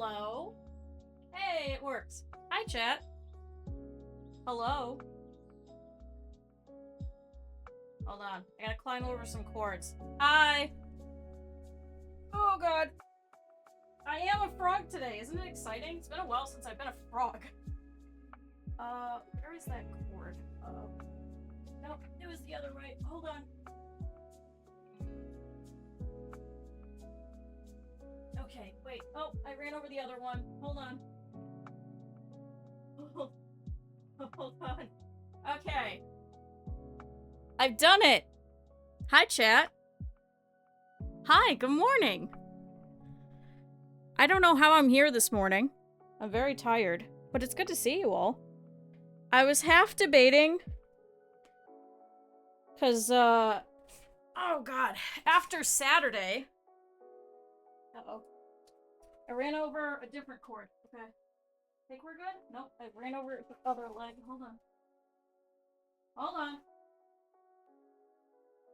Hello? Hey, it works. Hi, chat. Hello? Hold on. I gotta climb over some cords. Hi! Oh, God. I am a frog today. Isn't it exciting? It's been a while since I've been a frog. Where is that cord? Nope, it was the other way. Hold on. Okay, wait. Oh, I ran over the other one. Hold on. Hold on. Okay. I've done it! Hi, chat. Hi, good morning. I don't know how I'm here this morning. I'm very tired, but it's good to see you all. I was half debating, because, oh god, after Saturday, I ran over a different cord. Okay. Think we're good? Nope, I ran over the other leg. Hold on. Hold on.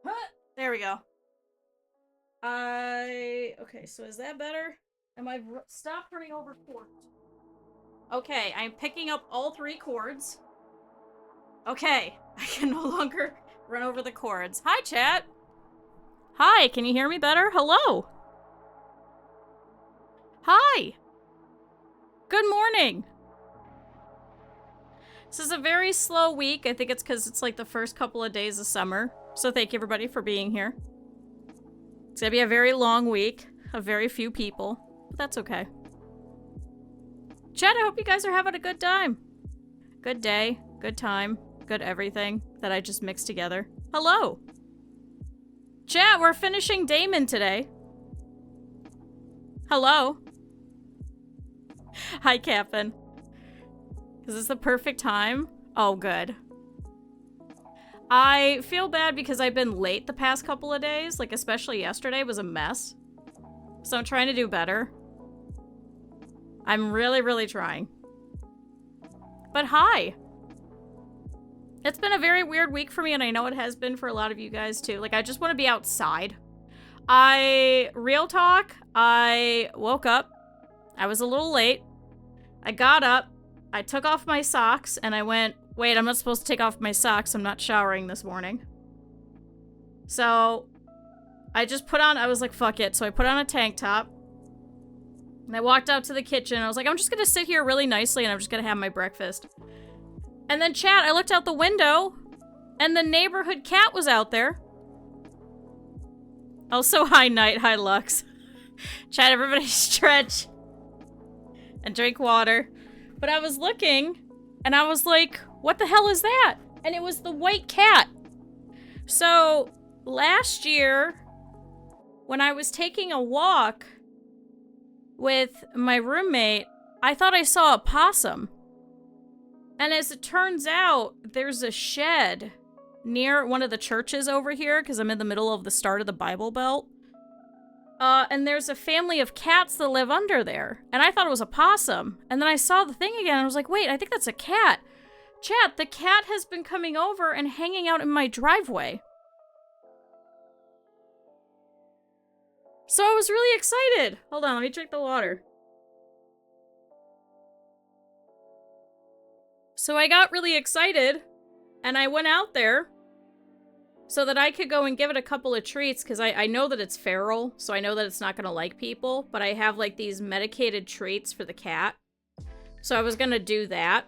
Huh! There we go. Okay, so is that better? Am I stopped running over cords? Okay, I'm picking up all 3 cords. Okay, I can no longer run over the cords. Hi, chat! Hi, can you hear me better? Hello! Hi! Good morning! This is a very slow week. I think it's because it's like the first couple of days of summer. So thank you everybody for being here. It's gonna be a very long week of very few people, but that's okay. Chat, I hope you guys are having a good time. Good day, good time, good everything that I just mixed together. Hello! Chat, we're finishing Daemon today. Hello? Hi, Captain. Is this the perfect time? Oh, good. I feel bad because I've been late the past couple of days, like especially yesterday was a mess. So I'm trying to do better. I'm really, really trying. But hi! It's been a very weird week for me, and I know it has been for a lot of you guys too. Like, I just want to be outside. Real talk, I woke up. I was a little late. I got up. I took off my socks, and I went, wait, I'm not supposed to take off my socks. I'm not showering this morning. So, I just put on, I was like, fuck it. So I put on a tank top. And I walked out to the kitchen. And I was like, I'm just gonna sit here really nicely and I'm just gonna have my breakfast. And then, chat, I looked out the window. And the neighborhood cat was out there. Also, hi, Night. Hi, Lux. Chat, everybody stretch. And drink water. But I was looking, and I was like, what the hell is that? And it was the white cat. So, last year, when I was taking a walk with my roommate, I thought I saw a possum. And as it turns out, there's a shed near one of the churches over here, because I'm in the middle of the start of the Bible Belt. And there's a family of cats that live under there. And I thought it was a possum. And then I saw the thing again, and I was like, wait, I think that's a cat. Chat, the cat has been coming over and hanging out in my driveway. So I was really excited. Hold on, let me drink the water. So I got really excited, and I went out there so that I could go and give it a couple of treats, because I know that it's feral, so I know that it's not going to like people, but I have, like, these medicated treats for the cat. So I was going to do that,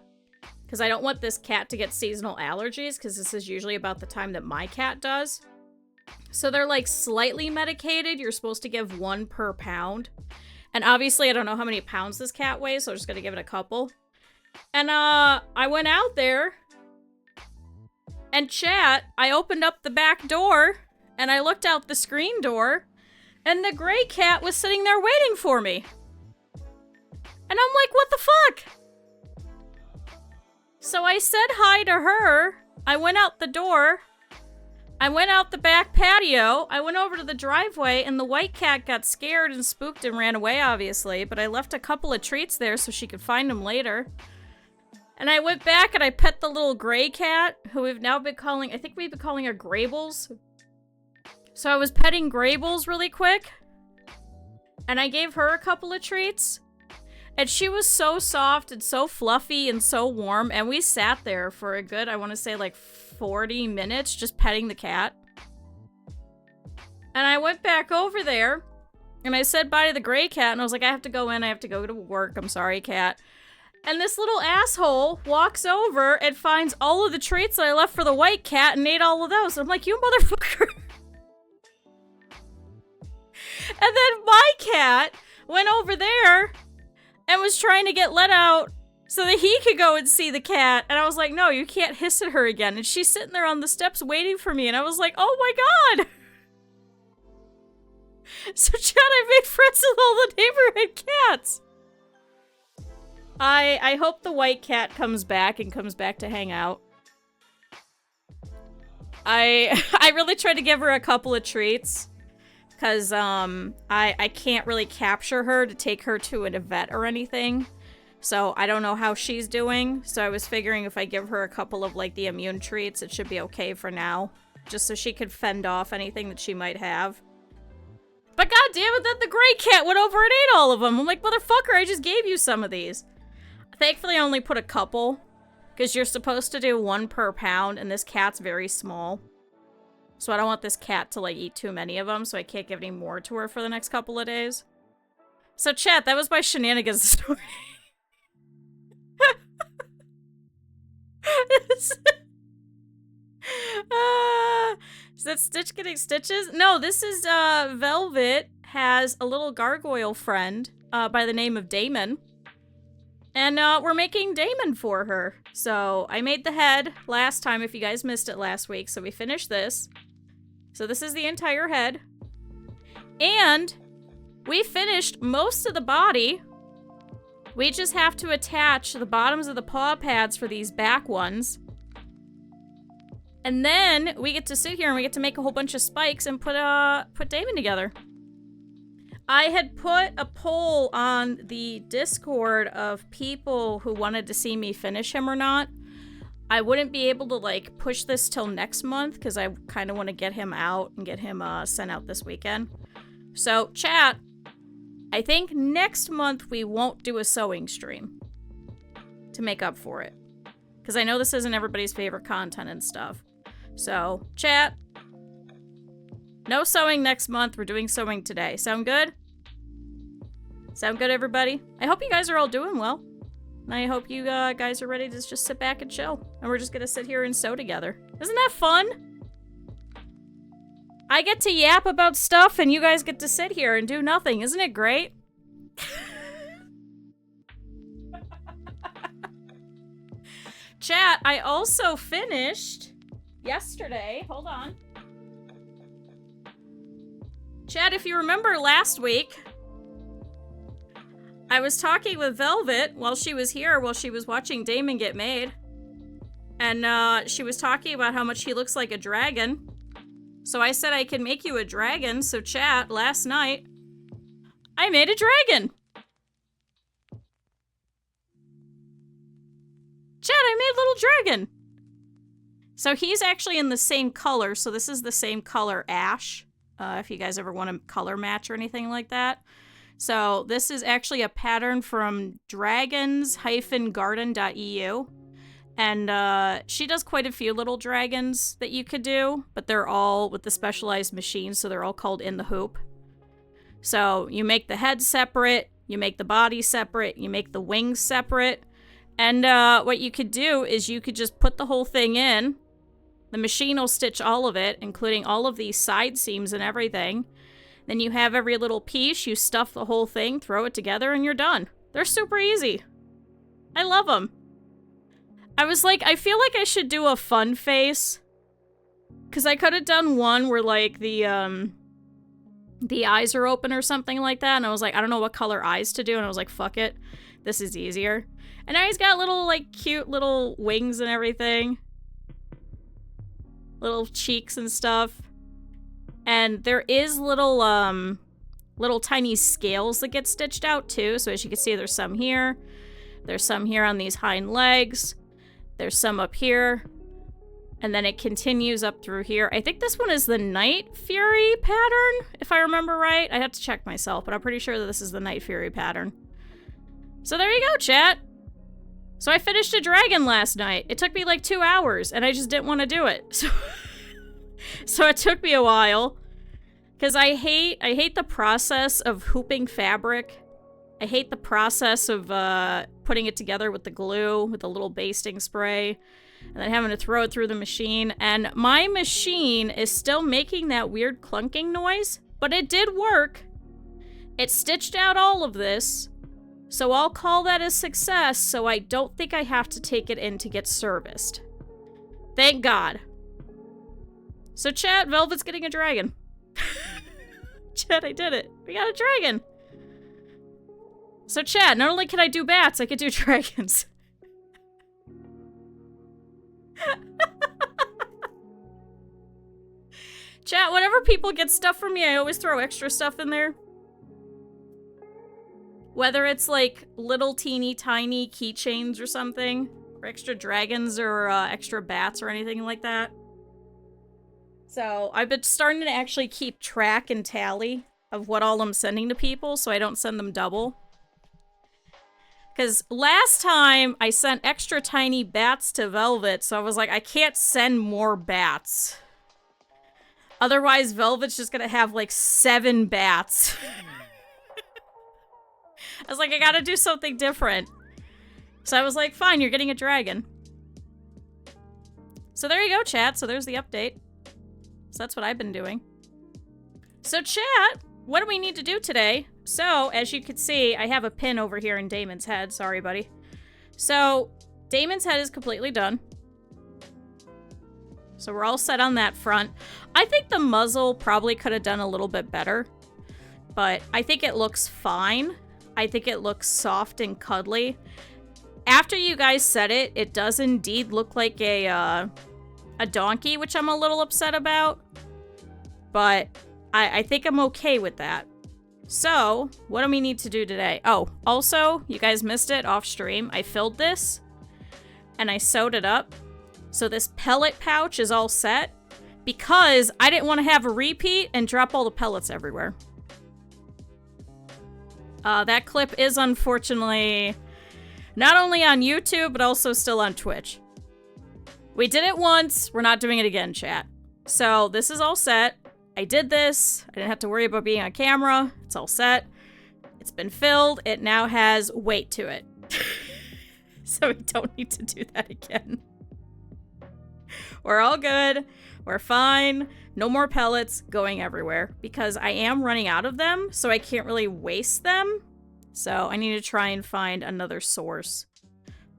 because I don't want this cat to get seasonal allergies, because this is usually about the time that my cat does. So they're, like, slightly medicated. You're supposed to give 1 per pound. And obviously, I don't know how many pounds this cat weighs, so I'm just going to give it a couple. And, I went out there. And chat, I opened up the back door, and I looked out the screen door, and the gray cat was sitting there waiting for me. And I'm like, what the fuck? So I said hi to her, I went out the door, I went out the back patio, I went over to the driveway, and the white cat got scared and spooked and ran away, obviously, but I left a couple of treats there so she could find them later. And I went back and I pet the little gray cat, who we've now been calling, I think we've been calling her Graybles. So I was petting Graybles really quick. And I gave her a couple of treats. And she was so soft and so fluffy and so warm. And we sat there for a good, I want to say like 40 minutes just petting the cat. And I went back over there and I said bye to the gray cat. And I was like, I have to go in. I have to go to work. I'm sorry, cat. And this little asshole walks over and finds all of the treats that I left for the white cat and ate all of those. I'm like, you motherfucker. And then my cat went over there and was trying to get let out so that he could go and see the cat. And I was like, no, you can't hiss at her again. And she's sitting there on the steps waiting for me. And I was like, oh my God. So Chad, I made friends with all the neighborhood cats. I hope the white cat comes back and comes back to hang out. I really tried to give her a couple of treats. Because, I can't really capture her to take her to an vet or anything. So, I don't know how she's doing. So, I was figuring if I give her a couple of, like, the immune treats, it should be okay for now. Just so she could fend off anything that she might have. But god damn it, then the gray cat went over and ate all of them. I'm like, motherfucker, I just gave you some of these. Thankfully, I only put a couple. Because you're supposed to do 1 per pound, and this cat's very small. So I don't want this cat to, like, eat too many of them, so I can't give any more to her for the next couple of days. So, chat, that was my shenanigans story. Is that Stitch getting stitches? No, this is, Velvet has a little gargoyle friend, by the name of Daemon. And, we're making Daemon for her. So, I made the head last time, if you guys missed it last week, so we finished this. So this is the entire head. And we finished most of the body. We just have to attach the bottoms of the paw pads for these back ones. And then we get to sit here and we get to make a whole bunch of spikes and put Daemon together. I had put a poll on the Discord of people who wanted to see me finish him or not. I wouldn't be able to, like, push this till next month because I kind of want to get him out and get him sent out this weekend. So, chat, I think next month we won't do a sewing stream to make up for it. Because I know this isn't everybody's favorite content and stuff. So, chat, no sewing next month. We're doing sewing today. Sound good? Sound good, everybody? I hope you guys are all doing well. And I hope you guys are ready to just sit back and chill. And we're just gonna sit here and sew together. Isn't that fun? I get to yap about stuff and you guys get to sit here and do nothing. Isn't it great? Chat, I also finished yesterday. Hold on. Chat, if you remember last week, I was talking with Velvet while she was here, while she was watching Daemon get made. And she was talking about how much he looks like a dragon. So I said I can make you a dragon. So chat, last night, I made a dragon. Chat, I made a little dragon. So he's actually in the same color. So this is the same color ash. If you guys ever want to color match or anything like that. So this is actually a pattern from dragons-garden.eu. And she does quite a few little dragons that you could do, but they're all with the specialized machines, so they're all called in the hoop. So you make the head separate, you make the body separate, you make the wings separate, and what you could do is you could just put the whole thing in. The machine will stitch all of it, including all of these side seams and everything. Then you have every little piece, you stuff the whole thing, throw it together, and you're done. They're super easy. I love them. I was like, I feel like I should do a fun face. Because I could have done one where, like, the eyes are open or something like that. And I was like, I don't know what color eyes to do. And I was like, fuck it. This is easier. And now he's got little, like, cute little wings and everything. Little cheeks and stuff. And there is little tiny scales that get stitched out too. So as you can see, there's some here. There's some here on these hind legs. There's some up here. And then it continues up through here. I think this one is the Night Fury pattern, if I remember right. I have to check myself, but I'm pretty sure that this is the Night Fury pattern. So there you go, chat. So I finished a dragon last night. It took me like 2 hours, and I just didn't want to do it. So it took me a while. Because I hate the process of hooping fabric. I hate the process of putting it together with the glue, with the little basting spray, and then having to throw it through the machine. And my machine is still making that weird clunking noise, but it did work. It stitched out all of this. So I'll call that a success, so I don't think I have to take it in to get serviced. Thank God. So chat, Velvet's getting a dragon. Chat, I did it. We got a dragon. So chat, not only can I do bats, I can do dragons. Chat, whenever people get stuff from me, I always throw extra stuff in there. Whether it's like little teeny tiny keychains or something, or extra dragons or extra bats or anything like that. So I've been starting to actually keep track and tally of what all I'm sending to people so I don't send them double. Because last time I sent extra tiny bats to Velvet, so I was like, I can't send more bats. Otherwise, Velvet's just gonna have like 7 bats. I was like, I gotta do something different. So I was like, fine, you're getting a dragon. So there you go, chat. So there's the update. So that's what I've been doing. So chat, what do we need to do today? So, as you can see, I have a pin over here in Daemon's head. Sorry, buddy. So, Daemon's head is completely done. So we're all set on that front. I think the muzzle probably could have done a little bit better. But I think it looks fine. I think it looks soft and cuddly. After you guys said it, it does indeed look like a donkey, which I'm a little upset about. But I think I'm okay with that. So, what do we need to do today? Oh, also, you guys missed it off stream. I filled this, and I sewed it up. So this pellet pouch is all set, because I didn't want to have a repeat and drop all the pellets everywhere. That clip is unfortunately not only on YouTube, but also still on Twitch. We did it once, we're not doing it again, chat. So this is all set. I did this. I didn't have to worry about being on camera. It's all set. It's been filled. It now has weight to it. So we don't need to do that again. We're all good. We're fine. No more pellets going everywhere because I am running out of them, so I can't really waste them. So I need to try and find another source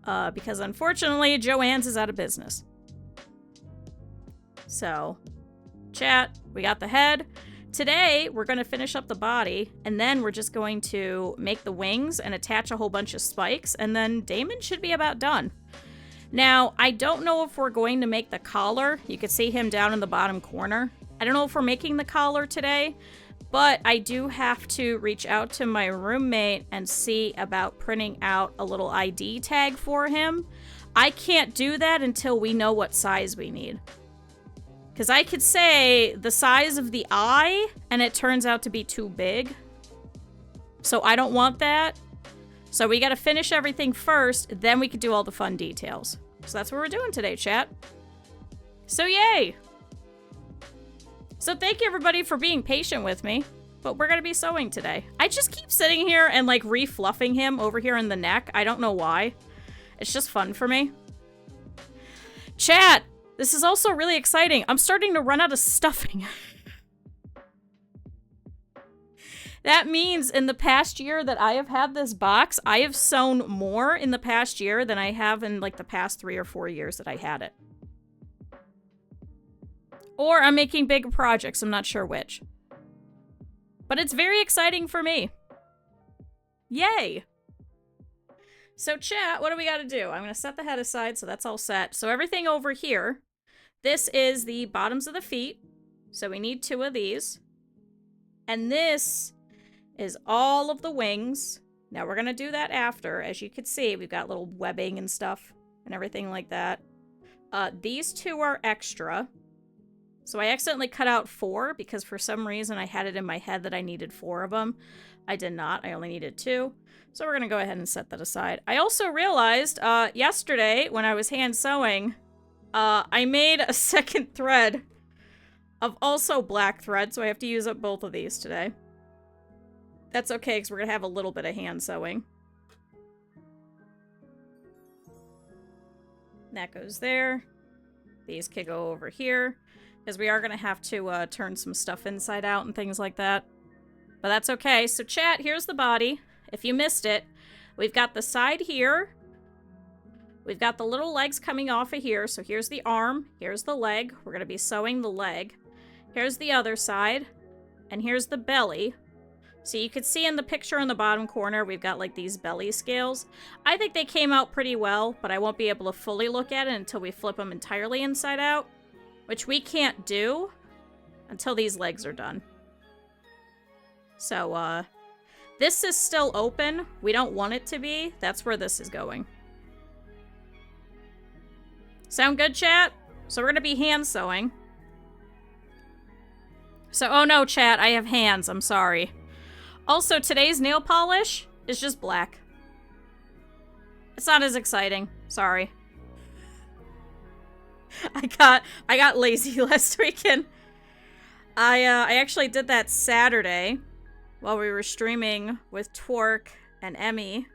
because unfortunately, Joann's is out of business. So, chat, we got the head. Today, we're going to finish up the body, and then we're just going to make the wings and attach a whole bunch of spikes, and then Daemon should be about done. Now, I don't know if we're going to make the collar. You can see him down in the bottom corner. I don't know if we're making the collar today, but I do have to reach out to my roommate and see about printing out a little ID tag for him. I can't do that until we know what size we need. Because I could say the size of the eye, and it turns out to be too big. So I don't want that. So we gotta finish everything first, then we could do all the fun details. So that's what we're doing today, chat. So yay! So thank you everybody for being patient with me. But we're gonna be sewing today. I just keep sitting here and like refluffing him over here in the neck. I don't know why. It's just fun for me. Chat! This is also really exciting. I'm starting to run out of stuffing. That means in the past year that I have had this box, I have sewn more in the past year than I have in like the past 3 or 4 years that I had it. Or I'm making bigger projects, I'm not sure which. But it's very exciting for me. Yay! So chat, what do we gotta do? I'm gonna set the head aside, so that's all set. So everything over here, this is the bottoms of the feet. So we need 2 of these. And this is all of the wings. Now we're gonna do that after. As you can see, we've got little webbing and stuff and everything like that. These 2 are extra. So I accidentally cut out 4 because for some reason I had it in my head that I needed 4 of them. I did not. I only needed 2. So we're going to go ahead and set that aside. I also realized yesterday when I was hand sewing, I made a second thread of also black thread, so I have to use up both of these today. That's okay, because we're going to have a little bit of hand sewing. That goes there. These could go over here, because we are going to have to turn some stuff inside out and things like that. But that's okay. So chat, here's the body. If you missed it, we've got the side here. We've got the little legs coming off of here. So here's the arm. Here's the leg. We're going to be sewing the leg. Here's the other side. And here's the belly. So you could see in the picture in the bottom corner, we've got like these belly scales. I think they came out pretty well, but I won't be able to fully look at it until we flip them entirely inside out, which we can't do until these legs are done. So, this is still open. We don't want it to be. That's where this is going. Sound good, chat? So we're going to be hand sewing. So, oh no, chat, I have hands. I'm sorry. Also, today's nail polish is just black. It's not as exciting. Sorry. I got lazy last weekend. I actually did that Saturday while we were streaming with Twerk and Emmy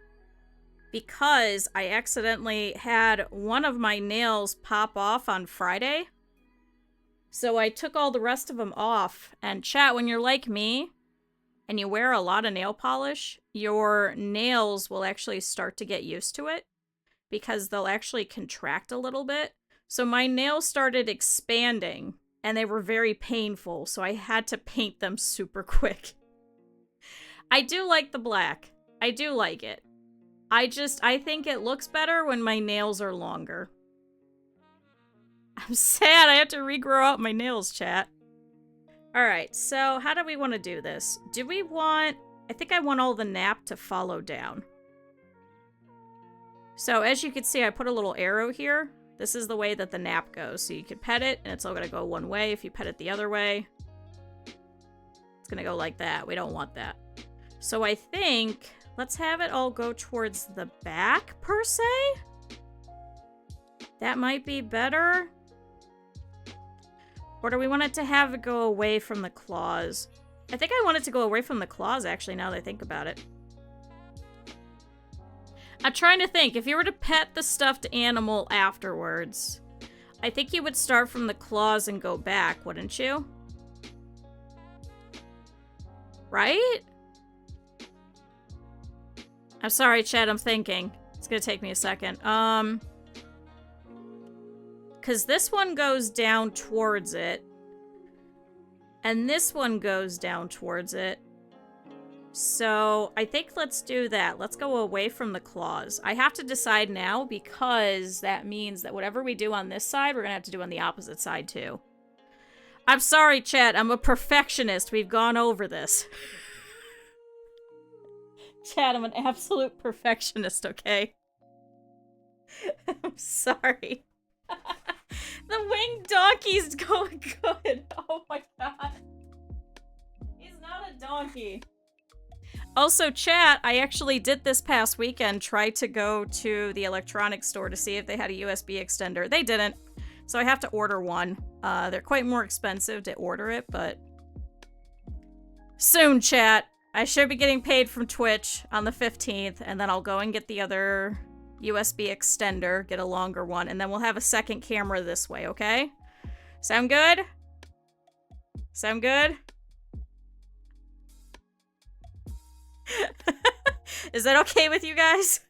because I accidentally had one of my nails pop off on Friday. So I took all the rest of them off. And chat, when you're like me and you wear a lot of nail polish, your nails will actually start to get used to it because they'll actually contract a little bit. So my nails started expanding and they were very painful, so I had to paint them super quick. I do like the black. I do like it. I think it looks better when my nails are longer. I'm sad I have to regrow out my nails, chat. Alright, so how do we want to do this? Do we want... I think I want all the nap to follow down. So as you can see, I put a little arrow here. This is the way that the nap goes. So you could pet it, and it's all going to go one way. If you pet it the other way, it's going to go like that. We don't want that. So I think, let's have it all go towards the back, per se? That might be better. Or do we want it to have it go away from the claws? I think I want it to go away from the claws, actually, now that I think about it. I'm trying to think. If you were to pet the stuffed animal afterwards, I think you would start from the claws and go back, wouldn't you? Right? I'm sorry, chat, I'm thinking. It's gonna take me a second. Because this one goes down towards it. And this one goes down towards it. So, I think let's do that. Let's go away from the claws. I have to decide now because that means that whatever we do on this side, we're going to have to do on the opposite side too. I'm sorry, chat. I'm a perfectionist. We've gone over this. Chat, I'm an absolute perfectionist, okay? I'm sorry. The winged donkey's going good. Oh my god. He's not a donkey. Also, chat, I actually did this past weekend try to go to the electronics store to see if they had a USB extender. They didn't, so I have to order one. They're quite more expensive to order it, but soon, chat. I should be getting paid from Twitch on the 15th, and then I'll go and get the other USB extender, get a longer one, and then we'll have a second camera this way, okay? Sound good? Sound good? Is that okay with you guys?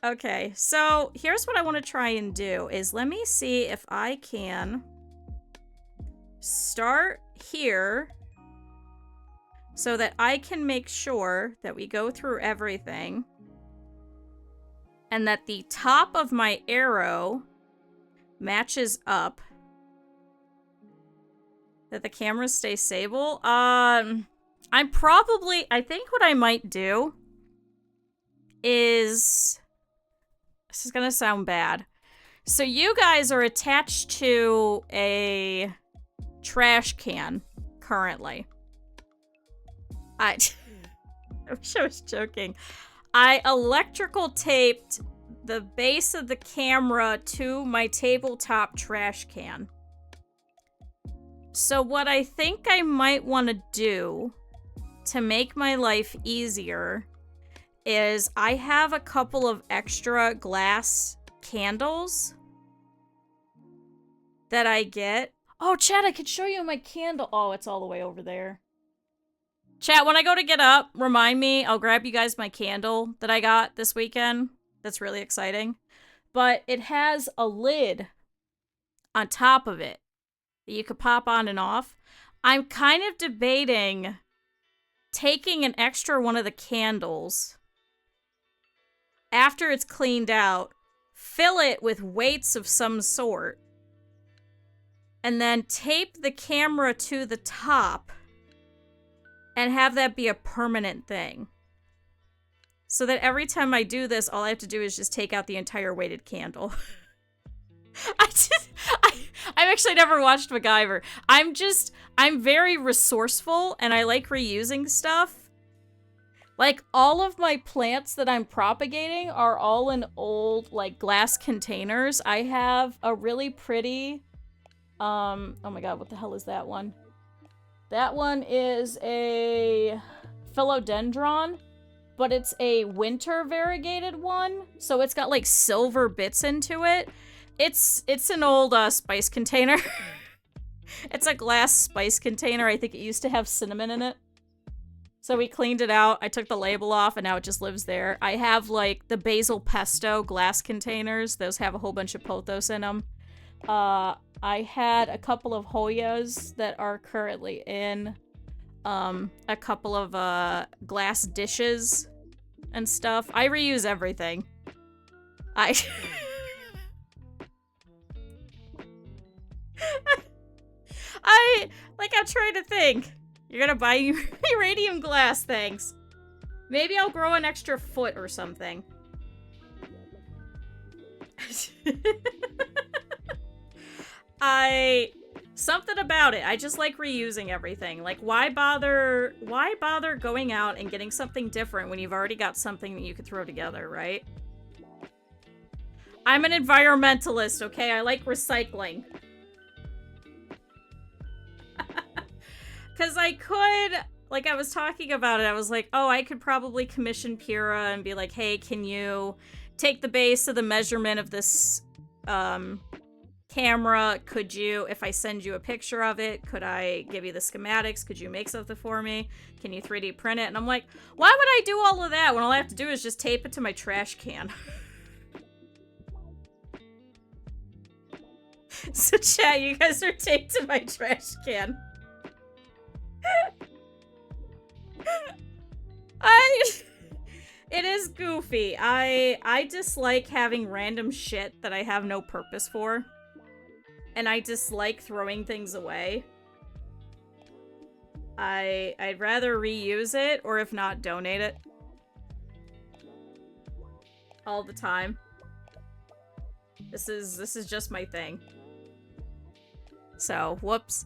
Okay, so here's what I want to try and do is let me see if I can start here so that I can make sure that we go through everything and that the top of my arrow matches up. That the cameras stay stable. I think what I might do is, this is gonna sound bad. So you guys are attached to a trash can currently. I wish I was joking. I electrical taped the base of the camera to my tabletop trash can. So what I think I might want to do to make my life easier is I have a couple of extra glass candles that I get. Oh, chat, I could show you my candle. Oh, it's all the way over there. Chat, when I go to get up, remind me. I'll grab you guys my candle that I got this weekend. That's really exciting. But it has a lid on top of it that you could pop on and off. I'm kind of debating taking an extra one of the candles after it's cleaned out, fill it with weights of some sort, and then tape the camera to the top and have that be a permanent thing. So that every time I do this, all I have to do is just take out the entire weighted candle. I've actually never watched MacGyver. I'm very resourceful and I like reusing stuff. Like, all of my plants that I'm propagating are all in old, like, glass containers. I have a really pretty, oh my god, what the hell is that one? That one is a philodendron, but it's a winter variegated one, so it's got, like, silver bits into it. It's an old, spice container. It's a glass spice container. I think it used to have cinnamon in it. So we cleaned it out, I took the label off, and now it just lives there. I have, like, the basil pesto glass containers. Those have a whole bunch of pothos in them. I had a couple of Hoyas that are currently in a couple of glass dishes and stuff. I reuse everything. I'm trying to think. You're gonna buy uranium glass, thanks. Maybe I'll grow an extra foot or something. Something about it. I just like reusing everything. Like, why bother going out and getting something different when you've already got something that you could throw together, right? I'm an environmentalist, okay? I like recycling. Because I could, like, I was talking about it, I was like, oh, I could probably commission Pura and be like, hey, can you take the base of the measurement of this camera? Could you, if I send you a picture of it, could I give you the schematics? Could you make something for me? Can you 3D print it? And I'm like, why would I do all of that when all I have to do is just tape it to my trash can? So chat, you guys are taped to my trash can. It is goofy. I dislike having random shit that I have no purpose for. And I dislike throwing things away. I'd rather reuse it, or if not, donate it. All the time. This is just my thing. So, whoops.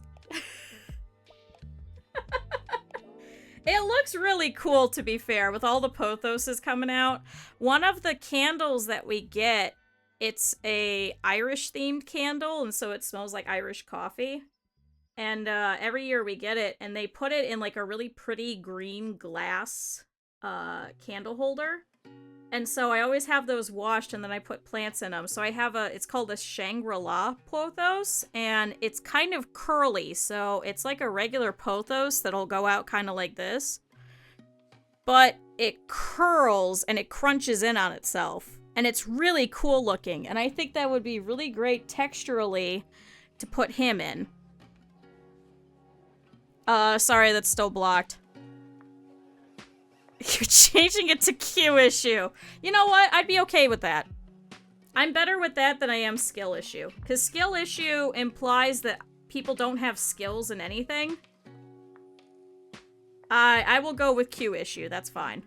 It looks really cool, to be fair, with all the pothoses coming out. One of the candles that we get, it's a Irish-themed candle, and so it smells like Irish coffee. And every year we get it, and they put it in, like, a really pretty green glass candle holder. And so I always have those washed, and then I put plants in them. So I have it's called a Shangri-La pothos, and it's kind of curly. So it's like a regular pothos that'll go out kind of like this. But it curls, and it crunches in on itself. And it's really cool looking. And I think that would be really great texturally to put him in. Sorry, that's still blocked. You're changing it to Q issue. You know what? I'd be okay with that. I'm better with that than I am skill issue. Because skill issue implies that people don't have skills in anything. I will go with Q issue. That's fine.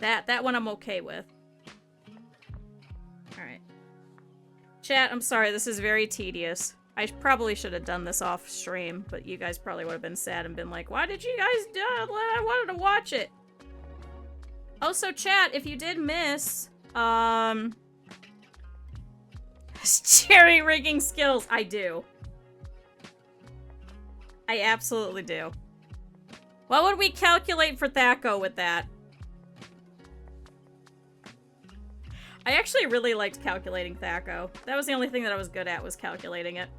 That one I'm okay with. Alright. Chat, I'm sorry, this is very tedious. I probably should have done this off stream, but you guys probably would have been sad and been like, why did you guys do it? I wanted to watch it. Also, chat, if you did miss, cherry rigging skills, I do. I absolutely do. What would we calculate for Thaco with that? I actually really liked calculating Thaco. That was the only thing that I was good at, was calculating it.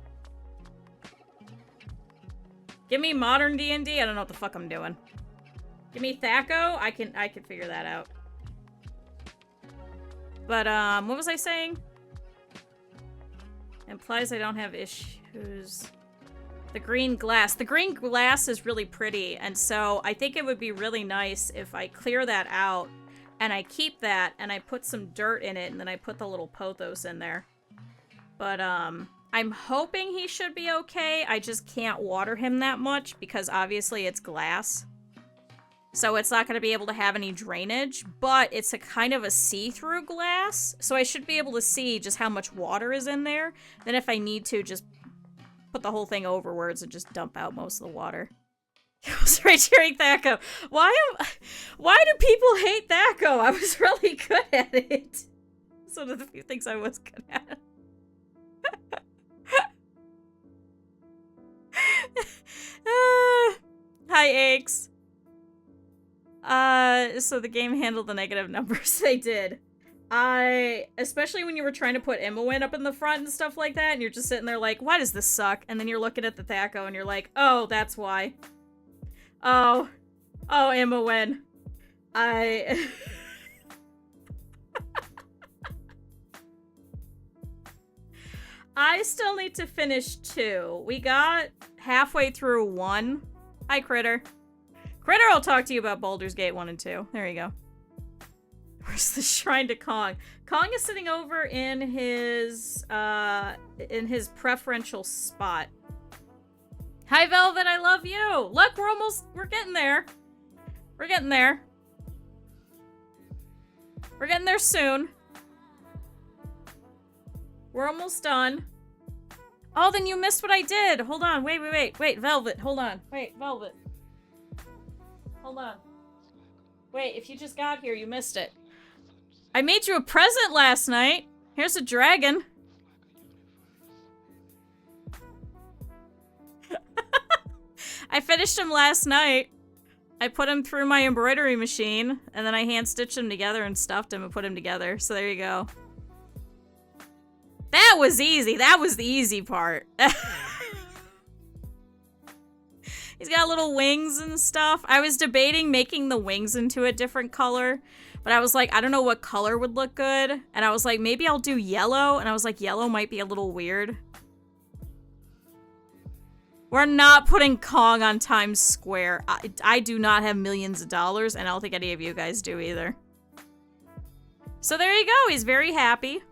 Give me modern D&D, I don't know what the fuck I'm doing. Give me Thaco, I can figure that out. But, what was I saying? Implies I don't have issues. The green glass. The green glass is really pretty, and so I think it would be really nice if I clear that out, and I keep that, and I put some dirt in it, and then I put the little pothos in there. But, I'm hoping he should be okay. I just can't water him that much, because obviously it's glass. So it's not going to be able to have any drainage, but it's a kind of a see-through glass, so I should be able to see just how much water is in there. Then if I need to, just put the whole thing overwards and just dump out most of the water. Sorry, cheering Thaco. Why do people hate Thaco? I was really good at it. It's one of the few things I was good at. Hi, Aches. So the game handled the negative numbers. They did. Especially when you were trying to put Imowen up in the front and stuff like that, and you're just sitting there like, why does this suck? And then you're looking at the Thaco and you're like, oh, that's why. Oh, Imowen. I still need to finish 2. We got halfway through 1. Hi, Critter. Critter will talk to you about Baldur's Gate 1 and 2. There you go. Where's the shrine to Kong? Kong is sitting over in his preferential spot. Hi, Velvet, I love you! Look, we're getting there. We're getting there. We're getting there soon. We're almost done. Oh, then you missed what I did. Hold on, wait, Velvet, hold on. Wait, Velvet. Hold on. Wait, if you just got here, you missed it. I made you a present last night. Here's a dragon. I finished him last night. I put him through my embroidery machine, and then I hand-stitched him together and stuffed him and put him together. So there you go. That was easy. That was the easy part. He's got little wings and stuff. I was debating making the wings into a different color, but I was like, I don't know what color would look good. And I was like, maybe I'll do yellow. And I was like, yellow might be a little weird. We're not putting Kong on Times Square. I do not have millions of dollars, and I don't think any of you guys do either. So there you go. He's very happy.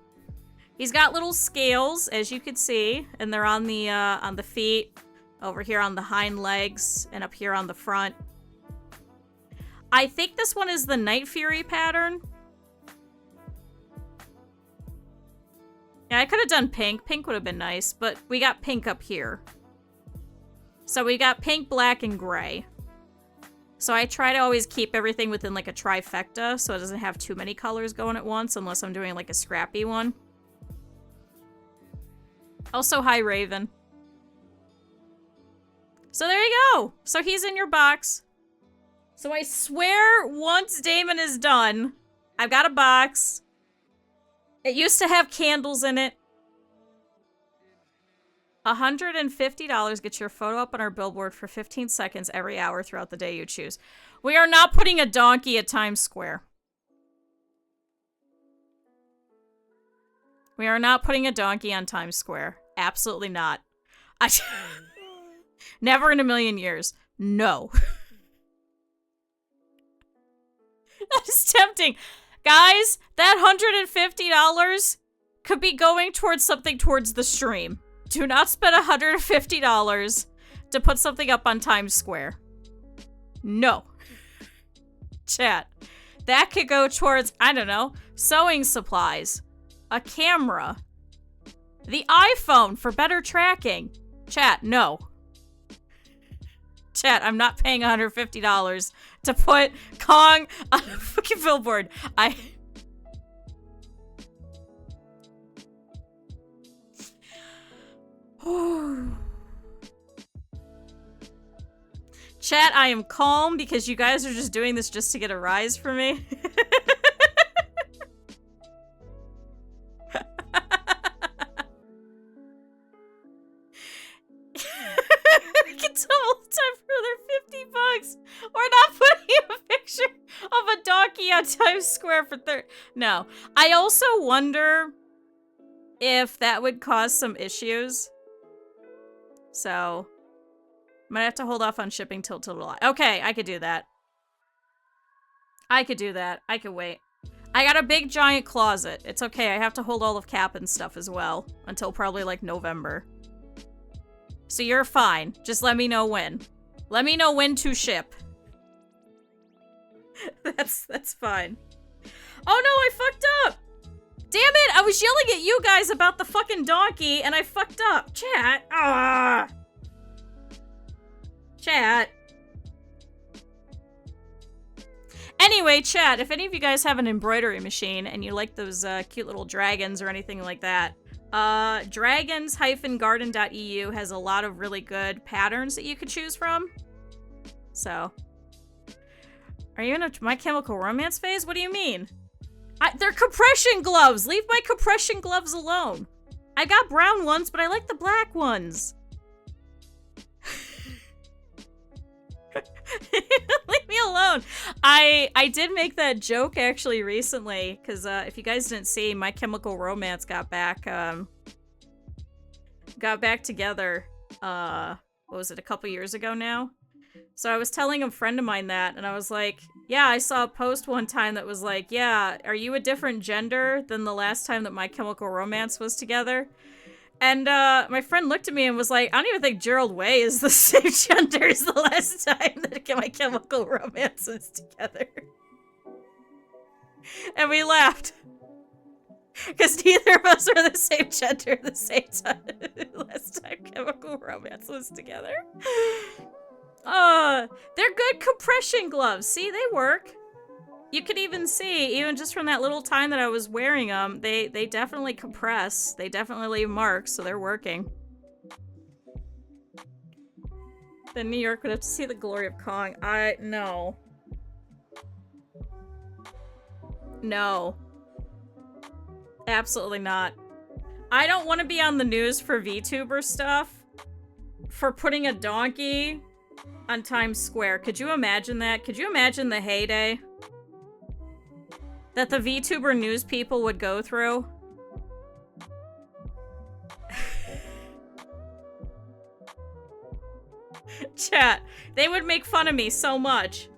He's got little scales, as you can see, and they're on the feet, over here on the hind legs, and up here on the front. I think this one is the Night Fury pattern. Yeah, I could have done pink. Pink would have been nice, but we got pink up here. So we got pink, black, and gray. So I try to always keep everything within like a trifecta, so it doesn't have too many colors going at once, unless I'm doing like a scrappy one. Also, hi, Raven. So there you go. So he's in your box. So I swear once Daemon is done, I've got a box. It used to have candles in it. $150 gets your photo up on our billboard for 15 seconds every hour throughout the day you choose. We are not putting a donkey at Times Square. We are not putting a donkey on Times Square. Absolutely not. Never in a million years. No. That is tempting. Guys, that $150 could be going towards something towards the stream. Do not spend $150 to put something up on Times Square. No. Chat. That could go towards, I don't know, sewing supplies, a camera, The iPhone for better tracking. Chat, no. Chat, I'm not paying $150 to put Kong on a fucking billboard. Chat, I am calm because you guys are just doing this just to get a rise for me. We can double time for another $50. We're not putting a picture of a donkey on Times Square for No. I also wonder if that would cause some issues. So, I'm gonna have to hold off on shipping till July. Okay, I could do that. I could do that. I could wait. I got a big giant closet. It's okay, I have to hold all of Cap and stuff as well. Until probably like November. So you're fine. Just let me know when. Let me know when to ship. That's fine. Oh no, I fucked up! Damn it! I was yelling at you guys about the fucking donkey and I fucked up. Chat. Ah. Chat. Anyway, chat, if any of you guys have an embroidery machine and you like those cute little dragons or anything like that, dragons-garden.eu has a lot of really good patterns that you could choose from. So. Are you in a My Chemical Romance phase? What do you mean? They're compression gloves! Leave my compression gloves alone! I got brown ones, but I like the black ones. Leave me alone. I did make that joke actually recently, because if you guys didn't see, My Chemical Romance got back together, what was it, a couple years ago now? So I was telling a friend of mine that, and I was like, yeah, I saw a post one time that was like, yeah, are you a different gender than the last time that My Chemical Romance was together? And my friend looked at me and was like, I don't even think Gerald Way is the same gender as the last time that My Chemical Romance was together. And we laughed. Because neither of us were the same gender at the same time last time Chemical Romance was together. They're good compression gloves. See, they work. You can even see, even just from that little time that I was wearing them, they definitely compress. They definitely leave marks, so they're working. Then New York would have to see the glory of Kong. No. No. Absolutely not. I don't want to be on the news for VTuber stuff. For putting a donkey on Times Square. Could you imagine that? Could you imagine the heyday that the VTuber news people would go through? Chat, they would make fun of me so much.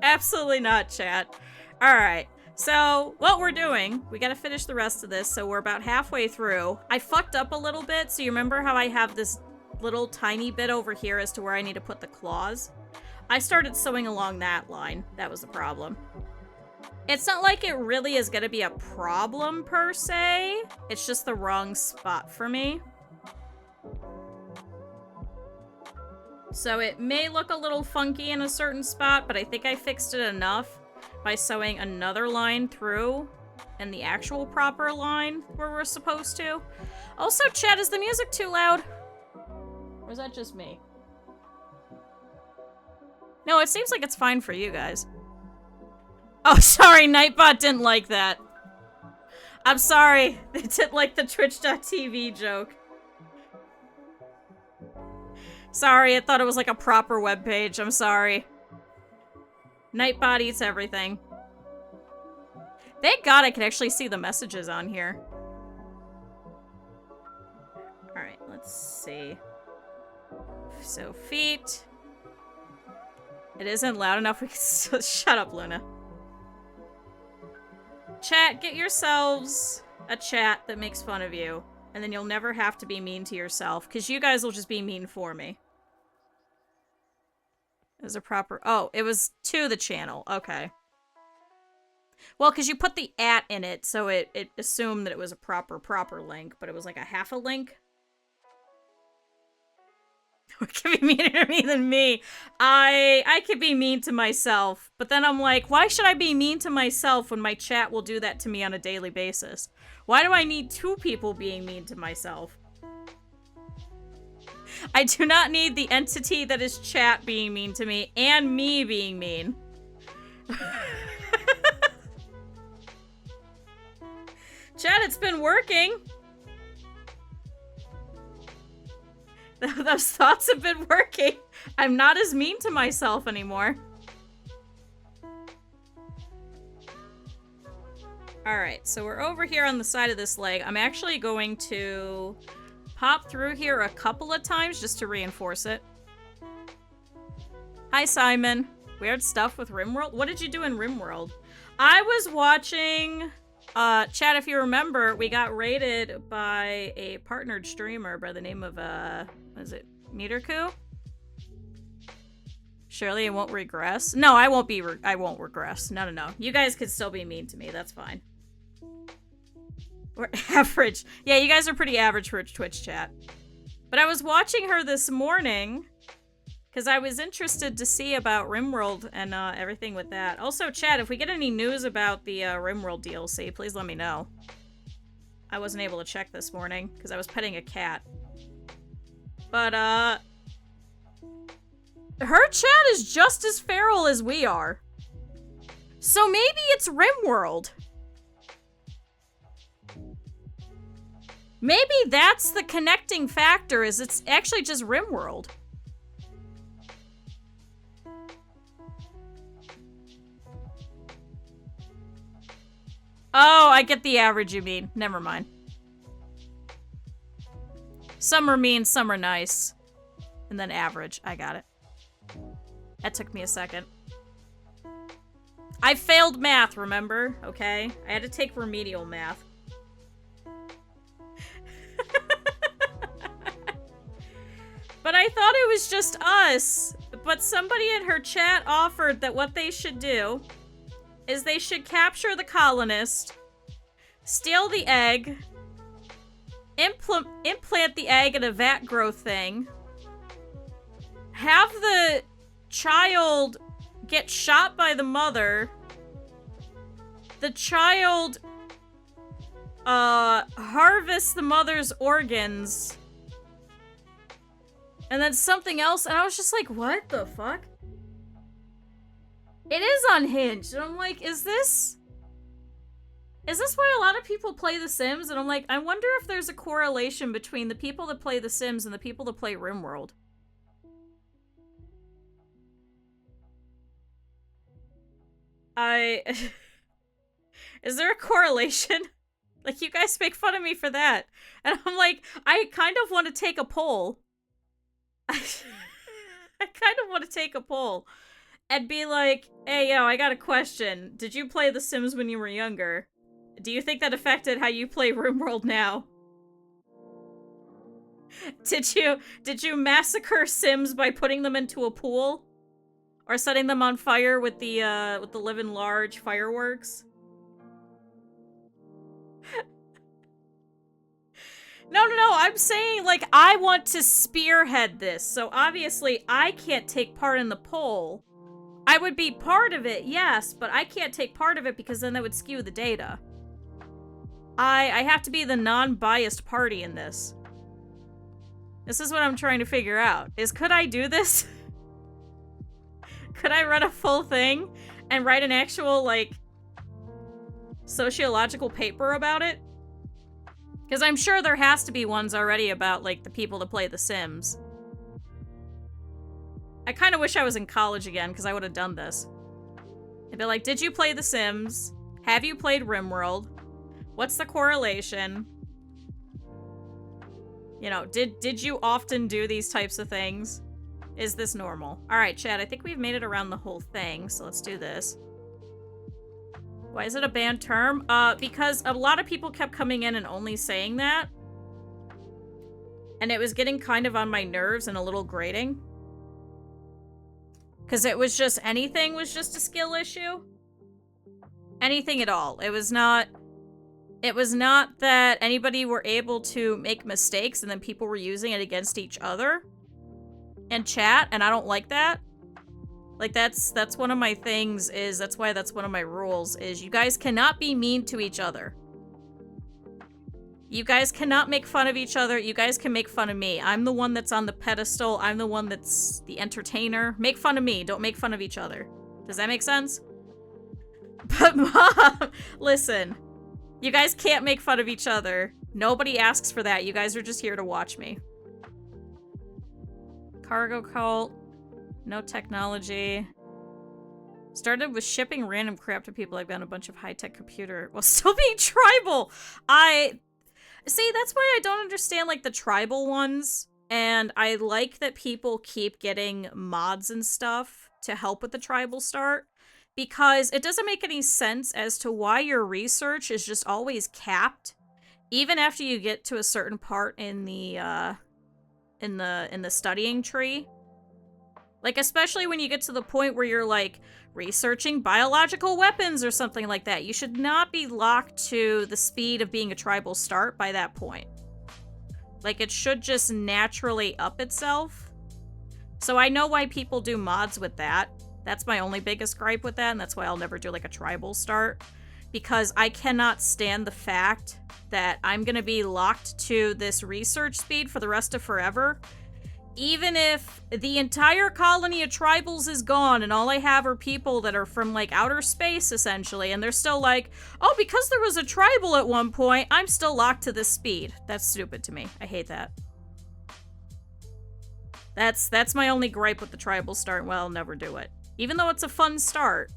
Absolutely not, chat. Alright, so what we're doing, we gotta finish the rest of this, so we're about halfway through. I fucked up a little bit, so you remember how I have this little tiny bit over here as to where I need to put the claws? I started sewing along that line. That was the problem. It's not like it really is gonna be a problem, per se. It's just the wrong spot for me. So it may look a little funky in a certain spot, but I think I fixed it enough by sewing another line through and the actual proper line where we're supposed to. Also, chat, is the music too loud? Or is that just me? No, it seems like it's fine for you guys. Oh, sorry, Nightbot didn't like that. I'm sorry. They didn't like the Twitch.tv joke. Sorry, I thought it was like a proper webpage. I'm sorry. Nightbot eats everything. Thank God I can actually see the messages on here. Alright, let's see. So, feet. It isn't loud enough. We can still shut up, Luna. Chat, get yourselves a chat that makes fun of you. And then you'll never have to be mean to yourself. Because you guys will just be mean for me. It was a proper... Oh, it was to the channel. Okay. Well, because you put the @ in it, so it assumed that it was a proper link, but it was like a half a link. What could be meaner to me than me? I could be mean to myself, but then I'm like, why should I be mean to myself when my chat will do that to me on a daily basis? Why do I need 2 people being mean to myself? I do not need the entity that is chat being mean to me and me being mean. Chat, it's been working. Those thoughts have been working. I'm not as mean to myself anymore. Alright, so we're over here on the side of this leg. I'm actually going to pop through here a couple of times just to reinforce it. Hi, Simon. Weird stuff with RimWorld? What did you do in RimWorld? I was watching... chat, if you remember, we got raided by a partnered streamer by the name of, what is it? Meterku? Surely I won't regress? No, I won't regress. No. You guys could still be mean to me. That's fine. We're average. Yeah, you guys are pretty average for Twitch chat. But I was watching her this morning because I was interested to see about RimWorld and everything with that. Also, chat, if we get any news about the RimWorld DLC, please let me know. I wasn't able to check this morning because I was petting a cat. But, her chat is just as feral as we are. So maybe it's RimWorld. Maybe that's the connecting factor, is it's actually just RimWorld. Oh, I get the average you mean. Never mind. Some are mean, some are nice. And then average. I got it. That took me a second. I failed math, remember? Okay? I had to take remedial math. But I thought it was just us. But somebody in her chat offered that what they should do is they should capture the colonist, steal the egg, implant the egg in a vat grow thing, have the child get shot by the mother, the child harvest the mother's organs, and then something else, and I was just like, what the fuck? It is unhinged, and I'm like, is this why a lot of people play The Sims? And I'm like, I wonder if there's a correlation between the people that play The Sims and the people that play RimWorld. Is there a correlation? Like, you guys make fun of me for that. And I'm like, I kind of want to take a poll. I kind of want to take a poll. And be like, hey, yo, I got a question. Did you play The Sims when you were younger? Do you think that affected how you play RimWorld now? Did you massacre Sims by putting them into a pool? Or setting them on fire with the living large fireworks? No, I'm saying, like, I want to spearhead this, so obviously I can't take part in the poll. I would be part of it, yes, but I can't take part of it because then that would skew the data. I have to be the non-biased party in this. This is what I'm trying to figure out. Could I do this? Could I run a full thing and write an actual, like, sociological paper about it? Because I'm sure there has to be ones already about, like, the people that play The Sims. I kind of wish I was in college again, because I would have done this. I'd be like, did you play The Sims? Have you played RimWorld? What's the correlation? You know, did you often do these types of things? Is this normal? Alright, chat, I think we've made it around the whole thing, so let's do this. Why is it a banned term? Because a lot of people kept coming in and only saying that. And it was getting kind of on my nerves and a little grating. Because it was just, anything was just a skill issue. anything at all. It was not that anybody were able to make mistakes and then people were using it against each other in chat, and I don't like that. Like, that's one of my things, is that's why that's one of my rules, is you guys cannot be mean to each other. You guys cannot make fun of each other. You guys can make fun of me. I'm the one that's on the pedestal. I'm the one that's the entertainer. Make fun of me. Don't make fun of each other. Does that make sense? But Mom, listen. You guys can't make fun of each other. Nobody asks for that. You guys are just here to watch me. Cargo cult. No technology. Started with shipping random crap to people. I've got a bunch of high-tech computer while still being tribal. See, that's why I don't understand, like, the tribal ones. And I like that people keep getting mods and stuff to help with the tribal start. Because it doesn't make any sense as to why your research is just always capped. Even after you get to a certain part in the studying tree. Like, especially when you get to the point where you're, like, researching biological weapons or something like that. You should not be locked to the speed of being a tribal start by that point. Like, it should just naturally up itself. So I know why people do mods with that. That's my only biggest gripe with that, and that's why I'll never do, like, a tribal start. Because I cannot stand the fact that I'm gonna be locked to this research speed for the rest of forever. Even if the entire colony of tribals is gone and all I have are people that are from, like, outer space, essentially, and they're still like, oh, because there was a tribal at one point, I'm still locked to this speed. That's stupid to me. I hate that. That's my only gripe with the tribal start. Well, I'll never do it. Even though it's a fun start.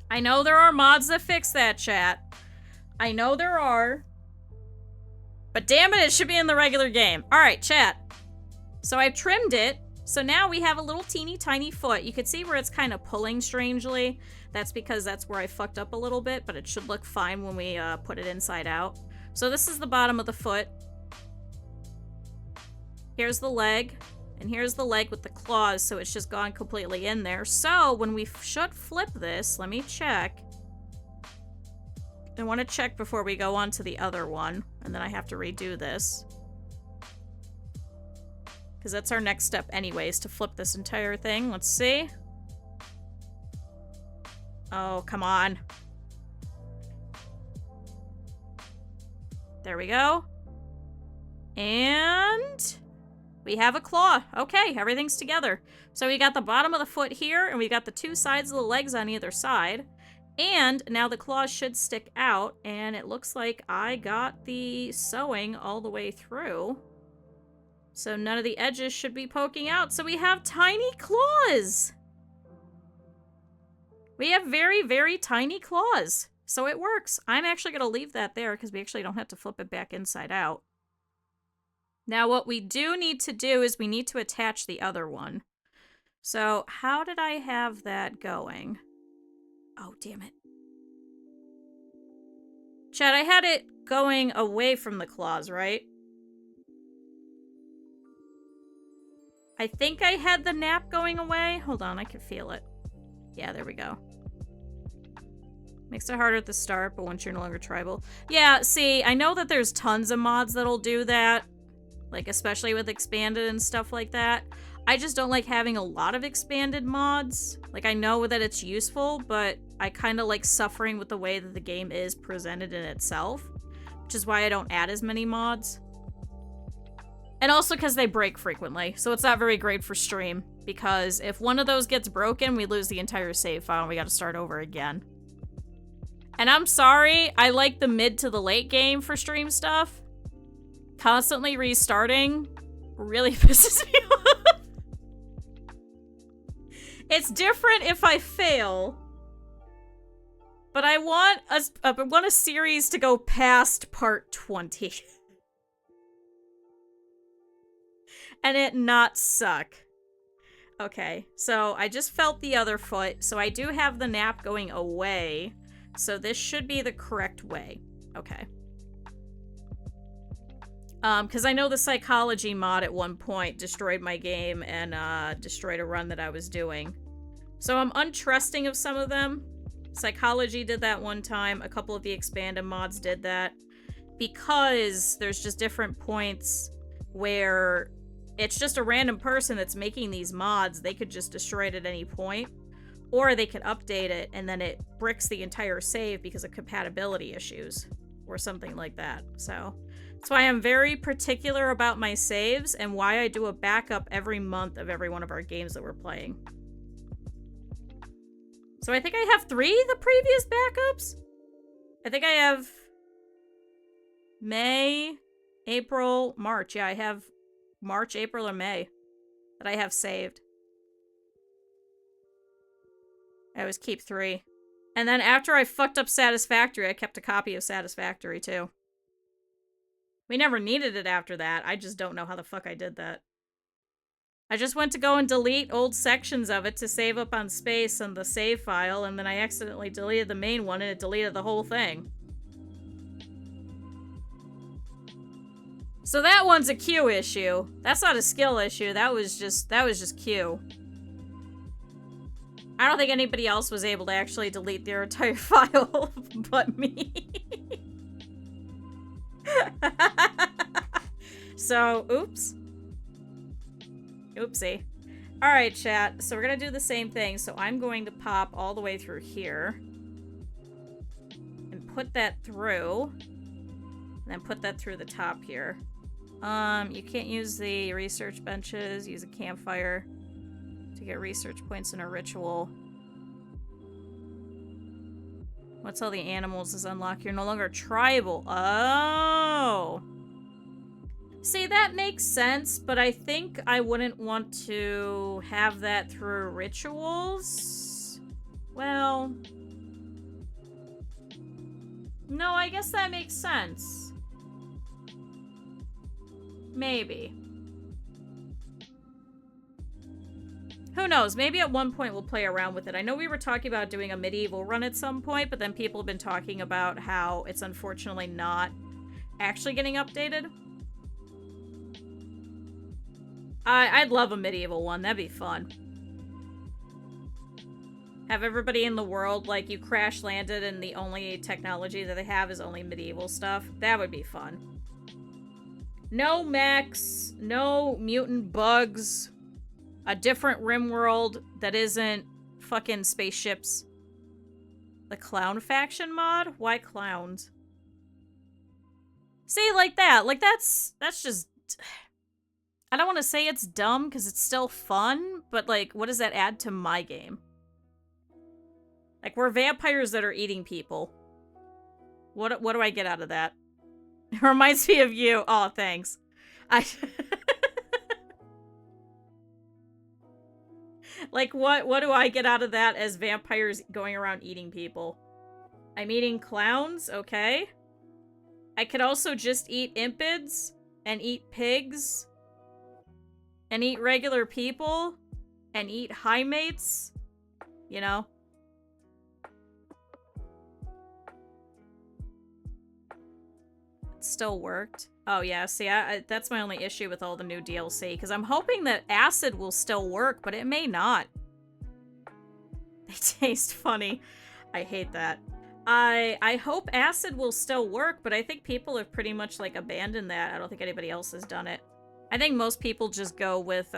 I know there are mods that fix that, chat. I know there are. But damn it should be in the regular game. Alright, chat. So I've trimmed it, so now we have a little teeny tiny foot. You can see where it's kind of pulling strangely. That's because that's where I fucked up a little bit, but it should look fine when we put it inside out. So this is the bottom of the foot. Here's the leg, and here's the leg with the claws, so it's just gone completely in there. So when we should flip this, let me check. I want to check before we go on to the other one, and then I have to redo this. Because that's our next step anyways, to flip this entire thing. Let's see. Oh, come on. There we go. And we have a claw. Okay, everything's together. So we got the bottom of the foot here, and we got the two sides of the legs on either side. And now the claws should stick out, and it looks like I got the sewing all the way through. So none of the edges should be poking out. So we have tiny claws. We have very, very tiny claws. So it works. I'm actually going to leave that there because we actually don't have to flip it back inside out. Now what we do need to do is we need to attach the other one. So how did I have that going? Oh, damn it. Chad, I had it going away from the claws, right? I think I had the nap going away. Hold on, I can feel it. Yeah, there we go. Makes it harder at the start, but once you're no longer tribal. Yeah, see, I know that there's tons of mods that'll do that. Like, especially with expanded and stuff like that. I just don't like having a lot of expanded mods. Like, I know that it's useful, but I kind of like suffering with the way that the game is presented in itself. Which is why I don't add as many mods. And also because they break frequently, so it's not very great for stream. Because if one of those gets broken, we lose the entire save file and we gotta start over again. And I'm sorry, I like the mid to the late game for stream stuff. Constantly restarting really pisses me off. It's different if I fail. But I want a series to go past part 20. And it not suck. Okay, so I just felt the other foot, so I do have the nap going away. So this should be the correct way. Okay. Because I know the psychology mod at one point destroyed my game and destroyed a run that I was doing. So I'm untrusting of some of them. Psychology did that one time. A couple of the expanded mods did that. Because there's just different points where it's just a random person that's making these mods. They could just destroy it at any point. Or they could update it and then it bricks the entire save because of compatibility issues. Or something like that. So that's why I'm very particular about my saves and why I do a backup every month of every one of our games that we're playing. So I think I have 3 of the previous backups. I think I have May, April, March. Yeah, I have March, April, or May that I have saved. I always keep 3. And then after I fucked up Satisfactory, I kept a copy of Satisfactory too. We never needed it after that. I just don't know how the fuck I did that. I just went to go and delete old sections of it to save up on space on the save file, and then I accidentally deleted the main one and it deleted the whole thing. So that one's a Q issue. That's not a skill issue. That was just Q. I don't think anybody else was able to actually delete their entire file but me. So, oops. Oopsie. Alright, chat. So we're gonna do the same thing. So I'm going to pop all the way through here. And put that through. And then put that through the top here. You can't use the research benches. Use a campfire to get research points in a ritual. What's all the animals is unlocked? You're no longer tribal. Oh. See, that makes sense, but I think I wouldn't want to have that through rituals. Well, no, I guess that makes sense. Maybe. Who knows? Maybe at one point we'll play around with it. I know we were talking about doing a medieval run at some point, but then people have been talking about how it's unfortunately not actually getting updated. I'd love a medieval one. That'd be fun. Have everybody in the world, like, you crash landed and the only technology that they have is only medieval stuff. That would be fun. No mechs, no mutant bugs, a different rim world that isn't fucking spaceships. The clown faction mod? Why clowns? See, like that. Like, that's just... I don't want to say it's dumb, because it's still fun, but, like, what does that add to my game? Like, we're vampires that are eating people. What do I get out of that? It reminds me of you. Oh, thanks. Like, what do I get out of that as vampires going around eating people? I'm eating clowns, okay. I could also just eat impids, and eat pigs, and eat regular people, and eat high mates, you know? It still worked. Oh yeah, see, that's my only issue with all the new DLC, because I'm hoping that acid will still work, but it may not. They taste funny. I hate that. I hope acid will still work, but I think people have pretty much, like, abandoned that. I don't think anybody else has done it. I think most people just go with,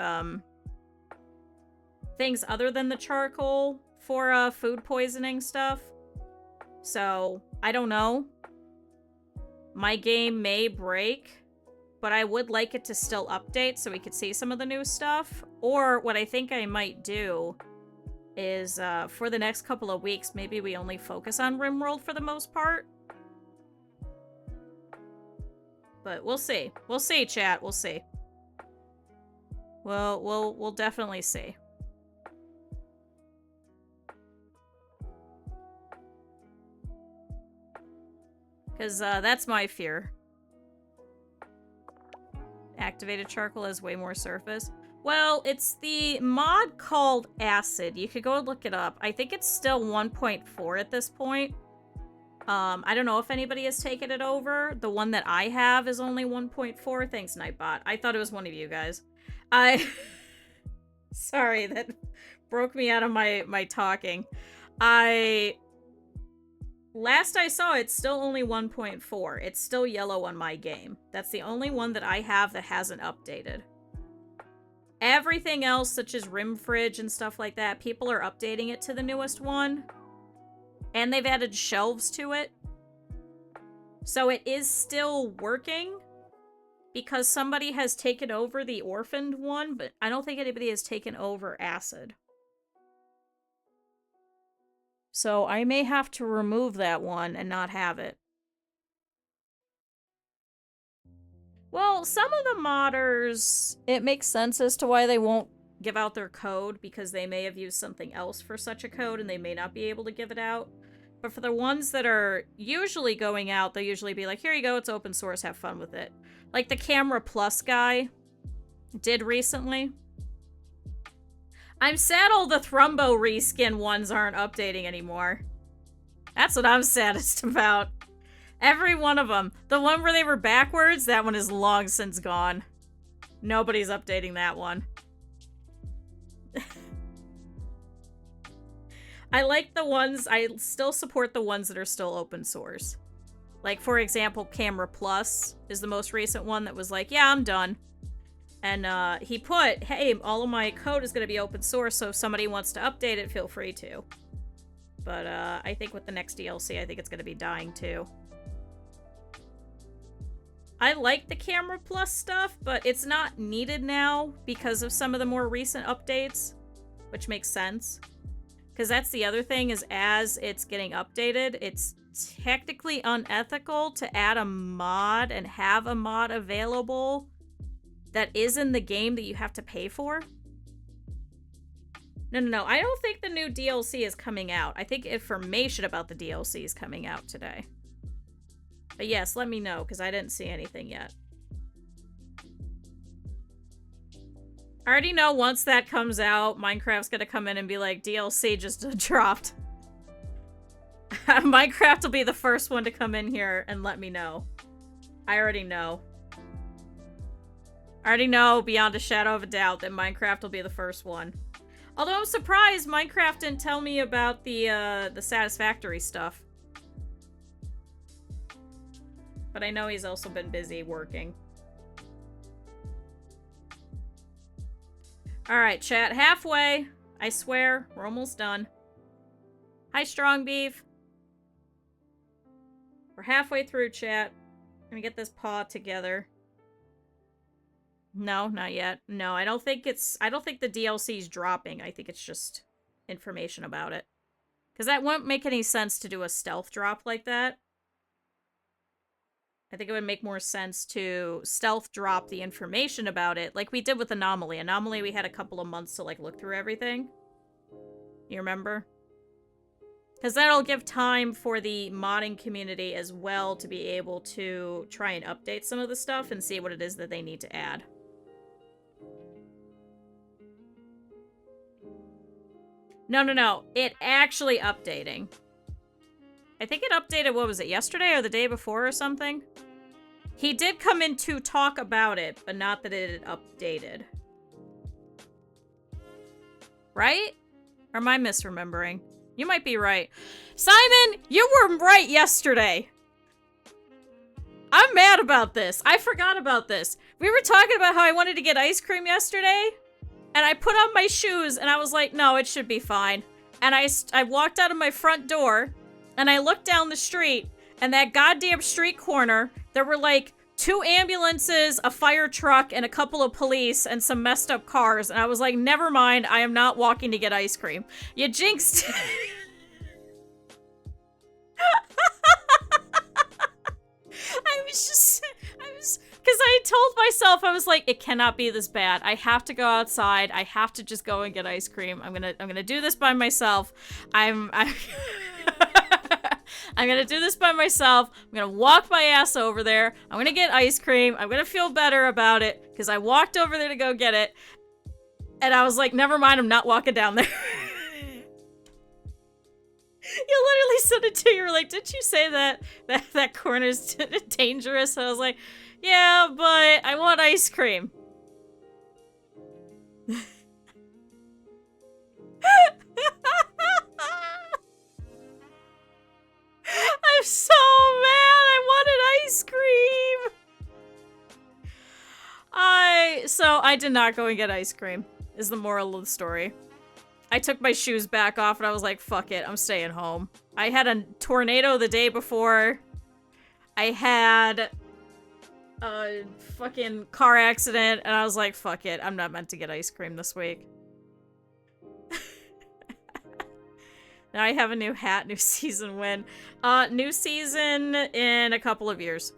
things other than the charcoal for, food poisoning stuff. So, I don't know. My game may break, but I would like it to still update so we could see some of the new stuff. Or what I think I might do is, for the next couple of weeks, maybe we only focus on RimWorld for the most part. But we'll see. We'll see, chat. We'll see. We'll definitely see. Because, that's my fear. Activated charcoal has way more surface. Well, it's the mod called Acid. You could go look it up. I think it's still 1.4 at this point. I don't know if anybody has taken it over. The one that I have is only 1.4. Thanks, Nightbot. I thought it was one of you guys. Sorry, that broke me out of my talking. Last I saw, it's still only 1.4. It's still yellow on my game. That's the only one that I have that hasn't updated. Everything else, such as Rim Fridge and stuff like that, people are updating it to the newest one. And they've added shelves to it. So it is still working. Because somebody has taken over the orphaned one, but I don't think anybody has taken over Acid. So I may have to remove that one and not have it. Well, some of the modders, it makes sense as to why they won't give out their code, because they may have used something else for such a code and they may not be able to give it out. But for the ones that are usually going out, they'll usually be like, here you go, it's open source, have fun with it. Like the Camera Plus guy did recently. I'm sad all the Thrumbo reskin ones aren't updating anymore. That's what I'm saddest about. Every one of them. The one where they were backwards, that one is long since gone. Nobody's updating that one. I like the ones, I still support the ones that are still open source. Like, for example, Camera Plus is the most recent one that was like, yeah, I'm done. And he put, hey, all of my code is going to be open source, so if somebody wants to update it, feel free to. But I think with the next DLC, I think it's going to be dying too. I like the Camera Plus stuff, but it's not needed now because of some of the more recent updates, which makes sense. Because that's the other thing, is as it's getting updated, it's technically unethical to add a mod and have a mod available that is in the game that you have to pay for. No. I don't think the new DLC is coming out. I think information about the DLC is coming out today. But yes, let me know, because I didn't see anything yet. I already know once that comes out, Minecraft's gonna come in and be like, DLC just dropped. Minecraft will be the first one to come in here and let me know. I already know. I already know beyond a shadow of a doubt that Minecraft will be the first one. Although I'm surprised Minecraft didn't tell me about the Satisfactory stuff. But I know he's also been busy working. Alright, chat. Halfway. I swear. We're almost done. Hi, Strong Beef. We're halfway through, chat. I'm gonna get this paw together. No, not yet. No, I don't think the DLC's dropping. I think it's just information about it. Because that won't make any sense to do a stealth drop like that. I think it would make more sense to stealth drop the information about it, like we did with Anomaly. Anomaly, we had a couple of months to, like, look through everything. You remember? Because that'll give time for the modding community as well to be able to try and update some of the stuff and see what it is that they need to add. No. It actually updating. I think it updated, what was it, yesterday or the day before or something? He did come in to talk about it, but not that it had updated. Right? Or am I misremembering? You might be right. Simon, you were right yesterday. I'm mad about this. I forgot about this. We were talking about how I wanted to get ice cream yesterday, and I put on my shoes, and I was like, no, it should be fine. And I walked out of my front door, and I looked down the street, and that goddamn street corner, there were like 2 ambulances, a fire truck, and a couple of police, and some messed up cars. And I was like, never mind, I am not walking to get ice cream. You jinxed. Because I told myself, I was like, it cannot be this bad. I have to go outside. I have to just go and get ice cream. I'm gonna do this by myself. I'm gonna do this by myself. I'm gonna walk my ass over there. I'm gonna get ice cream. I'm gonna feel better about it because I walked over there to go get it. And I was like, never mind, I'm not walking down there. You literally said it too. You were like, didn't you say that corner's dangerous? And I was like, yeah, but I want ice cream. I'm so mad. I wanted ice cream. So I did not go and get ice cream, is the moral of the story. I took my shoes back off and I was like, fuck it, I'm staying home. I had a tornado the day before. I had a fucking car accident and I was like, fuck it, I'm not meant to get ice cream this week. Now I have a new hat, new season win. New season in a couple of years.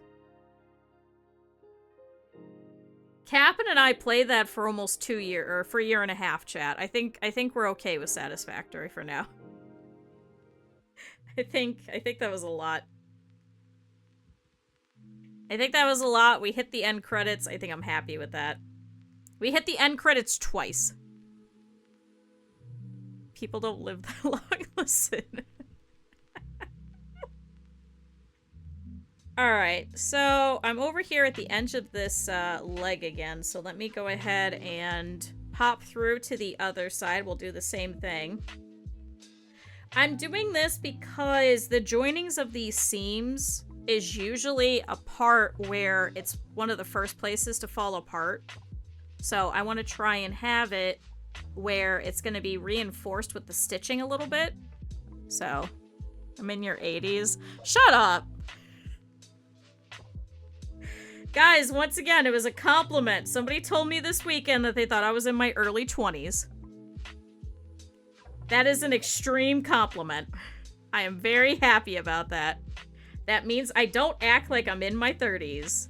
Cap'n and I played that for almost 2 years, or for a year and a half, chat. I think we're okay with Satisfactory for now. I think that was a lot. I think that was a lot. We hit the end credits. I think I'm happy with that. We hit the end credits twice. People don't live that long. Listen. Alright, so I'm over here at the edge of this leg again, so let me go ahead and hop through to the other side. We'll do the same thing. I'm doing this because the joinings of these seams is usually a part where it's one of the first places to fall apart. So I want to try and have it where it's going to be reinforced with the stitching a little bit. So, I'm in your 80s. Shut up! Guys, once again, it was a compliment. Somebody told me this weekend that they thought I was in my early 20s. That is an extreme compliment. I am very happy about that. That means I don't act like I'm in my 30s.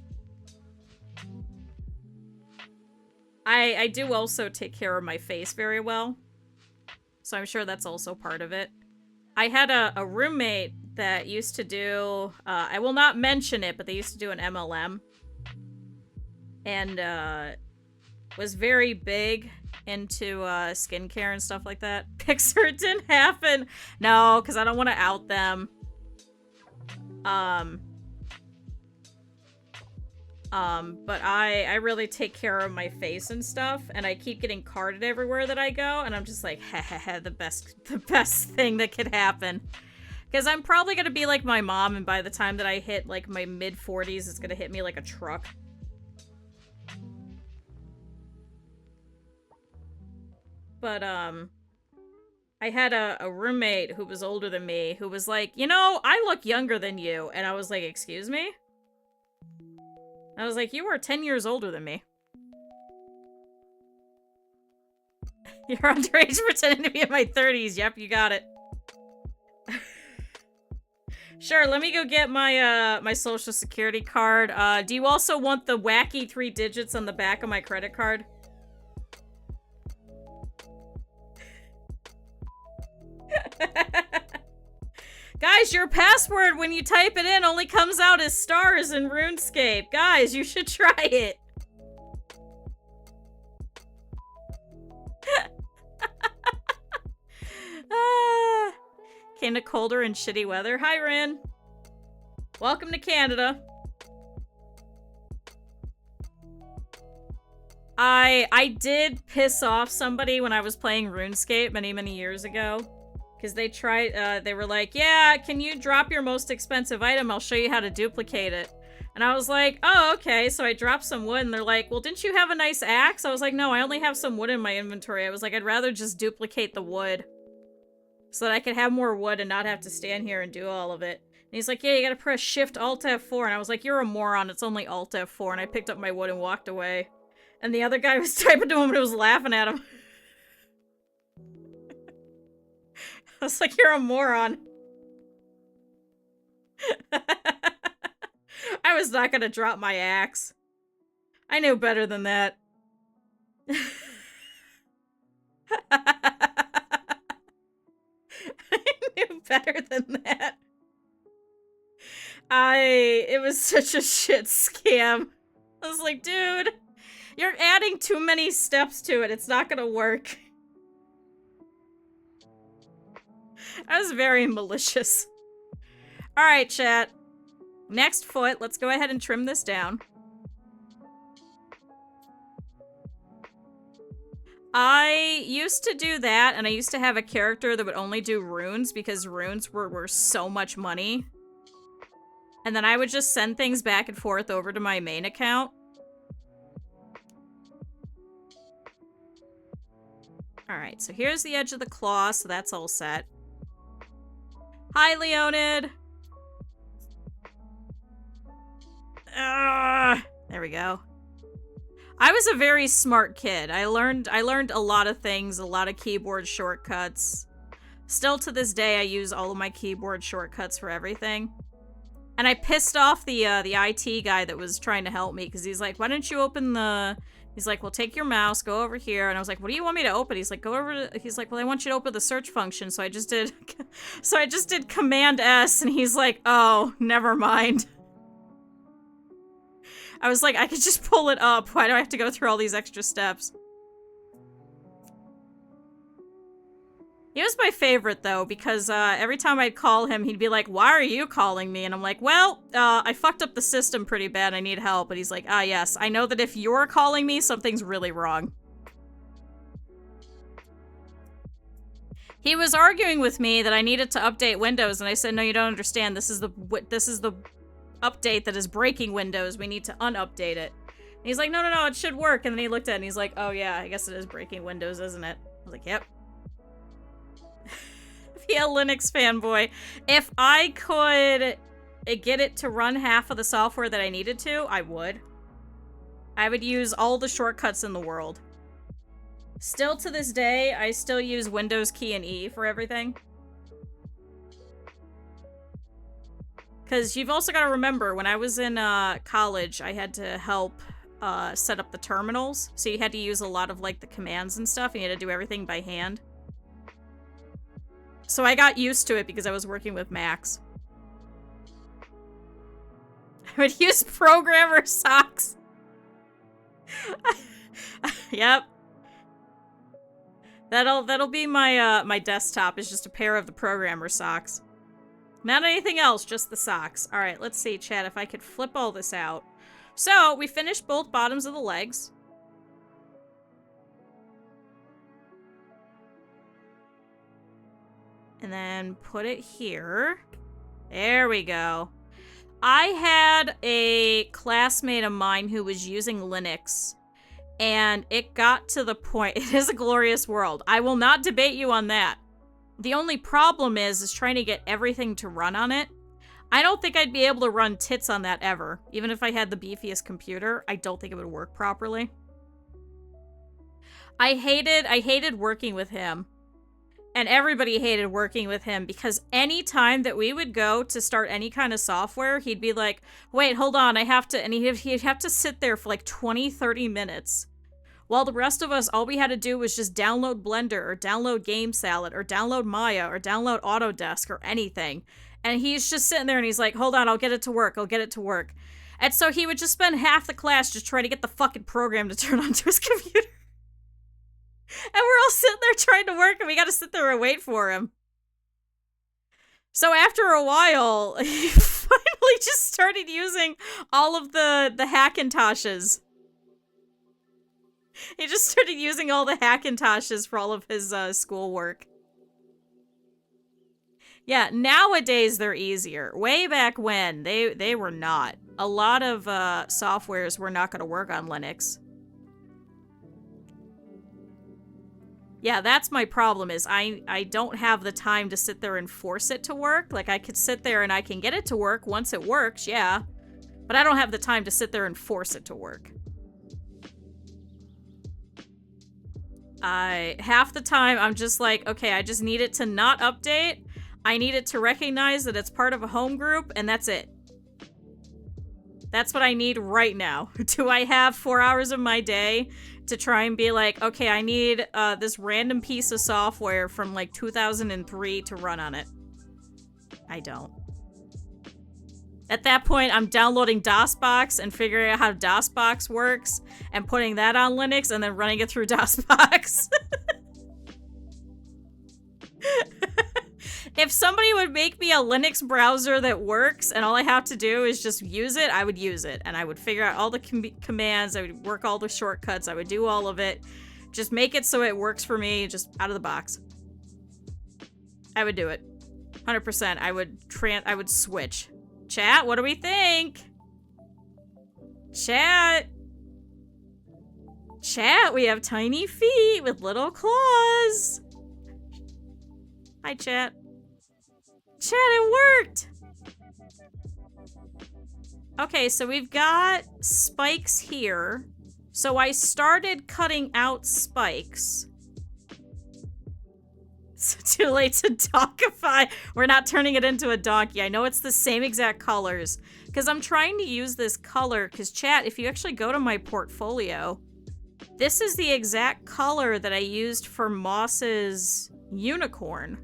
I do also take care of my face very well. So I'm sure that's also part of it. I had a roommate that used to do, I will not mention it, but they used to do an MLM. And, was very big into, skincare and stuff like that. Pixar, it didn't happen. No, because I don't want to out them. But I really take care of my face and stuff, and I keep getting carded everywhere that I go, and I'm just like, heh, the best thing that could happen. Because I'm probably gonna be like my mom, and by the time that I hit, like, my mid-40s, it's gonna hit me like a truck. But, I had a roommate who was older than me, who was like, you know, I look younger than you, and I was like, excuse me? I was like, you are 10 years older than me. You're underage pretending to be in my 30s. Yep, you got it. Sure, let me go get my, my social security card. Do you also want the wacky 3 digits on the back of my credit card? Guys, your password when you type it in only comes out as stars in RuneScape. Guys, you should try it. Kinda colder and shitty weather. Hi, Rin. Welcome to Canada. I did piss off somebody when I was playing RuneScape many years ago. Because they tried, they were like, yeah, can you drop your most expensive item? I'll show you how to duplicate it. And I was like, oh, okay. So I dropped some wood, and they're like, well, didn't you have a nice axe? I was like, no, I only have some wood in my inventory. I was like, I'd rather just duplicate the wood. So that I could have more wood and not have to stand here and do all of it. And he's like, yeah, you gotta press Shift Alt F4. And I was like, you're a moron. It's only Alt F4. And I picked up my wood and walked away. And the other guy was typing to him and was laughing at him. I was like, you're a moron. I was not gonna drop my axe. I knew better than that. I knew better than that. It was such a shit scam. I was like, dude, you're adding too many steps to it. It's not gonna work. I was very malicious. Alright, chat. Next foot, let's go ahead and trim this down. I used to do that, and I used to have a character that would only do runes because runes were so much money. And then I would just send things back and forth over to my main account. Alright, so here's the edge of the claw, so that's all set. Hi, Leonid! There we go. I was a very smart kid. I learned a lot of things, a lot of keyboard shortcuts. Still to this day, I use all of my keyboard shortcuts for everything. And I pissed off the IT guy that was trying to help me, because he's like, why don't you open the... He's like, well, take your mouse, go over here. And I was like, what do you want me to open? He's like, go over to... He's like, well, I want you to open the search function. So I just did... So I just did Command S, and he's like, oh, never mind. I was like, I could just pull it up. Why do I have to go through all these extra steps? He was my favorite, though, because every time I'd call him, he'd be like, why are you calling me? And I'm like, well, I fucked up the system pretty bad. I need help. And he's like, ah, yes, I know that if you're calling me, something's really wrong. He was arguing with me that I needed to update Windows, and I said, no, you don't understand. This is the update that is breaking Windows. We need to unupdate it. And he's like, no, it should work. And then he looked at it and he's like, oh yeah, I guess it is breaking Windows, isn't it? I was like, yep. Yeah, Linux fanboy. If I could get it to run half of the software that I needed to, I would. I would use all the shortcuts in the world. Still to this day, I still use Windows key and E for everything. Because you've also got to remember, when I was in college, I had to help set up the terminals. So you had to use a lot of, like, the commands and stuff, and you had to do everything by hand. So I got used to it because I was working with Macs. I would use programmer socks. Yep. That'll be my my desktop, is just a pair of the programmer socks. Not anything else, just the socks. All right, let's see, chat, if I could flip all this out. So, we finished both bottoms of the legs. And then put it here. There we go. I had a classmate of mine who was using Linux, and it got to the point... It is a glorious world. I will not debate you on that. The only problem is trying to get everything to run on it. I don't think I'd be able to run tits on that ever. Even if I had the beefiest computer, I don't think it would work properly. I hated working with him. And everybody hated working with him, because any time that we would go to start any kind of software, he'd be like, wait, hold on, I have to, and he'd have to sit there for like 20, 30 minutes. While the rest of us, all we had to do was just download Blender, or download Game Salad, or download Maya, or download Autodesk, or anything. And he's just sitting there and he's like, hold on, I'll get it to work, I'll get it to work. And so he would just spend half the class just trying to get the fucking program to turn onto his computer. And we're all sitting there trying to work, and we gotta sit there and wait for him. So after a while, he finally just started using all of the Hackintoshes. He just started using all the Hackintoshes for all of his schoolwork. Yeah, nowadays they're easier. Way back when, they were not. A lot of softwares were not going to work on Linux. Yeah, that's my problem, is I don't have the time to sit there and force it to work. Like, I could sit there and I can get it to work once it works, yeah. But I don't have the time to sit there and force it to work. Half the time, I'm just like, okay, I just need it to not update. I need it to recognize that it's part of a home group, and that's it. That's what I need right now. Do I have 4 hours of my day to try and be like, okay, I need this random piece of software from like 2003 to run on it? I don't. At that point, I'm downloading DOSBox and figuring out how DOSBox works and putting that on Linux and then running it through DOSBox. If somebody would make me a Linux browser that works and all I have to do is just use it, I would use it. And I would figure out all the commands, I would work all the shortcuts, I would do all of it. Just make it so it works for me, just out of the box. I would do it. 100%. I would switch. Chat, what do we think? Chat. Chat, we have tiny feet with little claws. Hi, chat. Chat, it worked! Okay, so we've got spikes here. So I started cutting out spikes. It's too late to donkify. We're not turning it into a donkey. I know it's the same exact colors. Because I'm trying to use this color. Because chat, if you actually go to my portfolio, this is the exact color that I used for Moss's unicorn.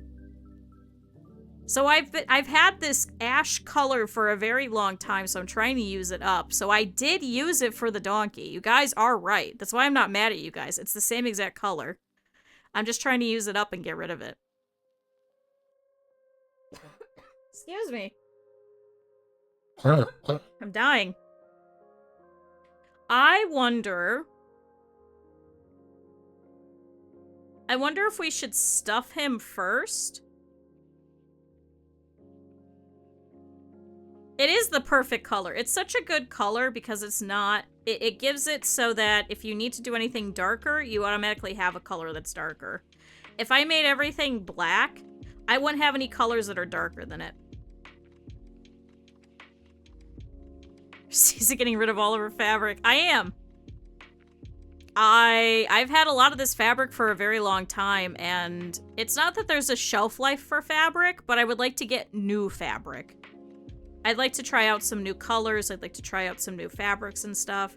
So I've had this ash color for a very long time, so I'm trying to use it up. So I did use it for the donkey. You guys are right. That's why I'm not mad at you guys. It's the same exact color. I'm just trying to use it up and get rid of it. Excuse me. I'm dying. I wonder if we should stuff him first. It is the perfect color. It's such a good color because it's not... It gives it so that if you need to do anything darker, you automatically have a color that's darker. If I made everything black, I wouldn't have any colors that are darker than it. She's getting rid of all of her fabric. I am. I've had a lot of this fabric for a very long time, and it's not that there's a shelf life for fabric, but I would like to get new fabric. I'd like to try out some new colors. I'd like to try out some new fabrics and stuff.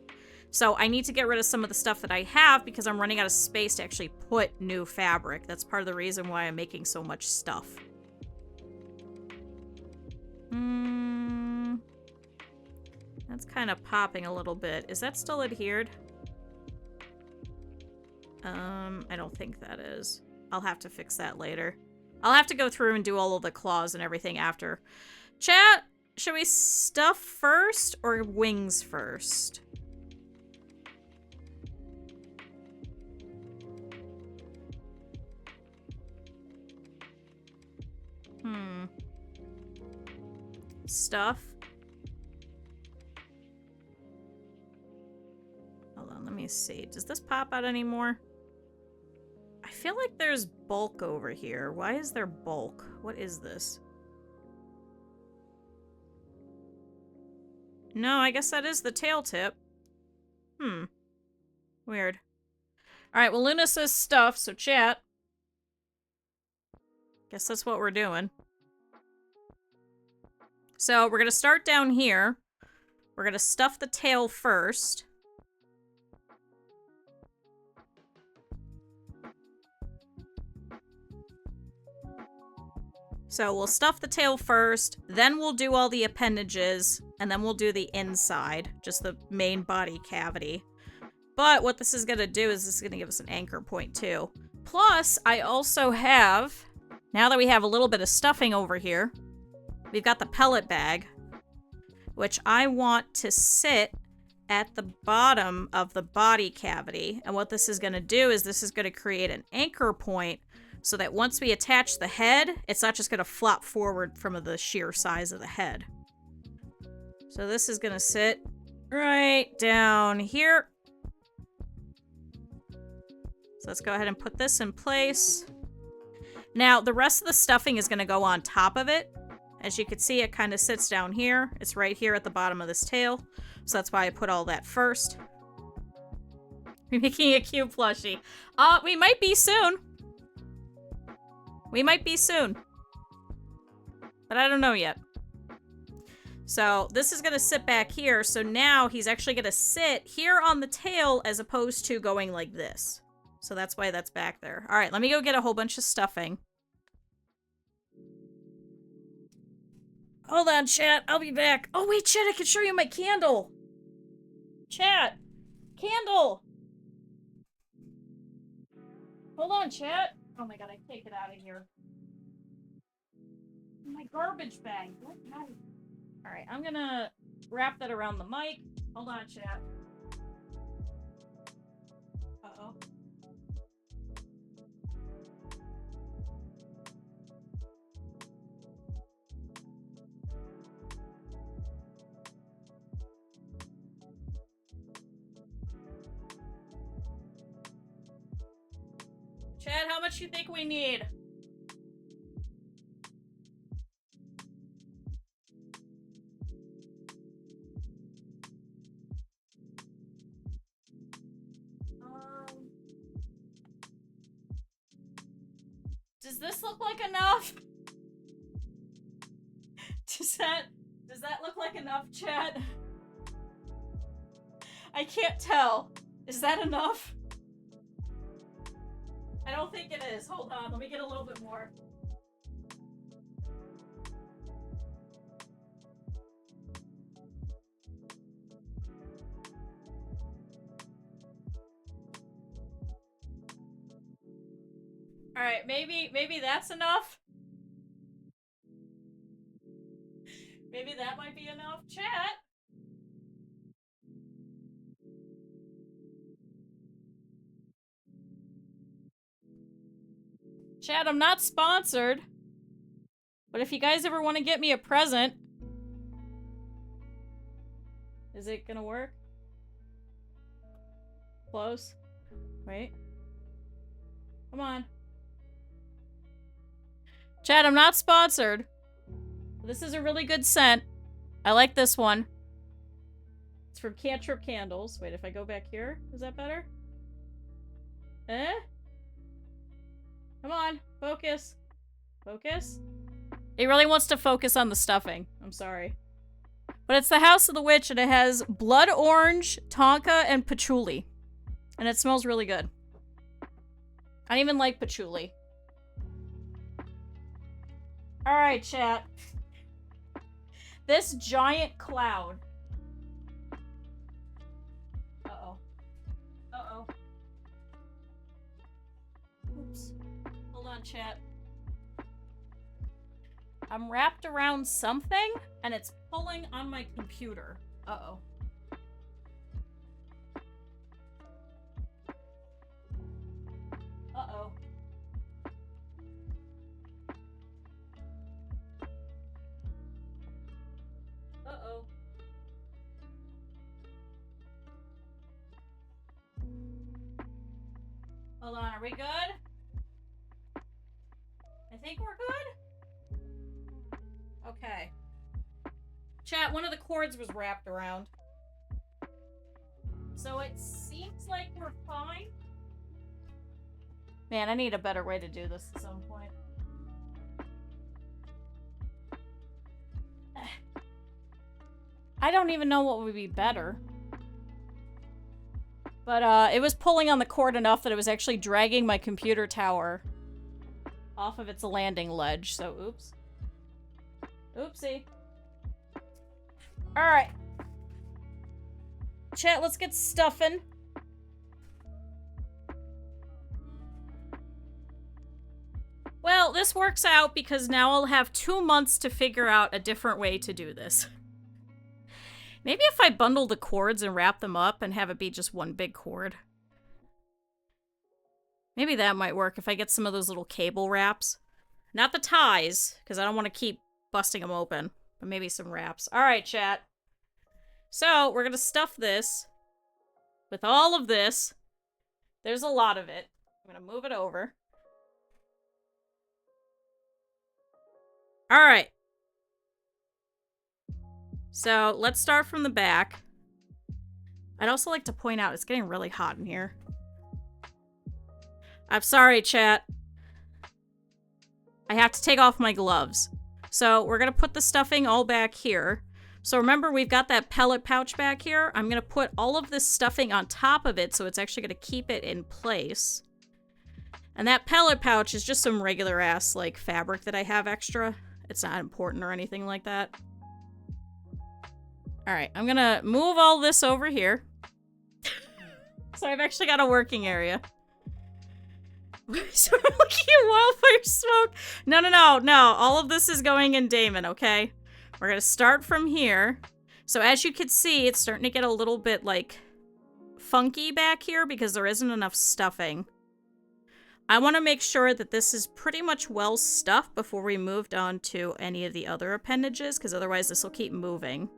So I need to get rid of some of the stuff that I have because I'm running out of space to actually put new fabric. That's part of the reason why I'm making so much stuff. That's kind of popping a little bit. Is that still adhered? I don't think that is. I'll have to fix that later. I'll have to go through and do all of the claws and everything after. Chat! Should we stuff first or wings first? Stuff. Hold on, let me see. Does this pop out anymore? I feel like there's bulk over here. Why is there bulk? What is this? No, I guess that is the tail tip. Weird. Alright, well, Luna says stuff, so chat. Guess that's what we're doing. So, we're gonna start down here. We're gonna stuff the tail first. So, we'll stuff the tail first, then we'll do all the appendages, and then we'll do the inside, just the main body cavity. But what this is gonna do is this is gonna give us an anchor point too. Plus, I also have, now that we have a little bit of stuffing over here, we've got the pellet bag, which I want to sit at the bottom of the body cavity. And what this is gonna do is this is gonna create an anchor point so that once we attach the head, it's not just gonna flop forward from the sheer size of the head. So this is gonna sit right down here. So let's go ahead and put this in place. Now, the rest of the stuffing is gonna go on top of it. As you can see, it kind of sits down here. It's right here at the bottom of this tail. So that's why I put all that first. We're making a cute plushie. We might be soon. We might be soon. But I don't know yet. So this is going to sit back here. So now he's actually going to sit here on the tail as opposed to going like this. So that's why that's back there. All right, let me go get a whole bunch of stuffing. Hold on, chat. I'll be back. Oh, wait, chat. I can show you my candle. Chat. Candle. Hold on, chat. Oh my god, I take it out of here. My garbage bag. What? Alright, I'm gonna wrap that around the mic. Hold on, chat. Uh-oh. Chad, how much you think we need? Does this look like enough? Does that look like enough, chat? I can't tell. Is that enough? I don't think it is. Hold on, let me get a little bit more. Alright, maybe that's enough? Maybe that might be enough? Chat! Chat, I'm not sponsored. But if you guys ever want to get me a present... Is it gonna work? Close. Wait. Come on. Chat, I'm not sponsored. This is a really good scent. I like this one. It's from Cantrip Candles. Wait, if I go back here, is that better? Eh? Come on, focus. Focus? It really wants to focus on the stuffing. I'm sorry. But it's the House of the Witch, and it has blood orange, tonka, and patchouli. And it smells really good. I don't even like patchouli. Alright, chat. This giant cloud. Uh-oh. Uh-oh. Oops. Hold on, chat. I'm wrapped around something, and it's pulling on my computer. Uh-oh. Uh-oh. Uh-oh. Hold on, are we good? I think we're good? Okay. Chat, one of the cords was wrapped around. So it seems like we're fine. Man, I need a better way to do this at some point. I don't even know what would be better. But, it was pulling on the cord enough that it was actually dragging my computer tower off of its landing ledge, so oops. Oopsie. Alright. Chat, let's get stuffing. Well, this works out because now I'll have 2 months to figure out a different way to do this. Maybe if I bundle the cords and wrap them up and have it be just one big cord. Maybe that might work if I get some of those little cable wraps. Not the ties, because I don't want to keep busting them open. But maybe some wraps. Alright, chat. So, we're going to stuff this with all of this. There's a lot of it. I'm going to move it over. Alright. So, let's start from the back. I'd also like to point out, it's getting really hot in here. I'm sorry, chat. I have to take off my gloves. So, we're gonna put the stuffing all back here. So remember, we've got that pellet pouch back here. I'm gonna put all of this stuffing on top of it, so it's actually gonna keep it in place. And that pellet pouch is just some regular ass, like, fabric that I have extra. It's not important or anything like that. Alright, I'm gonna move all this over here. So I've actually got a working area. So we're looking at wildfire smoke. No. All of this is going in Daemon, okay? We're gonna start from here. So as you can see, it's starting to get a little bit, like, funky back here because there isn't enough stuffing. I want to make sure that this is pretty much well stuffed before we moved on to any of the other appendages, because otherwise this will keep moving.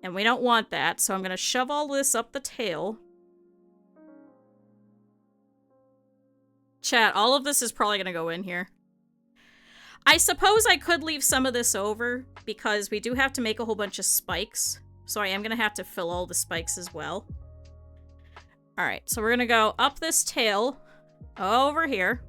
And we don't want that, so I'm going to shove all this up the tail. Chat, all of this is probably gonna go in here. I suppose I could leave some of this over, because we do have to make a whole bunch of spikes. So I am gonna have to fill all the spikes as well. Alright, so we're gonna go up this tail, over here.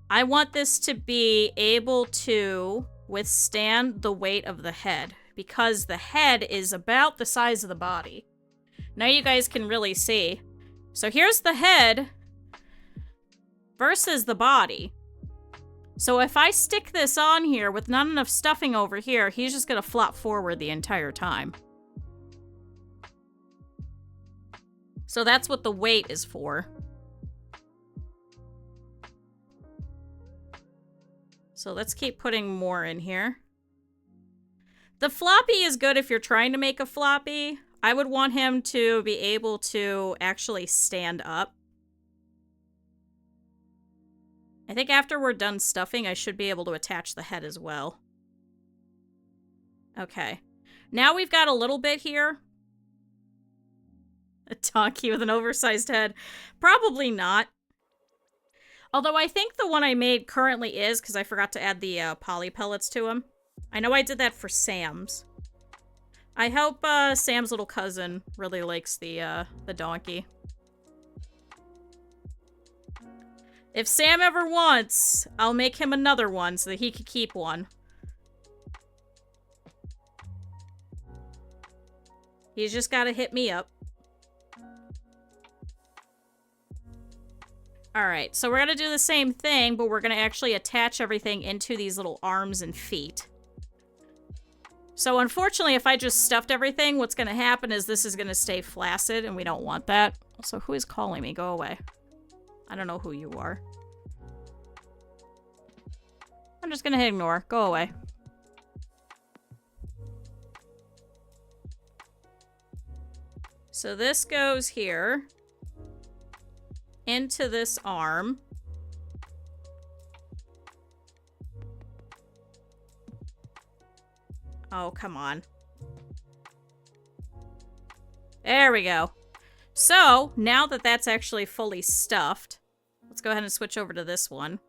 I want this to be able to withstand the weight of the head, because the head is about the size of the body. Now you guys can really see. So here's the head versus the body. So if I stick this on here with not enough stuffing over here, he's just gonna flop forward the entire time. So that's what the weight is for. So let's keep putting more in here. The floppy is good if you're trying to make a floppy. I would want him to be able to actually stand up. I think after we're done stuffing, I should be able to attach the head as well. Okay. Now we've got a little bit here. A donkey with an oversized head. Probably not. Although I think the one I made currently is, because I forgot to add the poly pellets to him. I know I did that for Sam's. I hope Sam's little cousin really likes the donkey. If Sam ever wants, I'll make him another one so that he could keep one. He's just gotta hit me up. Alright, so we're gonna do the same thing, but we're gonna actually attach everything into these little arms and feet. So unfortunately, if I just stuffed everything, what's gonna happen is this is gonna stay flaccid, and we don't want that. Also, who is calling me? Go away. I don't know who you are. I'm just gonna hit ignore. Go away. So this goes here. Into this arm. Oh, come on. There we go. So, now that that's actually fully stuffed, let's go ahead and switch over to this one.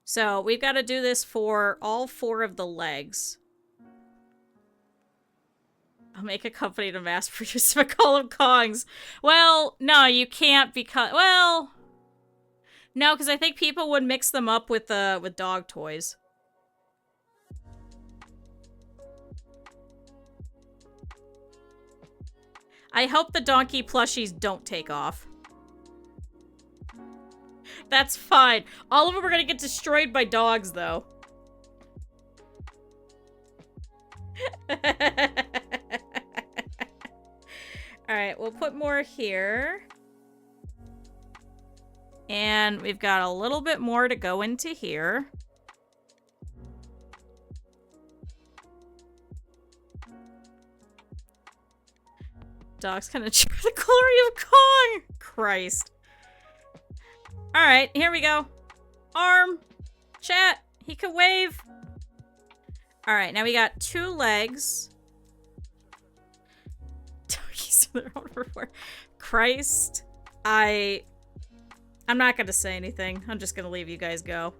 So, we've got to do this for all 4 of the legs. I'll make a company to mass produce McCall of Kongs. Well, no, you can't because... Well... No, because I think people would mix them up with dog toys. I hope the donkey plushies don't take off. That's fine. All of them are going to get destroyed by dogs, though. Alright, we'll put more here. And we've got a little bit more to go into here. Dog's gonna cheer the glory of Kong! Christ. Alright, here we go. Arm. Chat. He can wave. Alright, now we got 2 legs. Doggies in their own reward. Christ. I'm not gonna say anything. I'm just gonna leave you guys go.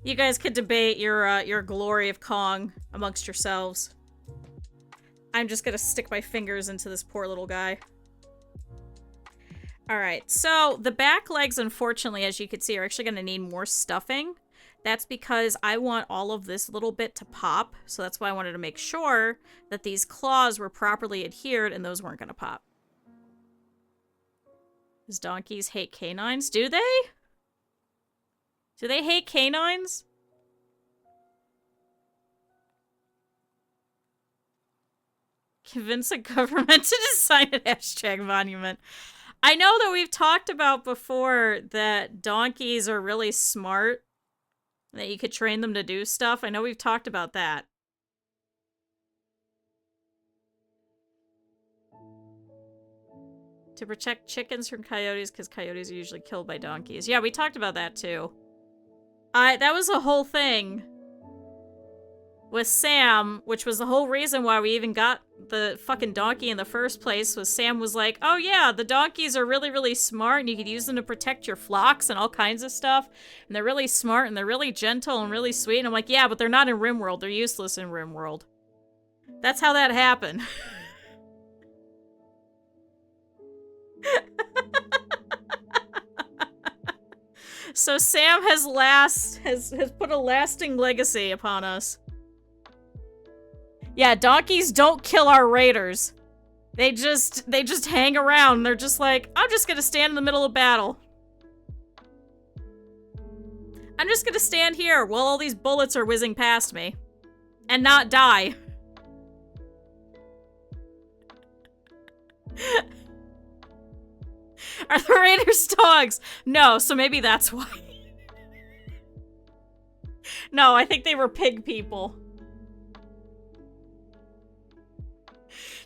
You guys could debate your glory of Kong amongst yourselves. I'm just gonna stick my fingers into this poor little guy. Alright, so the back legs, unfortunately, as you can see, are actually gonna need more stuffing. That's because I want all of this little bit to pop, so that's why I wanted to make sure that these claws were properly adhered and those weren't gonna pop. Does donkeys hate canines? Do they? Do they hate canines? Convince a government to design an hashtag monument. I know that we've talked about before that donkeys are really smart. That you could train them to do stuff. I know we've talked about that. To protect chickens from coyotes, because coyotes are usually killed by donkeys. Yeah, we talked about that too. That was a whole thing. with Sam, which was the whole reason why we even got the fucking donkey in the first place, was Sam was like, oh yeah, the donkeys are really, really smart and you could use them to protect your flocks and all kinds of stuff. And they're really smart and they're really gentle and really sweet. And I'm like, yeah, but they're not in RimWorld. They're useless in RimWorld. That's how that happened. So Sam has put a lasting legacy upon us. Yeah, donkeys don't kill our raiders. They just hang around. They're just like, I'm just gonna stand in the middle of battle. I'm just gonna stand here while all these bullets are whizzing past me. And not die. Are the raiders dogs? No, so maybe that's why. No, I think they were pig people.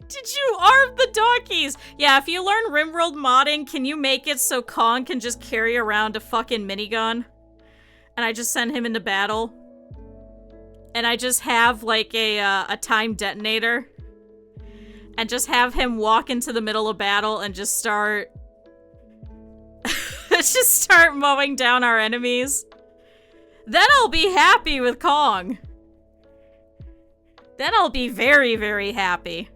Did you arm the donkeys? Yeah, if you learn RimWorld modding, can you make it so Kong can just carry around a fucking minigun? And I just send him into battle? And I just have, like, a time detonator? And just have him walk into the middle of battle and just start... just start mowing down our enemies? Then I'll be happy with Kong. Then I'll be very, very happy.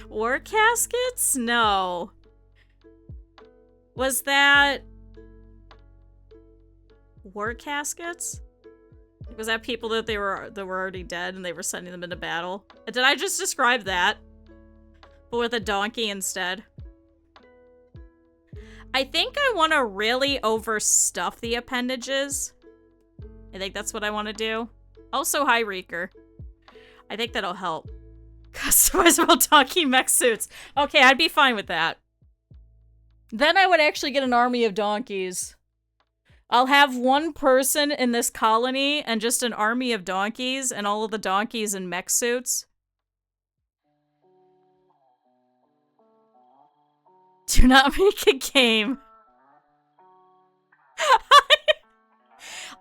War caskets? No. Was that... war caskets? Was that people that were already dead and they were sending them into battle? Did I just describe that? But with a donkey instead. I think I want to really overstuff the appendages. I think that's what I want to do. Also, hi, Reeker. I think that'll help. Customizable donkey mech suits. Okay, I'd be fine with that. Then I would actually get an army of donkeys. I'll have one person in this colony and just an army of donkeys and all of the donkeys in mech suits. Do not make a game.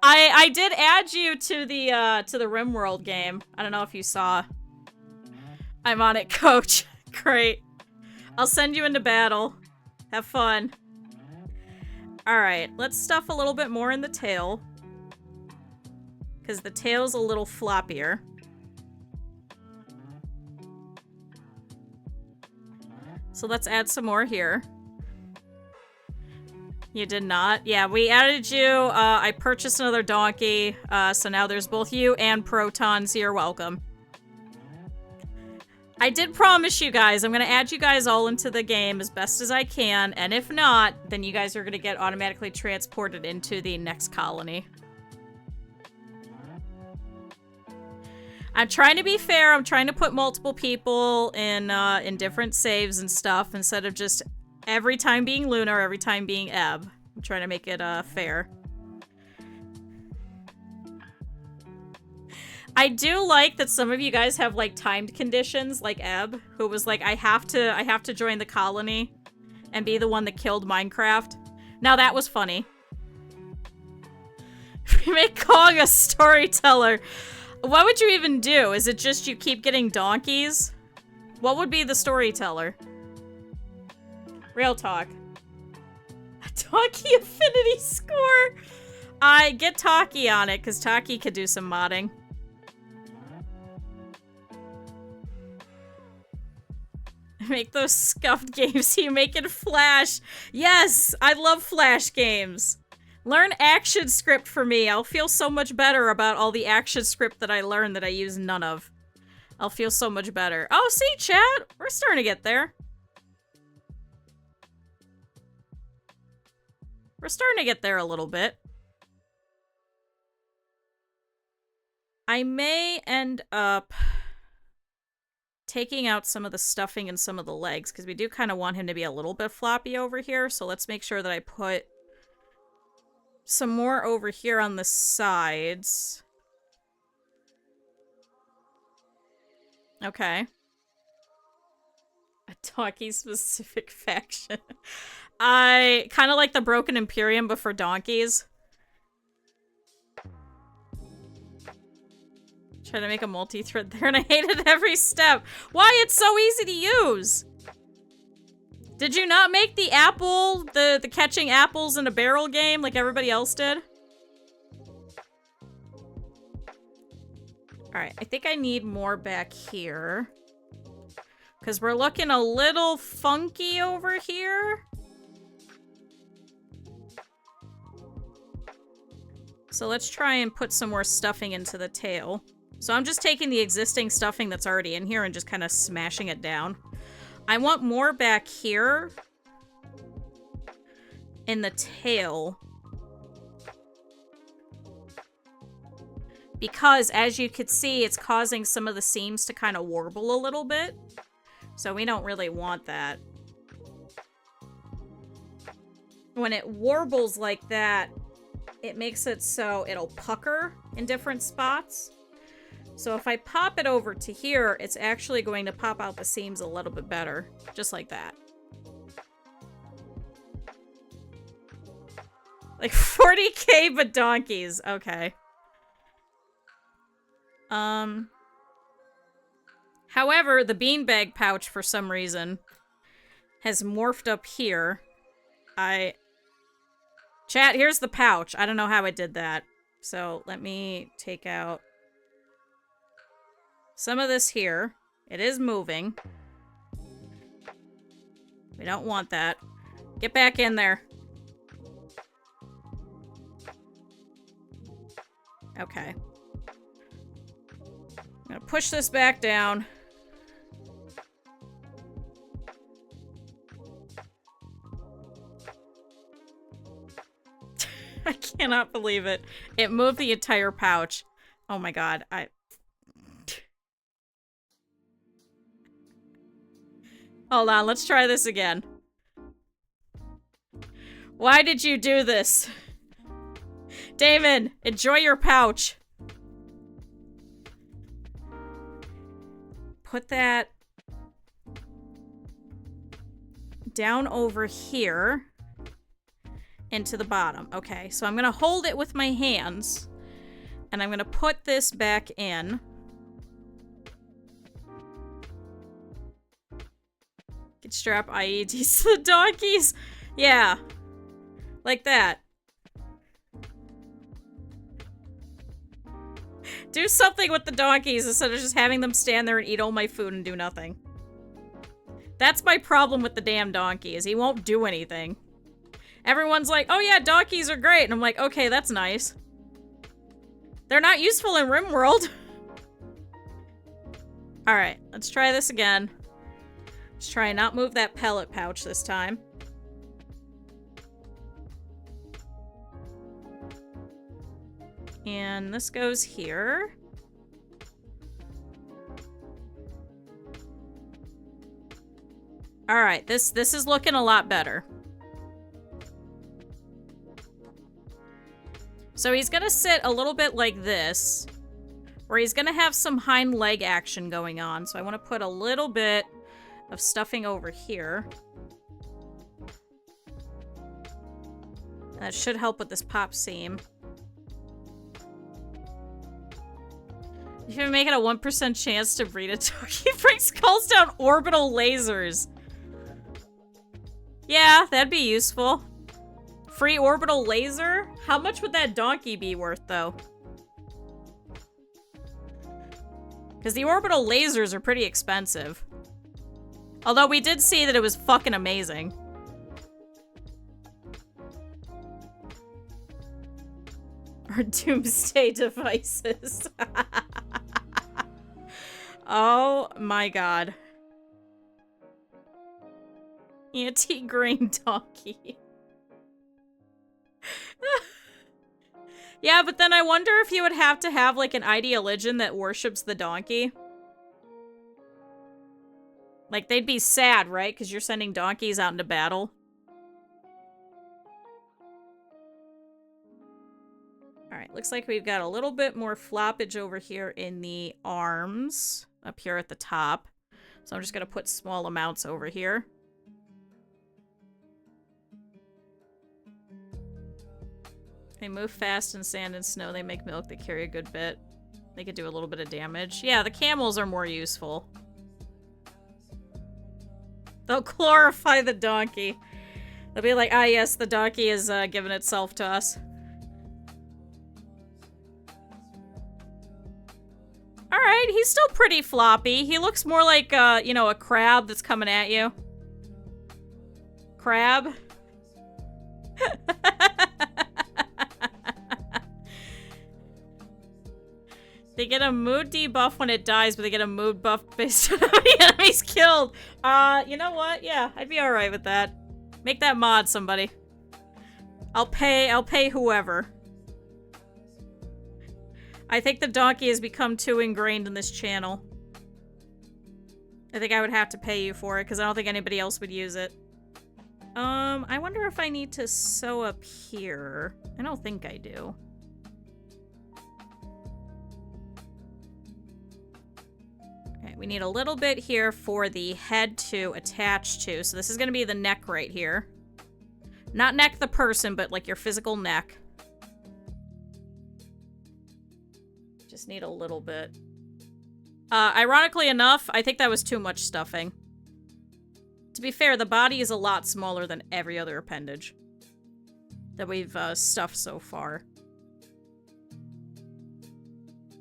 I did add you to the RimWorld game. I don't know if you saw. I'm on it, coach. Great. I'll send you into battle. Have fun. Alright, let's stuff a little bit more in the tail. Because the tail's a little floppier. So let's add some more here. You did not? Yeah, we added you. I purchased another donkey. So now there's both you and Protons. You're welcome. I did promise you guys, I'm going to add you guys all into the game as best as I can, and if not, then you guys are going to get automatically transported into the next colony. I'm trying to be fair, I'm trying to put multiple people in different saves and stuff, instead of just every time being Luna or every time being Ebb. I'm trying to make it fair. I do like that some of you guys have, like, timed conditions, like Ebb, who was like, I have to join the colony and be the one that killed Minecraft. Now that was funny. We make Kong a storyteller. What would you even do? Is it just you keep getting donkeys? What would be the storyteller? Real talk. A donkey affinity score! I get Taki on it, because Taki could do some modding. Make those scuffed games you make in Flash. Yes, I love Flash games. Learn action script for me. I'll feel so much better about all the action script that I learned that I use none of. I'll feel so much better. Oh, see, chat? We're starting to get there. We're starting to get there a little bit. I may end up taking out some of the stuffing and some of the legs, because we do kind of want him to be a little bit floppy over here, so let's make sure that I put some more over here on the sides. Okay. A donkey-specific faction. I kind of like the Broken Imperium, but for donkeys. Try to make a multi-thread there, and I hated every step. Why? It's so easy to use! Did you not make the apple, the catching apples in a barrel game like everybody else did? Alright, I think I need more back here. Because we're looking a little funky over here. So let's try and put some more stuffing into the tail. So I'm just taking the existing stuffing that's already in here and just kind of smashing it down. I want more back here in the tail. Because, as you could see, it's causing some of the seams to kind of warble a little bit. So we don't really want that. When it warbles like that, it makes it so it'll pucker in different spots. So if I pop it over to here, it's actually going to pop out the seams a little bit better. Just like that. Like 40k but donkeys. Okay. However, the beanbag pouch, for some reason, has morphed up here. Chat, here's the pouch. I don't know how I did that. So let me take out some of this here. It is moving. We don't want that. Get back in there. Okay. I'm gonna push this back down. I cannot believe it. It moved the entire pouch. Oh my god, Hold on, let's try this again. Why did you do this? Daemon, enjoy your pouch. Put that down over here into the bottom. Okay, so I'm gonna hold it with my hands and I'm gonna put this back in. Could strap IEDs to the donkeys. Yeah, like that. Do something with the donkeys instead of just having them stand there and eat all my food and do nothing. That's my problem with the damn donkey, is he won't do anything. Everyone's like, oh yeah, donkeys are great. And I'm like, okay, that's nice. They're not useful in RimWorld. Alright, let's try this again. Let's try and not move that pellet pouch this time. And this goes here. Alright, this is looking a lot better. So he's gonna sit a little bit like this, where he's gonna have some hind leg action going on. So I want to put a little bit of stuffing over here. That should help with this pop seam. You can make it a 1% chance to breed a donkey. Frank calls down orbital lasers. Yeah, that'd be useful. Free orbital laser? How much would that donkey be worth, though? Because the orbital lasers are pretty expensive. Although we did see that it was fucking amazing. Or doomsday devices. Oh my god. Anti-grain donkey. Yeah, but then I wonder if you would have to have, like, an ideologian that worships the donkey. Like, they'd be sad, right? Because you're sending donkeys out into battle. Alright, Alright, looks like we've got a little bit more floppage over here in the arms. Up here at the top. So I'm just gonna put small amounts over here. They move fast in sand and snow. They make milk. They carry a good bit. They could do a little bit of damage. Yeah, the camels are more useful. They'll glorify the donkey. They'll be like, ah yes, the donkey is giving itself to us. Alright, he's still pretty floppy. He looks more like, you know, a crab that's coming at you. Crab? They get a mood debuff when it dies, but they get a mood buff based on how many enemies killed. You know what? Yeah, I'd be alright with that. Make that mod, somebody. I'll pay whoever. I think the donkey has become too ingrained in this channel. I think I would have to pay you for it, because I don't think anybody else would use it. I wonder if I need to sew up here. I don't think I do. Okay, we need a little bit here for the head to attach to. So this is going to be the neck right here. Not neck the person, but like your physical neck. Just need a little bit. Ironically enough, I think that was too much stuffing. To be fair, the body is a lot smaller than every other appendage that we've stuffed so far.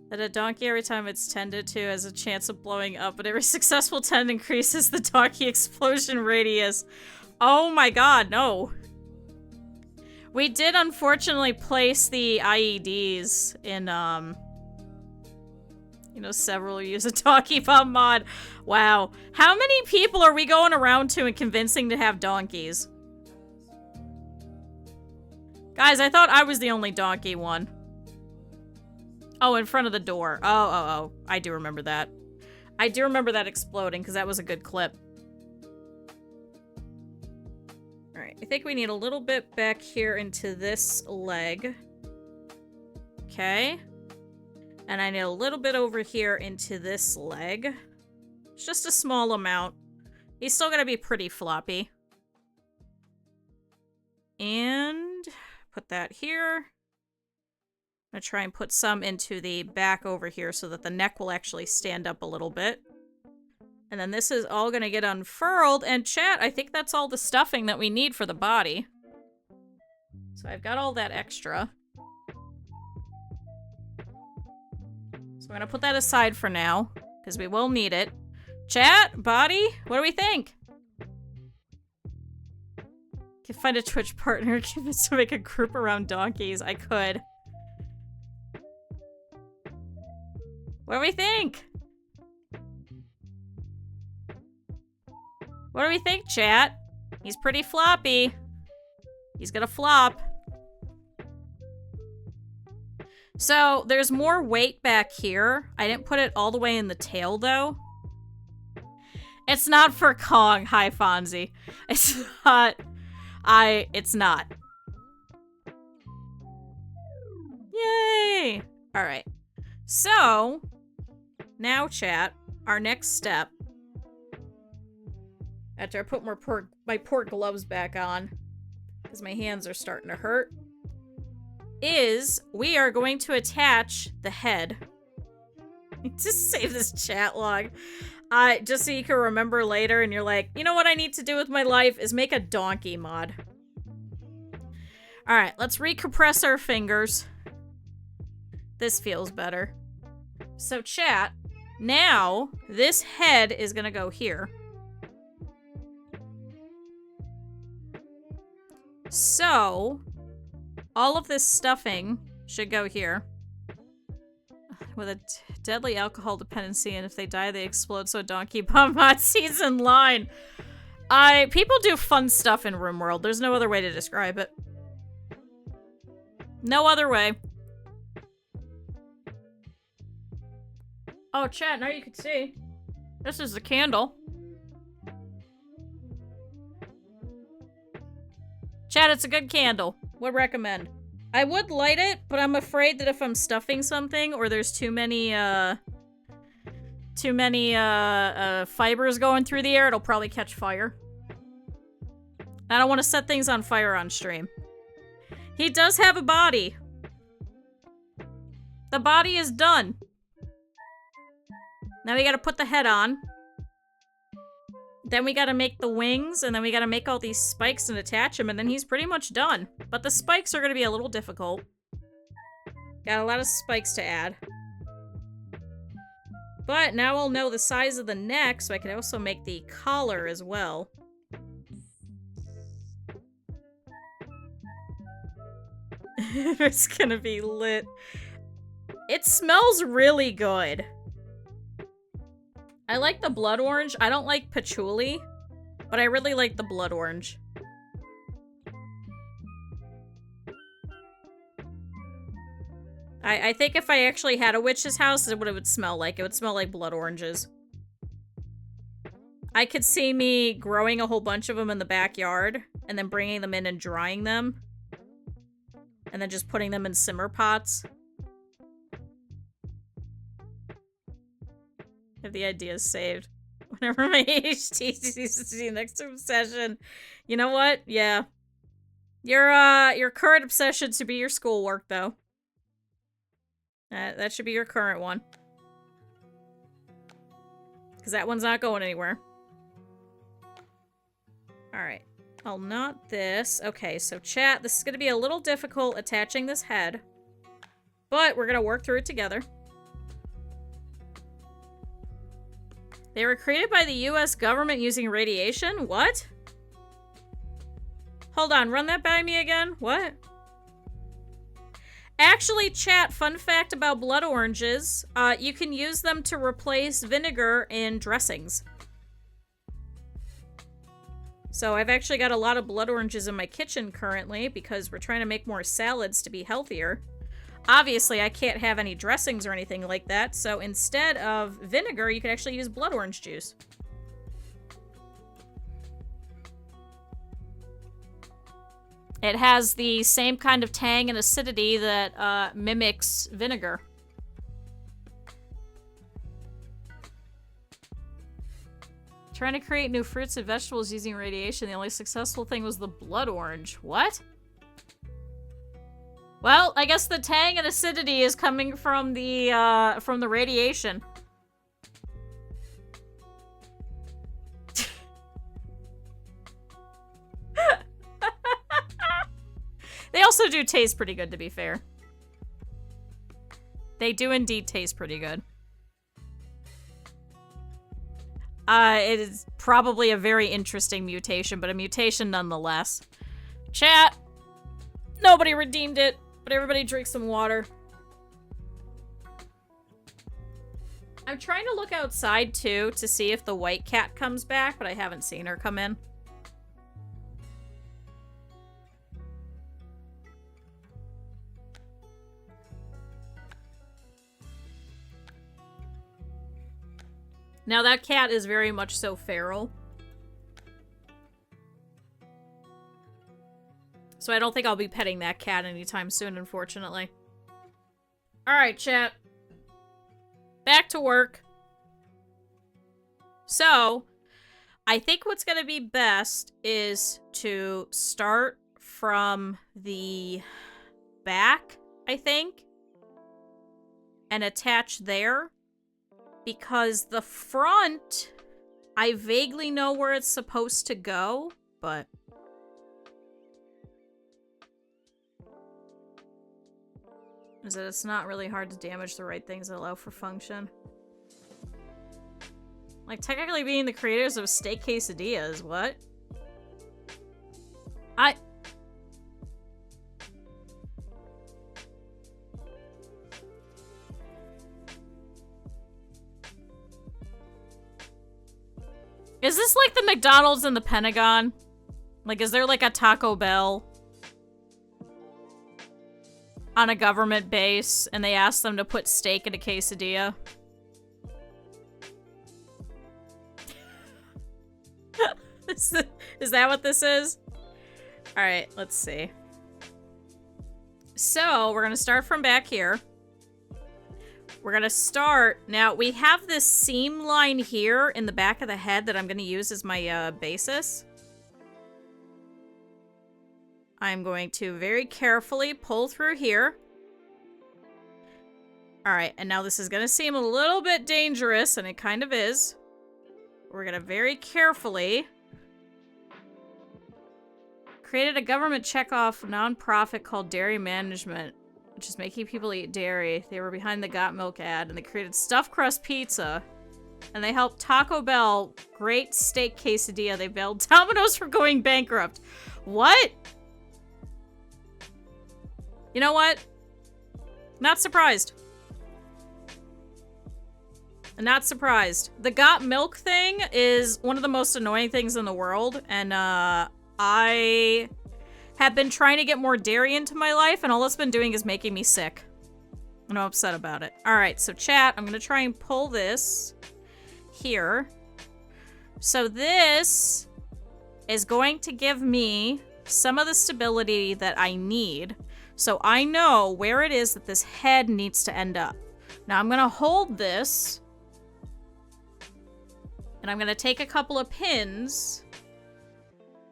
That a donkey, every time it's tended to, has a chance of blowing up, but every successful tend increases the donkey explosion radius. Oh my god, no. We did unfortunately place the IEDs in, you know, several use a donkey bomb mod. Wow. How many people are we going around to and convincing to have donkeys? Guys, I thought I was the only donkey one. Oh, in front of the door. Oh. I do remember that. I do remember that exploding, because that was a good clip. Alright, I think we need a little bit back here into this leg. Okay. And I need a little bit over here into this leg. It's just a small amount. He's still gonna be pretty floppy. And put that here. I'm gonna try and put some into the back over here so that the neck will actually stand up a little bit. And then this is all gonna get unfurled. And chat, I think that's all the stuffing that we need for the body. So I've got all that extra. So I'm gonna put that aside for now, because we will need it. Chat, body, what do we think? Can find a Twitch partner, convinced to make a group around donkeys. I could. What do we think? What do we think, chat? He's pretty floppy. He's gonna flop. So, there's more weight back here. I didn't put it all the way in the tail, though. It's not for Kong. Hi, Fonzie. It's not. It's not. Yay! Alright. So, now, chat, our next step, after I put my pork gloves back on, because my hands are starting to hurt, is we are going to attach the head. Just save this chat log. Just so you can remember later and you're like, you know what I need to do with my life is make a donkey mod. Alright, let's recompress our fingers. This feels better. So chat, now this head is gonna go here. So, all of this stuffing should go here. With a deadly alcohol dependency, and if they die, they explode, so donkey bomb hot seeds in line. People do fun stuff in RimWorld. There's no other way to describe it. No other way. Oh, chat, now you can see. This is the candle. Chat, it's a good candle. Would recommend. I would light it, but I'm afraid that if I'm stuffing something or there's too many fibers going through the air, it'll probably catch fire. I don't want to set things on fire on stream. He does have a body. The body is done. Now we gotta put the head on. Then we gotta make the wings, and then we gotta make all these spikes and attach them, and then he's pretty much done. But the spikes are gonna be a little difficult. Got a lot of spikes to add. But now I'll know the size of the neck, so I can also make the collar as well. It's gonna be lit. It smells really good. I like the blood orange. I don't like patchouli, but I really like the blood orange. I think if I actually had a witch's house, this is what it would smell like. It would smell like blood oranges. I could see me growing a whole bunch of them in the backyard, and then bringing them in and drying them. And then just putting them in simmer pots. Have the ideas saved. Whenever my HTC next obsession. You know what? Yeah. Your current obsession should be your schoolwork, though. That should be your current one. Because that one's not going anywhere. Alright. I'll knot this. Okay, so chat, this is going to be a little difficult attaching this head. But we're going to work through it together. They were created by the US government using radiation? What? Hold on, run that by me again. What? Actually, chat, fun fact about blood oranges. You can use them to replace vinegar in dressings. So I've actually got a lot of blood oranges in my kitchen currently because we're trying to make more salads to be healthier. Obviously, I can't have any dressings or anything like that, so instead of vinegar, you can actually use blood orange juice. It has the same kind of tang and acidity that mimics vinegar. Trying to create new fruits and vegetables using radiation. The only successful thing was the blood orange. What? Well, I guess the tang and acidity is coming from the radiation. They also do taste pretty good, to be fair. They do indeed taste pretty good. It is probably a very interesting mutation, but a mutation nonetheless. Chat! Nobody redeemed it, but everybody drink some water. I'm trying to look outside, too, to see if the white cat comes back, but I haven't seen her come in. Now, that cat is very much so feral. So I don't think I'll be petting that cat anytime soon, unfortunately. Alright, chat. Back to work. So, I think what's going to be best is to start from the back, I think, and attach there. Because the front, I vaguely know where it's supposed to go, but... is that it's not really hard to damage the right things that allow for function. Like, technically being the creators of steak quesadillas, what? Is this like the McDonald's and the Pentagon? Like, is there like a Taco Bell on a government base and they ask them to put steak in a quesadilla? Is that what this is? Alright, let's see. So we're going to start from back here. We're going to start... Now, we have this seam line here in the back of the head that I'm going to use as my basis. I'm going to very carefully pull through here. Alright, and now this is going to seem a little bit dangerous, and it kind of is. We're going to very carefully... created a government checkoff nonprofit called Dairy Management, which is making people eat dairy. They were behind the Got Milk ad, and they created stuffed crust pizza. And they helped Taco Bell, great steak quesadilla. They bailed Domino's from going bankrupt. What? You know what? Not surprised. Not surprised. The Got Milk thing is one of the most annoying things in the world, and I have been trying to get more dairy into my life, and all it's been doing is making me sick. And I'm upset about it. Alright, so chat, I'm gonna try and pull this here. So this is going to give me some of the stability that I need, so I know where it is that this head needs to end up. Now I'm gonna hold this, and I'm gonna take a couple of pins,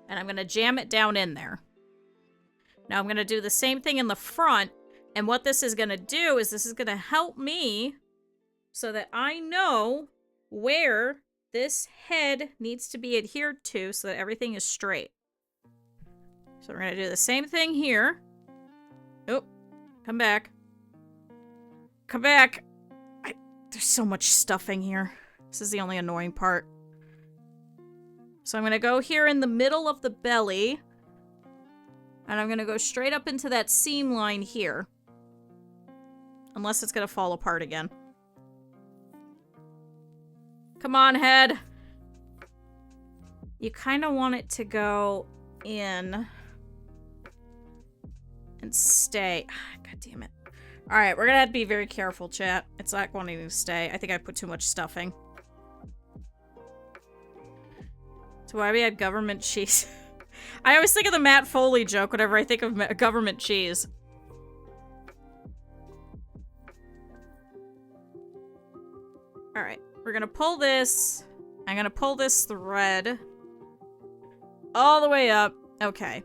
and I'm gonna jam it down in there. Now I'm gonna do the same thing in the front, and what this is gonna do is this is gonna help me so that I know where this head needs to be adhered to so that everything is straight. So we're gonna do the same thing here. Oh, come back. Come back. There's so much stuffing here. This is the only annoying part. So I'm gonna go here in the middle of the belly. And I'm gonna go straight up into that seam line here. Unless it's gonna fall apart again. Come on, head. You kind of want it to go in and stay. God damn it. Alright, we're gonna have to be very careful, chat. It's not wanting to stay. I think I put too much stuffing. So why we had government cheese? I always think of the Matt Foley joke whenever I think of government cheese. Alright, we're gonna pull this. I'm gonna pull this thread all the way up. Okay.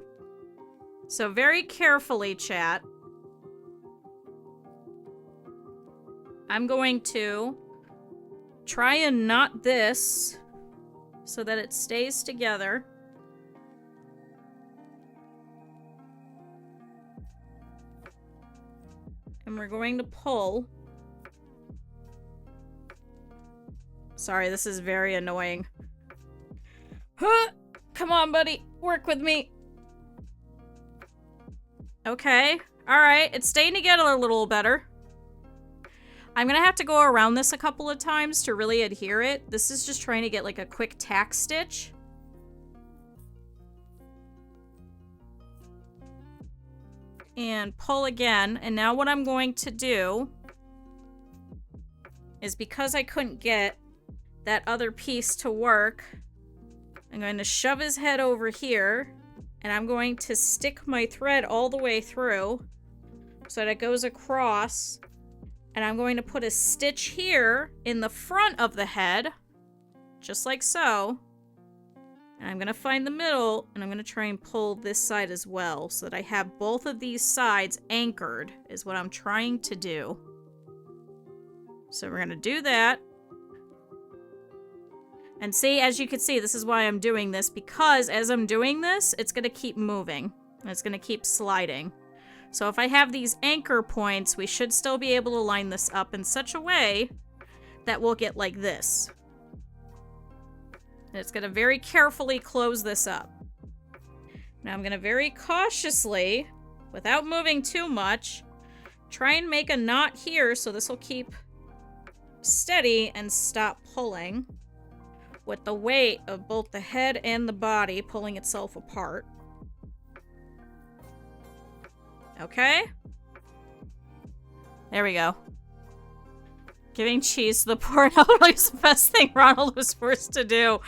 So very carefully, chat. I'm going to try and knot this so that it stays together. And we're going to pull. Sorry, this is very annoying. Huh! Come on, buddy. Work with me. Okay. Alright, it's staying together a little better. I'm gonna have to go around this a couple of times to really adhere it. This is just trying to get like a quick tack stitch. And pull again. And now what I'm going to do is, because I couldn't get that other piece to work, I'm going to shove his head over here, and I'm going to stick my thread all the way through so that it goes across, and I'm going to put a stitch here in the front of the head, just like so, and I'm going to find the middle, and I'm going to try and pull this side as well so that I have both of these sides anchored, is what I'm trying to do. So we're going to do that. And see, as you can see, this is why I'm doing this, because as I'm doing this, it's going to keep moving. And it's going to keep sliding. So if I have these anchor points, we should still be able to line this up in such a way that we'll get like this. And it's going to very carefully close this up. Now I'm going to very cautiously, without moving too much, try and make a knot here so this will keep steady and stop pulling, with the weight of both the head and the body pulling itself apart. Okay? There we go. Giving cheese to the poor and elderly is the best thing Ronald was forced to do.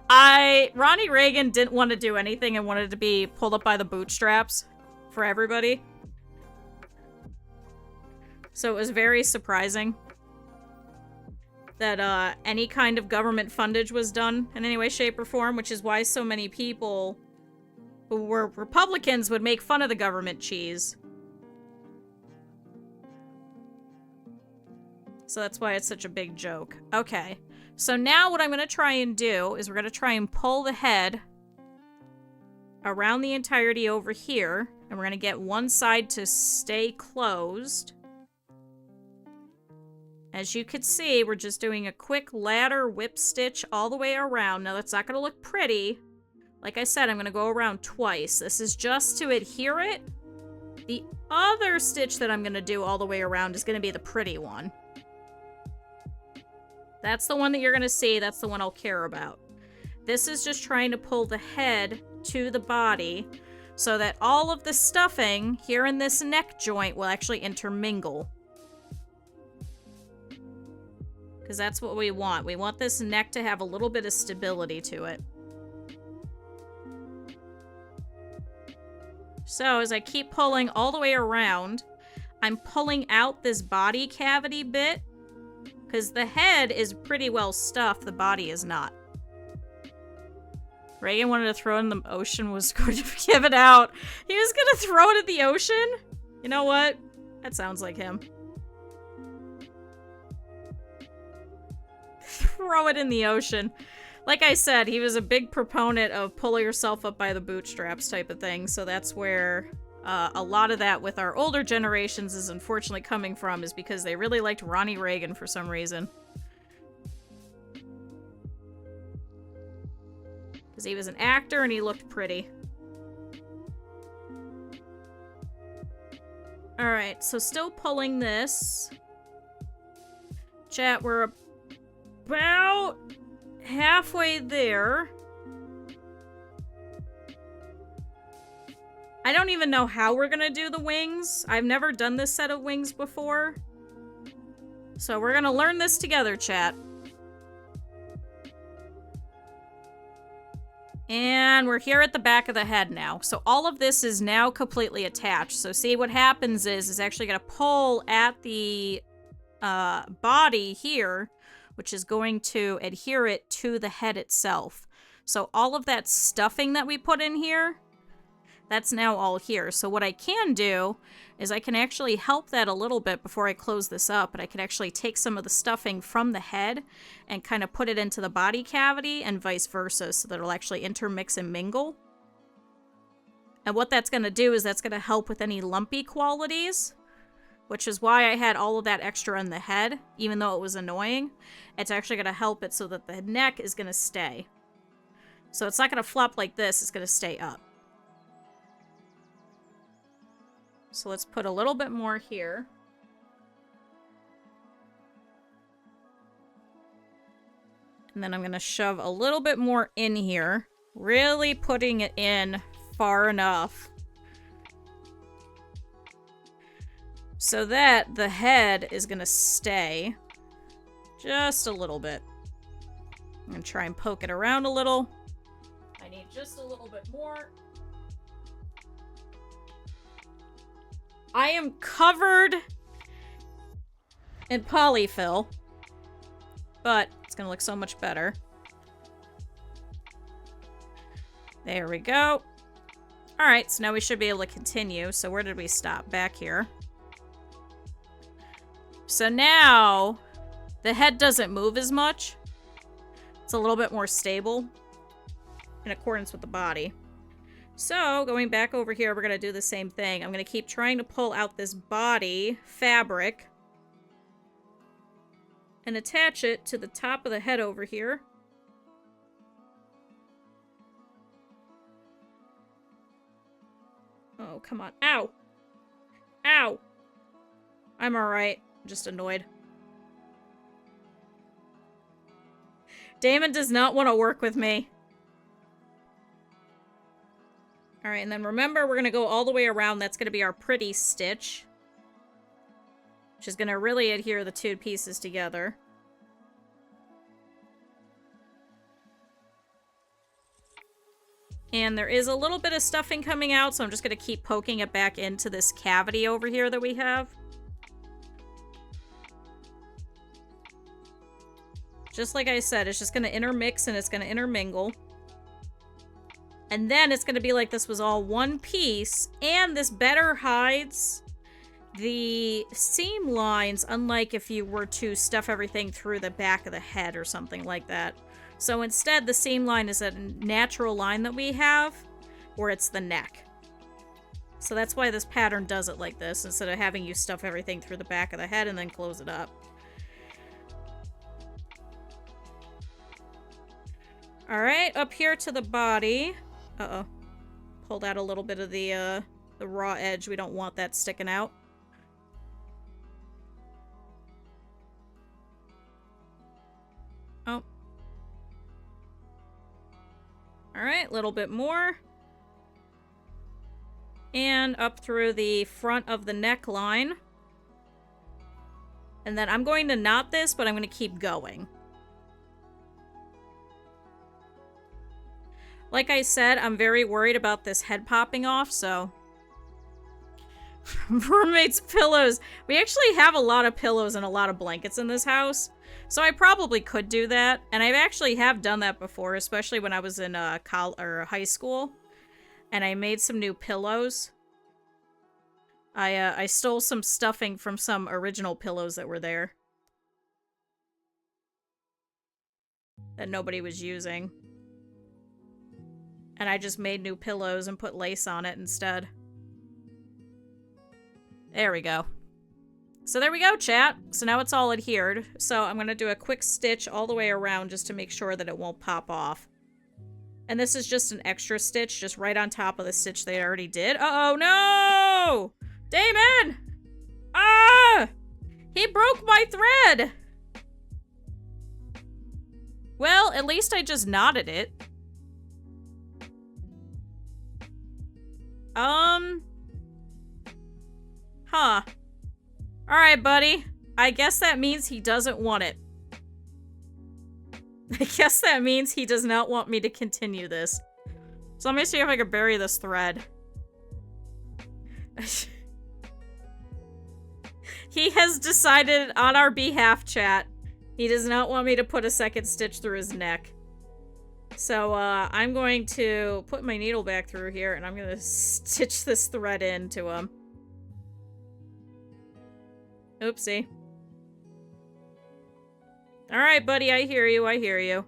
Ronnie Reagan didn't want to do anything and wanted to be pulled up by the bootstraps for everybody. So it was very surprising that any kind of government fundage was done in any way, shape, or form, which is why so many people who were Republicans would make fun of the government cheese. So that's why it's such a big joke. Okay, so now what I'm going to try and do is we're going to try and pull the head around the entirety over here, and we're going to get one side to stay closed. As you can see, we're just doing a quick ladder whip stitch all the way around. Now, that's not going to look pretty. Like I said, I'm going to go around twice. This is just to adhere it. The other stitch that I'm going to do all the way around is going to be the pretty one. That's the one that you're going to see. That's the one I'll care about. This is just trying to pull the head to the body so that all of the stuffing here in this neck joint will actually intermingle. Because that's what we want. We want this neck to have a little bit of stability to it. So as I keep pulling all the way around, I'm pulling out this body cavity bit. Because the head is pretty well stuffed, the body is not. Reagan wanted to throw it in the ocean, was going to give it out. He was going to throw it in the ocean? You know what? That sounds like him. Throw it in the ocean. Like I said, he was a big proponent of pull yourself up by the bootstraps type of thing, so that's where a lot of that with our older generations is unfortunately coming from, is because they really liked Ronnie Reagan for some reason. Because he was an actor and he looked pretty. Alright, so still pulling this. Chat, we're about halfway there. I don't even know how we're gonna do the wings. I've never done this set of wings before. So we're gonna learn this together, chat. And we're here at the back of the head now. So all of this is now completely attached. So see what happens is actually gonna pull at the body here, which is going to adhere it to the head itself. So all of that stuffing that we put in here, that's now all here. So what I can do is I can actually help that a little bit before I close this up, but I can actually take some of the stuffing from the head and kind of put it into the body cavity and vice versa, so that it'll actually intermix and mingle. And what that's going to do is that's going to help with any lumpy qualities, which is why I had all of that extra in the head, even though it was annoying. It's actually going to help it so that the neck is going to stay. So it's not going to flop like this, it's going to stay up. So let's put a little bit more here. And then I'm going to shove a little bit more in here, really putting it in far enough so that the head is going to stay just a little bit. I'm going to try and poke it around a little. I need just a little bit more. I am covered in polyfill, but it's gonna look so much better. There we go. Alright, so now we should be able to continue. So where did we stop? Back here. So now, the head doesn't move as much. It's a little bit more stable in accordance with the body. So, going back over here, we're going to do the same thing. I'm going to keep trying to pull out this body fabric and attach it to the top of the head over here. Oh, come on. Ow! Ow! I'm alright. I'm just annoyed. Daemon does not want to work with me. Alright, and then remember, we're going to go all the way around. That's going to be our pretty stitch, which is going to really adhere the two pieces together. And there is a little bit of stuffing coming out, so I'm just going to keep poking it back into this cavity over here that we have. Just like I said, it's just going to intermix and it's going to intermingle. And then it's going to be like this was all one piece. And this better hides the seam lines, unlike if you were to stuff everything through the back of the head or something like that. So instead, the seam line is a natural line that we have, where it's the neck. So that's why this pattern does it like this, instead of having you stuff everything through the back of the head and then close it up. Alright, up here to the body. Uh-oh. Pulled out a little bit of the raw edge. We don't want that sticking out. Oh. Alright, a little bit more. And up through the front of the neckline. And then I'm going to knot this, but I'm going to keep going. Like I said, I'm very worried about this head popping off, so... Roommate's pillows. We actually have a lot of pillows and a lot of blankets in this house. So I probably could do that. And I actually have done that before, especially when I was in high school. And I made some new pillows. I stole some stuffing from some original pillows that were there. That nobody was using. And I just made new pillows and put lace on it instead. There we go. So there we go, chat. So now it's all adhered. So I'm going to do a quick stitch all the way around just to make sure that it won't pop off. And this is just an extra stitch, just right on top of the stitch they already did. Uh-oh, no! Daemon! Ah! He broke my thread! Well, at least I just knotted it. Huh. Alright, buddy. I guess that means he doesn't want it. I guess that means he does not want me to continue this. So let me see if I can bury this thread. He has decided on our behalf, chat. He does not want me to put a second stitch through his neck. So, I'm going to put my needle back through here, and I'm gonna stitch this thread into him. Oopsie. Alright, buddy, I hear you, I hear you.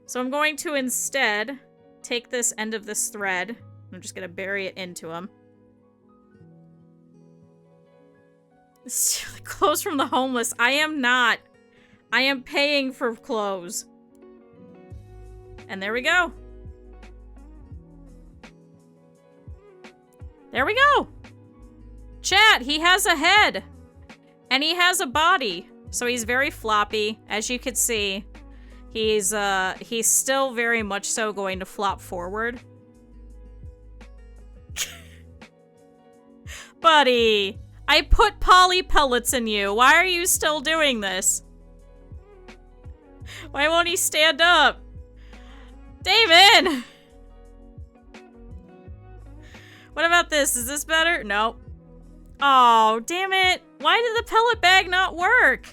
So I'm going to instead take this end of this thread. I'm just gonna bury it into him. Clothes from the homeless. I am not. I am paying for clothes. And there we go. There we go. Chat, he has a head. And he has a body. So he's very floppy. As you could see, he's still very much so going to flop forward. Buddy, I put poly pellets in you. Why are you still doing this? Why won't he stand up? Daemon! What about this? Is this better? Nope. Oh, damn it. Why did the pellet bag not work?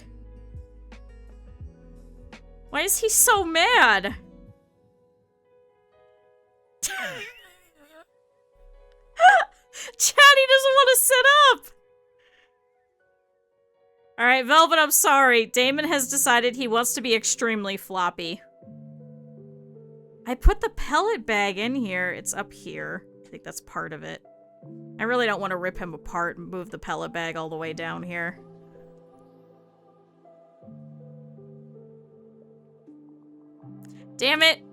Why is he so mad? Chatty doesn't want to sit up! Alright, Velvet, I'm sorry. Daemon has decided he wants to be extremely floppy. I put the pellet bag in here. It's up here. I think that's part of it. I really don't want to rip him apart and move the pellet bag all the way down here. Damn it!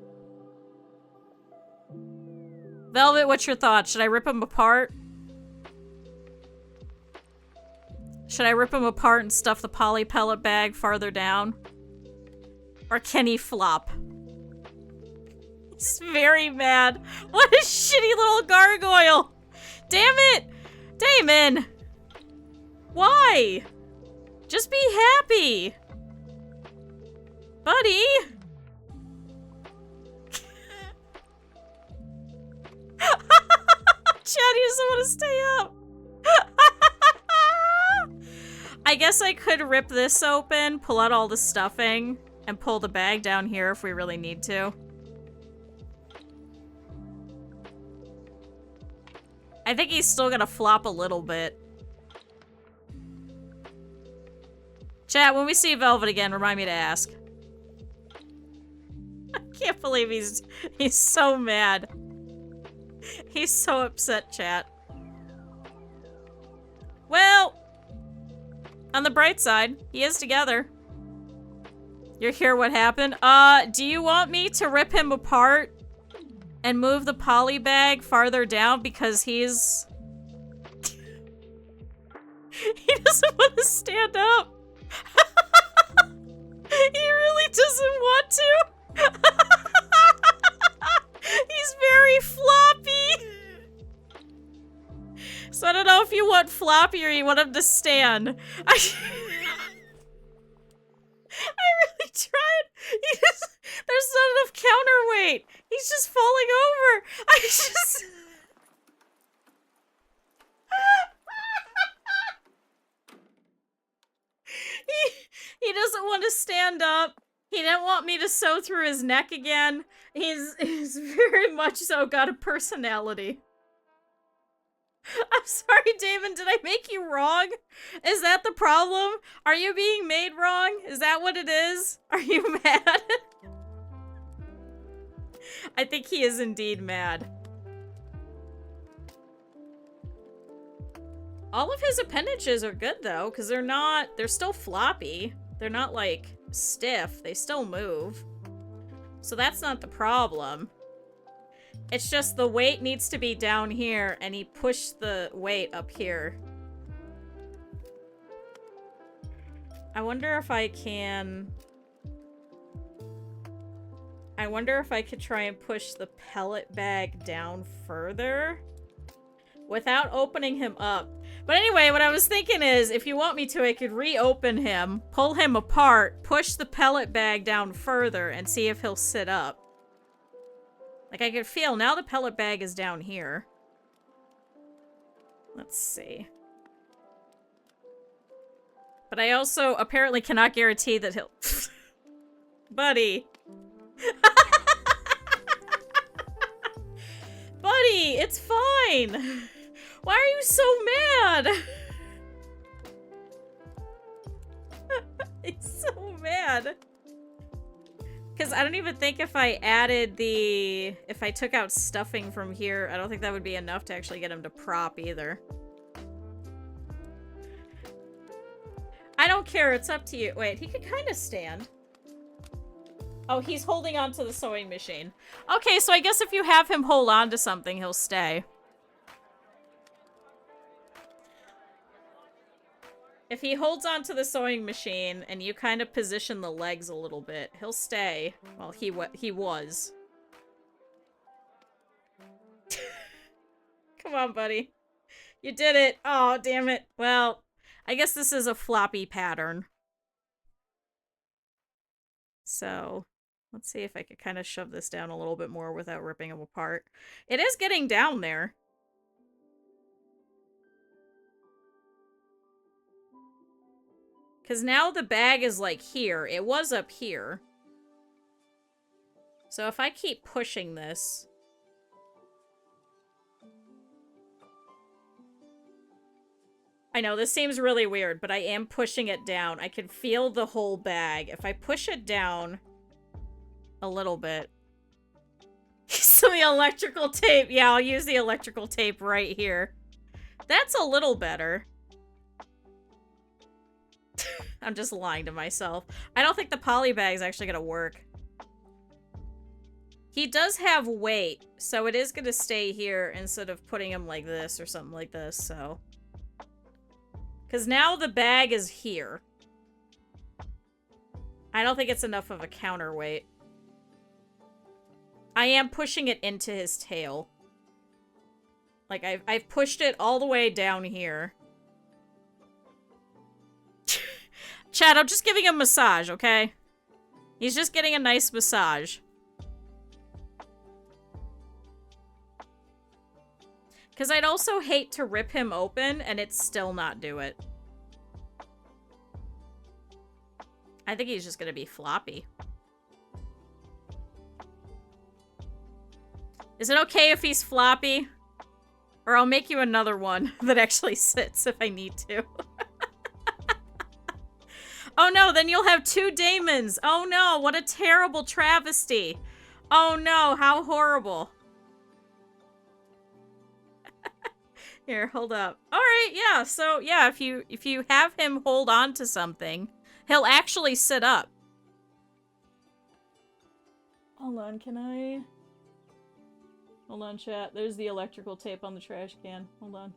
Velvet, what's your thoughts? Should I rip him apart? Should I rip him apart and stuff the poly pellet bag farther down? Or can he flop? He's very mad. What a shitty little gargoyle! Damn it! Daemon! Why? Just be happy! Buddy! Chatty doesn't want to stay up. I guess I could rip this open, pull out all the stuffing, and pull the bag down here if we really need to. I think he's still gonna flop a little bit. Chat, when we see Velvet again, remind me to ask. I can't believe he's so mad. He's so upset, chat. Well, on the bright side, he is together. You're here, what happened? Do you want me to rip him apart and move the poly bag farther down because he's... he doesn't want to stand up. He really doesn't want to. He's very floppy. So I don't know if you want floppy or you want him to stand. I really tried. There's not enough counterweight. He's just falling over. He doesn't want to stand up. He didn't want me to sew through his neck again. He's very much so got a personality. I'm sorry, Damon, did I make you wrong? Is that the problem? Are you being made wrong? Is that what it is? Are you mad? I think he is indeed mad. All of his appendages are good, though, because they're still floppy. They're not, like, stiff. They still move. So that's not the problem. It's just the weight needs to be down here, and he pushed the weight up here. I wonder if I can... I wonder if I could try and push the pellet bag down further without opening him up. But anyway, what I was thinking is, if you want me to, I could reopen him, pull him apart, push the pellet bag down further, and see if he'll sit up. Like, I could feel, now the pellet bag is down here. Let's see. But I also apparently cannot guarantee that he'll... Buddy. Buddy, it's fine. Why are you so mad? He's so mad. Because I don't even think if I added the... If I took out stuffing from here, I don't think that would be enough to actually get him to prop either. I don't care, it's up to you. Wait, he could kind of stand. Oh, he's holding on to the sewing machine. Okay, so I guess if you have him hold on to something, he'll stay. If he holds on to the sewing machine and you kind of position the legs a little bit, he'll stay. Well, he was. Come on, buddy. You did it. Oh, damn it. Well, I guess this is a floppy pattern. So, let's see if I could kind of shove this down a little bit more without ripping them apart. It is getting down there. Because now the bag is like here. It was up here. So if I keep pushing this... I know, this seems really weird, but I am pushing it down. I can feel the whole bag. If I push it down a little bit... So the electrical tape. Yeah, I'll use the electrical tape right here. That's a little better. I'm just lying to myself. I don't think the poly bag is actually going to work. He does have weight, so it is going to stay here instead of putting him like this or something like this, so... Because now the bag is here. I don't think it's enough of a counterweight. I am pushing it into his tail. Like, I've pushed it all the way down here. Chad, I'm just giving him a massage, okay? He's just getting a nice massage. Because I'd also hate to rip him open and it still not do it. I think he's just gonna be floppy. Is it okay if he's floppy? Or I'll make you another one that actually sits if I need to. Oh no, then you'll have 2 Daemons. Oh no, what a terrible travesty. Oh no, how horrible. Here, hold up. Alright, yeah, so yeah, if you have him hold on to something, he'll actually sit up. Hold on, can I... Hold on, chat. There's the electrical tape on the trash can. Hold on.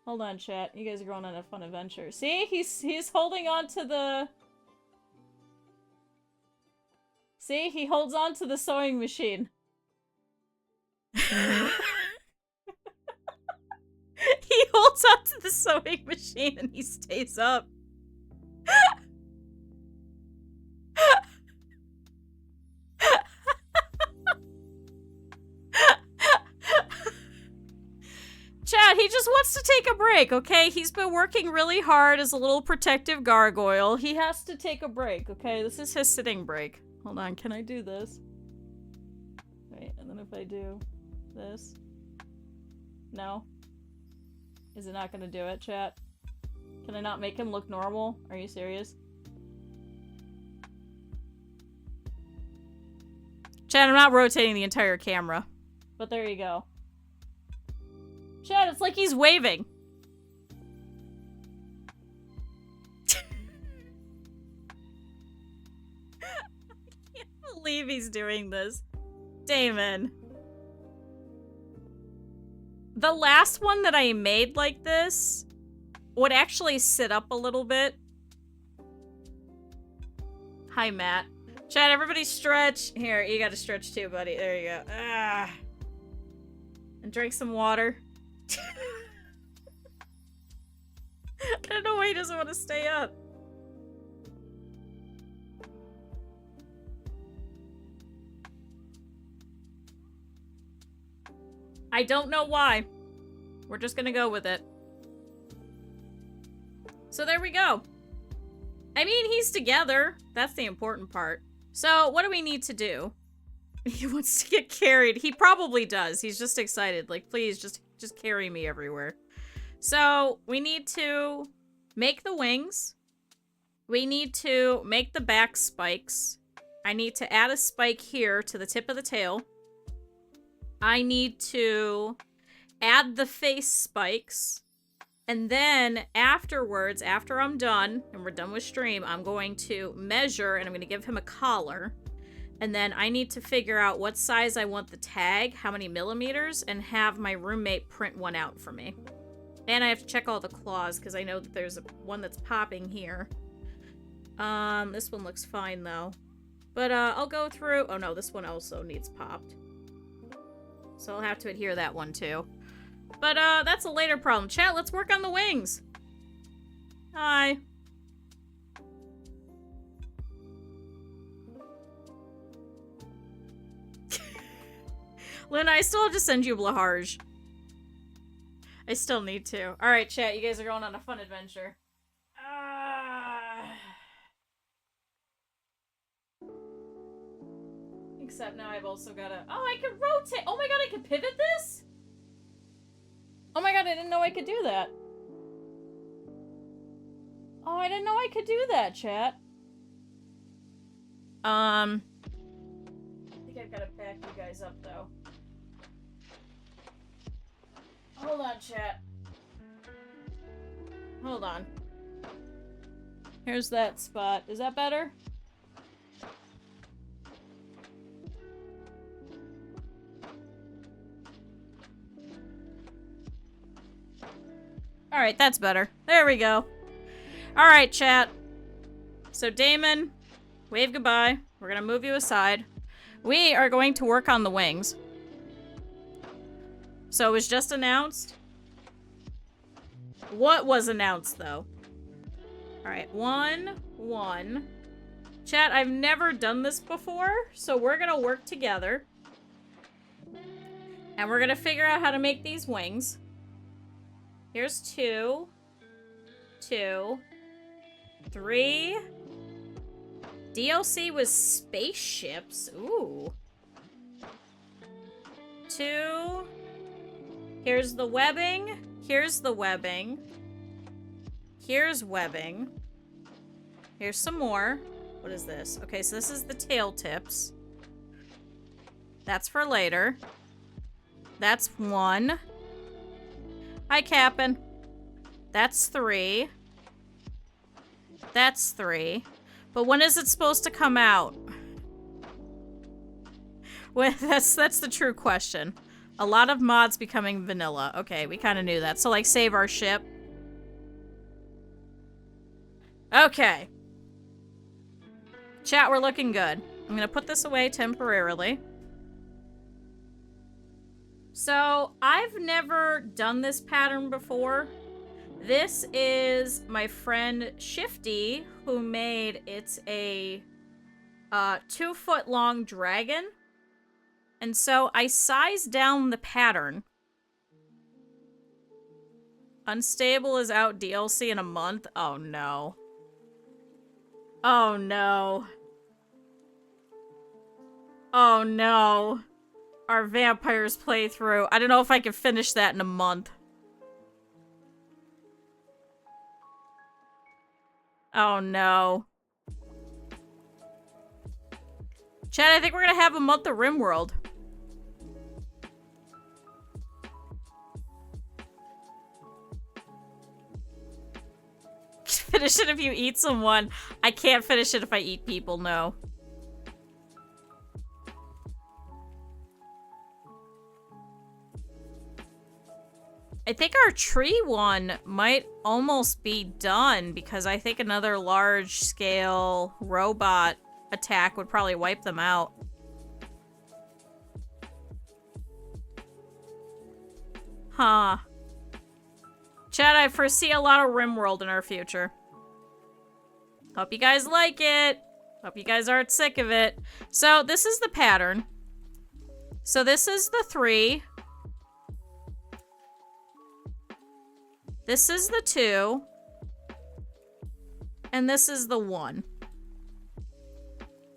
Hold on, chat. You guys are going on a fun adventure. See? He's holding on to the... See? He holds on to the sewing machine. He holds on to the sewing machine and he stays up. Chad, he just wants to take a break, okay? He's been working really hard as a little protective gargoyle. He has to take a break, okay? This is his sitting break. Hold on, can I do this? Wait, and then if I do this... No? Is it not gonna do it, chat? Can I not make him look normal? Are you serious? Chad, I'm not rotating the entire camera. But there you go. Chad, it's like he's waving. I can't believe he's doing this. Daemon. The last one that I made like this would actually sit up a little bit. Hi, Matt. Chad, everybody stretch. Here, you gotta stretch too, buddy. There you go. Ah. And drink some water. I don't know why he doesn't want to stay up. I don't know why. We're just gonna go with it. So there we go. I mean, he's together. That's the important part. So what do we need to do? He wants to get carried. He probably does. He's just excited. Like, please, just carry me everywhere. So we need to make the wings. We need to make the back spikes. I need to add a spike here to the tip of the tail. I need to add the face spikes. And then afterwards, after I'm done, and we're done with stream, I'm going to measure and I'm going to give him a collar. And then I need to figure out what size I want the tag, how many millimeters, and have my roommate print one out for me. And I have to check all the claws, because I know that there's one that's popping here. This one looks fine, though. But, I'll go through... Oh, no, this one also needs popped. So I'll have to adhere that one, too. But, that's a later problem. Chat, let's work on the wings! Hi. Luna, I still have to send you Blaharj. I still need to. Alright, chat, you guys are going on a fun adventure. Except now I've also gotta... Oh, I can rotate! Oh my god, I can pivot this? Oh my god, I didn't know I could do that. Oh, I didn't know I could do that, chat. I think I've gotta back you guys up, though. Hold on, chat. Hold on. Here's that spot. Is that better? Alright, that's better. There we go. Alright, chat. So, Daemon, wave goodbye. We're gonna move you aside. We are going to work on the wings. So it was just announced. What was announced, though? Alright, 1, 1. Chat, I've never done this before, so we're gonna work together. And we're gonna figure out how to make these wings. Here's 2. 2. 3. DLC was spaceships. Ooh. 2. Here's the webbing. Here's the webbing. Here's webbing. Here's some more. What is this? Okay, so this is the tail tips. That's for later. That's 1. Hi, Cap'n. That's 3. That's 3. But when is it supposed to come out? Well, that's the true question. A lot of mods becoming vanilla. Okay, we kind of knew that. So, like, save our ship. Okay. Chat, we're looking good. I'm gonna put this away temporarily. So, I've never done this pattern before. This is my friend Shifty, who made it's a 2-foot long dragon. And so I sized down the pattern. Unstable is out DLC in a month. Oh no. Oh no. Oh no. Our vampires playthrough. I don't know if I can finish that in a month. Oh no. Chad, I think we're gonna have a month of RimWorld. Finish it if you eat someone. I can't finish it if I eat people, no. I think our tree one might almost be done because I think another large-scale robot attack would probably wipe them out. Huh. Chad, I foresee a lot of RimWorld in our future. Hope you guys like it. Hope you guys aren't sick of it. So, this is the pattern. So, this is the 3. This is the 2. And this is the 1.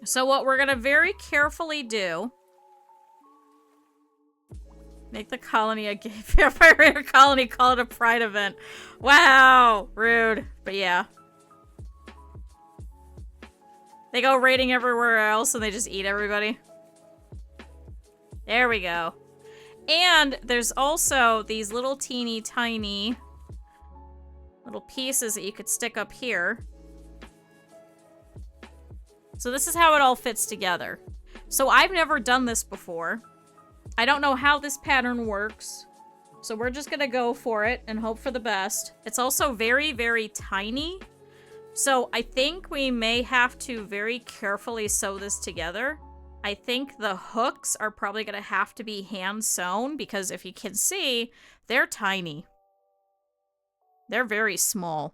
So what we're gonna very carefully do... Make the colony a gay vampire colony, call it a pride event. Wow! Rude. But yeah. They go raiding everywhere else and they just eat everybody. There we go. And there's also these little teeny tiny... little pieces that you could stick up here. So this is how it all fits together. So I've never done this before. I don't know how this pattern works. So we're just gonna go for it and hope for the best. It's also very, very tiny. So I think we may have to very carefully sew this together. I think the hooks are probably gonna have to be hand sewn because if you can see, they're tiny. They're very small.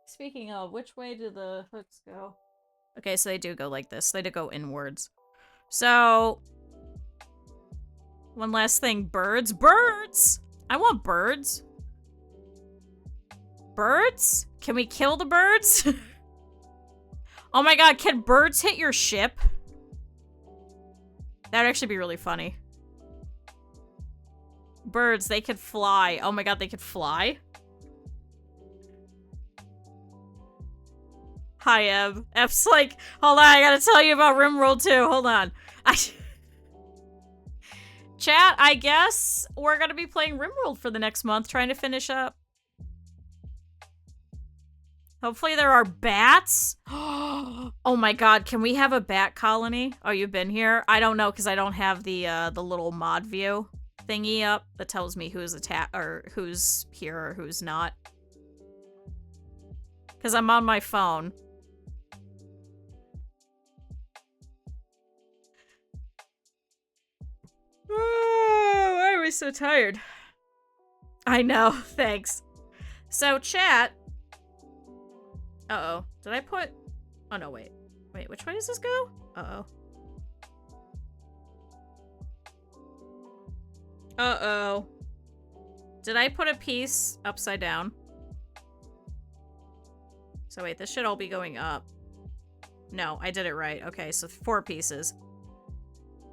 Speaking of, which way do the hooks go? Okay, so they do go like this. They do go inwards. So, one last thing. Birds. Birds! I want birds. Birds? Can we kill the birds? Oh my god, can birds hit your ship? That'd actually be really funny. Birds, they could fly. Oh my god, they could fly? Hi, Eb. Eb's like, hold on, I gotta tell you about RimWorld 2. Hold on. Chat, I guess we're gonna be playing RimWorld for the next month, trying to finish up. Hopefully there are bats. Oh my god, can we have a bat colony? Oh, you've been here? I don't know, because I don't have the little mod view thingy up that tells me who's who's here or who's not. Because I'm on my phone. Oh, why am I so tired? I know, thanks. So, chat. Uh-oh. Did I put... Oh, no, wait. Wait, which way does this go? Uh-oh. Uh-oh. Did I put a piece upside down? So wait, this should all be going up. No, I did it right. Okay, so 4 pieces.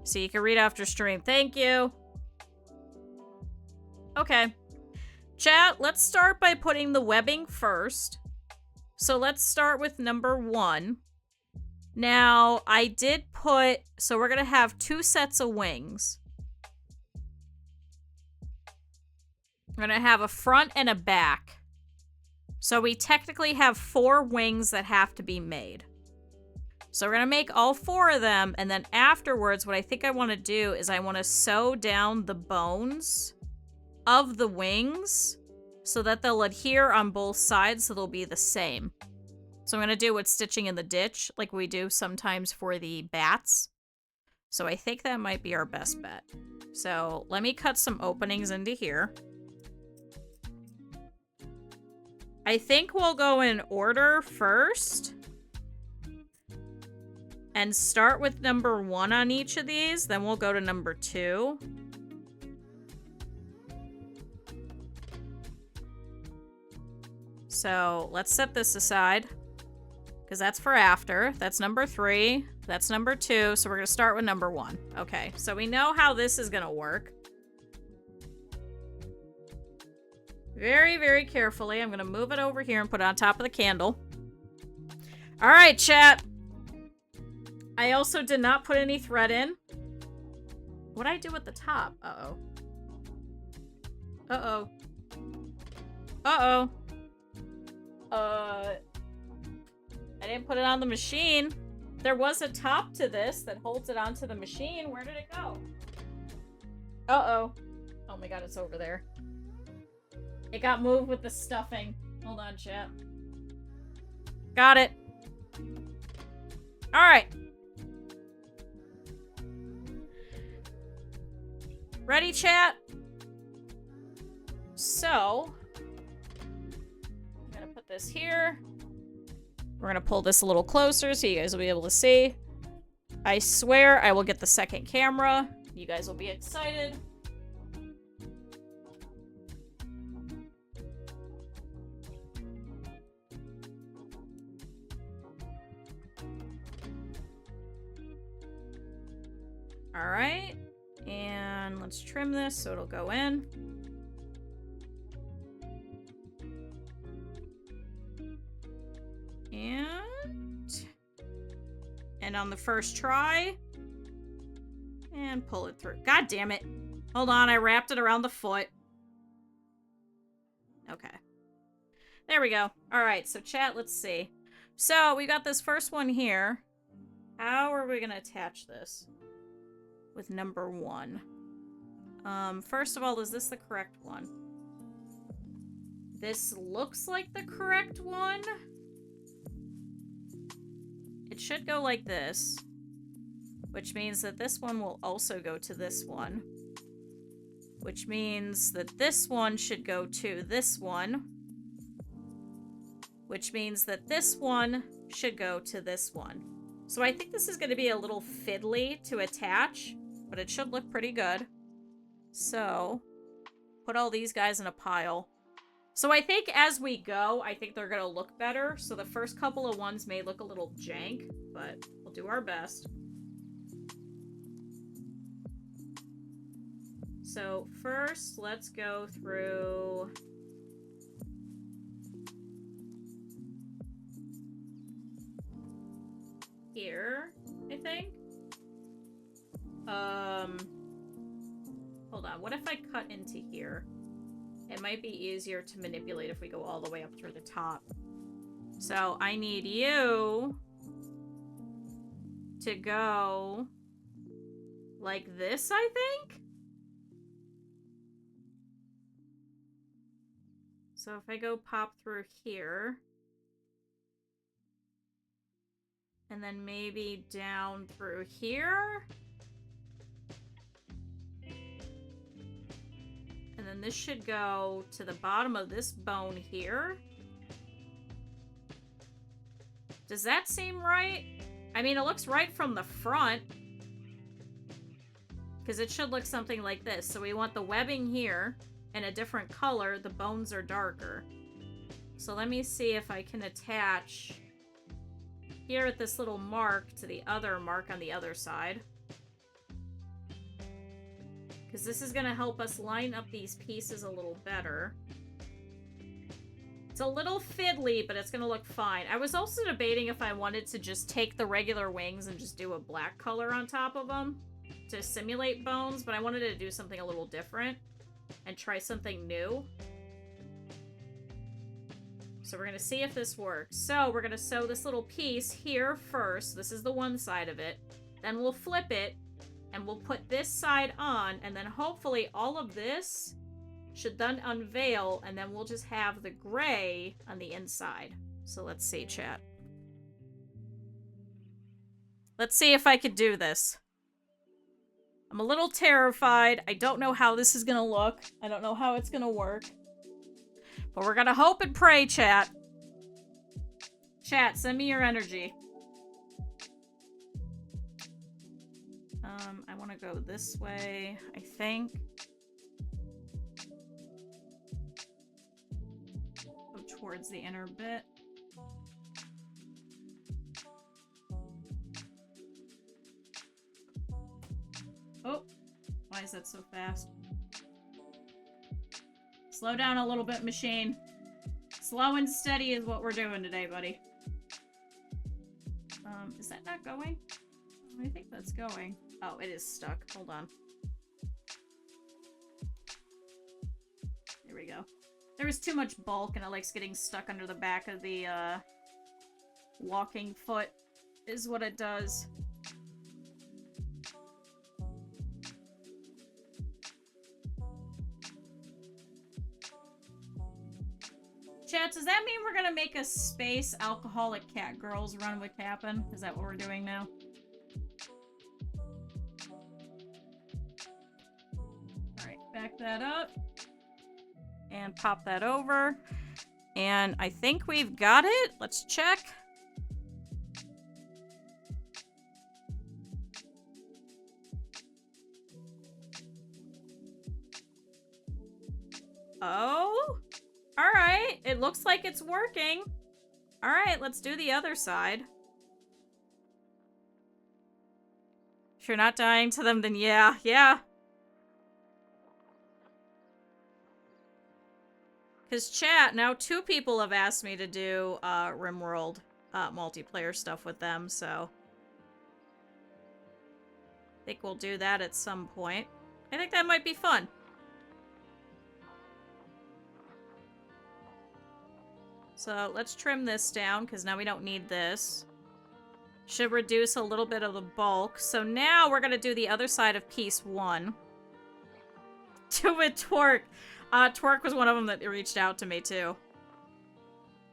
So you can read after stream. Thank you. Okay. Chat, let's start by putting the webbing first. So let's start with number 1. Now, I did put... So we're going to have 2 sets of wings. We're going to have a front and a back. So we technically have 4 wings that have to be made. So we're going to make all 4 of them, and then afterwards, what I think I want to do is I want to sew down the bones of the wings so that they'll adhere on both sides, so they'll be the same. So I'm going to do with stitching in the ditch, like we do sometimes for the bats. So I think that might be our best bet. So let me cut some openings into here. I think we'll go in order first. And start with number 1 on each of these, then we'll go to number 2. So let's set this aside, because that's for after. That's number 3. That's number 2. So we're going to start with number 1. Okay, so we know how this is going to work. Very, very carefully, I'm going to move it over here and put it on top of the candle. All right, chat. I also did not put any thread in. What'd I do at the top? Uh-oh. Uh-oh. Uh-oh. I didn't put it on the machine. There was a top to this that holds it onto the machine. Where did it go? Uh-oh. Oh my god, it's over there. It got moved with the stuffing. Hold on, chat. Got it. Alright. Ready, chat? So, I'm gonna put this here. We're gonna pull this a little closer so you guys will be able to see. I swear I will get the second camera. You guys will be excited. All right. And let's trim this so it'll go in. And on the first try. And pull it through. God damn it. Hold on, I wrapped it around the foot. Okay. There we go. Alright, so chat, let's see. So, we got this first one here. How are we gonna attach this? With number 1. First of all, is this the correct one? This looks like the correct one. It should go like this, which means that this one will also go to this one, which means that this one should go to this one, which means that this one should go to this one. So I think this is going to be a little fiddly to attach, but it should look pretty good. So, put all these guys in a pile. So I think as we go, I think they're going to look better. So the first couple of ones may look a little jank, but we'll do our best. So first, let's go through... here, I think. Hold on. What if I cut into here? It might be easier to manipulate if we go all the way up through the top. So I need you to go like this, I think? So if I go pop through here, and then maybe down through here. And then this should go to the bottom of this bone here. Does that seem right? I mean, it looks right from the front. Because it should look something like this. So we want the webbing here in a different color. The bones are darker. So let me see if I can attach here at this little mark to the other mark on the other side. Because this is going to help us line up these pieces a little better. It's a little fiddly, but it's going to look fine. I was also debating if I wanted to just take the regular wings and just do a black color on top of them to simulate bones, but I wanted to do something a little different and try something new. So we're going to see if this works. So we're going to sew this little piece here first. This is the one side of it. Then we'll flip it, and we'll put this side on, and then hopefully all of this should then unveil, and then we'll just have the gray on the inside. So let's see, chat. Let's see if I could do this. I'm a little terrified. I don't know how this is gonna look. I don't know how it's gonna work. But we're gonna hope and pray, chat. Chat, send me your energy. I want to go this way, I think. Go towards the inner bit. Oh, why is that so fast? Slow down a little bit, machine. Slow and steady is what we're doing today, buddy. Is that not going? I think that's going. Oh, it is stuck. Hold on. There we go. There was too much bulk and it likes getting stuck under the back of the walking foot is what it does. Chat, does that mean we're gonna make a space alcoholic cat girls run with Cap'n? Is that what we're doing now? Alright, back that up. And pop that over. And I think we've got it. Let's check. Oh? Alright, it looks like it's working. Alright, let's do the other side. If you're not dying to them, then yeah. Because chat, now 2 people have asked me to do RimWorld multiplayer stuff with them, so I think we'll do that at some point. I think that might be fun. So let's trim this down, because now we don't need this. Should reduce a little bit of the bulk. So now we're going to do the other side of piece 1. Do it, Twerk. Twerk was one of them that reached out to me, too.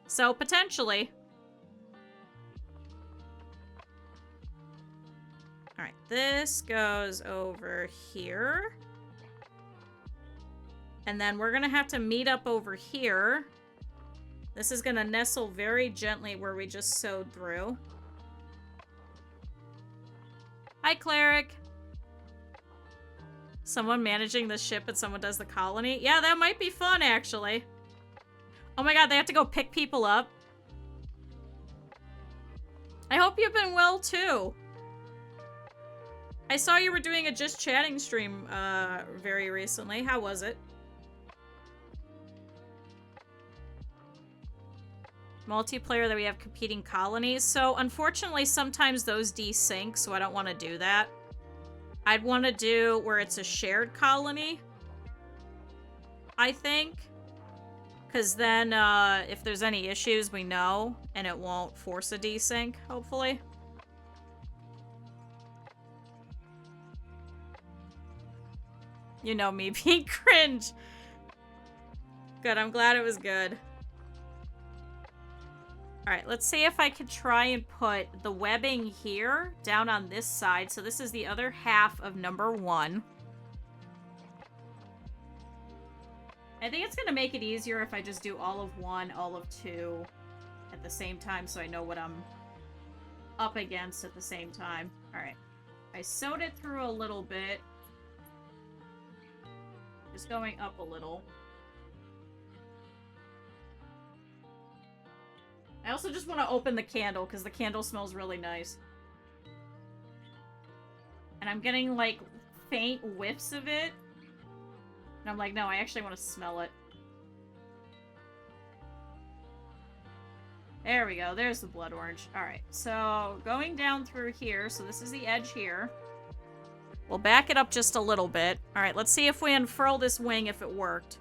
So, potentially. Alright, this goes over here. And then we're going to have to meet up over here. This is going to nestle very gently where we just sewed through. Hi, Cleric. Someone managing the ship and someone does the colony. Yeah, that might be fun, actually. Oh my god, they have to go pick people up. I hope you've been well, too. I saw you were doing a Just Chatting stream very recently. How was it? Multiplayer that we have competing colonies. So, unfortunately, sometimes those desync, so I don't want to do that. I'd want to do where it's a shared colony, I think. Because then, if there's any issues, we know, and it won't force a desync, hopefully. You know me being cringe. Good, I'm glad it was good. Alright, let's see if I can try and put the webbing here down on this side. So this is the other half of number 1. I think it's going to make it easier if I just do all of 1, all of 2 at the same time so I know what I'm up against at the same time. Alright. I sewed it through a little bit. Just going up a little. I also just want to open the candle because the candle smells really nice. And I'm getting, like, faint whiffs of it. And I'm like, no, I actually want to smell it. There we go. There's the blood orange. Alright, so going down through here. So this is the edge here. We'll back it up just a little bit. Alright, let's see if we unfurl this wing if it worked.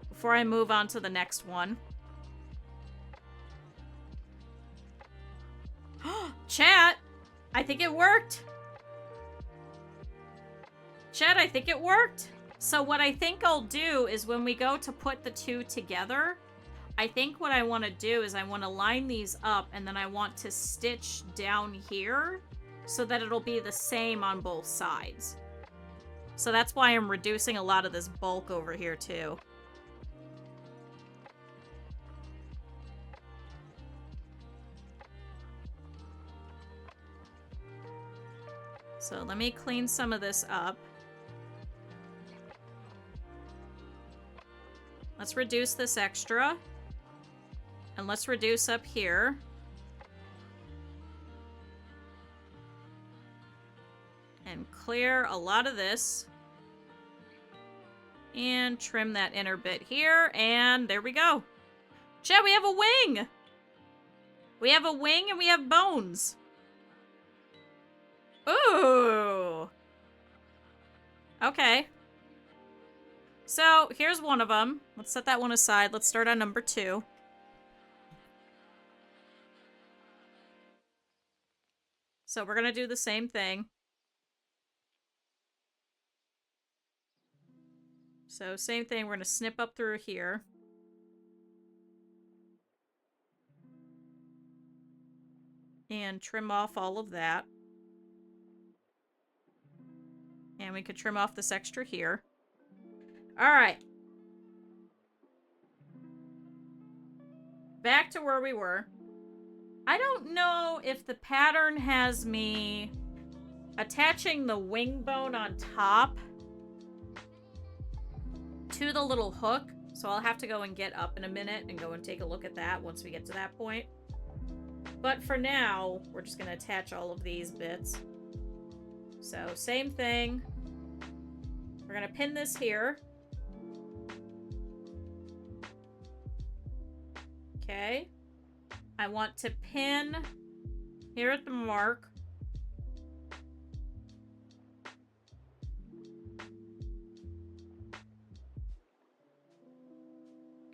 Before I move on to the next one. Chat! I think it worked! Chat, I think it worked! So what I think I'll do is when we go to put the two together, I think what I want to do is I want to line these up and then I want to stitch down here so that it'll be the same on both sides. So that's why I'm reducing a lot of this bulk over here too. So let me clean some of this up. Let's reduce this extra. And let's reduce up here. And clear a lot of this. And trim that inner bit here. And there we go. Chat, we have a wing! We have a wing and we have bones. Ooh! Okay. So, here's one of them. Let's set that one aside. Let's start on number 2. So we're gonna do the same thing. So same thing, we're gonna snip up through here. And trim off all of that. And we could trim off this extra here. Alright. Back to where we were. I don't know if the pattern has me attaching the wing bone on top to the little hook. So I'll have to go and get up in a minute and go and take a look at that once we get to that point. But for now, we're just going to attach all of these bits. So same thing. We're going to pin this here. Okay. I want to pin here at the mark.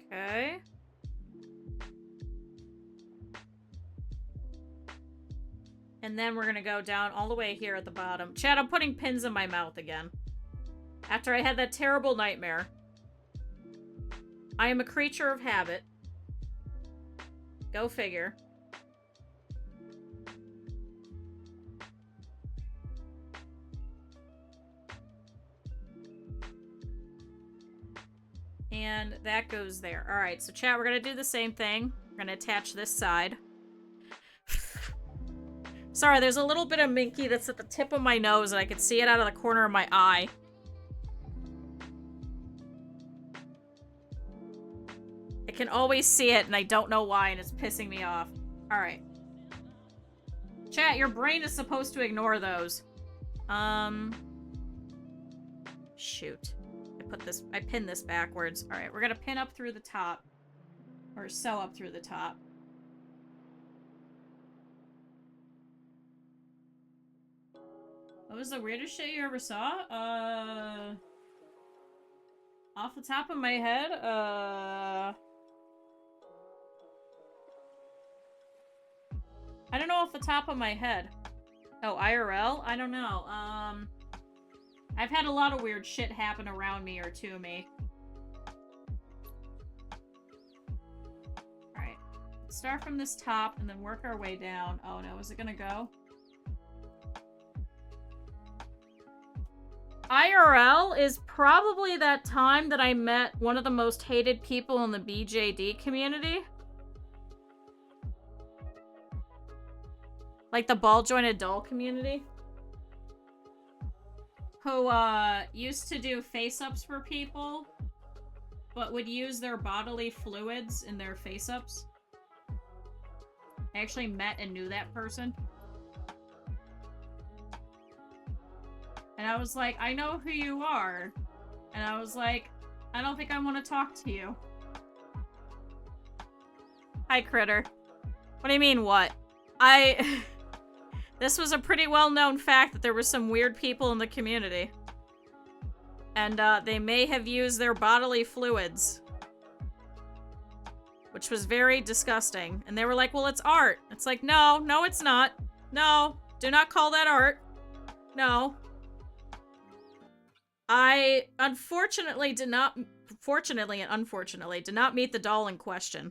Okay. And then we're going to go down all the way here at the bottom. Chad, I'm putting pins in my mouth again. After I had that terrible nightmare. I am a creature of habit. Go figure. And that goes there. Alright, so chat, we're going to do the same thing. We're going to attach this side. Sorry, there's a little bit of minky that's at the tip of my nose and I can see it out of the corner of my eye. I can always see it and I don't know why and it's pissing me off. Alright. Chat, your brain is supposed to ignore those. Shoot. I pinned this backwards. Alright, we're gonna pin up through the top. Or sew up through the top. What was the weirdest shit you ever saw? Off the top of my head, I don't know off the top of my head. Oh, IRL? I don't know. I've had a lot of weird shit happen around me or to me. Alright. Let's start from this top and then work our way down. Oh no, is it gonna go? IRL is probably that time that I met one of the most hated people in the BJD community. Like the ball-jointed doll community. Who, used to do face-ups for people, but would use their bodily fluids in their face-ups. I actually met and knew that person. And I was like, I know who you are. And I was like, I don't think I want to talk to you. Hi, Critter. What do you mean, what? This was a pretty well-known fact that there were some weird people in the community. And, they may have used their bodily fluids. Which was very disgusting. And they were like, well, it's art. It's like, no, it's not. No, do not call that art. No. I, unfortunately, did not... Fortunately and unfortunately, did not meet the doll in question.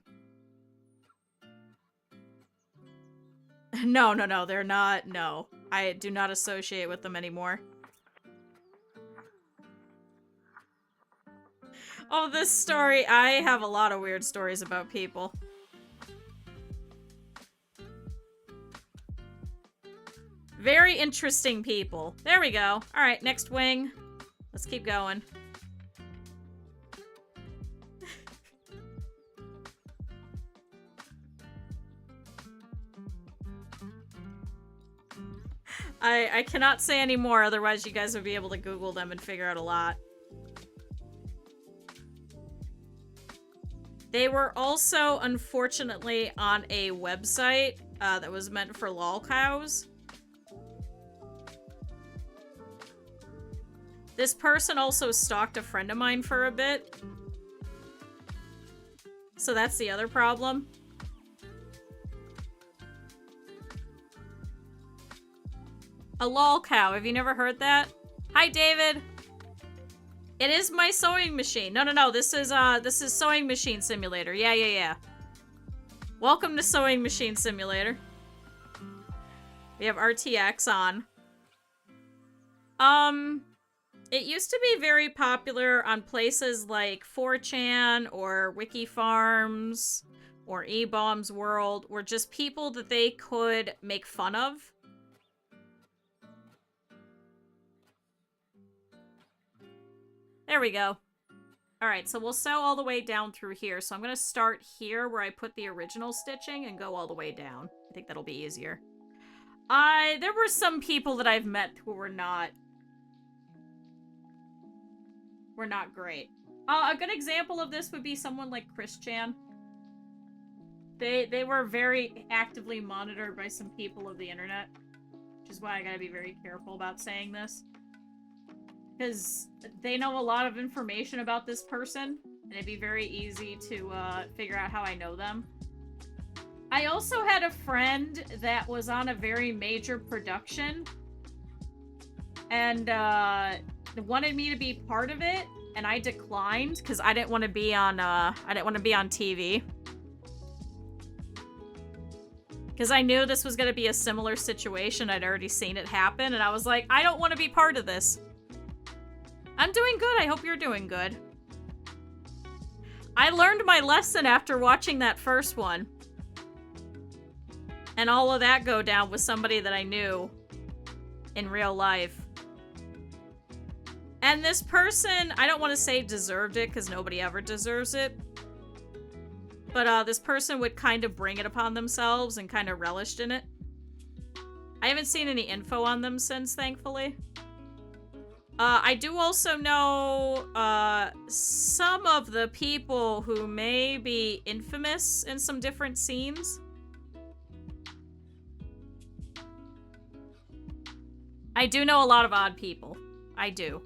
No, they're not. No. I do not associate with them anymore. Oh, this story. I have a lot of weird stories about people. Very interesting people. There we go. Alright, next wing. Let's keep going. I cannot say any more, otherwise you guys would be able to Google them and figure out a lot. They were also, unfortunately, on a website that was meant for lolcows. This person also stalked a friend of mine for a bit. So that's the other problem. A lolcow. Have you never heard that? Hi, David. It is my sewing machine. No. This is Sewing Machine Simulator. Yeah. Welcome to Sewing Machine Simulator. We have RTX on. It used to be very popular on places like 4chan or Wiki Farms or eBaum's World, were just people that they could make fun of. There we go. Alright, so we'll sew all the way down through here. So I'm going to start here where I put the original stitching and go all the way down. I think that'll be easier. There were some people that I've met who were not great. A good example of this would be someone like Chris Chan. They were very actively monitored by some people of the internet, which is why I gotta be very careful about saying this. Because they know a lot of information about this person, and it'd be very easy to figure out how I know them. I also had a friend that was on a very major production, and wanted me to be part of it, and I declined because I didn't want to be on TV. Because I knew this was going to be a similar situation. I'd already seen it happen, and I was like, I don't want to be part of this. I'm doing good. I hope you're doing good. I learned my lesson after watching that first one. And all of that go down with somebody that I knew in real life. And this person, I don't want to say deserved it, because nobody ever deserves it. But this person would kind of bring it upon themselves and kind of relished in it. I haven't seen any info on them since, thankfully. I do also know some of the people who may be infamous in some different scenes. I do know a lot of odd people. I do.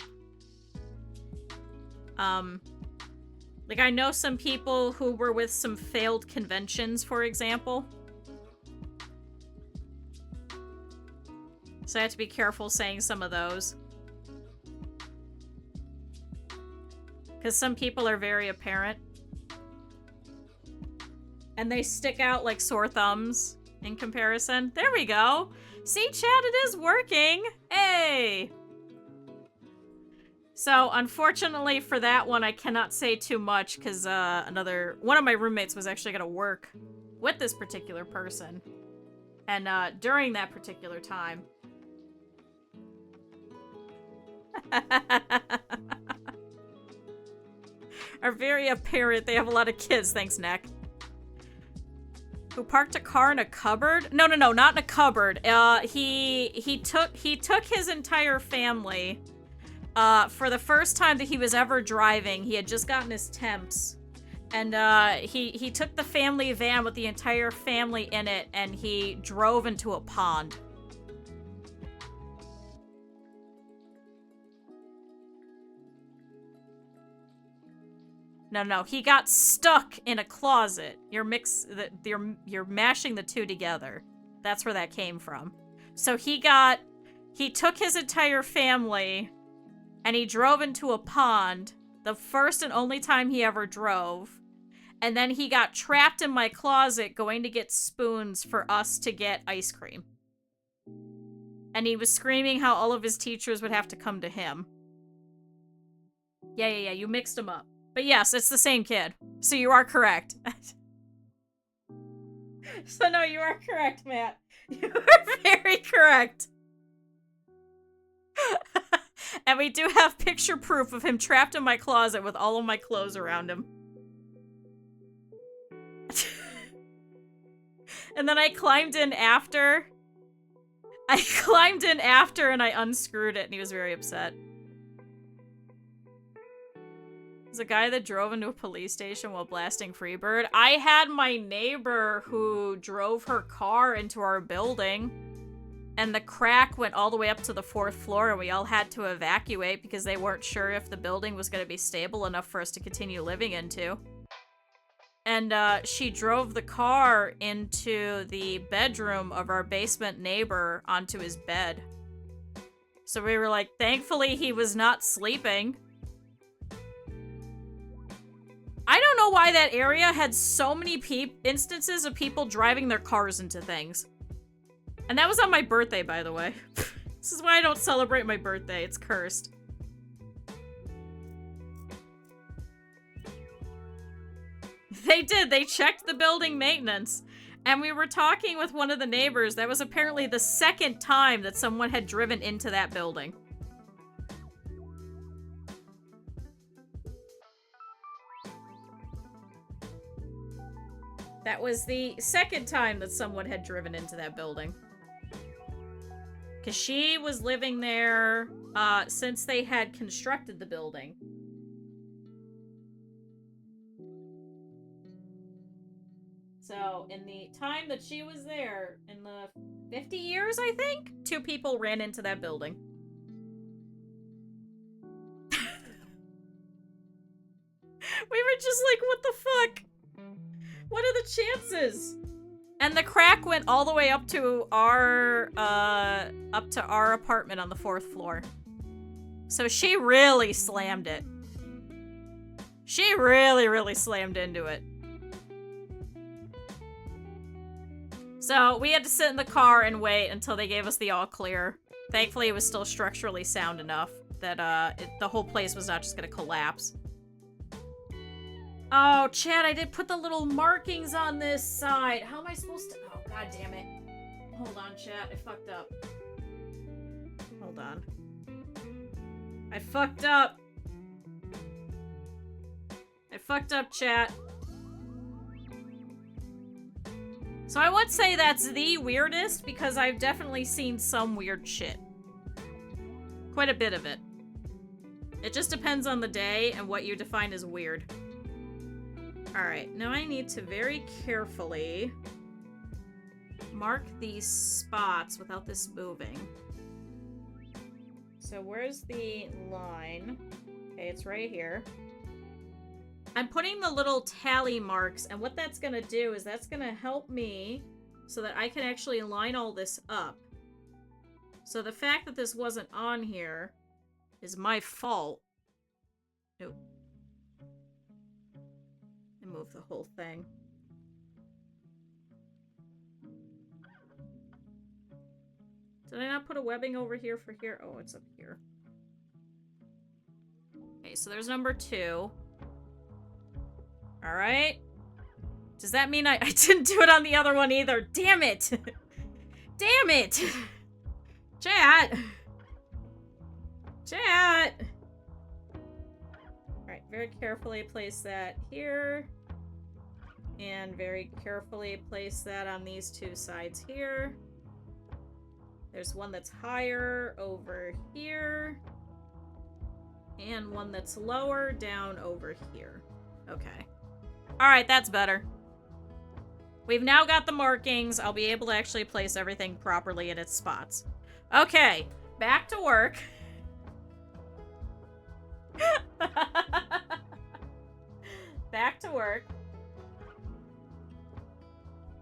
Like, I know some people who were with some failed conventions, for example. So I have to be careful saying some of those. Because some people are very apparent. And they stick out like sore thumbs in comparison. There we go! See, chat, it is working! Hey! So, unfortunately for that one, I cannot say too much, because one of my roommates was actually going to work with this particular person. And during that particular time. Are very apparent. They have a lot of kids. Thanks, Neck. Who parked a car in a cupboard? No, not in a cupboard. He took his entire family. For the first time that he was ever driving, he had just gotten his temps. And, he took the family van with the entire family in it, and he drove into a pond. No, he got stuck in a closet. You're mashing the two together. That's where that came from. So he took his entire family and he drove into a pond, the first and only time he ever drove. And then he got trapped in my closet going to get spoons for us to get ice cream. And he was screaming how all of his teachers would have to come to him. Yeah, you mixed them up. But yes, it's the same kid. So you are correct. So no, you are correct, Matt. You are very correct. And we do have picture proof of him trapped in my closet with all of my clothes around him. And then I climbed in after. And I unscrewed it and he was very upset. There's a guy that drove into a police station while blasting Freebird. I had my neighbor who drove her car into our building, and the crack went all the way up to the 4th floor, and we all had to evacuate because they weren't sure if the building was going to be stable enough for us to continue living into. And she drove the car into the bedroom of our basement neighbor onto his bed. So we were like, thankfully he was not sleeping. I don't know why that area had so many instances of people driving their cars into things. And that was on my birthday, by the way. This is why I don't celebrate my birthday. It's cursed. They did. They checked the building maintenance. And we were talking with one of the neighbors. That was apparently the second time that someone had driven into that building. That was the second time that someone had driven into that building. Because she was living there since they had constructed the building. So, in the time that she was there, in the 50 years, I think, 2 people ran into that building. We were just like, what the fuck? What are the chances? And the crack went all the way up to our apartment on the 4th floor. So she really slammed it. She really slammed into it. So we had to sit in the car and wait until they gave us the all clear. Thankfully, it was still structurally sound enough that the whole place was not just gonna collapse. Oh, Chad, I did put the little markings on this side. How am I supposed to... Oh, god damn it. Hold on, Chad. I fucked up. Hold on. I fucked up. I fucked up, chat. So I would say that's the weirdest because I've definitely seen some weird shit. Quite a bit of it. It just depends on the day and what you define as weird. Alright, now I need to very carefully mark these spots without this moving. So where's the line? Okay, it's right here. I'm putting the little tally marks, and what that's gonna do is that's gonna help me so that I can actually line all this up. So the fact that this wasn't on here is my fault. Nope. Move the whole thing. Did I not put a webbing over here for here? Oh, it's up here. Okay, so there's number 2. Alright. Does that mean I didn't do it on the other one either? Damn it! Damn it! Chat! Chat! Alright, very carefully place that here. And very carefully place that on these two sides here. There's one that's higher over here. And one that's lower down over here. Okay. Alright, that's better. We've now got the markings. I'll be able to actually place everything properly in its spots. Okay, back to work. Back to work.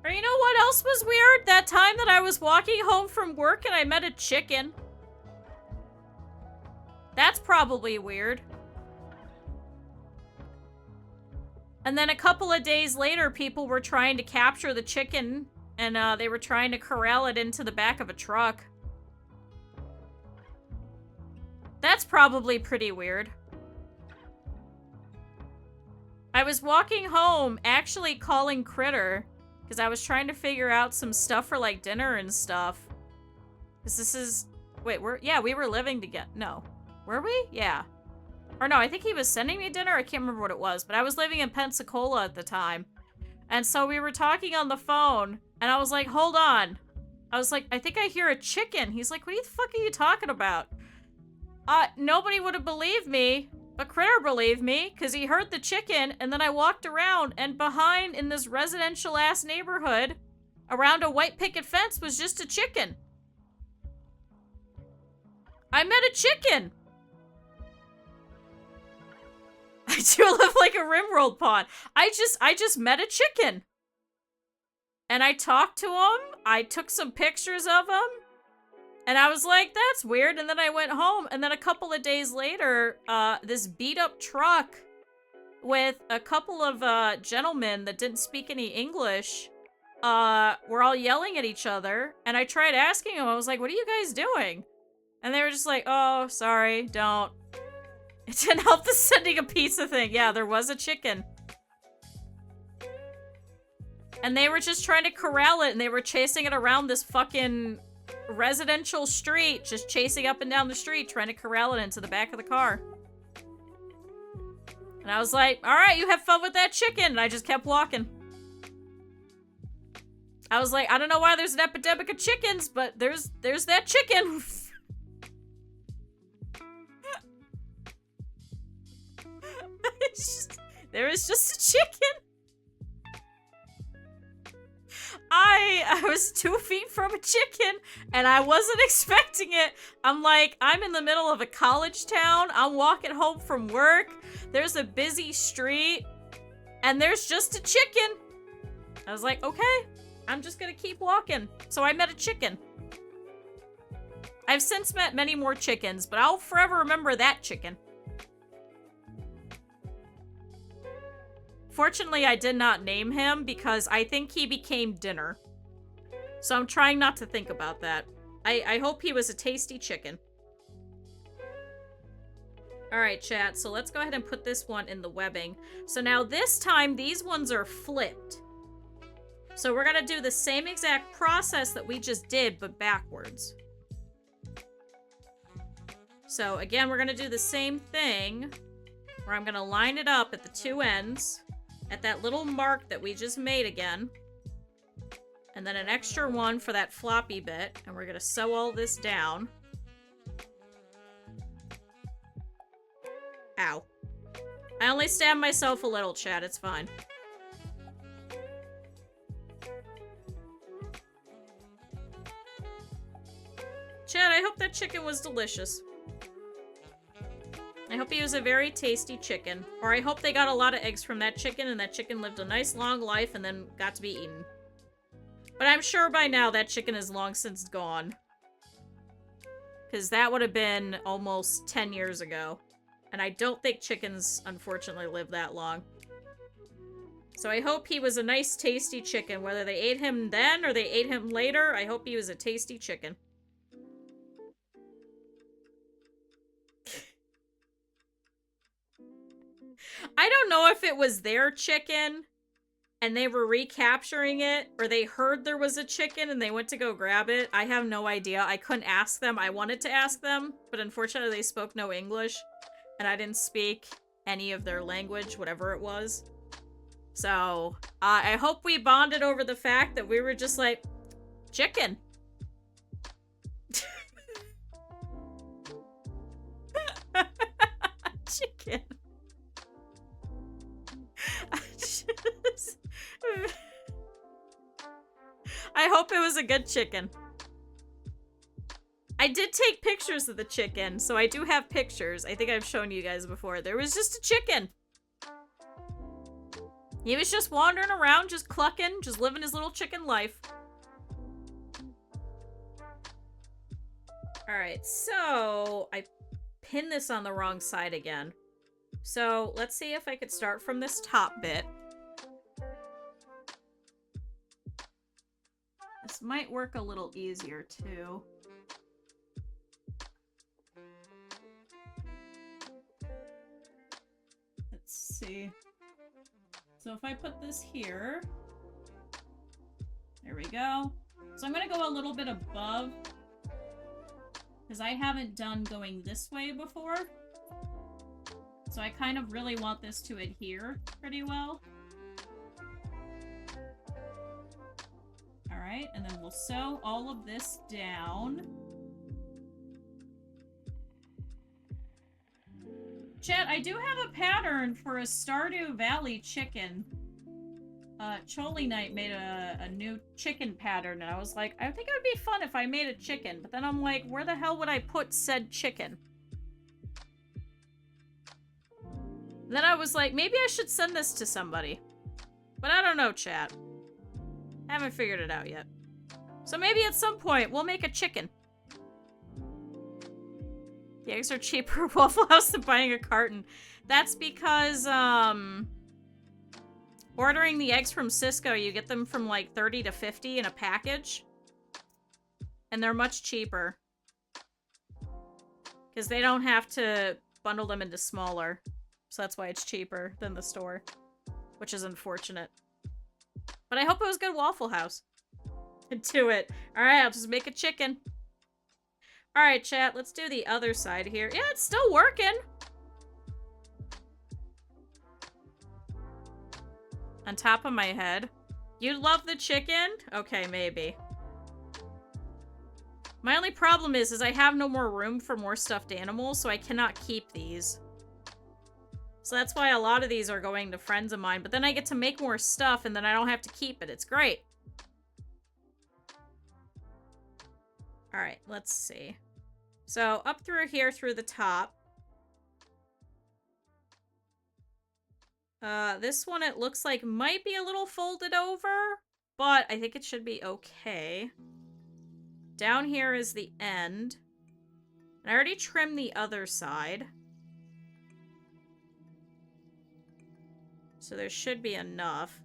Or you know what else was weird? That time that I was walking home from work and I met a chicken. That's probably weird. And then a couple of days later, people were trying to capture the chicken, and they were trying to corral it into the back of a truck. That's probably pretty weird. I was walking home, actually calling Critter, because I was trying to figure out some stuff for, like, dinner and stuff. Because this is... Wait, we were living together. No. Were we? Yeah. Or no, I think he was sending me dinner. I can't remember what it was, but I was living in Pensacola at the time. And so we were talking on the phone, and I was like, hold on. I was like, I think I hear a chicken. He's like, what the fuck are you talking about? Nobody would have believed me, but Critter believed me, because he heard the chicken, and then I walked around, and behind in this residential-ass neighborhood, around a white picket fence, was just a chicken. I met a chicken! I do live like a Rimworld pawn. I just met a chicken. And I talked to him. I took some pictures of him. And I was like, that's weird. And then I went home. And then a couple of days later, this beat up truck with a couple of gentlemen that didn't speak any English were all yelling at each other. And I tried asking them, I was like, what are you guys doing? And they were just like, oh, sorry, don't. It didn't help the sending a pizza thing. Yeah, there was a chicken. And they were just trying to corral it, and they were chasing it around this fucking residential street, just chasing up and down the street, trying to corral it into the back of the car. And I was like, alright, you have fun with that chicken. And I just kept walking. I was like, I don't know why there's an epidemic of chickens, but there's that chicken. There is just a chicken. I was 2 feet from a chicken, and I wasn't expecting it. I'm like, I'm in the middle of a college town. I'm walking home from work. There's a busy street, and there's just a chicken. I was like, okay, I'm just gonna keep walking. So I met a chicken. I've since met many more chickens, but I'll forever remember that chicken. Fortunately, I did not name him because I think he became dinner. So I'm trying not to think about that. I hope he was a tasty chicken. Alright, chat, so let's go ahead and put this one in the webbing. So now this time, these ones are flipped. So we're gonna do the same exact process that we just did, but backwards. So again, we're gonna do the same thing, where I'm gonna line it up at the two ends, at that little mark that we just made again. And then an extra one for that floppy bit. And we're gonna sew all this down. Ow. I only stabbed myself a little, chat. It's fine. Chat, I hope that chicken was delicious. I hope he was a very tasty chicken. Or I hope they got a lot of eggs from that chicken and that chicken lived a nice long life and then got to be eaten. But I'm sure by now that chicken is long since gone. Because that would have been almost 10 years ago. And I don't think chickens, unfortunately, live that long. So I hope he was a nice, tasty chicken. Whether they ate him then or they ate him later, I hope he was a tasty chicken. I don't know if it was their chicken and they were recapturing it, or they heard there was a chicken and they went to go grab it. I have no idea. I couldn't ask them. I wanted to ask them, but unfortunately they spoke no English, and I didn't speak any of their language, whatever it was. So, I hope we bonded over the fact that we were just like, chicken. Chicken. I hope it was a good chicken. I did take pictures of the chicken, so I do have pictures. I think I've shown you guys before. There was just a chicken. He was just wandering around, just clucking, just living his little chicken life. Alright, so I pinned this on the wrong side again. So let's see if I could start from this top bit. This might work a little easier too. Let's see. So if I put this here, there we go. So I'm gonna go a little bit above, because I haven't done going this way before. So I kind of really want this to adhere pretty well. Alright, and then we'll sew all of this down. Chat, I do have a pattern for a Stardew Valley chicken. Choli Knight made a new chicken pattern, and I was like, I think it would be fun if I made a chicken. But then I'm like, where the hell would I put said chicken? Then I was like, maybe I should send this to somebody. But I don't know, chat. Haven't figured it out yet. So maybe at some point, we'll make a chicken. The eggs are cheaper at Waffle House than buying a carton. That's because, ordering the eggs from Cisco, you get them from like 30 to 50 in a package. And they're much cheaper. Because they don't have to bundle them into smaller. So that's why it's cheaper than the store. Which is unfortunate. But I hope it was good Waffle House. Do it. Alright, I'll just make a chicken. Alright, chat, let's do the other side here. Yeah, it's still working. On top of my head. You love the chicken? Okay, maybe. My only problem is I have no more room for more stuffed animals, so I cannot keep these. So that's why a lot of these are going to friends of mine. But then I get to make more stuff, and then I don't have to keep it. It's great. Alright, let's see. So, up through here, through the top. This one, it looks like might be a little folded over. But I think it should be okay. Down here is the end. And I already trimmed the other side. So there should be enough.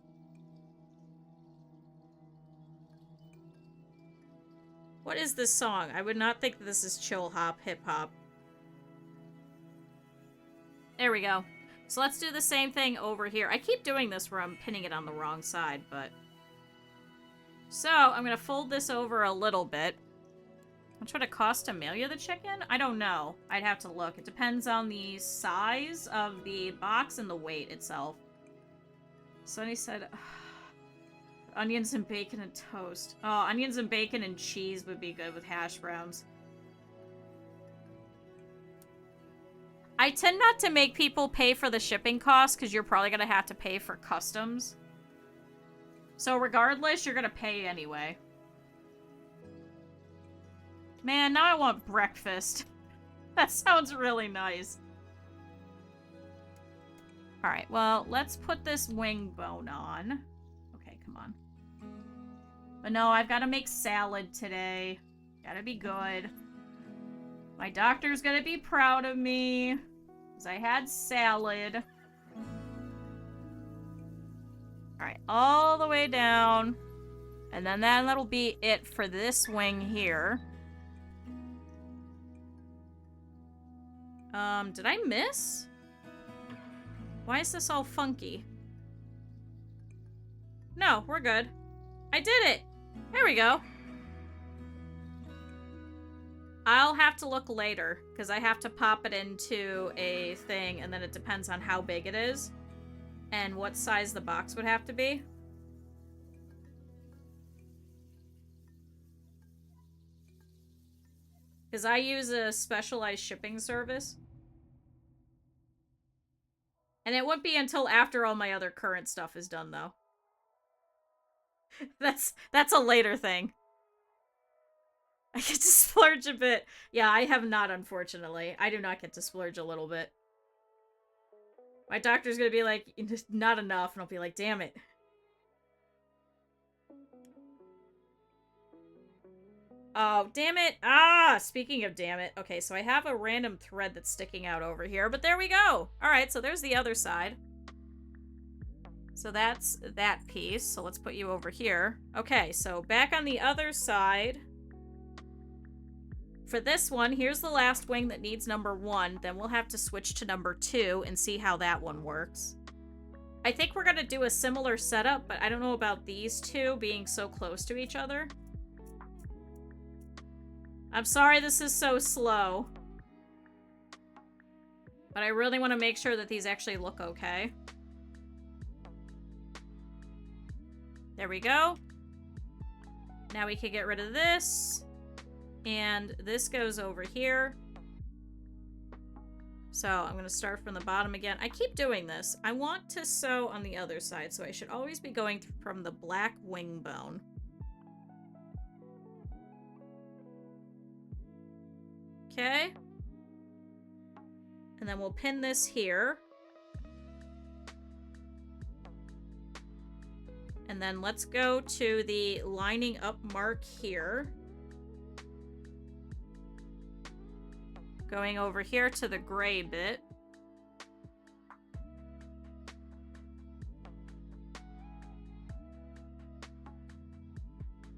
What is this song? I would not think that this is chill hop, hip hop. There we go. So let's do the same thing over here. I keep doing this where I'm pinning it on the wrong side, but... So, I'm gonna fold this over a little bit. How much would it cost to mail you the chicken? I don't know. I'd have to look. It depends on the size of the box and the weight itself. Sonny said, onions and bacon and toast. Oh, onions and bacon and cheese would be good with hash browns. I tend not to make people pay for the shipping costs because you're probably going to have to pay for customs. So regardless, you're going to pay anyway. Man, now I want breakfast. That sounds really nice. Alright, well, let's put this wing bone on. Okay, come on. But no, I've got to make salad today. Gotta be good. My doctor's gonna be proud of me. Because I had salad. Alright, all the way down. And then that'll be it for this wing here. Did I miss? Why is this all funky? No, we're good. I did it! There we go. I'll have to look later, because I have to pop it into a thing, and then it depends on how big it is. and what size the box would have to be. Because I use a specialized shipping service. And it won't be until after all my other current stuff is done, though. That's a later thing. I get to splurge a bit. Yeah, I have not, unfortunately. I do not get to splurge a little bit. My doctor's gonna be like, not enough, and I'll be like, damn it. Oh, damn it. Ah, speaking of damn it. Okay, so I have a random thread that's sticking out over here, but there we go. All right, so there's the other side. So that's that piece. So let's put you over here. Okay, so back on the other side. For this one, here's the last wing that needs number 1. Then we'll have to switch to number 2 and see how that one works. I think we're going to do a similar setup, but I don't know about these two being so close to each other. I'm sorry this is so slow. But I really want to make sure that these actually look okay. There we go. Now we can get rid of this. And this goes over here. So I'm going to start from the bottom again. I keep doing this. I want to sew on the other side, so I should always be going from the black wing bone. Okay. And then we'll pin this here. And then let's go to the lining up mark here. Going over here to the gray bit.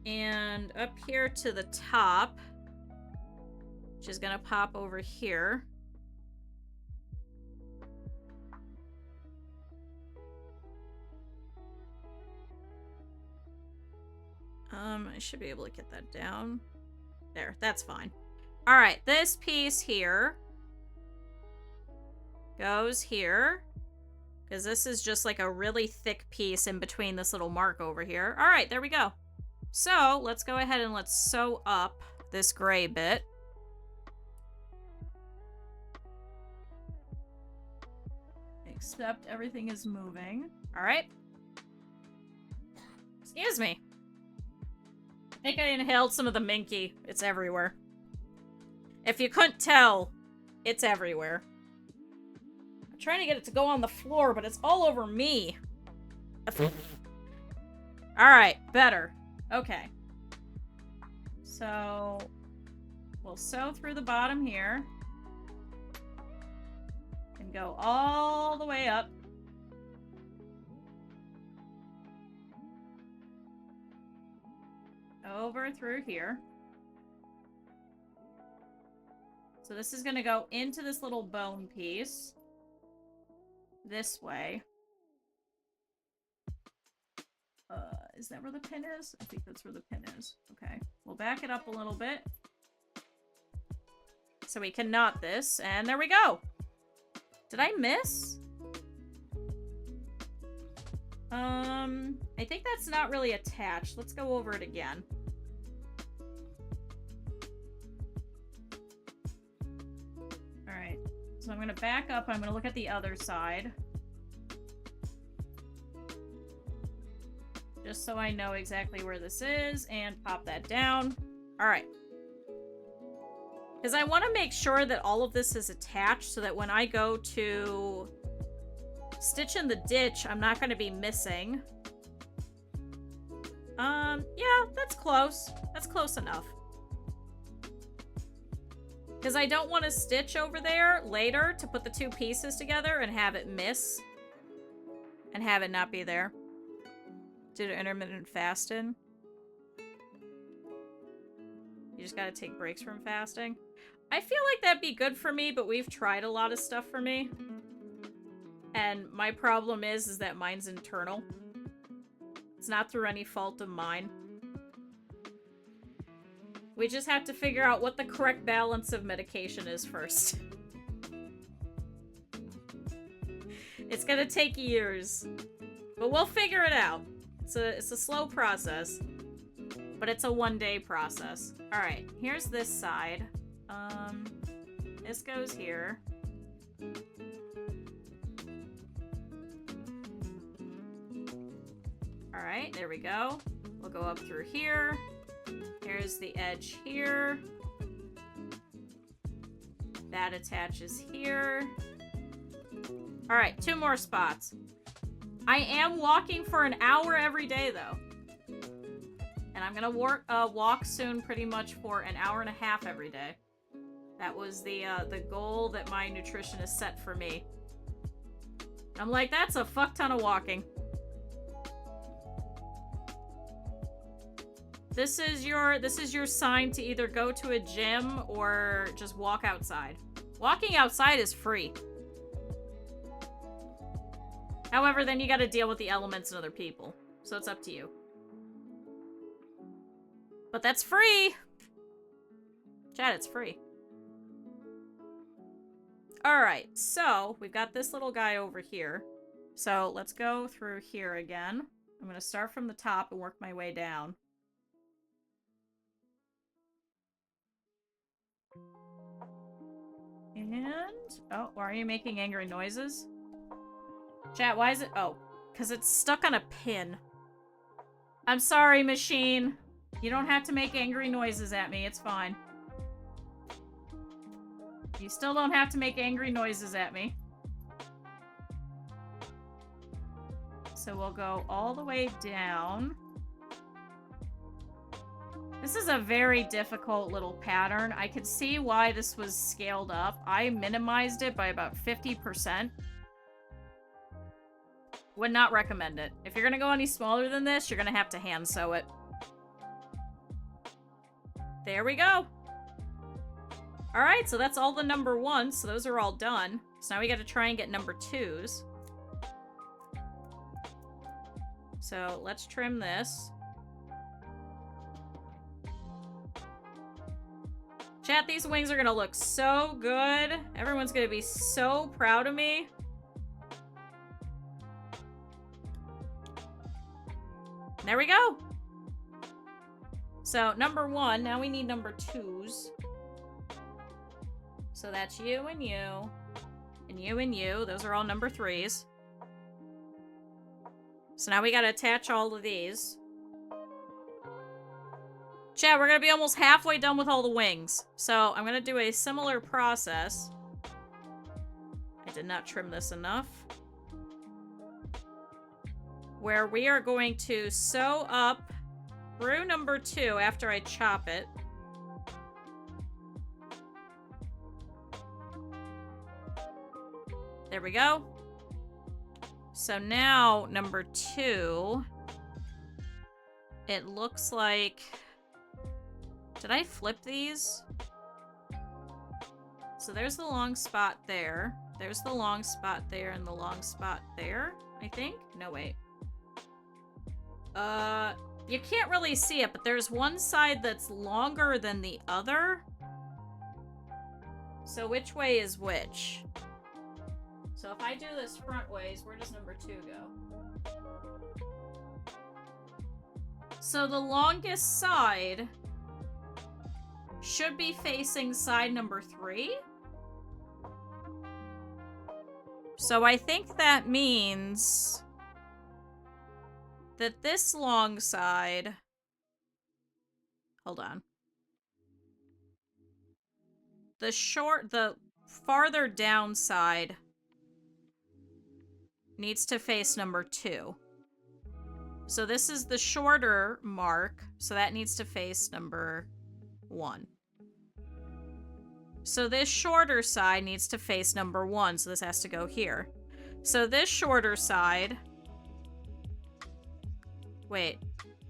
And up here to the top, which is gonna pop over here. I should be able to get that down. There, that's fine. All right, this piece here goes here, because this is just like a really thick piece in between this little mark over here. All right, there we go. So let's go ahead and let's sew up this gray bit. Except everything is moving. All right. Excuse me. I think I inhaled some of the minky. It's everywhere. If you couldn't tell, it's everywhere. I'm trying to get it to go on the floor, but it's all over me. Alright, better. Okay. So, we'll sew through the bottom here. And go all the way up. Over through here. So this is going to go into this little bone piece. This way. Is that where the pin is? I think that's where the pin is. Okay. We'll back it up a little bit. So we can knot this. And there we go. Did I miss? I think that's not really attached. Let's go over it again. Alright. So I'm going to back up. I'm going to look at the other side. Just so I know exactly where this is. And pop that down. Alright. Because I want to make sure that all of this is attached so that when I go to stitch in the ditch, I'm not going to be missing. Yeah, that's close. That's close enough. Because I don't want to stitch over there later to put the two pieces together and have it miss. And have it not be there. Due to intermittent fasting. You just gotta take breaks from fasting. I feel like that'd be good for me, but we've tried a lot of stuff for me. And my problem is that mine's internal. It's not through any fault of mine. We just have to figure out what the correct balance of medication is first. It's gonna take years. But we'll figure it out. It's a slow process. But it's a one-day process. Alright, here's this side. This goes here. Alright, there we go. We'll go up through here. Here's the edge here. That attaches here. Alright, 2 more spots. I am walking for an hour every day, though. And I'm gonna walk soon pretty much for an hour and a half every day. That was the goal that my nutritionist set for me. I'm like, that's a fuck ton of walking. This is your sign to either go to a gym or just walk outside. Walking outside is free. However, then you gotta deal with the elements and other people. So it's up to you. But that's free! Chat, it's free. Alright, so we've got this little guy over here. So let's go through here again. I'm gonna start from the top and work my way down. And... oh, why are you making angry noises? Chat, why is it... oh, because it's stuck on a pin. I'm sorry, machine. You don't have to make angry noises at me. It's fine. You still don't have to make angry noises at me. So we'll go all the way down. This is a very difficult little pattern. I could see why this was scaled up. I minimized it by about 50%. Would not recommend it. If you're gonna go any smaller than this, you're gonna have to hand sew it. There we go. Alright, so that's all the number 1s, so those are all done. So now we gotta try and get number 2s. So let's trim this. Chat, these wings are gonna look so good. Everyone's gonna be so proud of me. There we go. So, number 1. Now we need number 2s. So that's you and you. And you and you. Those are all number 3s. So now we gotta attach all of these. Chat, we're gonna be almost halfway done with all the wings. So I'm gonna do a similar process. I did not trim this enough. Where we are going to sew up through number 2 after I chop it. There we go. So now, number 2, it looks like... did I flip these? So there's the long spot there. There's the long spot there and the long spot there, I think. No, wait. You can't really see it, but there's one side that's longer than the other. So which way is which? So if I do this front ways, where does number 2 go? So the longest side should be facing side number 3. So I think that means that this long side... hold on. The farther down side needs to face number 2. So this is the shorter mark, so that needs to face number 1. So this shorter side needs to face number 1, so this has to go here. So this shorter side... wait,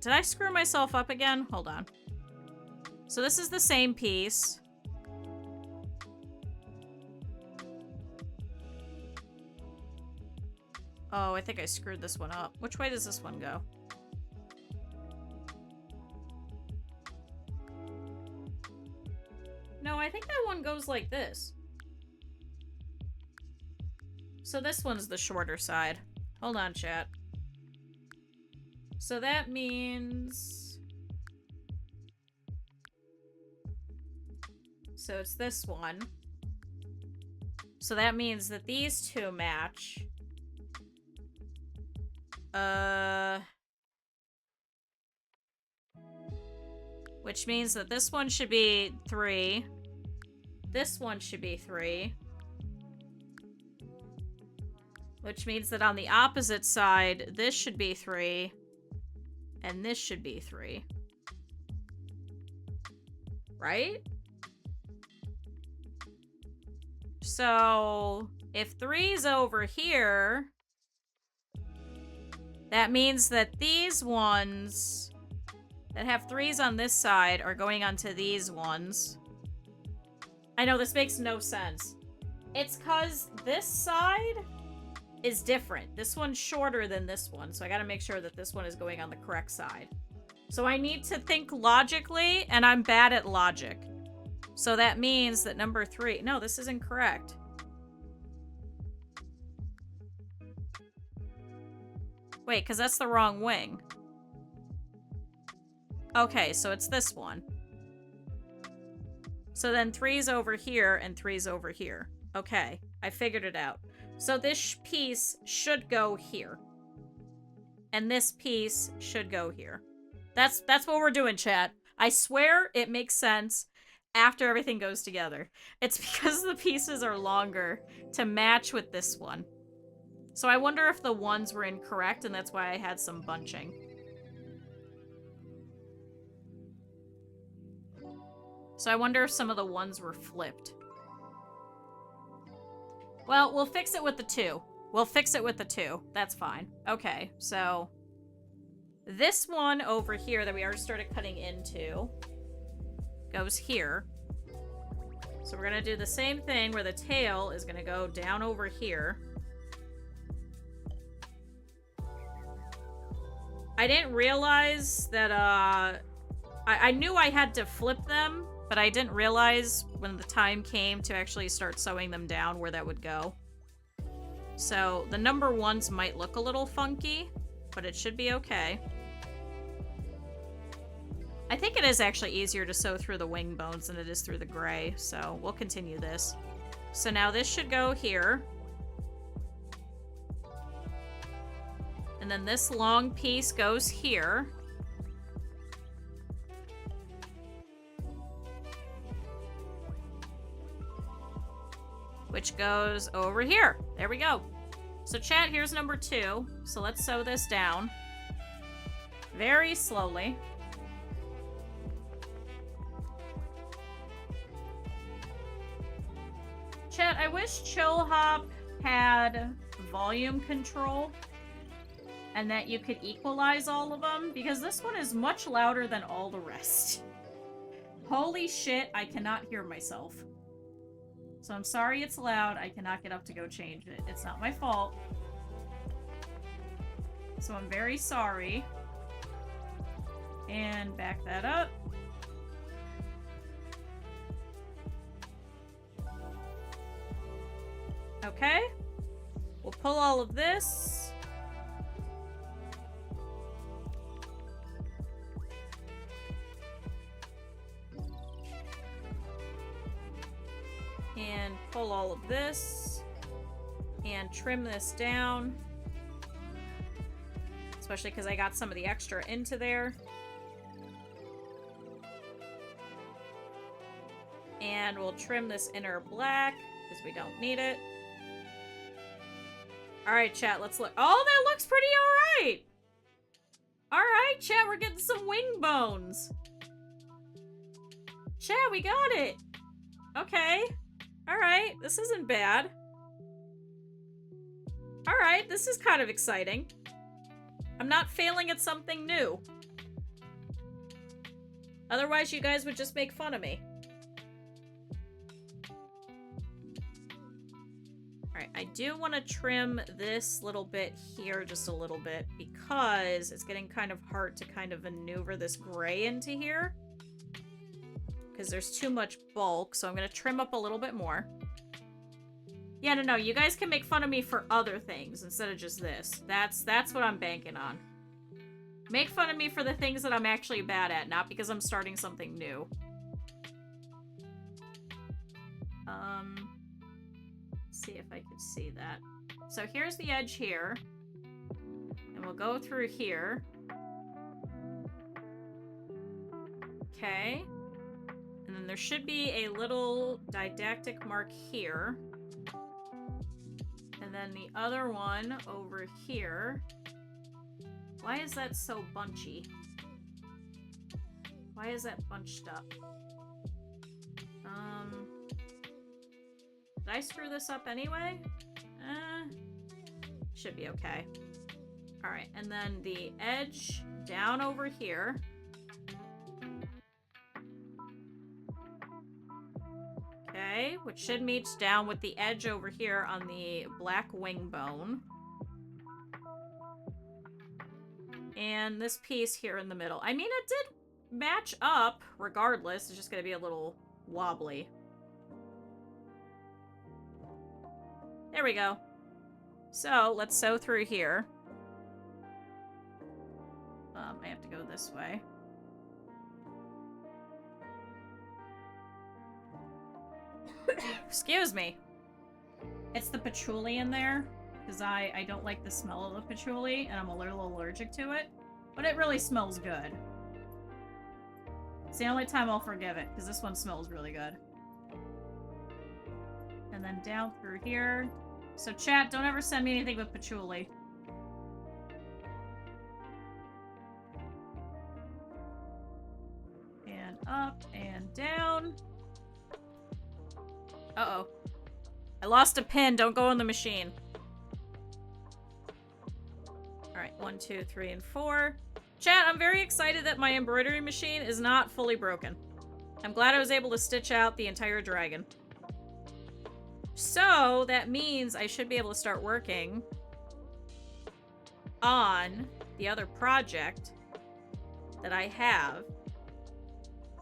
did I screw myself up again? Hold on. So this is the same piece. Oh, I think I screwed this one up. Which way does this one go? No, I think that one goes like this. So this one's the shorter side. Hold on, chat. So that means... So it's this one. So that means that these two match. Which means that this one should be 3. This one should be 3. Which means that on the opposite side, this should be 3. And this should be 3. Right? So, if 3's over here, that means that these ones that have 3's on this side are going onto these ones. I know this makes no sense. It's because this side is different. This one's shorter than this one, so I gotta make sure that this one is going on the correct side. So I need to think logically, and I'm bad at logic. So that means that number 3... No, this is incorrect. Wait, because that's the wrong wing. Okay, so it's this one. So then 3's over here, and 3's over here. Okay, I figured it out. So this piece should go here. And this piece should go here. That's what we're doing, chat. I swear it makes sense after everything goes together. It's because the pieces are longer to match with this one. So I wonder if the ones were incorrect, and that's why I had some bunching. So I wonder if some of the ones were flipped. Well, we'll fix it with the 2. We'll fix it with the 2. That's fine. Okay, so this one over here that we already started cutting into goes here. So we're going to do the same thing where the tail is going to go down over here. I didn't realize that, I knew I had to flip them, but I didn't realize when the time came to actually start sewing them down where that would go. So the number 1s might look a little funky, but it should be okay. I think it is actually easier to sew through the wing bones than it is through the gray, so we'll continue this. So now this should go here. And then this long piece goes here. Which goes over here. There we go. So chat, here's number 2. So let's sew this down. Very slowly. Chat, I wish Chill Hop had volume control and that you could equalize all of them, because this one is much louder than all the rest. Holy shit, I cannot hear myself. So I'm sorry it's loud. I cannot get up to go change it. It's not my fault. So I'm very sorry. And back that up. Okay. We'll pull all of this. And pull all of this. And trim this down. Especially because I got some of the extra into there. And we'll trim this inner black because we don't need it. Alright, chat, let's look. Oh, that looks pretty alright! Alright, chat, we're getting some wing bones. Chat, we got it! Okay. Alright, this isn't bad. Alright, this is kind of exciting. I'm not failing at something new. Otherwise, you guys would just make fun of me. Alright, I do want to trim this little bit here just a little bit because it's getting kind of hard to kind of maneuver this gray into here. Because there's too much bulk, so I'm going to trim up a little bit more. Yeah, no, you guys can make fun of me for other things instead of just this. That's what I'm banking on. Make fun of me for the things that I'm actually bad at, not because I'm starting something new. Let's see if I can see that. So here's the edge here. And we'll go through here. Okay. And then there should be a little didactic mark here. And then the other one over here. Why is that so bunchy? Why is that bunched up? Did I screw this up anyway? Should be okay. Alright, and then the edge down over here. Okay, which should meet down with the edge over here on the black wing bone. And this piece here in the middle. I mean, it did match up regardless. It's just going to be a little wobbly. There we go. So, let's sew through here. I have to go this way. Excuse me. It's the patchouli in there, because I don't like the smell of the patchouli, and I'm a little allergic to it. But it really smells good. It's the only time I'll forgive it, because this one smells really good. And then down through here. So chat, don't ever send me anything with patchouli. And up and down. Uh-oh. I lost a pin. Don't go in the machine. Alright, 1, 2, 3, and 4. Chat, I'm very excited that my embroidery machine is not fully broken. I'm glad I was able to stitch out the entire dragon. So, that means I should be able to start working on the other project that I have.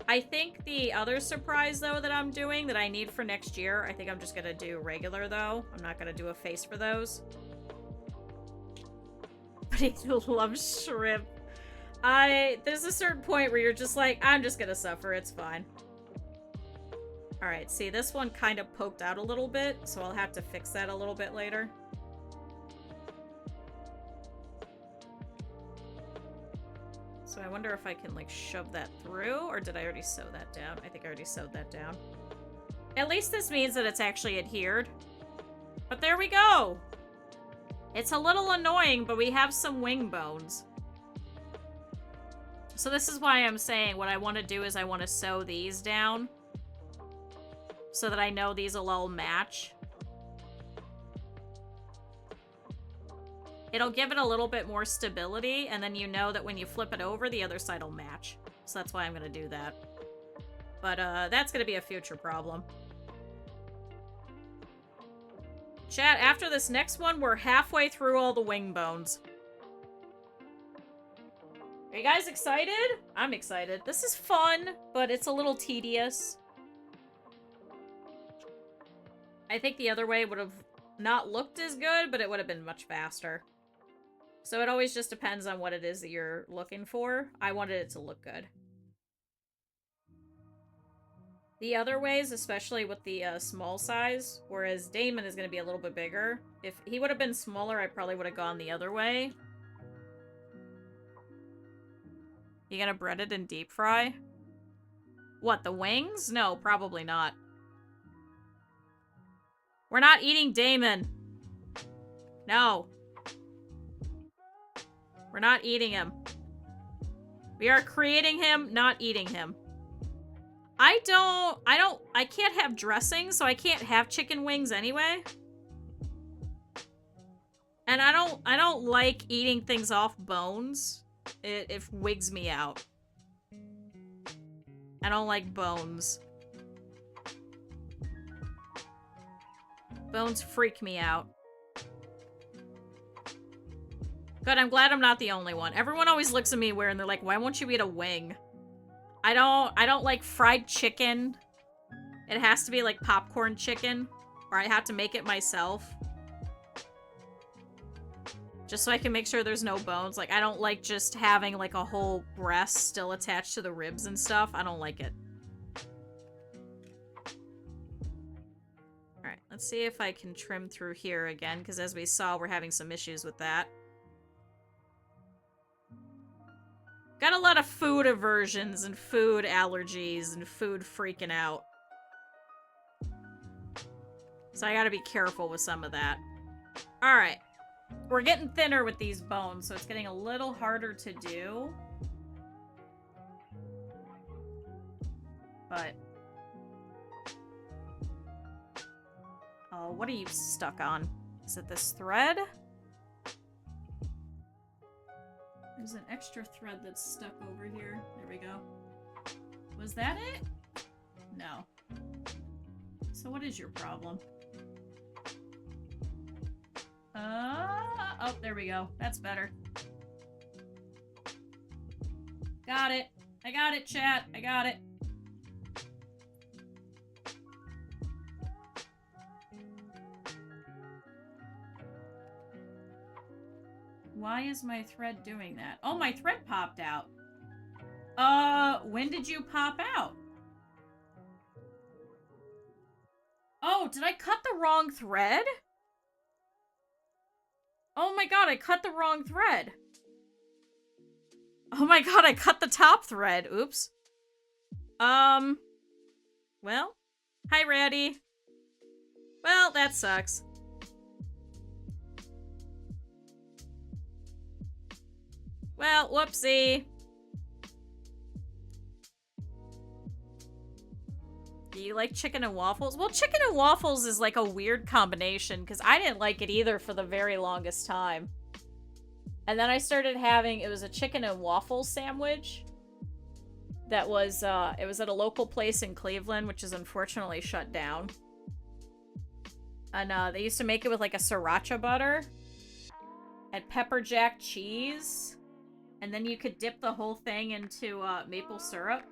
I think the other surprise, though, that I'm doing that I need for next year, I think I'm just gonna do regular, though. I'm not gonna do a face for those. But he loves shrimp. There's a certain point where you're just like, I'm just gonna suffer, it's fine. Alright, see, this one kind of poked out a little bit, so I'll have to fix that a little bit later. So I wonder if I can, like, shove that through, or did I already sew that down? I think I already sewed that down. At least this means that it's actually adhered. But there we go! It's a little annoying, but we have some wing bones. So this is why I'm saying what I want to do is I want to sew these down. So that I know these will all match. It'll give it a little bit more stability, and then you know that when you flip it over, the other side will match. So that's why I'm going to do that. But that's going to be a future problem. Chat, after this next one, we're halfway through all the wing bones. Are you guys excited? I'm excited. This is fun, but it's a little tedious. I think the other way would have not looked as good, but it would have been much faster. So it always just depends on what it is that you're looking for. I wanted it to look good. The other ways, especially with the small size, whereas Daemon is going to be a little bit bigger. If he would have been smaller, I probably would have gone the other way. You gonna bread it and deep fry? What, the wings? No, probably not. We're not eating Daemon. No. We're not eating him. We are creating him, not eating him. I can't have dressing, so I can't have chicken wings anyway. And I don't like eating things off bones. It wigs me out. I don't like bones. Bones freak me out. Good, I'm glad I'm not the only one. Everyone always looks at me weird and they're like, why won't you eat a wing? I don't like fried chicken. It has to be like popcorn chicken. or I have to make it myself. Just so I can make sure there's no bones. Like, I don't like just having, like, a whole breast still attached to the ribs and stuff. I don't like it. Alright, let's see if I can trim through here again, because as we saw, we're having some issues with that. Got a lot of food aversions and food allergies and food freaking out. So I gotta be careful with some of that. Alright. We're getting thinner with these bones, so it's getting a little harder to do. But... oh, what are you stuck on? Is it this thread? There's an extra thread that's stuck over here. There we go. Was that it? No. So what is your problem? Oh, there we go. That's better. Got it. I got it, chat. I got it. Why is my thread doing that? Oh, my thread popped out. When did you pop out? Oh, did I cut the wrong thread? Oh my god, I cut the wrong thread. Oh my god, I cut the top thread. Oops. Well. Hi, Ratty. Well, that sucks. Well, whoopsie. Do you like chicken and waffles? Well, chicken and waffles is like a weird combination because I didn't like it either for the very longest time. And then I started having, it was a chicken and waffle sandwich that was, it was at a local place in Cleveland, which is unfortunately shut down. And they used to make it with like a sriracha butter and pepper jack cheese. And then you could dip the whole thing into maple syrup.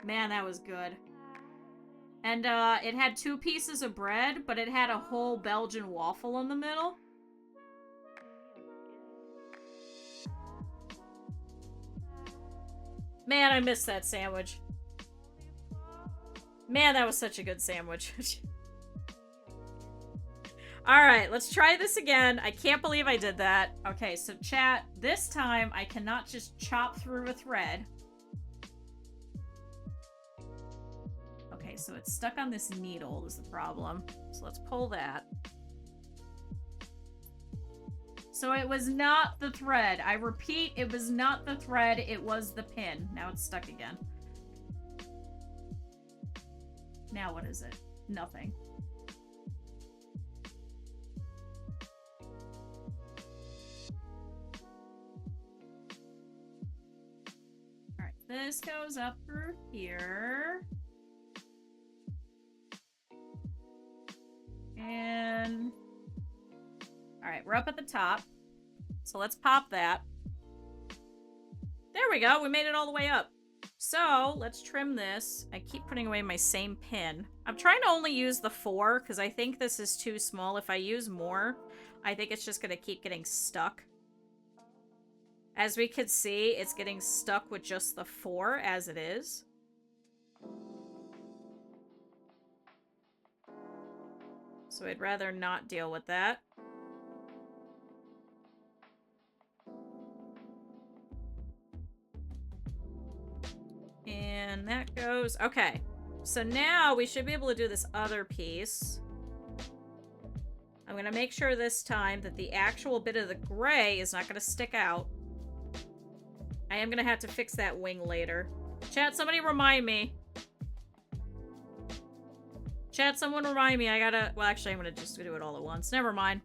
Man, that was good. And it had 2 pieces of bread, but it had a whole Belgian waffle in the middle. Man, I missed that sandwich. Man, that was such a good sandwich. Alright, let's try this again. I can't believe I did that. Okay, so chat, this time I cannot just chop through a thread. Okay, so it's stuck on this needle is the problem. So let's pull that. So it was not the thread. I repeat, it was not the thread, it was the pin. Now it's stuck again. Now what is it? Nothing. Alright, this goes up through here. And... alright, we're up at the top. So let's pop that. There we go, we made it all the way up. So, let's trim this. I keep putting away my same pin. I'm trying to only use the 4, because I think this is too small. If I use more, I think it's just going to keep getting stuck. As we can see, it's getting stuck with just the 4 as it is. So I'd rather not deal with that. And that goes... okay. So now we should be able to do this other piece. I'm going to make sure this time that the actual bit of the gray is not going to stick out. I am going to have to fix that wing later. Chat, somebody remind me. Chat, someone remind me. I gotta... well, actually, I'm going to just do it all at once. Never mind.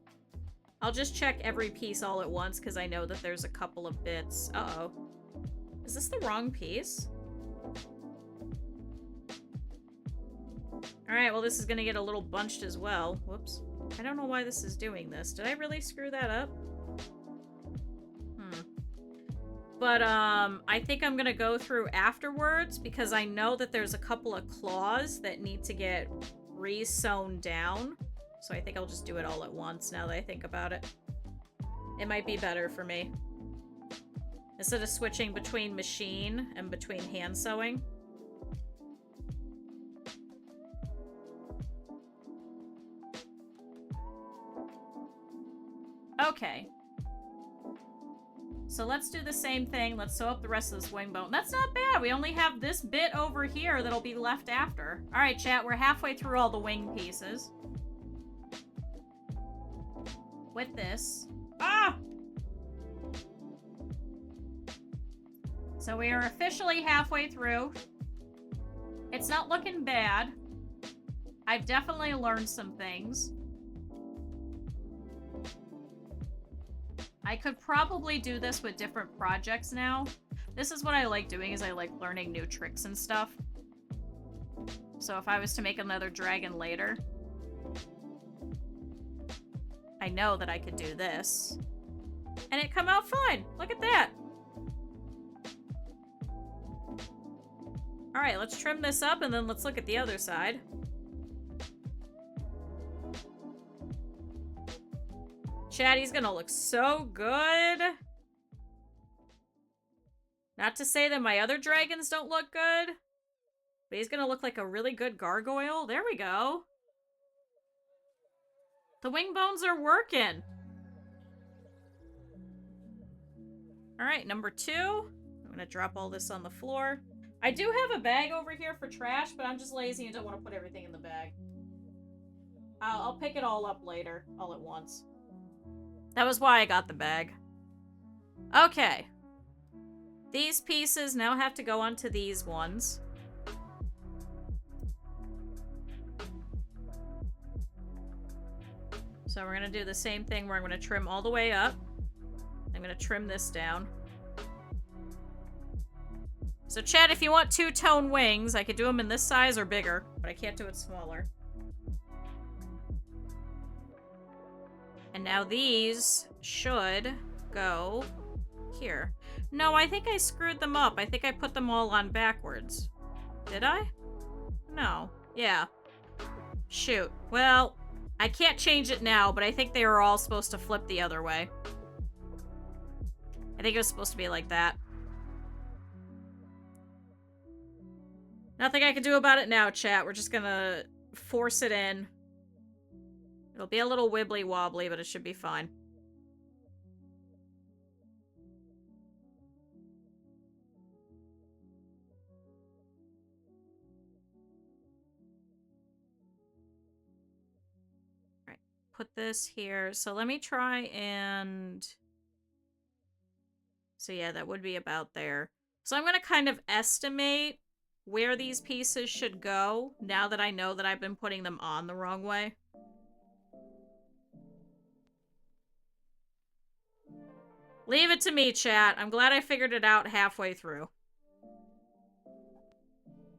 I'll just check every piece all at once because I know that there's a couple of bits. Uh-oh. Is this the wrong piece? Alright, well, this is gonna get a little bunched as well. Whoops. I don't know why this is doing this. Did I really screw that up? But, I think I'm gonna go through afterwards because I know that there's a couple of claws that need to get re-sewn down. So I think I'll just do it all at once now that I think about it. It might be better for me. Instead of switching between machine and between hand sewing. Okay. So let's do the same thing. Let's sew up the rest of this wing bone. That's not bad. We only have this bit over here that'll be left after. All right, chat. We're halfway through all the wing pieces. With this. Ah! So we are officially halfway through. It's not looking bad. I've definitely learned some things. I could probably do this with different projects now. This is what I like doing, is I like learning new tricks and stuff. So if I was to make another dragon later, I know that I could do this. And it come out fine. Look at that. Alright, let's trim this up and then let's look at the other side. Chatty's gonna look so good. Not to say that my other dragons don't look good, but he's gonna look like a really good gargoyle. There we go. The wing bones are working. Alright, number 2. I'm gonna drop all this on the floor. I do have a bag over here for trash, but I'm just lazy and don't want to put everything in the bag. I'll pick it all up later, all at once. That was why I got the bag. Okay. These pieces now have to go onto these ones. So we're going to do the same thing where I'm going to trim all the way up. I'm going to trim this down. So chat, if you want two-tone wings, I could do them in this size or bigger, but I can't do it smaller. And now these should go here. No, I think I screwed them up. I think I put them all on backwards. Did I? No. Yeah. Shoot. Well, I can't change it now, but I think they were all supposed to flip the other way. I think it was supposed to be like that. Nothing I can do about it now, chat. We're just gonna force it in. It'll be a little wibbly-wobbly, but it should be fine. Alright, put this here. So let me try and... So yeah, that would be about there. So I'm gonna kind of estimate where these pieces should go, now that I know that I've been putting them on the wrong way. Leave it to me, chat. I'm glad I figured it out halfway through.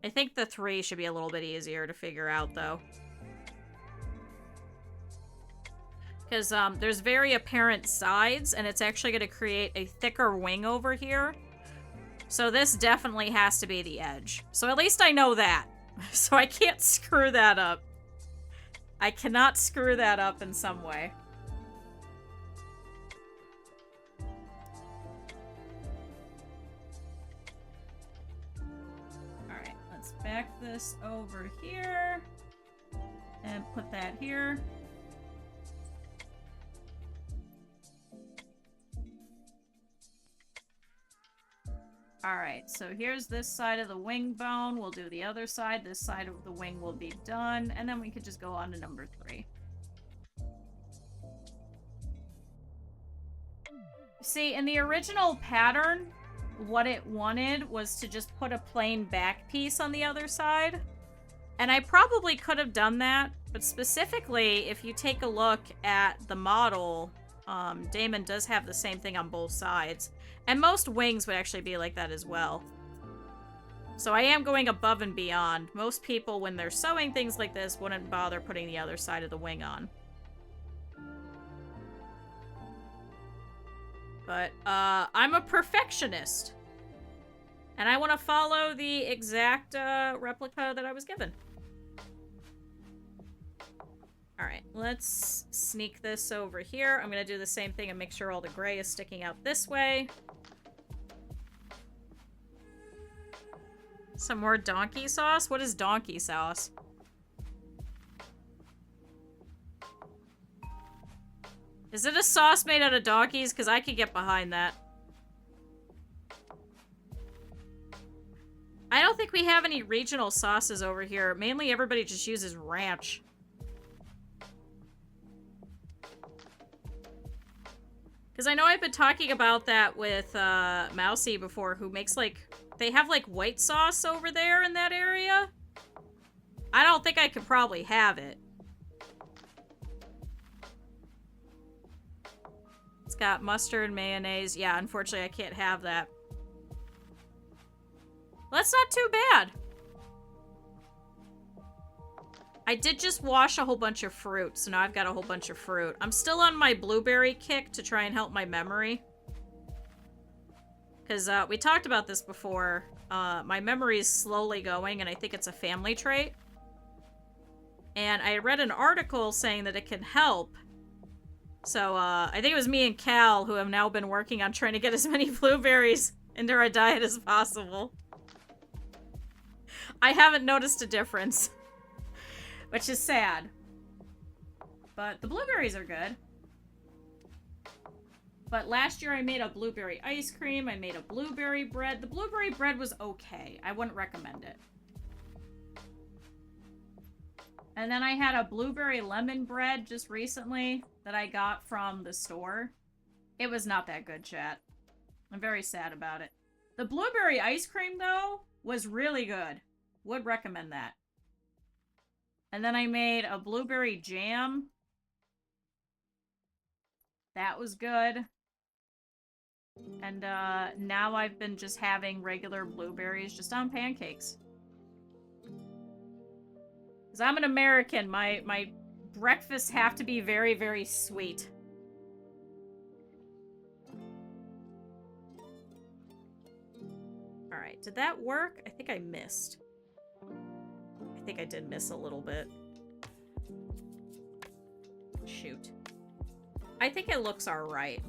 I think the 3 should be a little bit easier to figure out, though. Because there's very apparent sides, and it's actually going to create a thicker wing over here. So this definitely has to be the edge. So at least I know that. So I can't screw that up. I cannot screw that up in some way. Alright, let's back this over here. And put that here. Alright, so here's this side of the wing bone. We'll do the other side. This side of the wing will be done. And then we could just go on to number 3. See, in the original pattern, what it wanted was to just put a plain back piece on the other side. And I probably could have done that. But specifically, if you take a look at the model, Daemon does have the same thing on both sides. And most wings would actually be like that as well. So I am going above and beyond. Most people, when they're sewing things like this, wouldn't bother putting the other side of the wing on. But, I'm a perfectionist. And I want to follow the exact, replica that I was given. Alright, let's sneak this over here. I'm gonna do the same thing and make sure all the gray is sticking out this way. Some more donkey sauce? What is donkey sauce? Is it a sauce made out of donkeys? Because I could get behind that. I don't think we have any regional sauces over here. Mainly everybody just uses ranch. Because I know I've been talking about that with Mousy before, who makes, like... They have, like, white sauce over there in that area. I don't think I could probably have it. It's got mustard, mayonnaise. Yeah, unfortunately, I can't have that. Well, that's not too bad. I did just wash a whole bunch of fruit, so now I've got a whole bunch of fruit. I'm still on my blueberry kick to try and help my memory. Because we talked about this before. My memory is slowly going, and I think it's a family trait. And I read an article saying that it can help. So I think it was me and Cal who have now been working on trying to get as many blueberries into our diet as possible. I haven't noticed a difference. Which is sad. But the blueberries are good. But last year I made a blueberry ice cream. I made a blueberry bread. The blueberry bread was okay. I wouldn't recommend it. And then I had a blueberry lemon bread just recently that I got from the store. It was not that good, chat. I'm very sad about it. The blueberry ice cream, though, was really good. Would recommend that. And then I made a blueberry jam. That was good. And now I've been just having regular blueberries just on pancakes. Because I'm an American, my breakfasts have to be very, very sweet. Alright, did that work? I think I missed. I think I did miss a little bit. Shoot. I think it looks alright.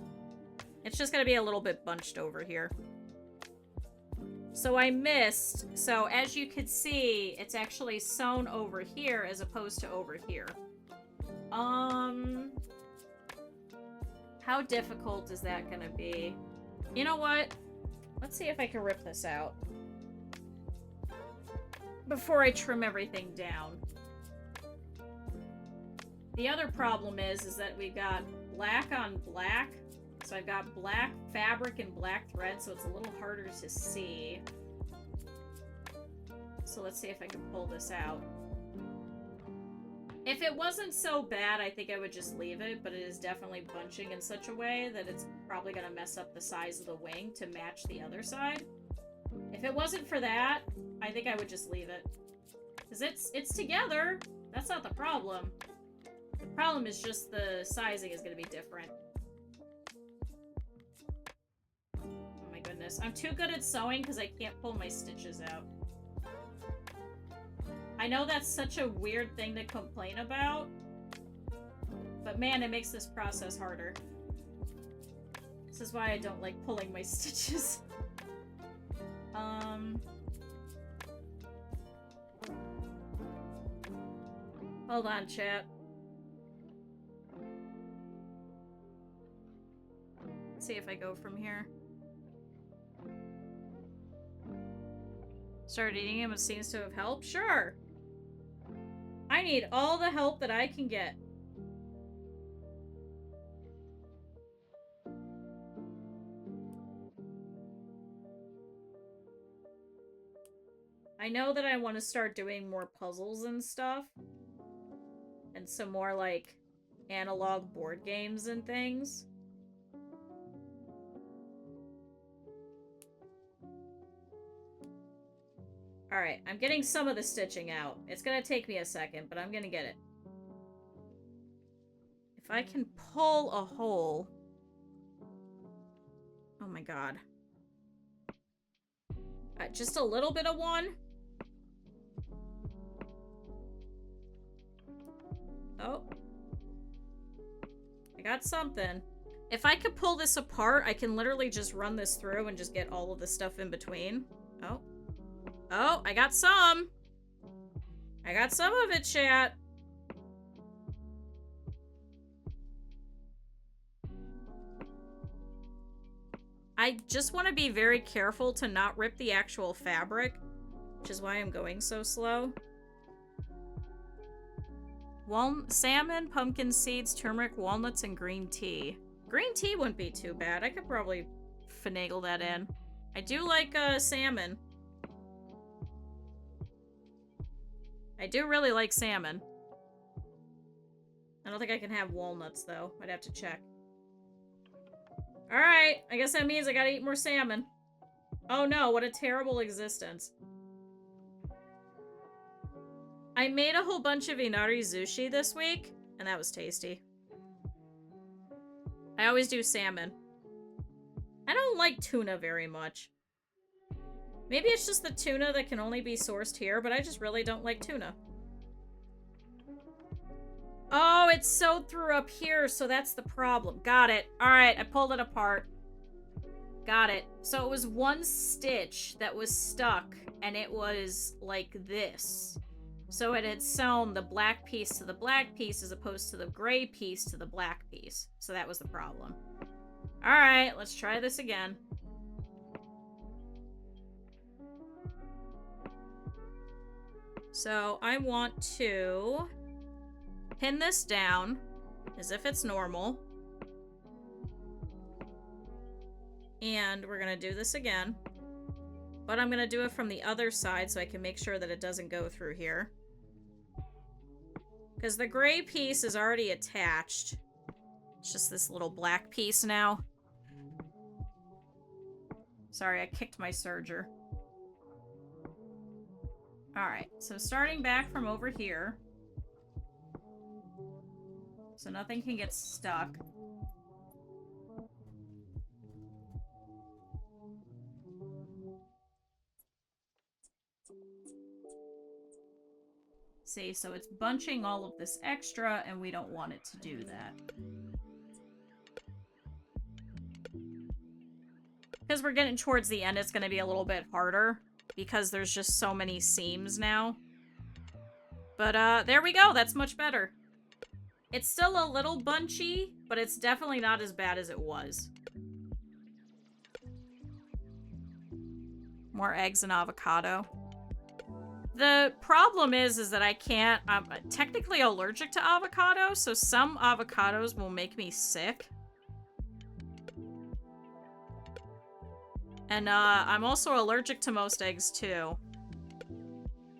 It's just gonna be a little bit bunched over here. So I missed. So as you can see, it's actually sewn over here as opposed to over here. How difficult is that gonna be? You know what? Let's see if I can rip this out before I trim everything down. The other problem is that we've got black on black. So I've got black fabric and black thread, so it's a little harder to see. So let's see if I can pull this out. If it wasn't so bad, I think I would just leave it, but it is definitely bunching in such a way that it's probably going to mess up the size of the wing to match the other side. If it wasn't for that, I think I would just leave it. Because it's together. That's not the problem. The problem is just the sizing is going to be different. Oh my goodness. I'm too good at sewing because I can't pull my stitches out. I know that's such a weird thing to complain about, but man, it makes this process harder. This is why I don't like pulling my stitches. Hold on, chat. Let's see if I go from here. Started eating him, it seems to have helped? Sure! I need all the help that I can get. I know that I want to start doing more puzzles and stuff. And some more, like, analog board games and things. Alright, I'm getting some of the stitching out. It's gonna take me a second, but I'm gonna get it. If I can pull a hole... my god. Just a little bit of one. Oh. I got something. If I could pull this apart, I can literally just run this through and just get all of the stuff in between. Oh. Oh, I got some. I got some of it, chat. I just want to be very careful to not rip the actual fabric, which is why I'm going so slow. Salmon, pumpkin seeds, turmeric, walnuts, and green tea. Green tea wouldn't be too bad. I could probably finagle that in. I do like salmon. I do really like salmon. I don't think I can have walnuts, though. I'd have to check. Alright, I guess that means I gotta eat more salmon. Oh no, what a terrible existence. I made a whole bunch of inari sushi this week, and that was tasty. I always do salmon. I don't like tuna very much. Maybe it's just the tuna that can only be sourced here, but I just really don't like tuna. Oh, it's sewed through up here, so that's the problem. Got it. Alright, I pulled it apart. Got it. So it was one stitch that was stuck, and it was like this. So it had sewn the black piece to the black piece as opposed to the gray piece to the black piece. So that was the problem. Alright, let's try this again. So I want to pin this down as if it's normal. And we're going to do this again. But I'm going to do it from the other side so I can make sure that it doesn't go through here. Because the gray piece is already attached. It's just this little black piece now. Sorry, I kicked my serger. Alright, so starting back from over here. So nothing can get stuck. See, so it's bunching all of this extra, and we don't want it to do that. Because we're getting towards the end, it's going to be a little bit harder, because there's just so many seams now. But, there we go. That's much better. It's still a little bunchy, but it's definitely not as bad as it was. More eggs and avocado. The problem is that I can't... I'm technically allergic to avocado, so some avocados will make me sick. And, I'm also allergic to most eggs, too.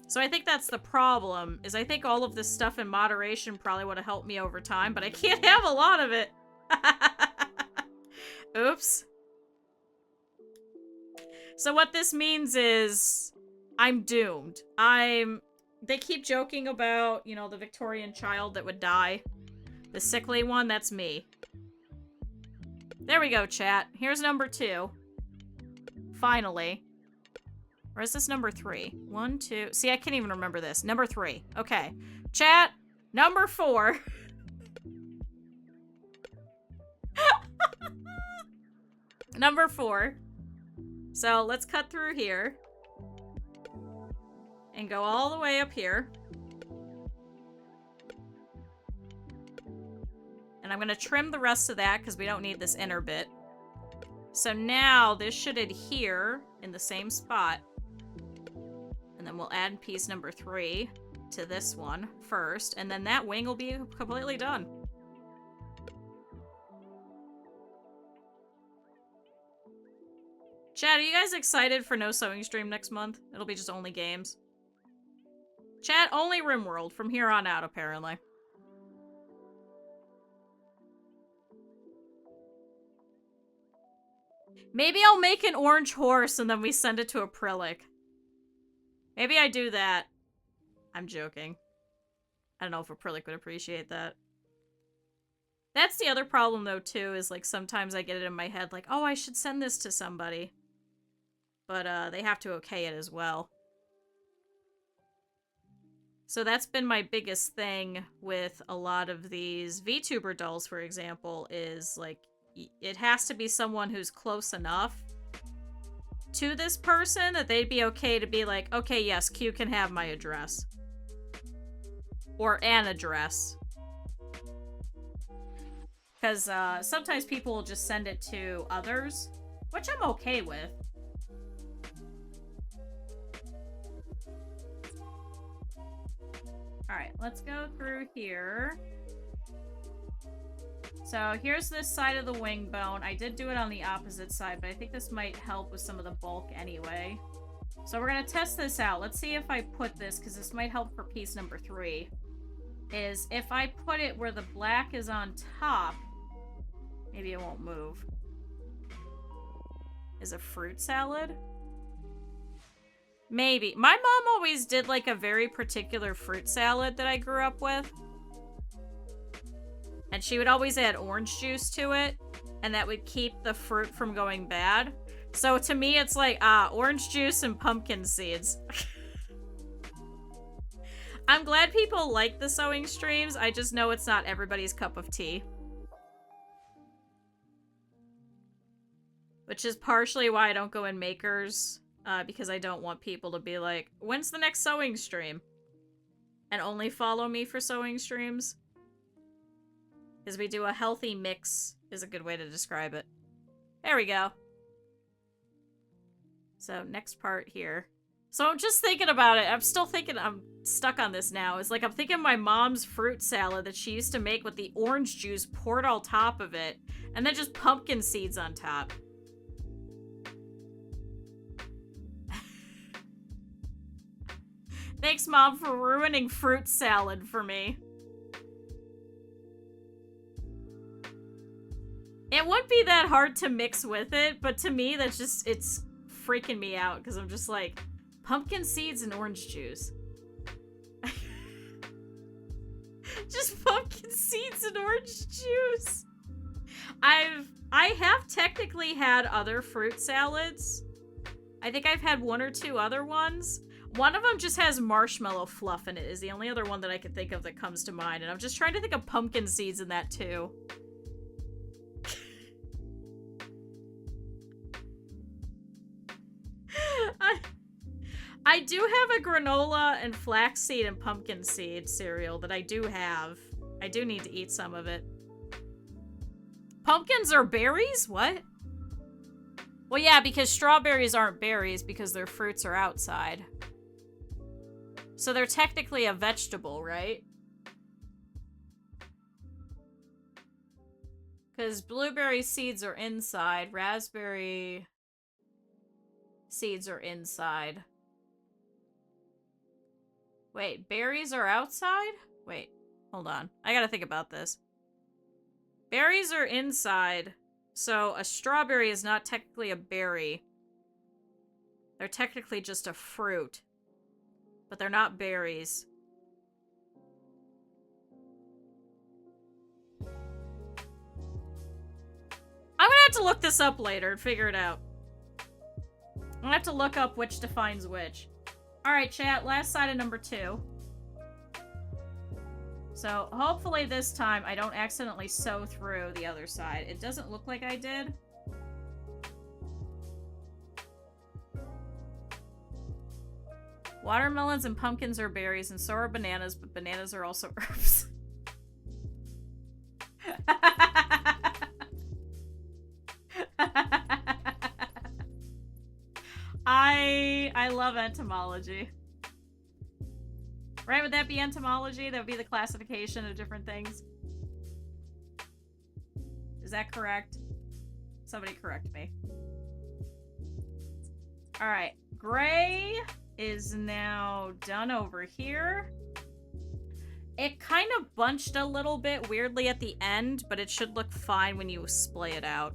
So I think that's the problem, is I think all of this stuff in moderation probably would have helped me over time, but I can't have a lot of it. Oops. So what this means is I'm doomed. They keep joking about, you know, the Victorian child that would die. The sickly one, that's me. There we go, chat. Here's number 2. Finally. Or is this number 3? 1, 2... See, I can't even remember this. Number 3. Okay. Chat, number 4. Number 4. So, let's cut through here. And go all the way up here. And I'm going to trim the rest of that because we don't need this inner bit. So now this should adhere in the same spot. And then we'll add piece number 3 to this one first. And then that wing will be completely done. Chat, are you guys excited for no sewing stream next month? It'll be just only games. Chat, only RimWorld from here on out, apparently. Maybe I'll make an orange horse and then we send it to acrylic. Maybe I do that. I'm joking. I don't know if acrylic would appreciate that. That's the other problem, though, too, is, like, sometimes I get it in my head, like, oh, I should send this to somebody. But, they have to okay it as well. So that's been my biggest thing with a lot of these VTuber dolls, for example, is, like, it has to be someone who's close enough to this person that they'd be okay to be like, okay, yes, Q can have my address. Or an address. Because sometimes people will just send it to others, which I'm okay with. Alright, let's go through here. So here's this side of the wing bone. I did do it on the opposite side, but I think this might help with some of the bulk anyway. So we're going to test this out. Let's see if I put this, because this might help for piece number 3. Is if I put it where the black is on top, maybe it won't move. Is a fruit salad? Maybe. My mom always did like a very particular fruit salad that I grew up with. And she would always add orange juice to it, and that would keep the fruit from going bad. So to me, it's like, orange juice and pumpkin seeds. I'm glad people like the sewing streams. I just know it's not everybody's cup of tea. Which is partially why I don't go in Makers, because I don't want people to be like, when's the next sewing stream? And only follow me for sewing streams. Because we do a healthy mix, is a good way to describe it. There we go. So, next part here. So I'm just thinking about it. I'm still thinking, I'm stuck on this now. It's like I'm thinking my mom's fruit salad that she used to make with the orange juice poured on top of it, and then just pumpkin seeds on top. Thanks, Mom, for ruining fruit salad for me. It wouldn't be that hard to mix with it, but to me, that's just, it's freaking me out, because I'm just like, pumpkin seeds and orange juice. Just pumpkin seeds and orange juice. I have technically had other fruit salads. I think I've had 1 or 2 other ones. One of them just has marshmallow fluff in it, is the only other one that I could think of that comes to mind, and I'm just trying to think of pumpkin seeds in that too. I do have a granola and flaxseed and pumpkin seed cereal that I do have. I do need to eat some of it. Pumpkins are berries? What? Well, yeah, because strawberries aren't berries because their fruits are outside. So they're technically a vegetable, right? Because blueberry seeds are inside. Raspberry seeds are inside. Wait, berries are outside? Wait, hold on. I gotta think about this. Berries are inside, so a strawberry is not technically a berry. They're technically just a fruit. But they're not berries. I'm gonna have to look this up later and figure it out. I'm gonna have to look up which defines which. Alright, chat, last side of number 2. So, hopefully this time I don't accidentally sew through the other side. It doesn't look like I did. Watermelons and pumpkins are berries, and so are bananas, but bananas are also herbs. I love entomology. Right? Would that be entomology? That would be the classification of different things. Is that correct? Somebody correct me. Alright. Gray is now done over here. It kind of bunched a little bit weirdly at the end, but it should look fine when you splay it out.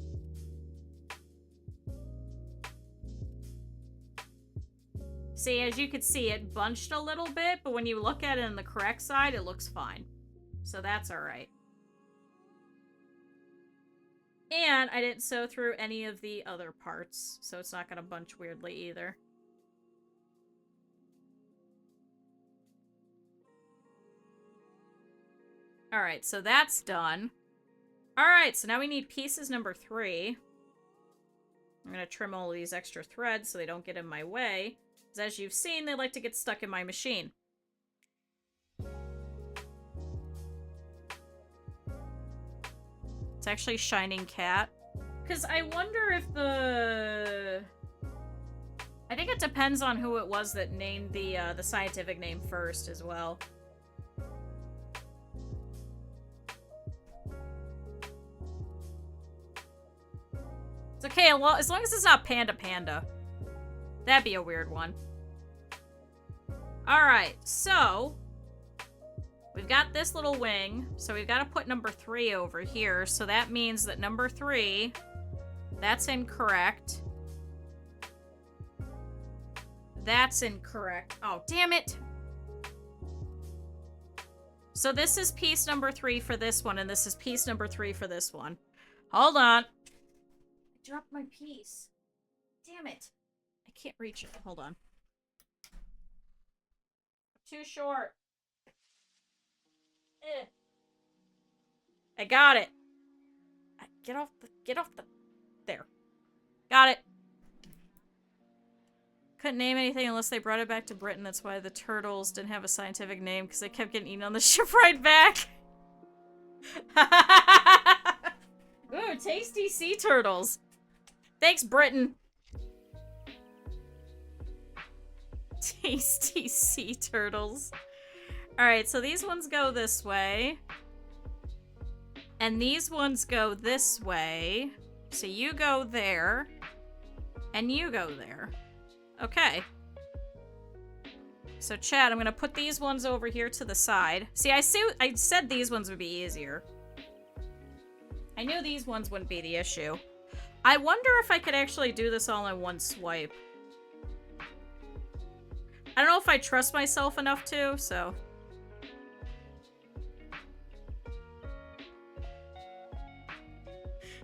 See, as you could see, it bunched a little bit, but when you look at it on the correct side, it looks fine. So that's alright. And I didn't sew through any of the other parts, so it's not going to bunch weirdly either. Alright, so that's done. Alright, so now we need pieces number 3. I'm going to trim all of these extra threads so they don't get in my way. Because as you've seen, they like to get stuck in my machine. It's actually Shining Cat. Because I wonder if the... I think it depends on who it was that named the scientific name first as well. It's okay, as long as it's not Panda Panda. That'd be a weird one. Alright, so... we've got this little wing, so we've got to put number 3 over here. So that means that number 3, that's incorrect. That's incorrect. Oh, damn it! So this is piece number 3 for this one, and this is piece number 3 for this one. Hold on. I dropped my piece. Damn it. I can't reach it. Hold on. Too short. I got it. Get off the, there. Got it. Couldn't name anything unless they brought it back to Britain. That's why the turtles didn't have a scientific name, because they kept getting eaten on the ship right back. Ooh, tasty sea turtles. Thanks, Britain. Tasty sea turtles. Alright, so these ones go this way. And these ones go this way. So you go there. And you go there. Okay. So, Chad, I'm gonna put these ones over here to the side. See, I said these ones would be easier. I knew these ones wouldn't be the issue. I wonder if I could actually do this all in one swipe. I don't know if I trust myself enough to, so...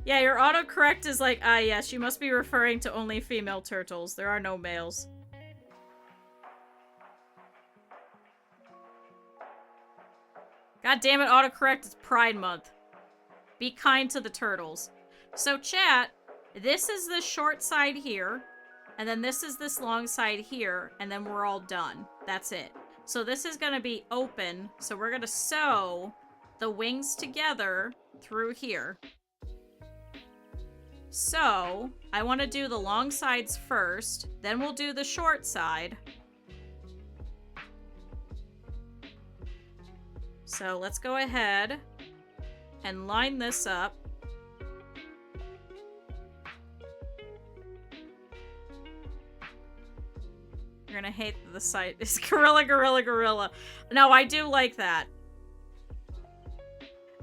yeah, your autocorrect is like, ah yes, you must be referring to only female turtles. There are no males. God damn it, autocorrect, it's Pride Month. Be kind to the turtles. So chat, this is the short side here, and then this is this long side here, and then we're all done. That's it. So this is gonna be open, so we're gonna sew the wings together through here. So, I want to do the long sides first, then we'll do the short side. So let's go ahead and line this up. You're gonna hate the site. It's gorilla, gorilla, gorilla. No, I do like that.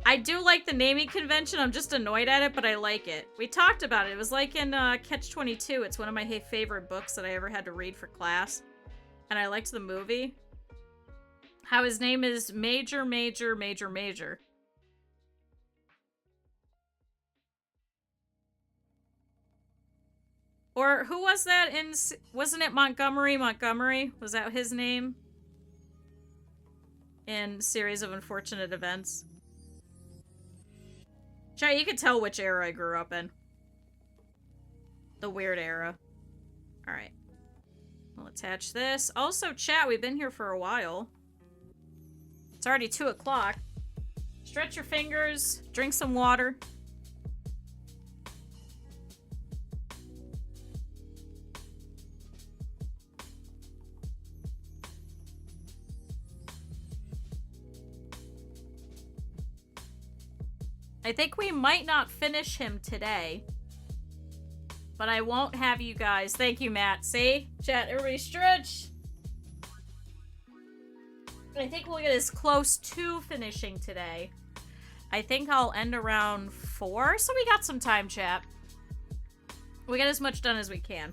I do like the naming convention. I'm just annoyed at it, but I like it. We talked about it. It was like in Catch-22. It's one of my favorite books that I ever had to read for class. And I liked the movie. How his name is Major, Major, Major, Major. Or who was that in... wasn't it Montgomery? Montgomery? Was that his name? In Series of Unfortunate Events. Chat, you can tell which era I grew up in. The weird era. Alright. We'll attach this. Also, chat, we've been here for a while. It's already 2 o'clock. Stretch your fingers. Drink some water. I think we might not finish him today. But I won't have you guys. Thank you, Matt. See? Chat, everybody stretch. I think we'll get as close to finishing today. I think I'll end around 4, so we got some time, chat. We get as much done as we can.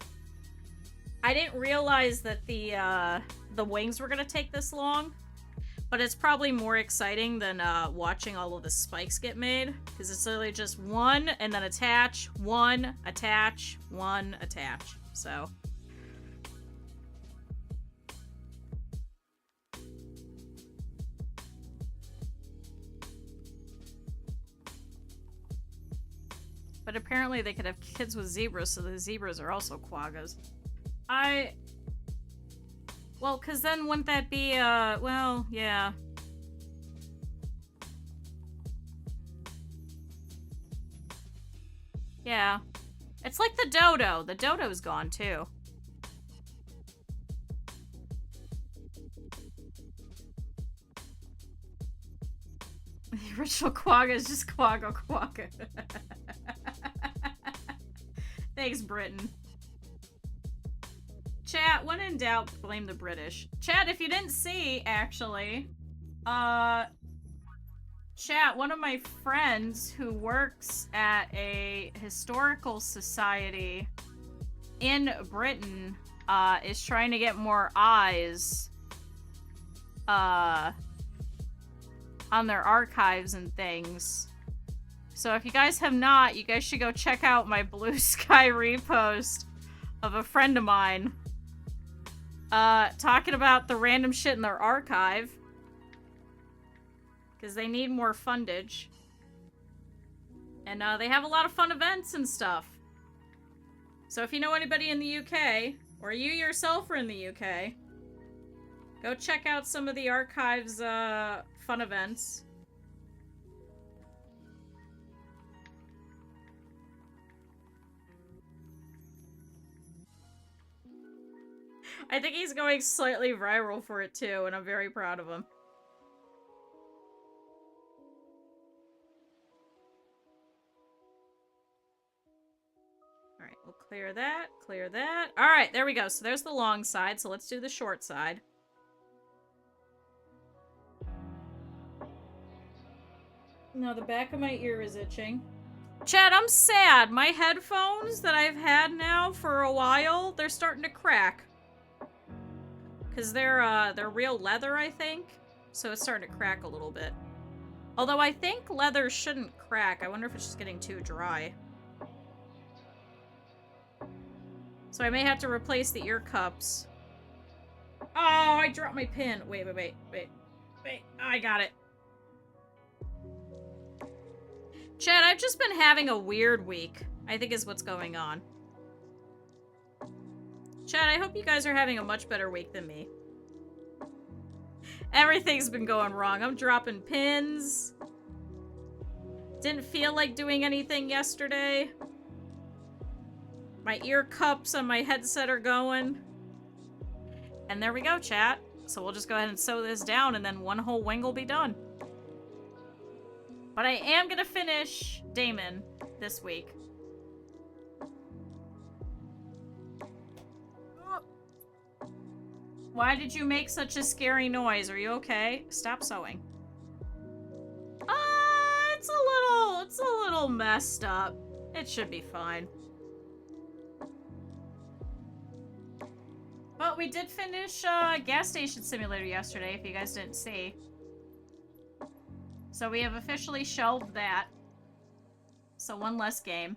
I didn't realize that the wings were gonna take this long. But it's probably more exciting than watching all of the spikes get made. Because it's literally just one, and then attach, one, attach, one, attach. So... But apparently they could have kids with zebras, so the zebras are also quaggas. Well, because then wouldn't that be, well, yeah. Yeah. It's like the dodo. The dodo's gone, too. The original quagga is just quagga quagga. Thanks, Britain. Chat, when in doubt, blame the British. Chat, if you didn't see, actually, chat, one of my friends who works at a historical society in Britain, is trying to get more eyes, on their archives and things. So if you guys have not, you guys should go check out my Blue Sky repost of a friend of mine talking about the random shit in their archive. Because they need more fundage. And they have a lot of fun events and stuff. So if you know anybody in the UK, or you yourself are in the UK, go check out some of the archive's fun events. I think he's going slightly viral for it too, and I'm very proud of him. Alright, we'll clear that, clear that. Alright, there we go. So there's the long side, so let's do the short side. No, the back of my ear is itching. Chad, I'm sad. My headphones that I've had now for a while, they're starting to crack. Because they're real leather, I think. So it's starting to crack a little bit. Although I think leather shouldn't crack. I wonder if it's just getting too dry. So I may have to replace the ear cups. Oh, I dropped my pin. Wait. I got it. Chad, I've just been having a weird week, I think is what's going on. Chad, I hope you guys are having a much better week than me. Everything's been going wrong. I'm dropping pins. Didn't feel like doing anything yesterday. My ear cups on my headset are going. And there we go, chat. So we'll just go ahead and sew this down, and then one whole wing will be done. But I am gonna finish Daemon this week. Why did you make such a scary noise? Are you okay? Stop sewing. It's a little messed up. It should be fine. But we did finish Gas Station Simulator yesterday, if you guys didn't see. So we have officially shelved that. So one less game.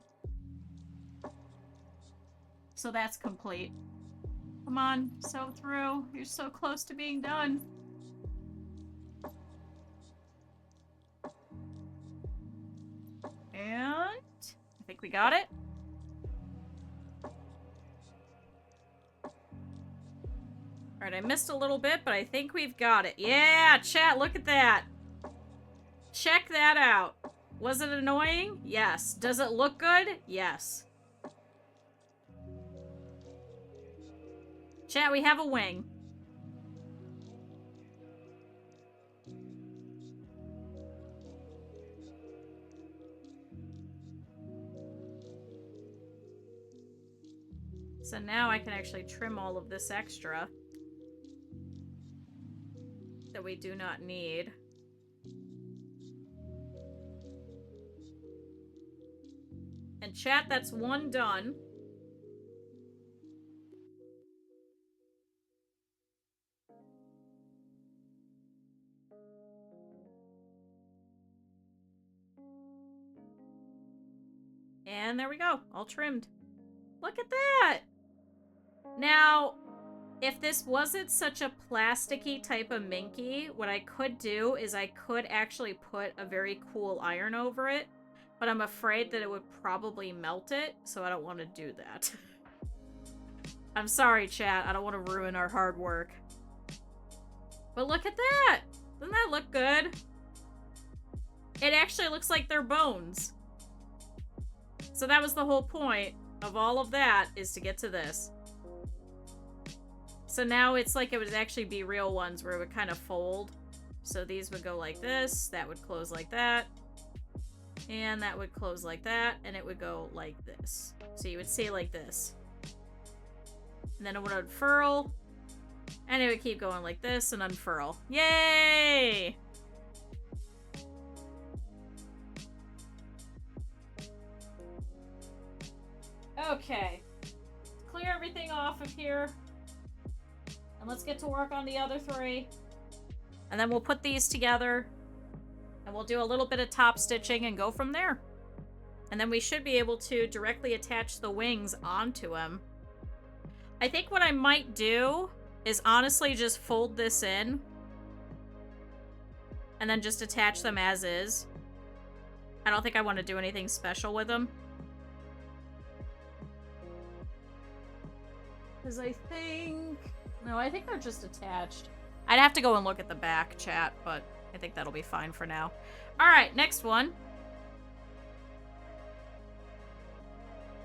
So that's complete. Come on, sew through. You're so close to being done. And I think we got it. Alright, I missed a little bit, but I think we've got it. Yeah, chat, look at that. Check that out. Was it annoying? Yes. Does it look good? Yes. Chat, we have a wing. So now I can actually trim all of this extra that we do not need. And chat, that's one done. And there we go, all trimmed. Look at that! Now, if this wasn't such a plasticky type of minky, what I could do is I could actually put a very cool iron over it, but I'm afraid that it would probably melt it, so I don't want to do that. I'm sorry, chat. I don't want to ruin our hard work. But look at that! Doesn't that look good? It actually looks like they're bones. So that was the whole point of all of that, is to get to this. So now it's like it would actually be real ones where it would kind of fold. So these would go like this, that would close like that, and that would close like that, and it would go like this. So you would see like this. And then it would unfurl, and it would keep going like this and unfurl. Yay! Okay. Clear everything off of here. And let's get to work on the other 3. And then we'll put these together. And we'll do a little bit of top stitching and go from there. And then we should be able to directly attach the wings onto him. I think what I might do is honestly just fold this in. And then just attach them as is. I don't think I want to do anything special with them. Because I think... No, I think they're just attached. I'd have to go and look at the back, chat, but I think that'll be fine for now. Alright, next one.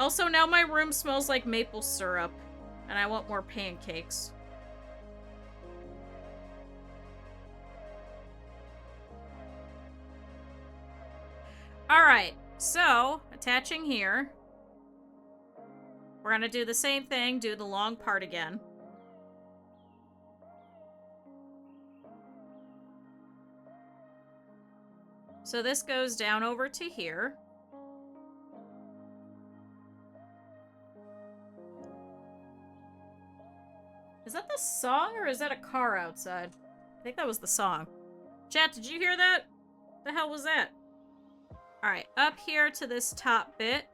Also, now my room smells like maple syrup, and I want more pancakes. Alright, so, attaching here. We're gonna do the same thing, do the long part again. So this goes down over to here. Is that the song or is that a car outside? I think that was the song. Chat, did you hear that? The hell was that? Alright, up here to this top bit.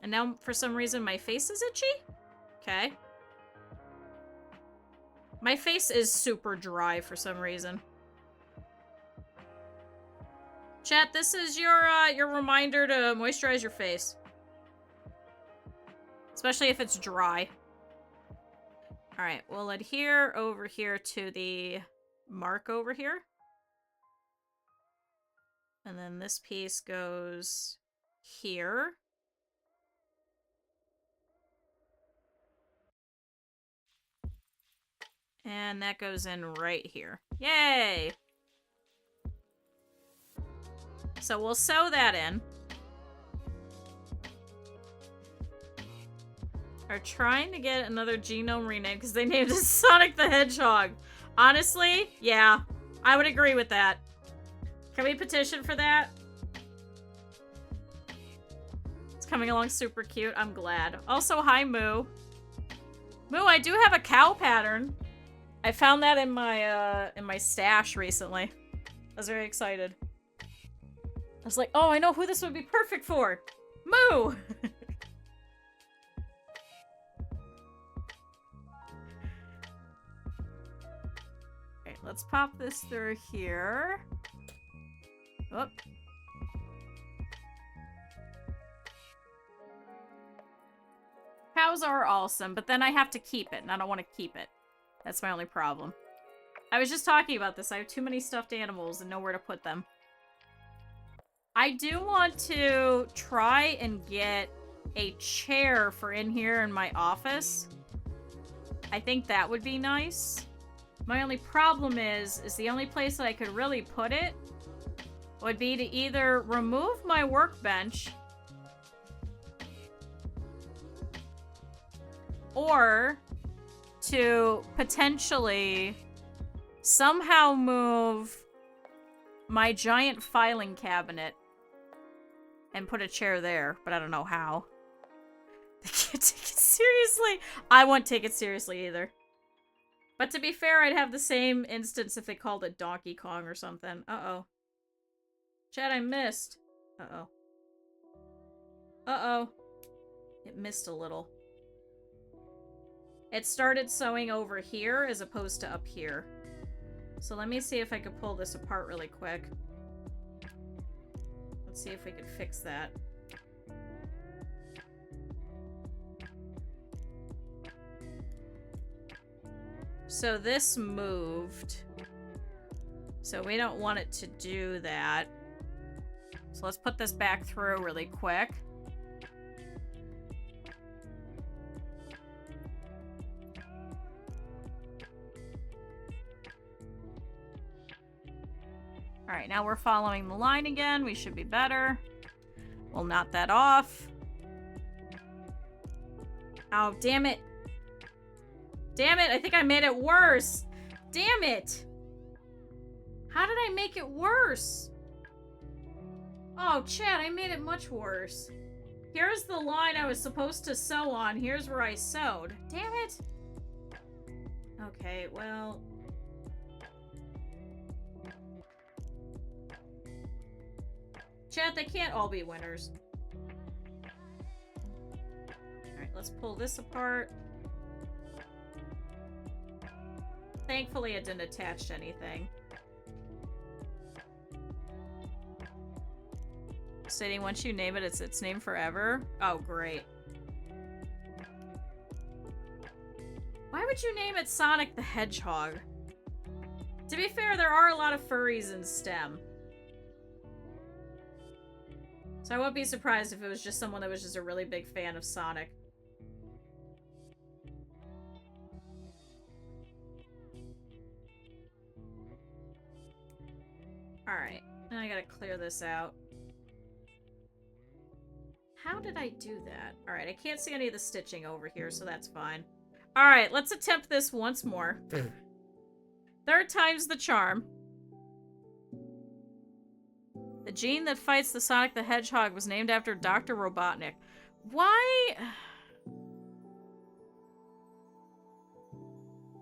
And now, for some reason, my face is itchy? Okay. My face is super dry for some reason. Chat, this is your reminder to moisturize your face. Especially if it's dry. Alright, we'll adhere over here to the mark over here. And then this piece goes here. And that goes in right here. Yay! So we'll sew that in. Are trying to get another genome rename because they named it Sonic the Hedgehog. Honestly, yeah, I would agree with that. Can we petition for that? It's coming along super cute. I'm glad. Also, hi, Moo. Moo, I do have a cow pattern. I found that in my stash recently. I was very excited. I was like, oh, I know who this would be perfect for. Moo! Okay, let's pop this through here. Oop. Cows are awesome, but then I have to keep it, and I don't want to keep it. That's my only problem. I was just talking about this. I have too many stuffed animals and nowhere to put them. I do want to try and get a chair for in here in my office. I think that would be nice. My only problem is the only place that I could really put it would be to either remove my workbench or to potentially somehow move my giant filing cabinet and put a chair there, but I don't know how. They can't take it seriously. I won't take it seriously either. But to be fair, I'd have the same instance if they called it Donkey Kong or something. Uh-oh. Chad, I missed. Uh-oh. Uh-oh. It missed a little. It started sewing over here as opposed to up here. So let me see if I could pull this apart really quick. Let's see if we can fix that. So this moved. So we don't want it to do that. So let's put this back through really quick. Alright, now we're following the line again. We should be better. We'll knot that off. Oh, damn it. Damn it, I think I made it worse. Damn it. How did I make it worse? Oh, Chad, I made it much worse. Here's the line I was supposed to sew on. Here's where I sewed. Damn it. Okay, well... Chad, they can't all be winners. Alright, let's pull this apart. Thankfully, it didn't attach to anything. Stating once you name it, it's its name forever. Oh, great. Why would you name it Sonic the Hedgehog? To be fair, there are a lot of furries in STEM. So I wouldn't be surprised if it was just someone that was just a really big fan of Sonic. Alright, now I gotta clear this out. How did I do that? Alright, I can't see any of the stitching over here, so that's fine. Alright, let's attempt this once more. Third time's the charm. The gene that fights the Sonic the Hedgehog was named after Dr. Robotnik. Why?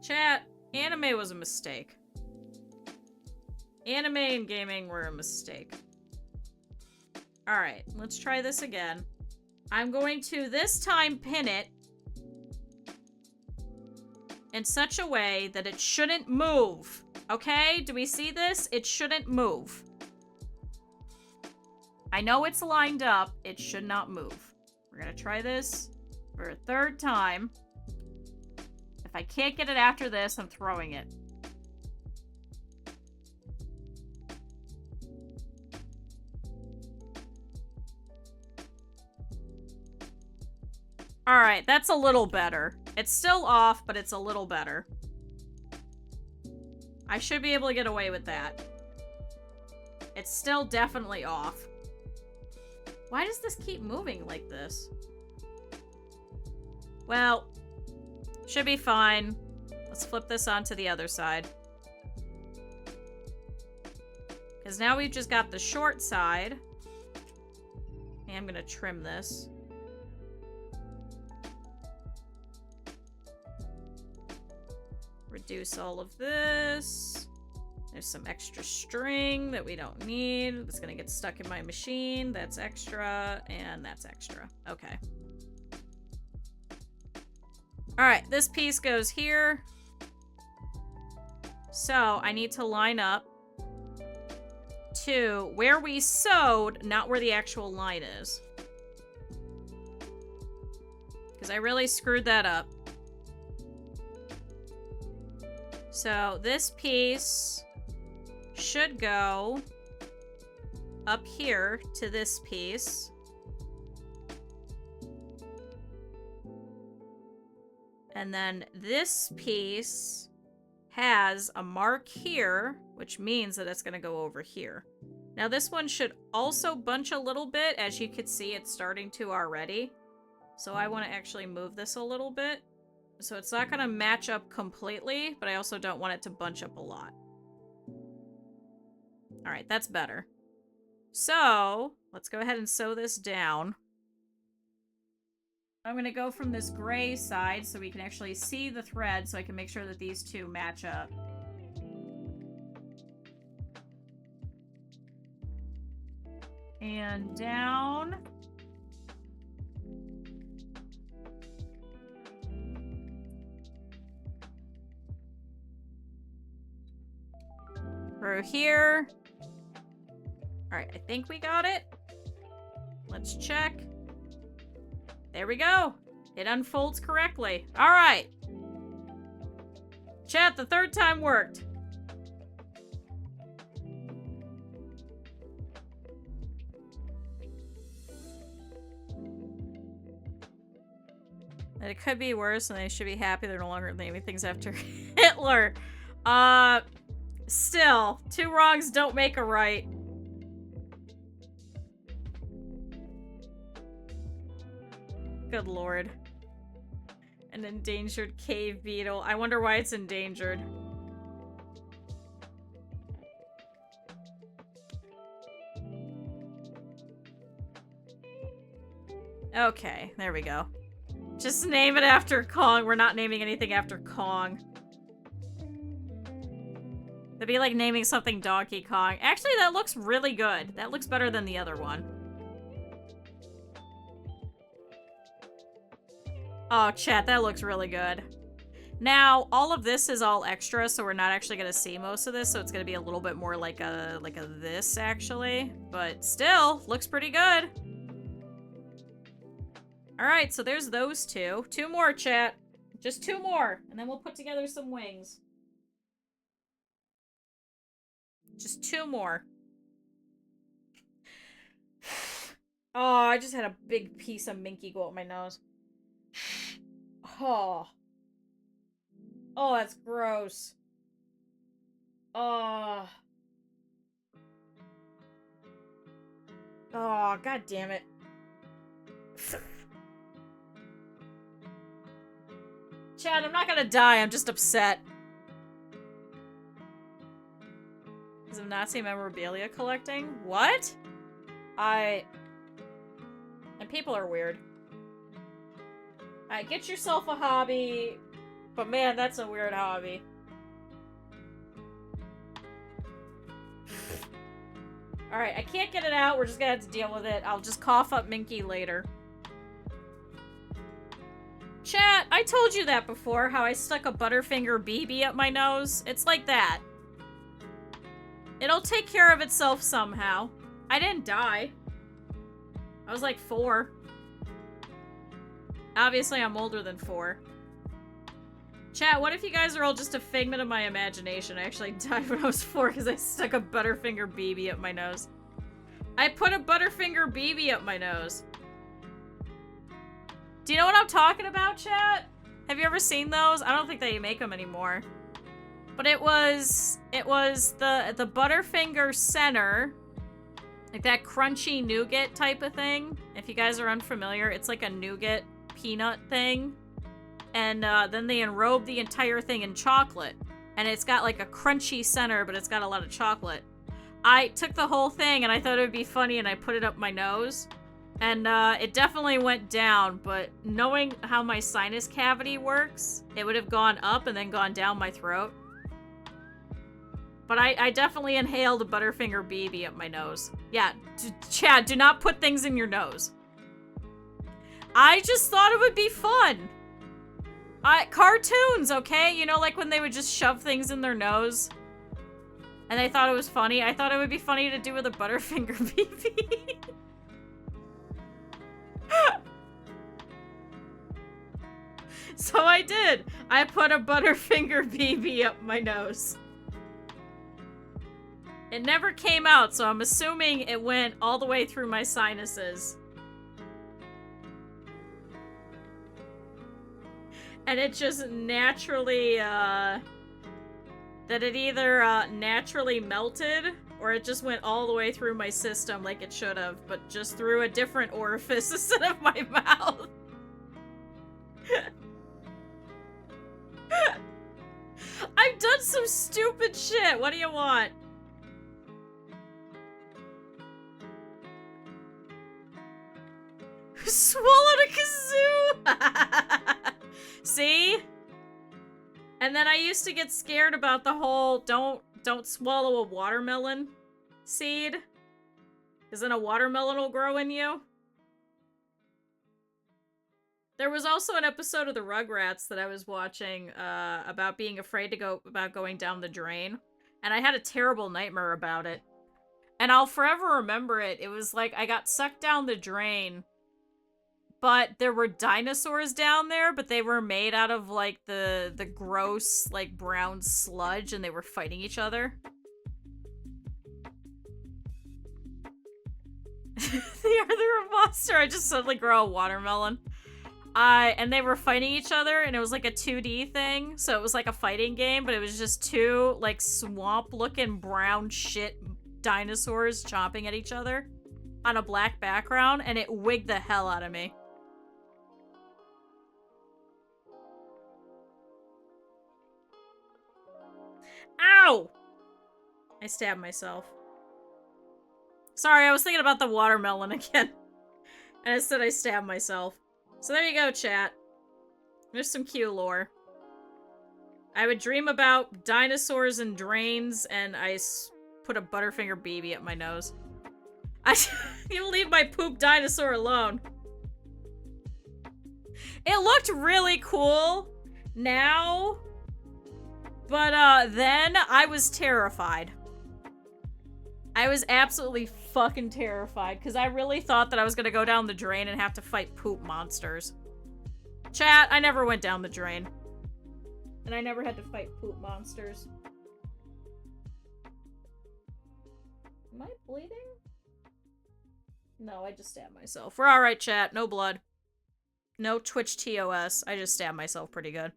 Chat, anime was a mistake. Anime and gaming were a mistake. Alright, let's try this again. I'm going to, this time, pin it in such a way that it shouldn't move. Okay? Do we see this? It shouldn't move. I know it's lined up. It should not move. We're gonna try this for a third time. If I can't get it after this, I'm throwing it. Alright, that's a little better. It's still off, but it's a little better. I should be able to get away with that. It's still definitely off. Why does this keep moving like this? Well, should be fine. Let's flip this onto the other side. Because now we've just got the short side. And I'm going to trim this. Reduce all of this. There's some extra string that we don't need. It's gonna get stuck in my machine. That's extra, and that's extra. Okay. Alright, this piece goes here. So, I need to line up to where we sewed, not where the actual line is. Because I really screwed that up. So, this piece should go up here to this piece. And then this piece has a mark here, which means that it's going to go over here. Now this one should also bunch a little bit. As you can see, it's starting to already. So I want to actually move this a little bit. So it's not going to match up completely, but I also don't want it to bunch up a lot. Alright, that's better. So, let's go ahead and sew this down. I'm going to go from this gray side so we can actually see the thread so I can make sure that these two match up. And down. Through here. Alright, I think we got it. Let's check. There we go. It unfolds correctly. Alright. Chat, the third time worked. And it could be worse, and they should be happy they're no longer naming things after Hitler. Still, 2 wrongs don't make a right. Good lord. An endangered cave beetle. I wonder why it's endangered. Okay, there we go. Just name it after Kong. We're not naming anything after Kong. It'd be like naming something Donkey Kong. Actually, that looks really good. That looks better than the other one. Oh, chat, that looks really good. Now, all of this is all extra, so we're not actually gonna see most of this, so it's gonna be a little bit more like a this, actually. But still, looks pretty good. Alright, so there's those 2. 2 more, chat. Just 2 more, and then we'll put together some wings. Just 2 more. Oh, I just had a big piece of Minky go up my nose. Oh. Oh, that's gross. Oh. Oh, god damn it. Chad, I'm not gonna die, I'm just upset. Is it Nazi memorabilia collecting? What? And people are weird. Alright, get yourself a hobby. But man, that's a weird hobby. Alright, I can't get it out. We're just gonna have to deal with it. I'll just cough up Minky later. Chat, I told you that before, how I stuck a Butterfinger BB up my nose. It's like that. It'll take care of itself somehow. I didn't die. I was like 4. Obviously, I'm older than 4. Chat, what if you guys are all just a figment of my imagination? I actually died when I was 4 because I stuck a Butterfinger BB up my nose. I put a Butterfinger BB up my nose. Do you know what I'm talking about, chat? Have you ever seen those? I don't think they make them anymore. But it was the Butterfinger center. Like that crunchy nougat type of thing. If you guys are unfamiliar, it's like a nougat peanut thing. And then they enrobe the entire thing in chocolate. And it's got like a crunchy center, but it's got a lot of chocolate. I took the whole thing and I thought it would be funny and I put it up my nose. And it definitely went down, but knowing how my sinus cavity works, it would have gone up and then gone down my throat. But I definitely inhaled a Butterfinger BB up my nose. Yeah, Chad, do not put things in your nose. I just thought it would be fun. Cartoons, okay? You know, like when they would just shove things in their nose? And they thought it was funny? I thought it would be funny to do with a Butterfinger BB. So I did. I put a Butterfinger BB up my nose. It never came out, so I'm assuming it went all the way through my sinuses. And it just naturally, that it either, naturally melted, or it just went all the way through my system like it should have, but just through a different orifice instead of my mouth. I've done some stupid shit. What do you want? Swallowed a kazoo! See? And then I used to get scared about the whole don't swallow a watermelon seed. Because then a watermelon will grow in you. There was also an episode of the Rugrats that I was watching about being afraid about going down the drain. And I had a terrible nightmare about it. And I'll forever remember it. It was like I got sucked down the drain, but there were dinosaurs down there, but they were made out of like the gross like brown sludge, and they were fighting each other. The other monster, I just suddenly grow a watermelon. And they were fighting each other, and it was like a 2D thing, so it was like a fighting game, but it was just two like swamp-looking brown shit dinosaurs chomping at each other on a black background, and it wigged the hell out of me. Ow! I stabbed myself. Sorry, I was thinking about the watermelon again. And instead I stabbed myself. So there you go, chat. There's some cute lore. I would dream about dinosaurs and drains, and I put a Butterfinger BB up my nose. You leave my poop dinosaur alone. It looked really cool now, but then I was terrified. I was absolutely fucking terrified, because I really thought that I was gonna go down the drain and have to fight poop monsters. Chat, I never went down the drain. And I never had to fight poop monsters. Am I bleeding? No, I just stabbed myself. We're alright, chat. No blood. No Twitch TOS. I just stabbed myself pretty good.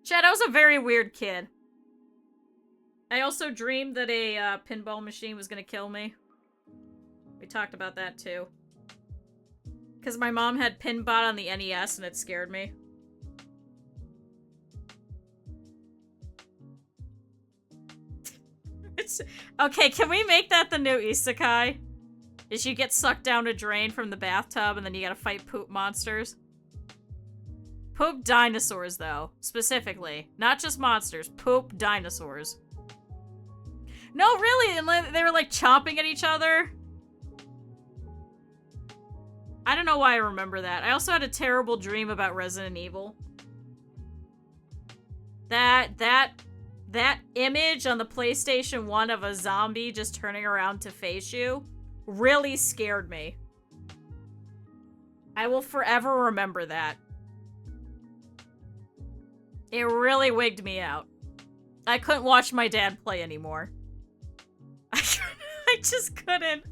Chat, I was a very weird kid. I also dreamed that a pinball machine was gonna kill me. We talked about that too. Because my mom had Pinbot on the NES and it scared me. Okay, can we make that the new isekai? Is you get sucked down a drain from the bathtub and then you gotta fight poop monsters? Poop dinosaurs, though. Specifically. Not just monsters. Poop dinosaurs. No, really, and they were like chomping at each other. I don't know why I remember that. I also had a terrible dream about Resident Evil. That image on the PlayStation 1 of a zombie just turning around to face you really scared me. I will forever remember that. It really wigged me out. I couldn't watch my dad play anymore. I just couldn't.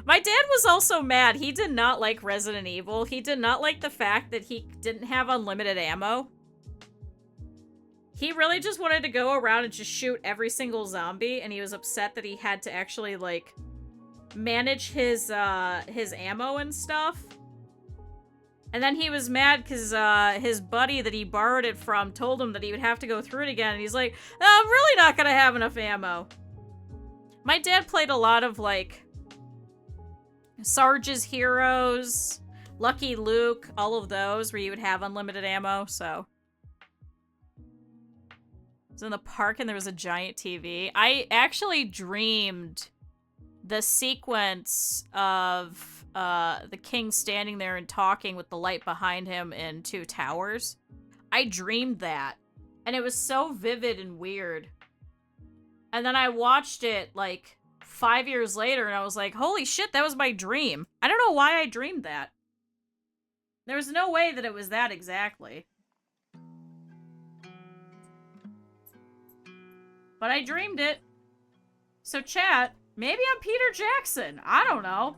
My dad was also mad. He did not like Resident Evil. He did not like the fact that he didn't have unlimited ammo. He really just wanted to go around and just shoot every single zombie, and he was upset that he had to actually, like, manage his ammo and stuff. And then he was mad because his buddy that he borrowed it from told him that he would have to go through it again, and he's like, I'm really not gonna have enough ammo. My dad played a lot of, like, Sarge's Heroes, Lucky Luke, all of those where you would have unlimited ammo, so. I was in the park and there was a giant TV. I actually dreamed the sequence of the king standing there and talking with the light behind him in Two Towers. I dreamed that. And it was so vivid and weird. And then I watched it, like, 5 years later, and I was like, holy shit, that was my dream. I don't know why I dreamed that. There was no way that it was that exactly. But I dreamed it. So chat, maybe I'm Peter Jackson. I don't know.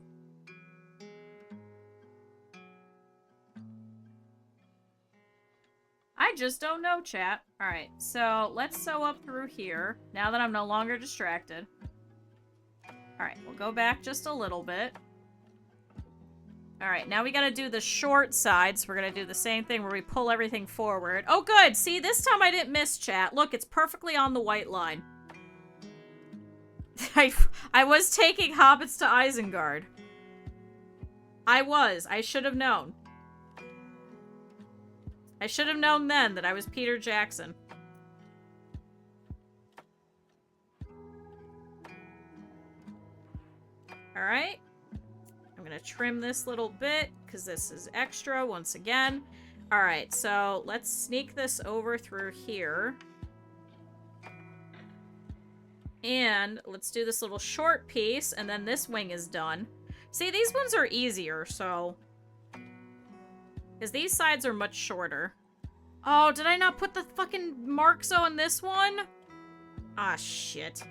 I just don't know, chat. Alright, so let's sew up through here, now that I'm no longer distracted. Alright, we'll go back just a little bit. Alright, now we gotta do the short side, so we're gonna do the same thing where we pull everything forward. Oh, good! See, this time I didn't miss, chat. Look, it's perfectly on the white line. I was taking hobbits to Isengard. I was. I should have known. I should have known then that I was Peter Jackson. Alright. I'm gonna trim this little bit, because this is extra, once again. Alright, so let's sneak this over through here. And let's do this little short piece, and then this wing is done. See, these ones are easier, so... because these sides are much shorter. Oh, did I not put the fucking marks on this one? Ah, shit.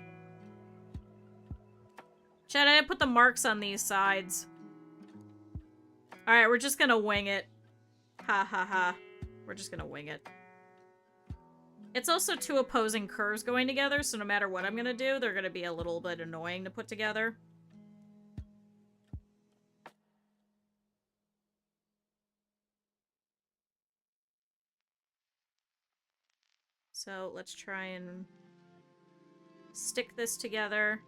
Chad, I didn't put the marks on these sides. Alright, we're just gonna wing it. Ha ha ha. We're just gonna wing it. It's also two opposing curves going together, so no matter what I'm gonna do, they're gonna be a little bit annoying to put together. So let's try and stick this together.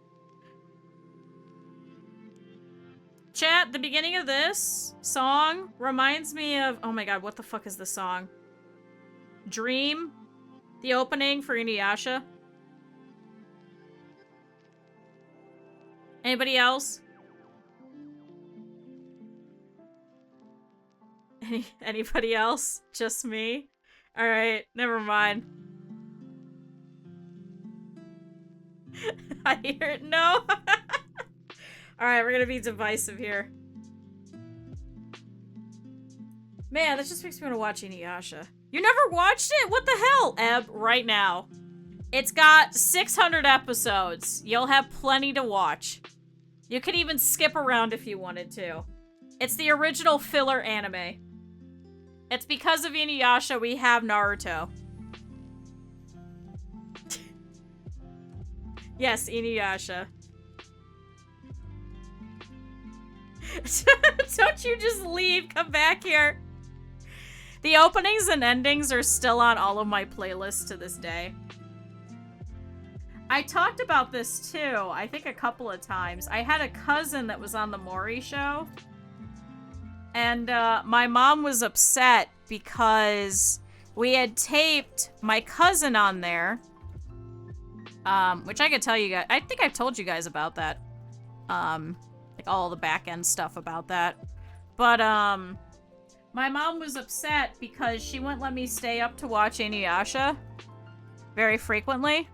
Chat, the beginning of this song reminds me of... oh my god, what the fuck is this song? Dream? The opening for Inuyasha? Anybody else? Anybody else? Just me? Alright, never mind. I hear it. No! Alright, we're gonna be divisive here. Man, that just makes me want to watch Inuyasha. You never watched it? What the hell? Eb, right now. It's got 600 episodes. You'll have plenty to watch. You could even skip around if you wanted to. It's the original filler anime. It's because of Inuyasha we have Naruto. Yes, Inuyasha. Don't you just leave. Come back here. The openings and endings are still on all of my playlists to this day. I talked about this too, I think a couple of times. I had a cousin that was on the Maury show. And my mom was upset because we had taped my cousin on there. Which I could tell you guys. I think I've told you guys about that. Like all the back end stuff about that. But, my mom was upset because she wouldn't let me stay up to watch Inuyasha very frequently.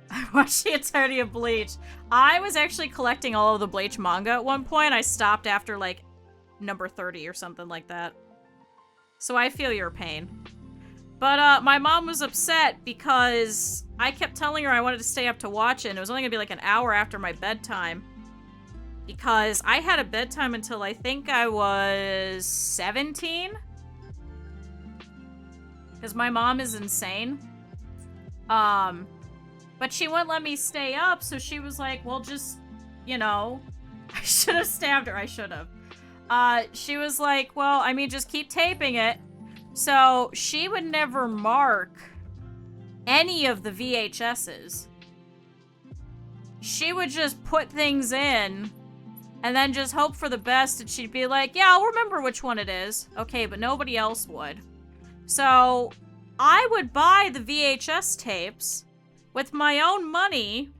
I watched the entirety of Bleach. I was actually collecting all of the Bleach manga at one point. I stopped after, like, number 30 or something like that. So I feel your pain. But, my mom was upset because I kept telling her I wanted to stay up to watch it, and it was only gonna be like an hour after my bedtime. Because I had a bedtime until I think I was 17. Because my mom is insane. But she wouldn't let me stay up, so she was like, well, just, you know, I should have stabbed her. I should have. She was like, well, I mean, just keep taping it. So she would never mark any of the VHSs. She would just put things in and then just hope for the best, and she'd be like, yeah, I'll remember which one it is. Okay, but nobody else would. So I would buy the VHS tapes with my own money,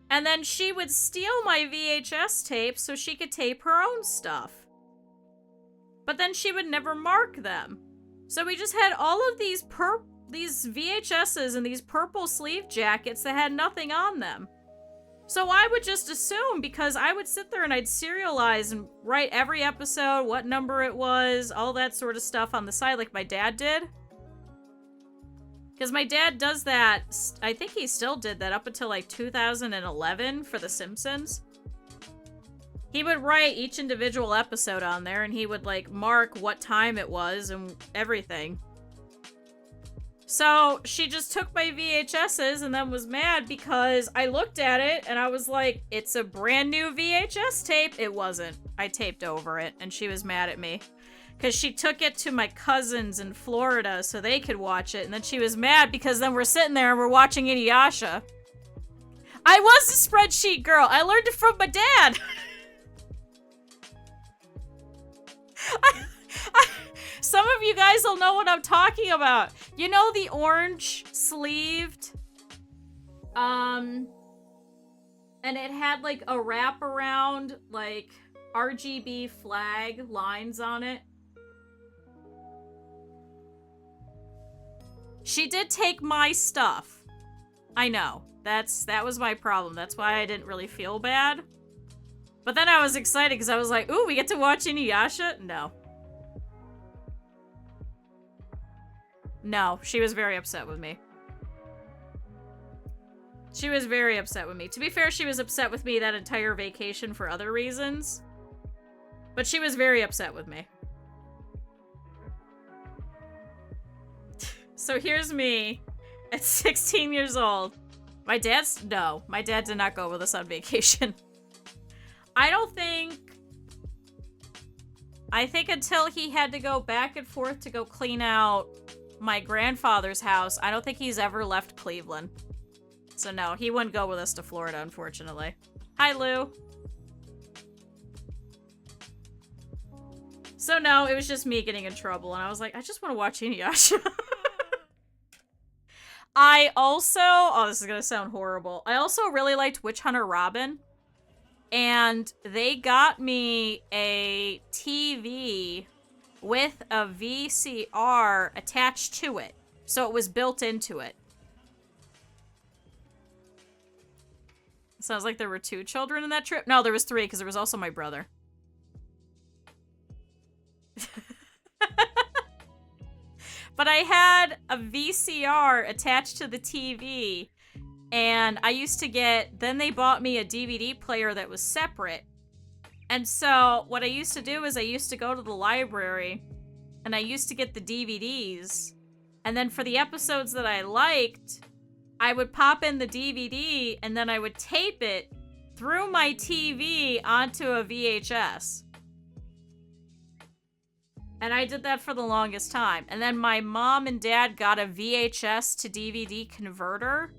and then she would steal my VHS tapes so she could tape her own stuff. But then she would never mark them. So we just had all of these VHSs and these purple sleeve jackets that had nothing on them. So I would just assume, because I would sit there and I'd serialize and write every episode, what number it was, all that sort of stuff on the side like my dad did. Because my dad does that, I think he still did that up until like 2011 for The Simpsons. He would write each individual episode on there, and he would like mark what time it was and everything. So she just took my VHSs and then was mad because I looked at it and I was like, it's a brand new VHS tape. It wasn't. I taped over it, and she was mad at me. Because she took it to my cousins in Florida so they could watch it, and then she was mad because then we're sitting there and we're watching Inuyasha. I was a spreadsheet girl. I learned it from my dad. Some of you guys will know what I'm talking about. You know the orange sleeved And it had like a wraparound, like RGB flag lines on it. She did take my stuff. I know. That was my problem. That's why I didn't really feel bad. But then I was excited because I was like, ooh, we get to watch Inuyasha? No. No, she was very upset with me. She was very upset with me. To be fair, she was upset with me that entire vacation for other reasons. But she was very upset with me. So here's me at 16 years old. My dad did not go with us on vacation. I think until he had to go back and forth to go clean out my grandfather's house, I don't think he's ever left Cleveland. So no, he wouldn't go with us to Florida, unfortunately. Hi, Lou. So no, it was just me getting in trouble, and I was like, I just want to watch Inuyasha. I also, oh, this is gonna sound horrible. I also really liked Witch Hunter Robin. And they got me a TV with a VCR attached to it. So it was built into it. Sounds like there were 2 children in that trip. No, there was 3 because there was also my brother. But I had a VCR attached to the TV. And I used to then they bought me a DVD player that was separate. And so what I used to do is I used to go to the library and I used to get the DVDs. And then for the episodes that I liked, I would pop in the DVD and then I would tape it through my TV onto a VHS. And I did that for the longest time. And then my mom and dad got a VHS to DVD converter.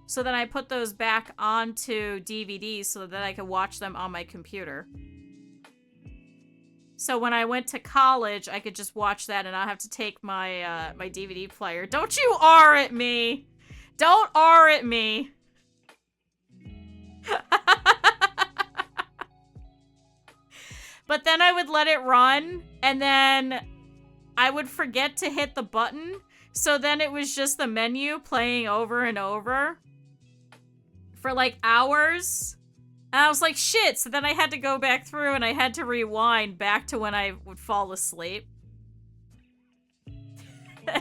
So then I put those back onto DVDs so that I could watch them on my computer. So when I went to college, I could just watch that and not have to take my my DVD player. Don't you R at me! Don't R at me! But then I would let it run, and then I would forget to hit the button. So then it was just the menu playing over and over. For like hours. And I was like, shit. So then I had to go back through and I had to rewind back to when I would fall asleep.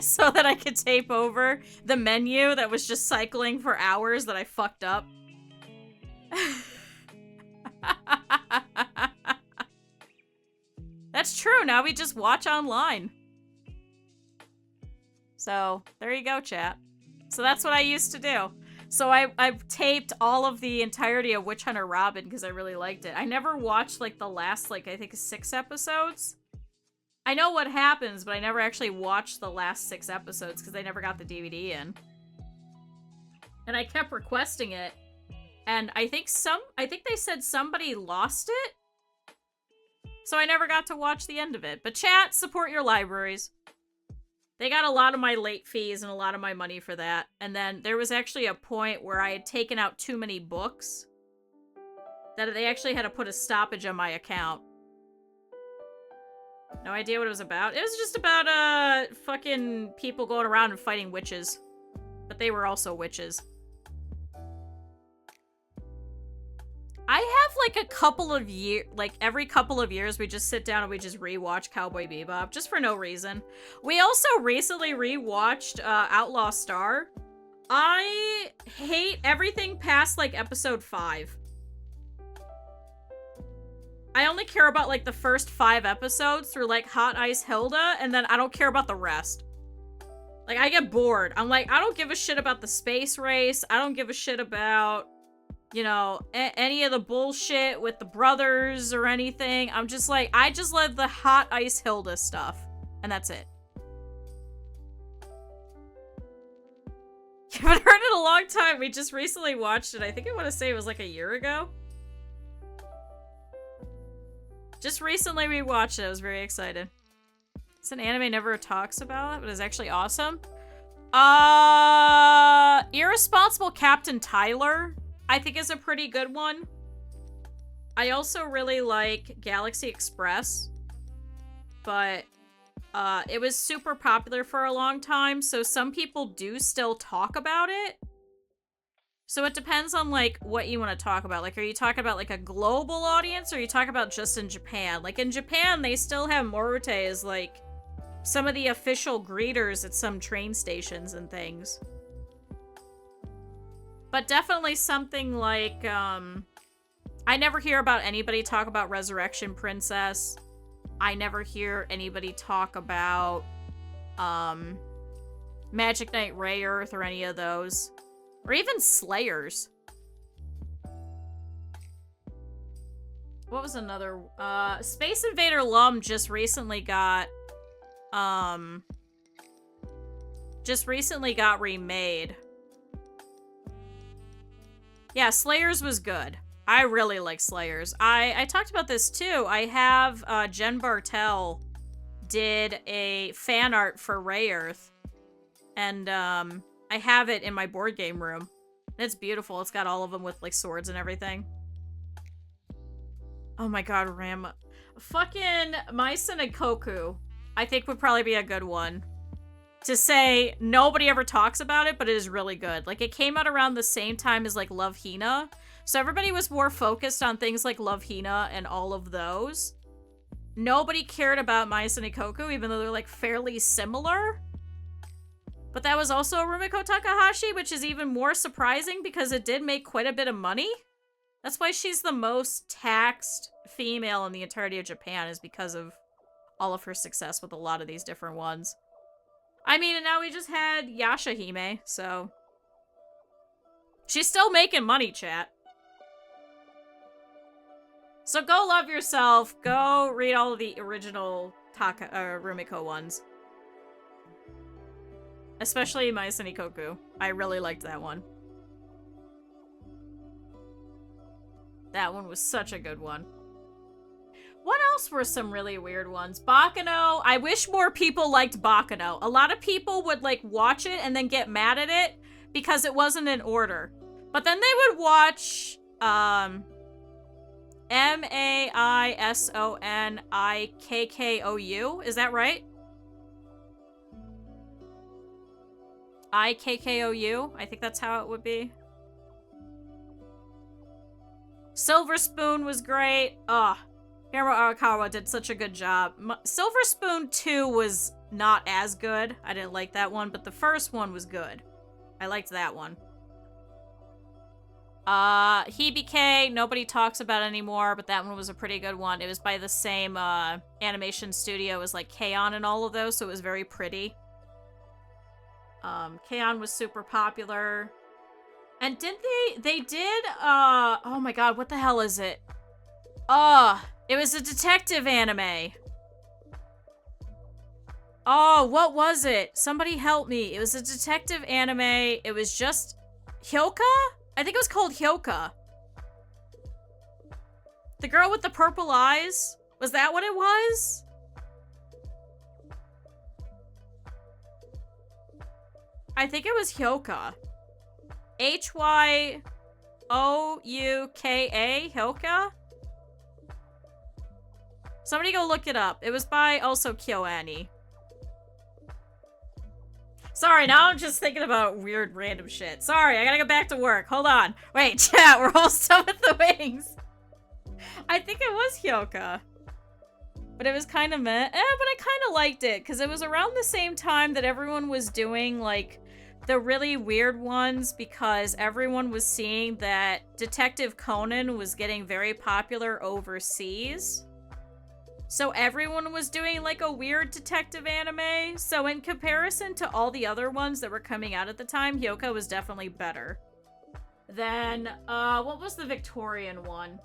So that I could tape over the menu that was just cycling for hours that I fucked up. That's true. Now we just watch online. So there you go, chat. So that's what I used to do. So I've taped all of the entirety of Witch Hunter Robin because I really liked it. I never watched, like, the last, like, I think 6 episodes. I know what happens, but I never actually watched the last 6 episodes because I never got the DVD in. And I kept requesting it. And I think they said somebody lost it. So I never got to watch the end of it. But chat, support your libraries. They got a lot of my late fees and a lot of my money for that. And then there was actually a point where I had taken out too many books that they actually had to put a stoppage on my account. No idea what it was about. It was just about, fucking people going around and fighting witches. But they were also witches. I have, like, a couple of years, like, every couple of years we just sit down and we just rewatch Cowboy Bebop, just for no reason. We also recently rewatched, Outlaw Star. I hate everything past, like, episode 5. I only care about, like, the first 5 episodes through, like, Hot Ice Hilda, and then I don't care about the rest. Like, I get bored. I'm like, I don't give a shit about the space race. I don't give a shit about, you know, any of the bullshit with the brothers or anything. I'm just like, I just love the Hot Ice Hilda stuff. And that's it. I haven't heard it in a long time. We just recently watched it. I think I want to say it was like a year ago. Just recently rewatched it. I was very excited. It's an anime never talks about, but it's actually awesome. Irresponsible Captain Tyler I think is a pretty good one. I also really like Galaxy Express, but it was super popular for a long time, so some people do still talk about it. So it depends on, like, what you want to talk about. Like, are you talking about, like, a global audience, or are you talking about just in Japan? Like, in Japan, they still have Morute as, like, some of the official greeters at some train stations and things. But definitely something like, I never hear about anybody talk about Resurrection Princess. I never hear anybody talk about, Magic Knight Ray Earth or any of those. Or even Slayers. What was another? Space Invader Lum just recently got remade. Yeah, Slayers was good. I really like Slayers. I talked about this too. I have Jen Bartel did a fan art for Ray Earth. And I have it in my board game room. It's beautiful. It's got all of them with, like, swords and everything. Oh my god, Ram. Fucking Maisen and Koku, I think would probably be a good one. To say nobody ever talks about it, but it is really good. Like, it came out around the same time as, like, Love Hina. So everybody was more focused on things like Love Hina and all of those. Nobody cared about Maisen and Koku, even though they're, like, fairly similar. But that was also Rumiko Takahashi, which is even more surprising because it did make quite a bit of money. That's why she's the most taxed female in the entirety of Japan, is because of all of her success with a lot of these different ones. I mean, and now we just had Yashahime, so... she's still making money, chat. So go love yourself. Go read all of the original Rumiko ones. Especially Maisen Ikoku. I really liked that one. That one was such a good one. What else were some really weird ones? Bakano. I wish more people liked Bakano. A lot of people would, like, watch it and then get mad at it because it wasn't in order. But then they would watch, Maisonikikou. Is that right? Ikkou? I think that's how it would be. Silver Spoon was great. Ugh. Hiro Arakawa did such a good job. Silver Spoon 2 was not as good. I didn't like that one, but the first one was good. I liked that one. Hibike, nobody talks about anymore, but that one was a pretty good one. It was by the same animation studio as, like, K-On! And all of those, so it was very pretty. K-On! Was super popular. And did they did, oh my god, what the hell is it? It was a detective anime. Oh, what was it? Somebody help me. It was a detective anime. It was just Hyoka? I think it was called Hyoka. The girl with the purple eyes? Was that what it was? I think it was Hyoka. Hyouka? Hyoka? Somebody go look it up. It was by also KyoAni. Sorry, now I'm just thinking about weird random shit. Sorry, I gotta go back to work. Hold on. Wait, chat, we're all still with the wings. I think it was Hyoka. But it was kind of meh. But I kind of liked it, because it was around the same time that everyone was doing, like, the really weird ones, because everyone was seeing that Detective Conan was getting very popular overseas. So everyone was doing, like, a weird detective anime. So in comparison to all the other ones that were coming out at the time, Hyoka was definitely better. Then, what was the Victorian one?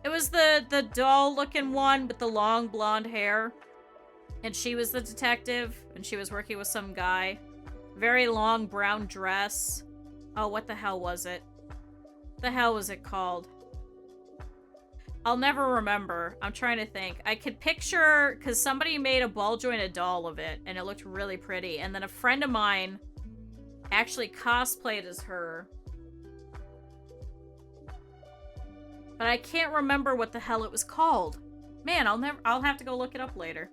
It was the doll-looking one with the long blonde hair. And she was the detective, and she was working with some guy. Very long brown dress. Oh, what the hell was it? The hell was it called? I'll never remember. I'm trying to think. I could picture, because somebody made a ball jointed doll of it, and it looked really pretty. And then a friend of mine actually cosplayed as her. But I can't remember what the hell it was called. Man, I'll have to go look it up later.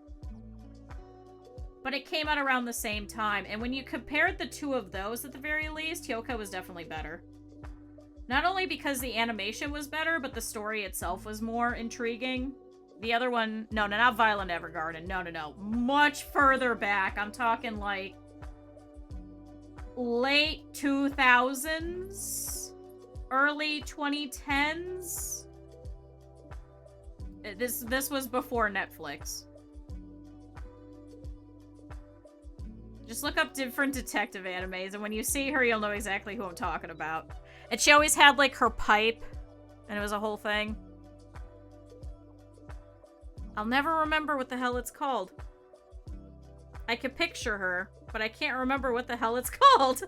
But it came out around the same time, and when you compared the two of those at the very least, Hyouka was definitely better. Not only because the animation was better, but the story itself was more intriguing. The other one, no, not Violent Evergarden. No. Much further back. I'm talking like late 2000s, early 2010s. This was before Netflix. Just look up different detective animes, and when you see her, you'll know exactly who I'm talking about. And she always had, like, her pipe, and it was a whole thing. I'll never remember what the hell it's called. I could picture her, but I can't remember what the hell it's called.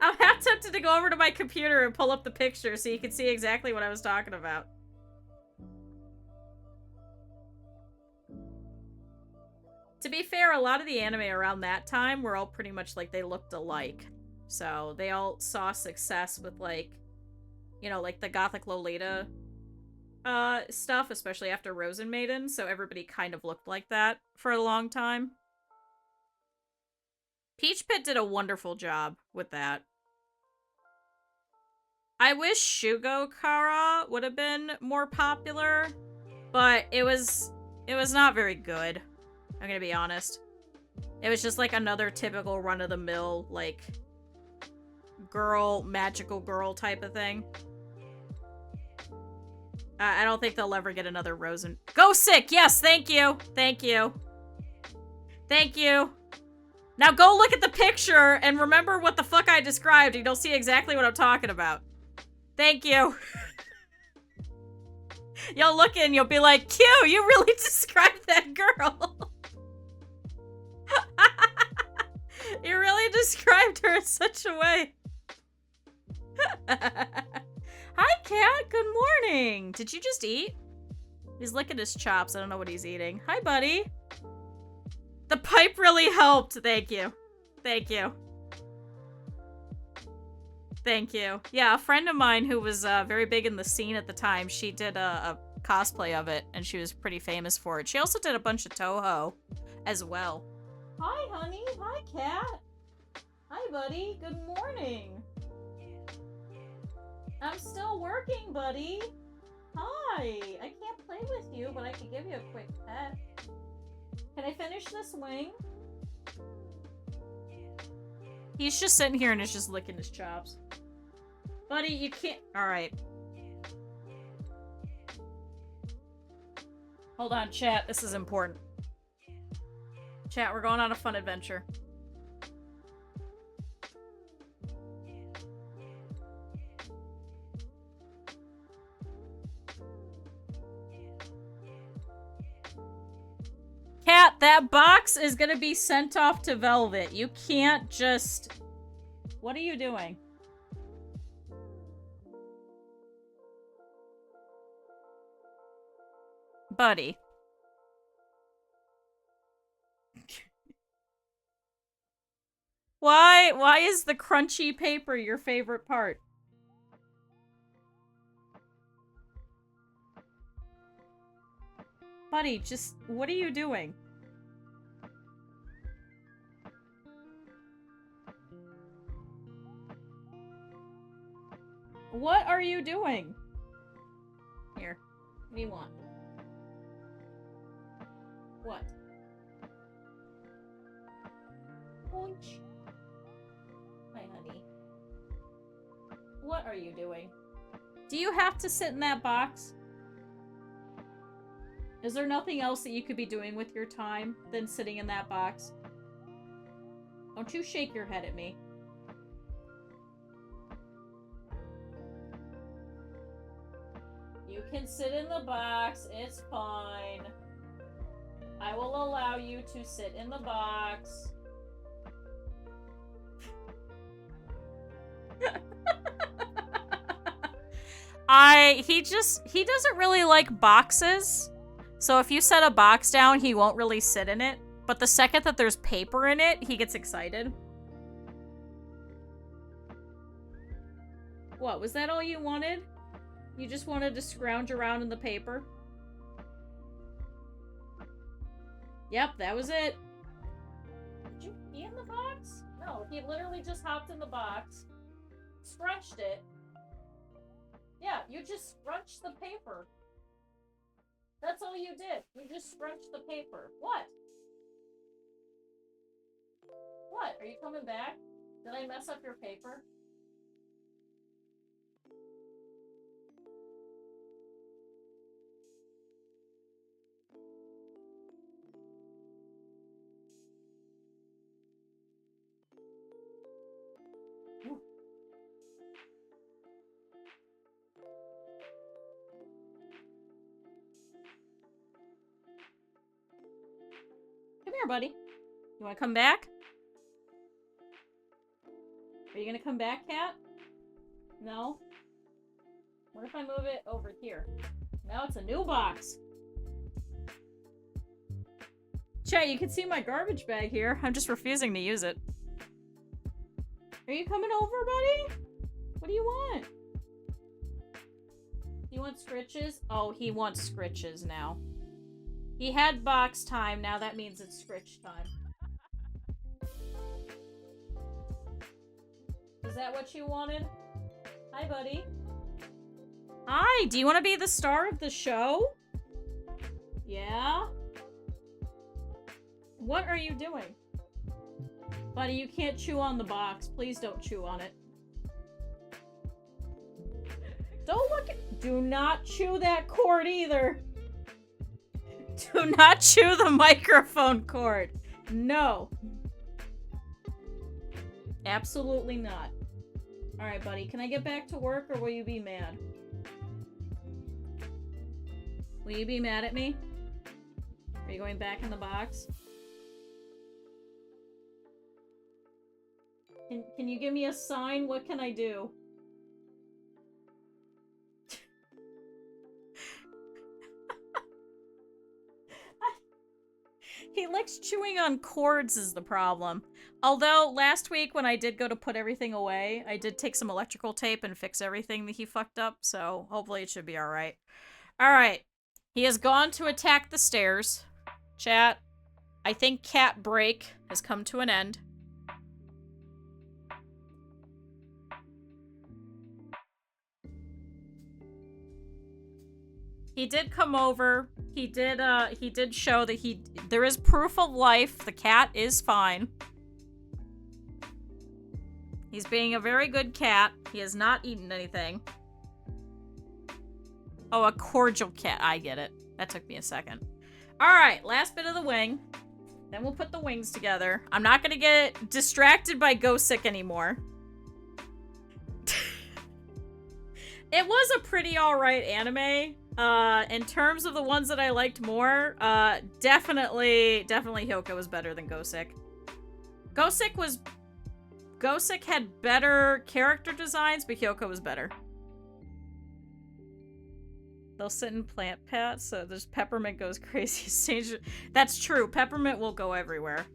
I'm half tempted to go over to my computer and pull up the picture so you can see exactly what I was talking about. To be fair, a lot of the anime around that time were all pretty much like they looked alike. So they all saw success with, like, you know, like the Gothic Lolita stuff, especially after Rosen Maiden. So everybody kind of looked like that for a long time. Peach Pit did a wonderful job with that. I wish Shugo Kara would have been more popular, but it was not very good. I'm gonna be honest. It was just like another typical run-of-the-mill, like, girl, magical girl type of thing. I don't think they'll ever get another Rosen. Go Sick! Yes, thank you! Thank you. Thank you. Now go look at the picture and remember what the fuck I described, and you'll see exactly what I'm talking about. Thank you. You'll look and you'll be like, Q, you really described that girl. You really described her in such a way. Hi, Cat. Good morning. Did you just eat? He's licking his chops. I don't know what he's eating. Hi, buddy. The pipe really helped. Thank you. Thank you. Thank you. Yeah, a friend of mine who was very big in the scene at the time, she did a cosplay of it, and she was pretty famous for it. She also did a bunch of Toho as well. Hi, honey. Hi, cat. Hi, buddy. Good morning. I'm still working, buddy. Hi. I can't play with you, but I can give you a quick pet. Can I finish this wing? He's just sitting here and is just licking his chops. Buddy, you can't... Alright. Hold on, chat. This is important. Chat, we're going on a fun adventure. Cat, that box is gonna be sent off to Velvet. You can't just... What are you doing? Buddy. Why is the crunchy paper your favorite part? Buddy, just, what are you doing? What are you doing? Here, what do you want? What? Punch. Hi, honey. What are you doing? Do you have to sit in that box? Is there nothing else that you could be doing with your time than sitting in that box? Don't you shake your head at me. You can sit in the box, it's fine. I will allow you to sit in the box. He doesn't really like boxes. So if you set a box down, he won't really sit in it. But the second that there's paper in it, he gets excited. What, was that all you wanted? You just wanted to scrounge around in the paper? Yep, that was it. Did you pee in the box? No, he literally just hopped in the box, scrunched it. Yeah, you just scrunched the paper. That's all you did. You just scrunched the paper. What? What? Are you coming back? Did I mess up your paper? Come here, buddy. You want to come back? Are you gonna come back, cat? No? What if I move it over here? Now it's a new box. Chat, you can see my garbage bag here. I'm just refusing to use it. Are you coming over, buddy? What do you want? You want scritches? Oh, he wants scritches now. He had box time, now that means it's scritch time. Is that what you wanted? Hi, buddy. Hi, do you want to be the star of the show? Yeah? What are you doing? Buddy, you can't chew on the box. Please don't chew on it. Don't look at... Do not chew that cord either. Do not chew the microphone cord. No. Absolutely not. Alright, buddy. Can I get back to work or will you be mad? Will you be mad at me? Are you going back in the box? Can you give me a sign? What can I do? He likes chewing on cords is the problem. Although, last week when I did go to put everything away, I did take some electrical tape and fix everything that he fucked up, so hopefully it should be alright. Alright. He has gone to attack the stairs. Chat, I think cat break has come to an end. He did come over. He did show that there is proof of life. The cat is fine. He's being a very good cat. He has not eaten anything. Oh, a cordial cat. I get it. That took me a second. Alright, last bit of the wing. Then we'll put the wings together. I'm not gonna get distracted by Go Sick anymore. It was a pretty alright anime. In terms of the ones that I liked more, definitely Hyouka was better than Go Sick. Go Sick had better character designs, but Hyouka was better. They'll sit in plant pats, so there's Peppermint goes crazy. That's true. Peppermint will go everywhere.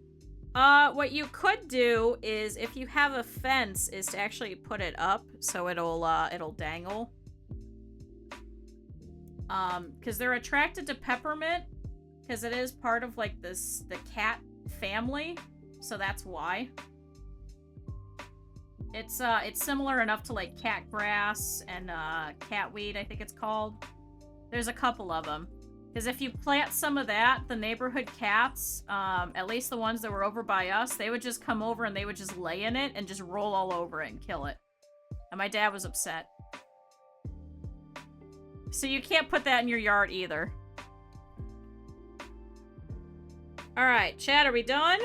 What you could do is, if you have a fence, is to actually put it up so it'll dangle. Because they're attracted to Peppermint, because it is part of, like, the cat family, so that's why. It's similar enough to, like, cat grass and, catweed, I think it's called. There's a couple of them. Because if you plant some of that, the neighborhood cats, at least the ones that were over by us, they would just come over and they would just lay in it and just roll all over it and kill it. And my dad was upset. So you can't put that in your yard either. Alright, chat, are we done?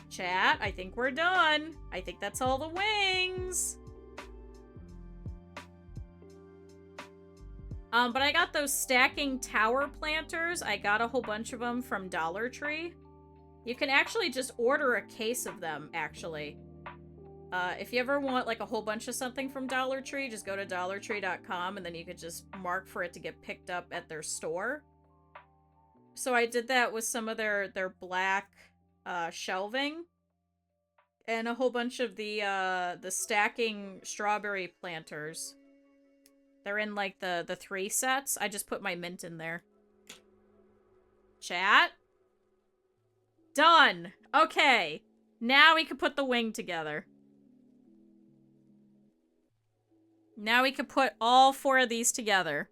Chat, I think we're done. I think that's all the wings. But I got those stacking tower planters. I got a whole bunch of them from Dollar Tree. You can actually just order a case of them, actually. If you ever want like a whole bunch of something from Dollar Tree, just go to dollartree.com and then you could just mark for it to get picked up at their store. So I did that with some of their black shelving and a whole bunch of the stacking strawberry planters. They're in like the 3 sets. I just put my mint in there. Chat? Done! Okay. Now we can put the wing together. Now we can put all 4 of these together.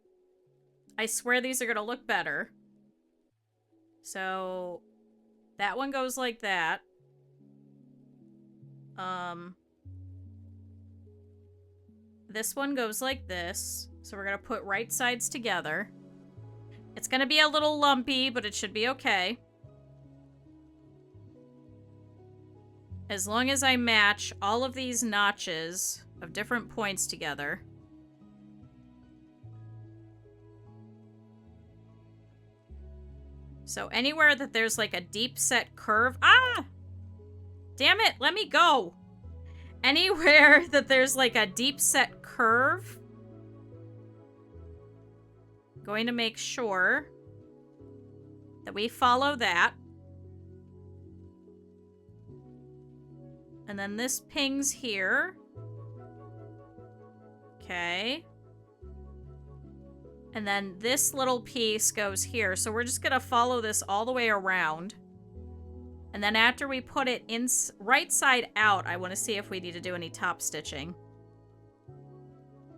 I swear these are gonna look better. So, that one goes like that. This one goes like this. So we're gonna put right sides together. It's gonna be a little lumpy, but it should be okay. As long as I match all of these notches of different points together. So anywhere that there's like a deep set curve. Ah! Damn it, let me go. Anywhere that there's like a deep set curve. Going to make sure that we follow that. And then this pings here. Okay. And then this little piece goes here. So we're just going to follow this all the way around. And then after we put it in right side out, I want to see if we need to do any top stitching.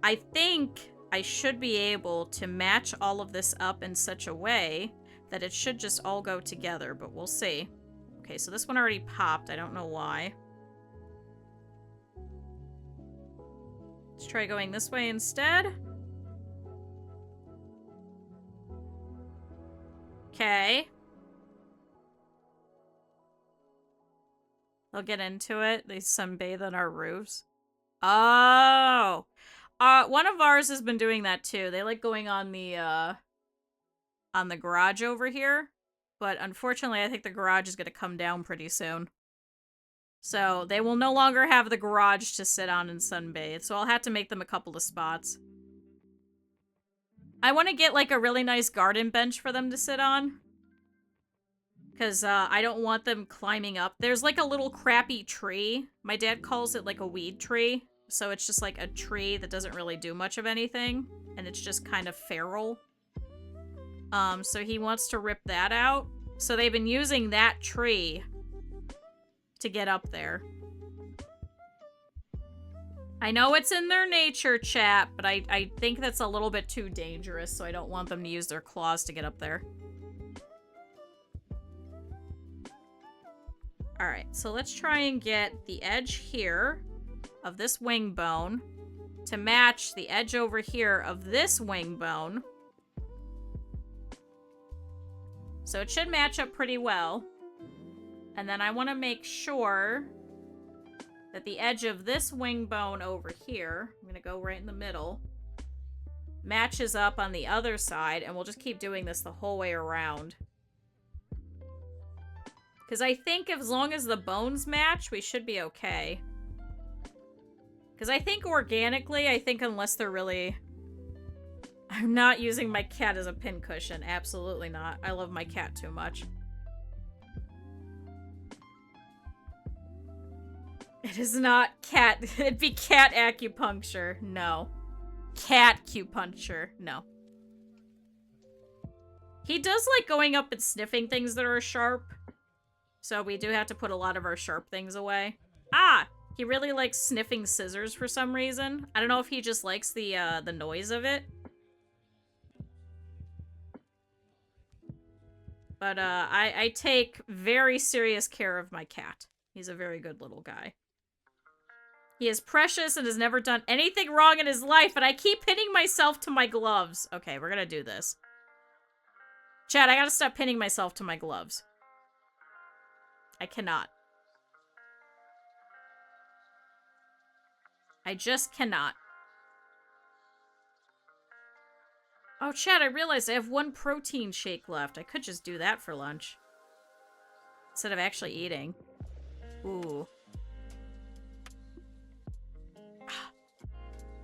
I think I should be able to match all of this up in such a way that it should just all go together, but we'll see. Okay, so this one already popped. I don't know why. Let's try going this way instead. Okay. They'll get into it. They sunbathe on our roofs. Oh! One of ours has been doing that too. They like going on the garage over here. But unfortunately, I think the garage is going to come down pretty soon. So they will no longer have the garage to sit on and sunbathe. So I'll have to make them a couple of spots. I want to get like a really nice garden bench for them to sit on. Because I don't want them climbing up. There's like a little crappy tree. My dad calls it like a weed tree. So it's just like a tree that doesn't really do much of anything. And it's just kind of feral. So he wants to rip that out. So they've been using that tree to get up there. I know it's in their nature, chat, but I think that's a little bit too dangerous, so I don't want them to use their claws to get up there. Alright, so let's try and get the edge here of this wing bone to match the edge over here of this wing bone. So it should match up pretty well. And then I want to make sure that the edge of this wing bone over here, I'm going to go right in the middle, matches up on the other side, and we'll just keep doing this the whole way around. Because I think as long as the bones match, we should be okay. Because I think organically, unless they're really... I'm not using my cat as a pincushion. Absolutely not. I love my cat too much. It is not cat. It'd be cat acupuncture. No. Cat acupuncture. No. He does like going up and sniffing things that are sharp. So we do have to put a lot of our sharp things away. Ah! He really likes sniffing scissors for some reason. I don't know if he just likes the noise of it. But I take very serious care of my cat. He's a very good little guy. He is precious and has never done anything wrong in his life, and I keep pinning myself to my gloves. Okay, we're gonna do this. Chad, I gotta stop pinning myself to my gloves. I cannot. I just cannot. Oh, Chad, I realized I have 1 protein shake left. I could just do that for lunch. Instead of actually eating. Ooh.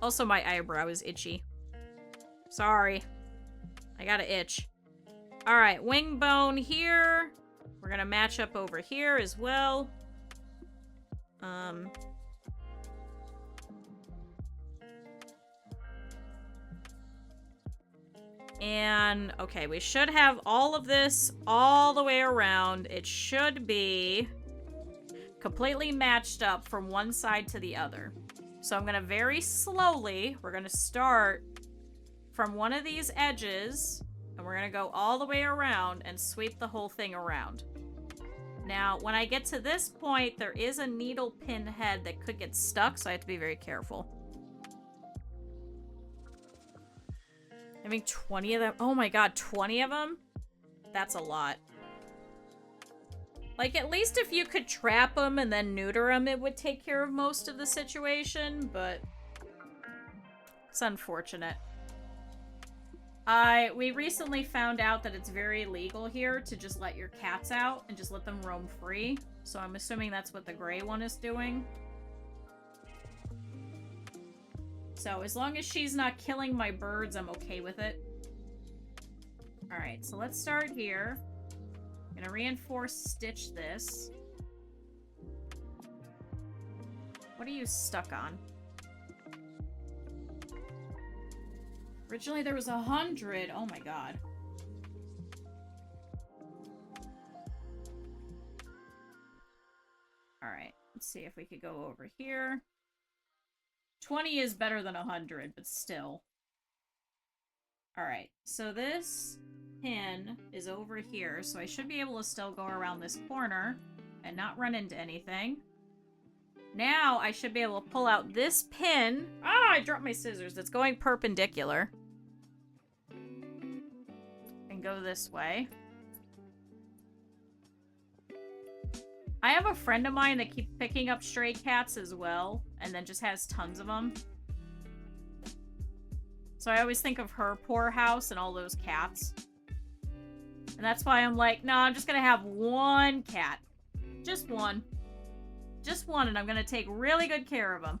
Also, my eyebrow is itchy. Sorry. I got an itch. Alright, wing bone here. We're gonna match up over here as well. And, okay, we should have all of this all the way around. It should be completely matched up from one side to the other. So I'm gonna very slowly, we're gonna start from one of these edges, and we're gonna go all the way around and sweep the whole thing around. Now, when I get to this point, there is a needle pin head that could get stuck, so I have to be very careful. Having 20 of them? Oh my god, 20 of them? That's a lot. Like, at least if you could trap them and then neuter them, it would take care of most of the situation, but it's unfortunate. We recently found out that it's very legal here to just let your cats out and just let them roam free. So I'm assuming that's what the gray one is doing. So as long as she's not killing my birds, I'm okay with it. Alright, so let's start here. I'm gonna reinforce stitch this. What are you stuck on? Originally there was 100. Oh my god. Alright, let's see if we could go over here. 20 is better than 100, but still. Alright, so this pin is over here, so I should be able to still go around this corner and not run into anything. Now I should be able to pull out this pin. Ah, I dropped my scissors. It's going perpendicular. And go this way. I have a friend of mine that keeps picking up stray cats as well, and then just has tons of them. So I always think of her poor house and all those cats. And that's why I'm like, no, I'm just gonna have one cat. Just one. Just one, and I'm gonna take really good care of him.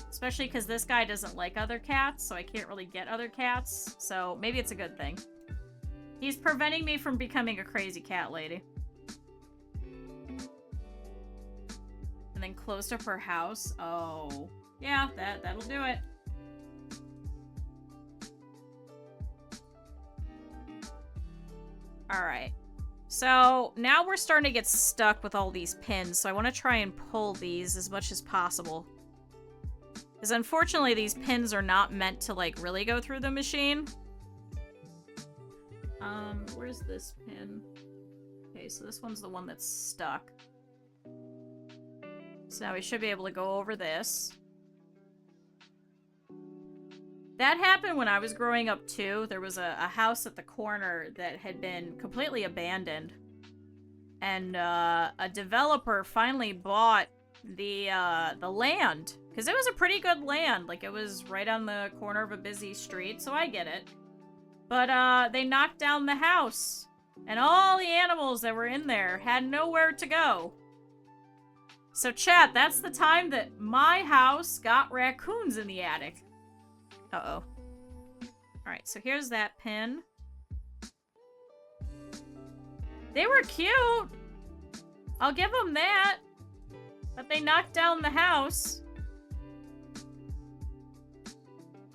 Especially because this guy doesn't like other cats, so I can't really get other cats. So maybe it's a good thing. He's preventing me from becoming a crazy cat lady. And then closed up her house. Oh. Yeah, that'll do it. Alright. So, now we're starting to get stuck with all these pins, so I want to try and pull these as much as possible. Because unfortunately, these pins are not meant to, like, really go through the machine. Where's this pin? Okay, so this one's the one that's stuck. So now we should be able to go over this. That happened when I was growing up, too. There was a house at the corner that had been completely abandoned. And a developer finally bought the land. Because it was a pretty good land. Like, it was right on the corner of a busy street, so I get it. But they knocked down the house. And all the animals that were in there had nowhere to go. So, chat, that's the time that my house got raccoons in the attic. Uh-oh. Alright, so here's that pin. They were cute! I'll give them that. But they knocked down the house.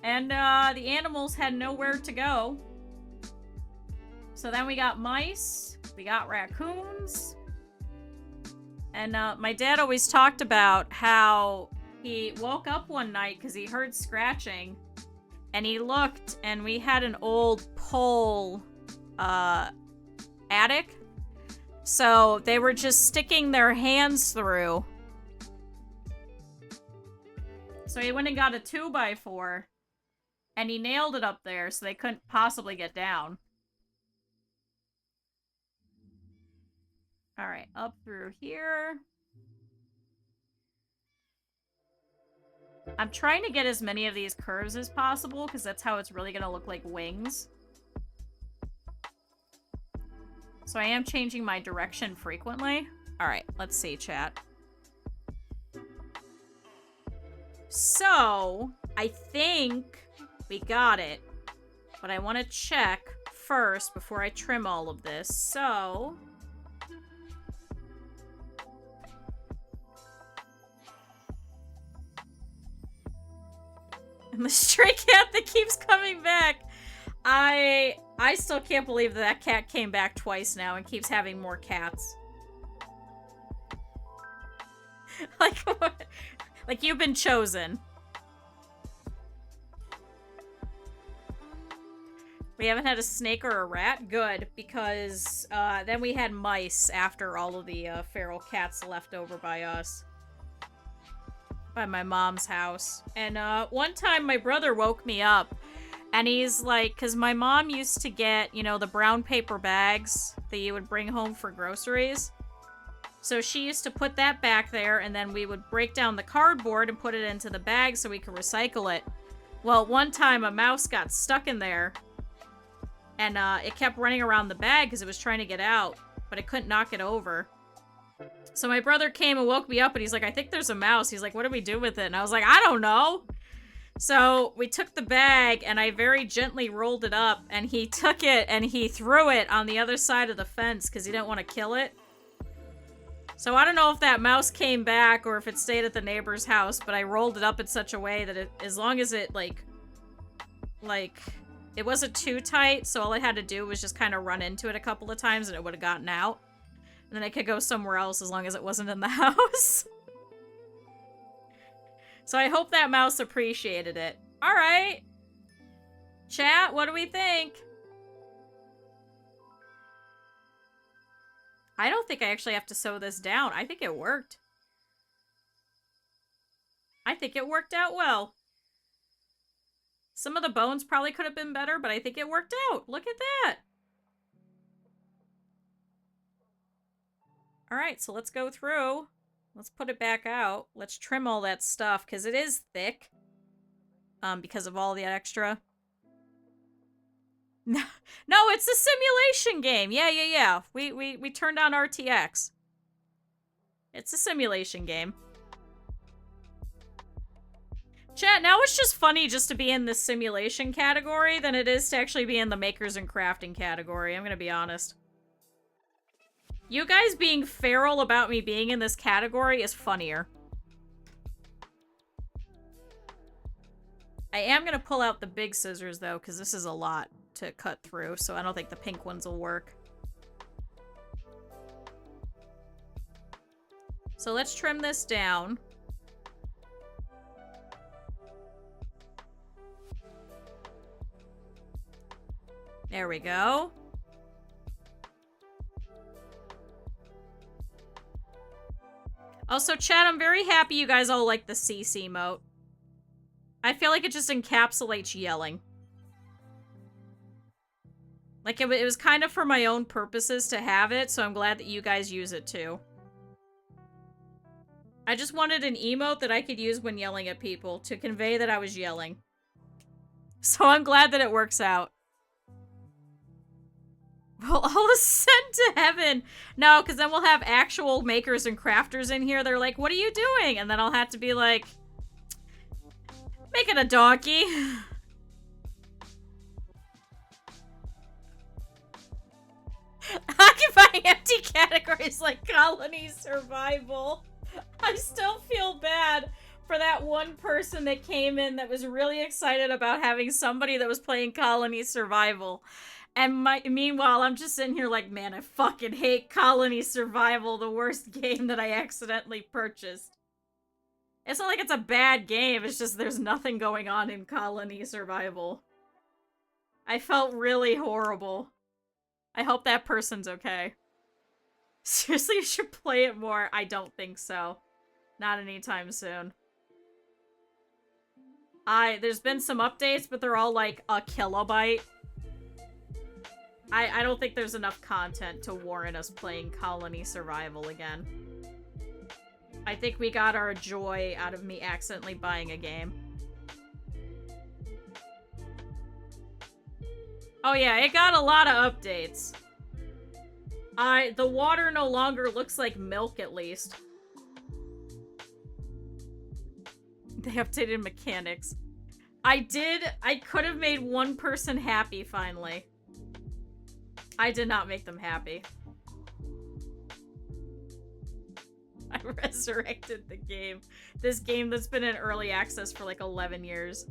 And, the animals had nowhere to go. So then we got mice. We got raccoons. And, my dad always talked about how he woke up one night because he heard scratching. And he looked, and we had an old pole, attic. So they were just sticking their hands through. So he went and got a 2x4. And he nailed it up there so they couldn't possibly get down. Alright, up through here. I'm trying to get as many of these curves as possible, because that's how it's really going to look like wings. So I am changing my direction frequently. Alright, let's see, chat. So, I think we got it. But I want to check first before I trim all of this. So... and the stray cat that keeps coming back. I still can't believe that cat came back twice now and keeps having more cats. Like you've been chosen. We haven't had a snake or a rat? Good, because then we had mice after all of the feral cats left over by us. By my mom's house. And one time my brother woke me up and he's like, because my mom used to get, you know, the brown paper bags that you would bring home for groceries. So she used to put that back there and then we would break down the cardboard and put it into the bag so we could recycle it. Well, one time a mouse got stuck in there and it kept running around the bag because it was trying to get out, but it couldn't knock it over. So my brother came and woke me up and he's like, I think there's a mouse. He's like, what do we do with it? And I was like, I don't know. So we took the bag and I very gently rolled it up and he took it and he threw it on the other side of the fence because he didn't want to kill it. So I don't know if that mouse came back or if it stayed at the neighbor's house, but I rolled it up in such a way that it, as long as it like, it wasn't too tight. So all I had to do was just kind of run into it a couple of times and it would have gotten out. And then I could go somewhere else as long as it wasn't in the house. So I hope that mouse appreciated it. Alright. Chat, what do we think? I don't think I actually have to sew this down. I think it worked. I think it worked out well. Some of the bones probably could have been better, but I think it worked out. Look at that. Alright, so let's go through. Let's put it back out. Let's trim all that stuff, because it is thick. Because of all the extra. No, it's a simulation game. Yeah. We turned on RTX. It's a simulation game. Chat, now it's just funny just to be in the simulation category than it is to actually be in the makers and crafting category. I'm gonna be honest. You guys being feral about me being in this category is funnier. I am gonna pull out the big scissors though, because this is a lot to cut through, so I don't think the pink ones will work. So let's trim this down. There we go. Also, chat, I'm very happy you guys all like the CC emote. I feel like it just encapsulates yelling. Like, it was kind of for my own purposes to have it, so I'm glad that you guys use it too. I just wanted an emote that I could use when yelling at people to convey that I was yelling. So I'm glad that it works out. We'll all ascend to heaven. No, because then we'll have actual makers and crafters in here. They're like, what are you doing? And then I'll have to be like, making a donkey. Occupying empty categories like colony survival. I still feel bad for that one person that came in that was really excited about having somebody that was playing colony survival. And meanwhile, I'm just sitting here like, man, I fucking hate colony survival, the worst game that I accidentally purchased. It's not like it's a bad game, it's just there's nothing going on in colony survival. I felt really horrible. I hope that person's okay. Seriously, you should play it more. I don't think so. Not anytime soon. There's been some updates, but they're all like a kilobyte. I don't think there's enough content to warrant us playing colony survival again. I think we got our joy out of me accidentally buying a game. Oh yeah, it got a lot of updates. The water no longer looks like milk, at least. They updated mechanics. I could have made one person happy, finally. I did not make them happy. I resurrected the game. This game that's been in early access for like 11 years.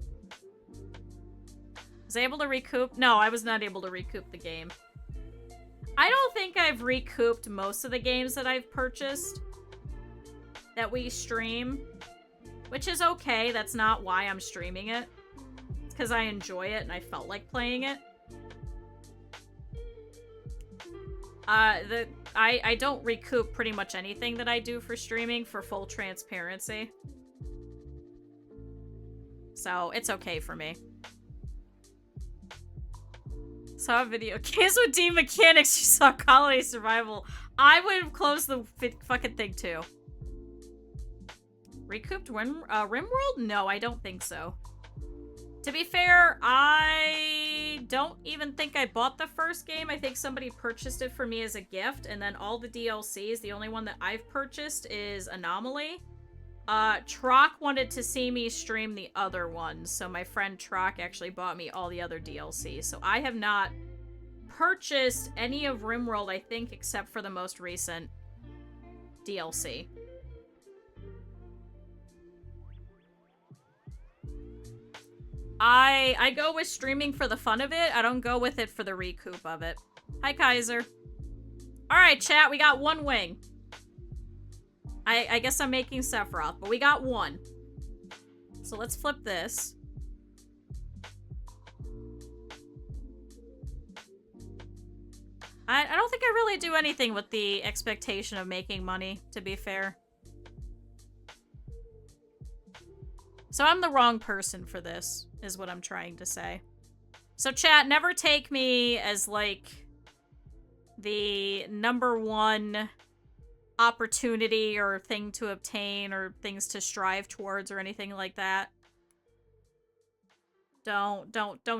Was I able to recoup? No, I was not able to recoup the game. I don't think I've recouped most of the games that I've purchased that we stream, which is okay. That's not why I'm streaming it. It's because I enjoy it and I felt like playing it. I don't recoup pretty much anything that I do for streaming, for full transparency. So, it's okay for me. Saw a video. Games with D mechanics, you saw Colony Survival. I would have closed the fucking thing too. Recouped RimWorld? No, I don't think so. To be fair, I don't even think I bought the first game. I think somebody purchased it for me as a gift, and then all the DLCs, the only one that I've purchased is Anomaly. Trock wanted to see me stream the other ones, so my friend Trock actually bought me all the other DLCs. So I have not purchased any of RimWorld, I think, except for the most recent DLC. I go with streaming for the fun of it. I don't go with it for the recoup of it. Hi, Kaiser. Alright, chat, we got one wing. I guess I'm making Sephiroth, but we got one. So let's flip this. I don't think I really do anything with the expectation of making money, to be fair. So I'm the wrong person for this, is what I'm trying to say. So chat, never take me as, like, the #1 opportunity or thing to obtain or things to strive towards or anything like that. Don't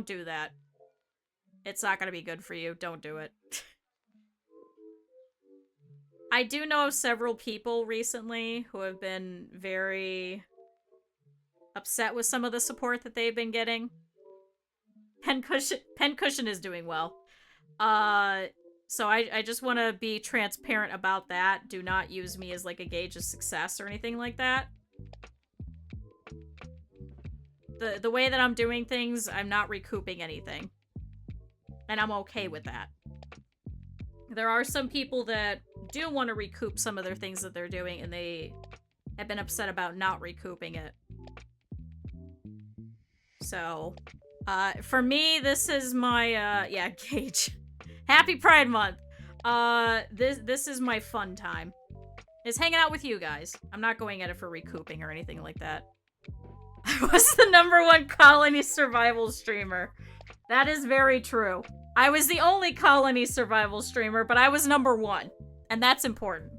do that. It's not gonna be good for you. Don't do it. I do know of several people recently who have been very upset with some of the support that they've been getting. Pencushion is doing well. So I just want to be transparent about that. Do not use me as like a gauge of success or anything like that. The way that I'm doing things, I'm not recouping anything. And I'm okay with that. There are some people that do want to recoup some of their things that they're doing, and they have been upset about not recouping it. So, for me, this is my, yeah, gauge. Happy Pride Month. This is my fun time. It's hanging out with you guys. I'm not going at it for recouping or anything like that. I was the #1 Colony Survival streamer. That is very true. I was the only Colony Survival streamer, but I was #1. And that's important.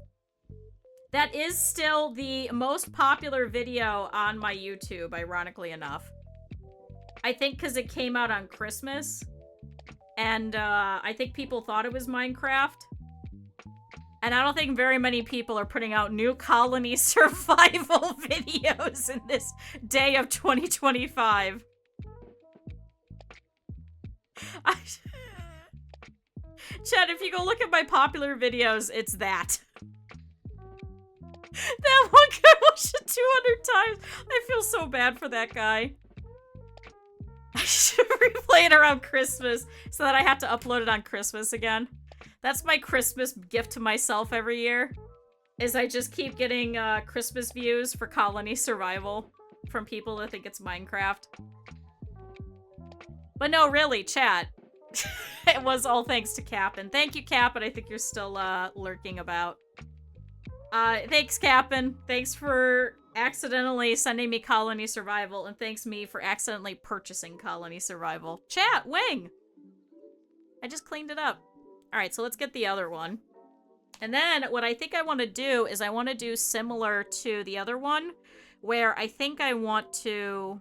That is still the most popular video on my YouTube, ironically enough. I think because it came out on Christmas. And, I think people thought it was Minecraft. And I don't think very many people are putting out new Colony Survival videos in this day of 2025. Chad, if you go look at my popular videos, it's that. That one guy watched it 200 times. I feel so bad for that guy. I should replay it around Christmas so that I have to upload it on Christmas again. That's my Christmas gift to myself every year, is I just keep getting Christmas views for Colony Survival from people that think it's Minecraft. But no, really, chat. It was all thanks to Cap'n. Thank you, Cap'n. I think you're still lurking about. Thanks, Cap'n. Thanks for accidentally sending me Colony Survival, and thanks me for accidentally purchasing Colony Survival. Chat, wing! I just cleaned it up. Alright, so let's get the other one. And then, what I think I want to do is I want to do similar to the other one, where I think I want to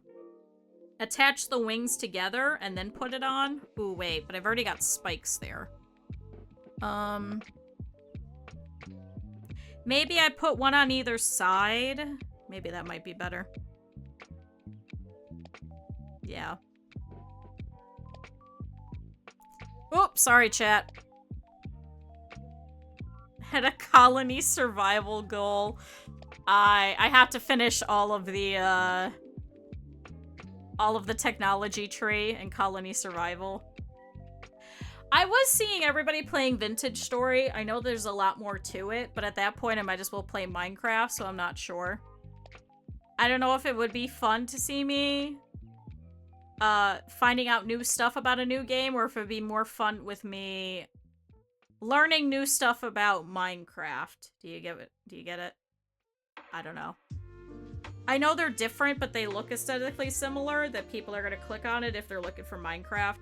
attach the wings together and then put it on. Ooh, wait, but I've already got spikes there. Maybe I put one on either side. Maybe that might be better. Yeah. Oops, sorry, chat. Had a colony survival goal. I have to finish all of the technology tree and colony survival. I was seeing everybody playing Vintage Story. I know there's a lot more to it, but at that point I might as well play Minecraft, so I'm not sure. I don't know if it would be fun to see me finding out new stuff about a new game, or if it would be more fun with me learning new stuff about Minecraft. Do you get it? Do you get it? I don't know. I know they're different, but they look aesthetically similar, that people are going to click on it if they're looking for Minecraft.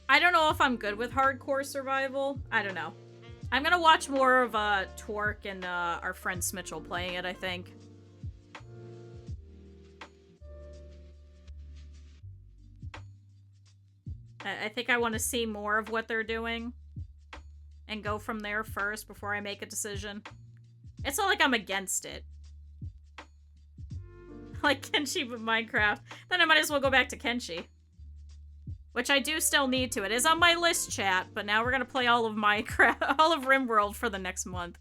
I don't know if I'm good with hardcore survival. I don't know. I'm going to watch more of Twerk and our friend Smitchell playing it, I think. I think I want to see more of what they're doing and go from there first before I make a decision. It's not like I'm against it. Like Kenshi with Minecraft. Then I might as well go back to Kenshi. Which I do still need to. It is on my list, chat, but now we're gonna play all of Minecraft, all of RimWorld for the next month.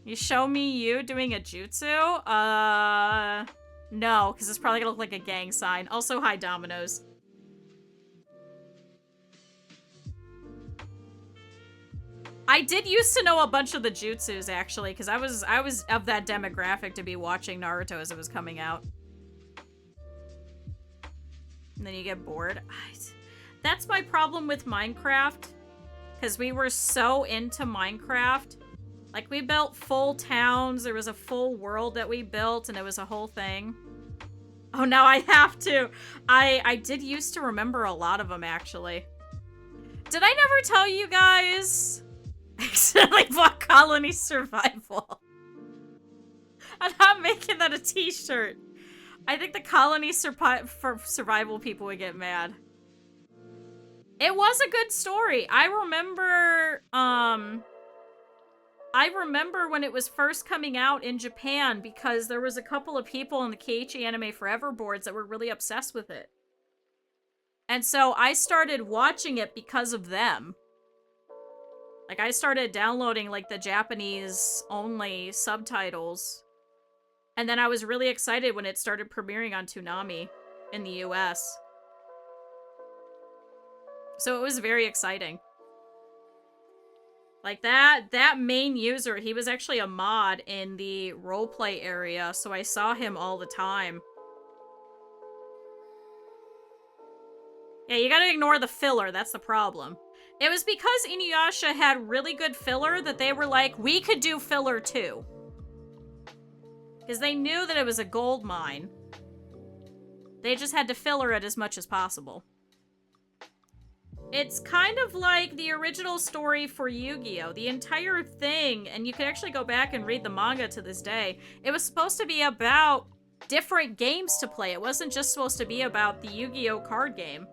You show me you doing a jutsu? No, because it's probably gonna look like a gang sign. Also, hi, Dominoes. I did used to know a bunch of the jutsus, actually, because I was of that demographic to be watching Naruto as it was coming out. And then you get bored. That's my problem with Minecraft, because we were so into Minecraft. Like, we built full towns, there was a full world that we built, and it was a whole thing. Oh, now I have to. I did used to remember a lot of them, actually. Did I never tell you guys? I accidentally bought Colony Survival. I'm not making that a t-shirt. I think the Colony Survival people would get mad. It was a good story. I remember when it was first coming out in Japan, because there was a couple of people on the Keiichi Anime Forever boards that were really obsessed with it. And so I started watching it because of them. Like, I started downloading, like, the Japanese-only subtitles. And then I was really excited when it started premiering on Toonami in the US. So it was very exciting. Like, that main user, he was actually a mod in the roleplay area, so I saw him all the time. Yeah, you gotta ignore the filler, that's the problem. It was because Inuyasha had really good filler that they were like, we could do filler too. Because they knew that it was a gold mine. They just had to filler it as much as possible. It's kind of like the original story for Yu-Gi-Oh! The entire thing, and you can actually go back and read the manga to this day, it was supposed to be about different games to play. It wasn't just supposed to be about the Yu-Gi-Oh! Card game.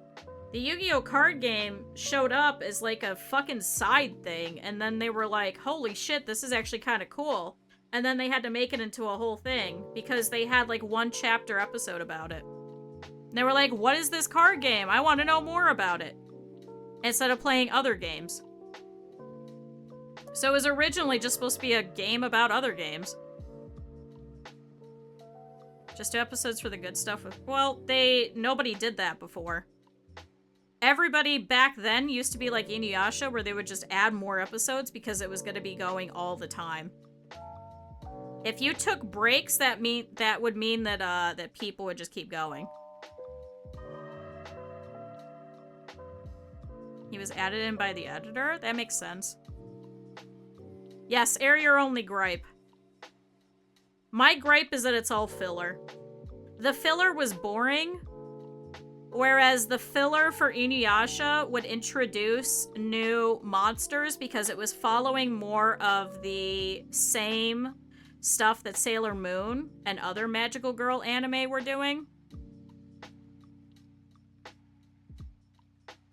The Yu-Gi-Oh! Card game showed up as like a fucking side thing, and then they were like, holy shit, this is actually kind of cool. And then they had to make it into a whole thing, because they had like one chapter episode about it. And they were like, what is this card game? I want to know more about it. Instead of playing other games. So it was originally just supposed to be a game about other games. Just 2 episodes for the good stuff. Well, nobody did that before. Everybody back then used to be like Inuyasha, where they would just add more episodes because it was going to be going all the time. If you took breaks, that would mean that that people would just keep going. He was added in by the editor? That makes sense. Yes, air your only gripe. My gripe is that it's all filler. The filler was boring, whereas the filler for Inuyasha would introduce new monsters because it was following more of the same stuff that Sailor Moon and other magical girl anime were doing.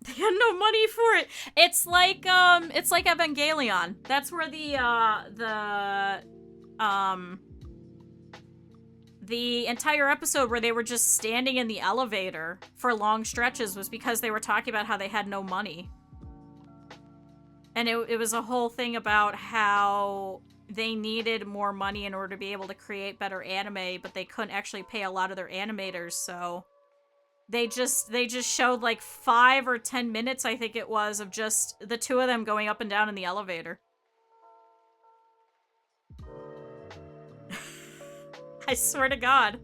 They had no money for it. It's like Evangelion. That's where the entire episode where they were just standing in the elevator for long stretches was because they were talking about how they had no money. And it was a whole thing about how they needed more money in order to be able to create better anime, but they couldn't actually pay a lot of their animators, so they just showed like 5 or 10 minutes, I think it was, of just the two of them going up and down in the elevator. I swear to God.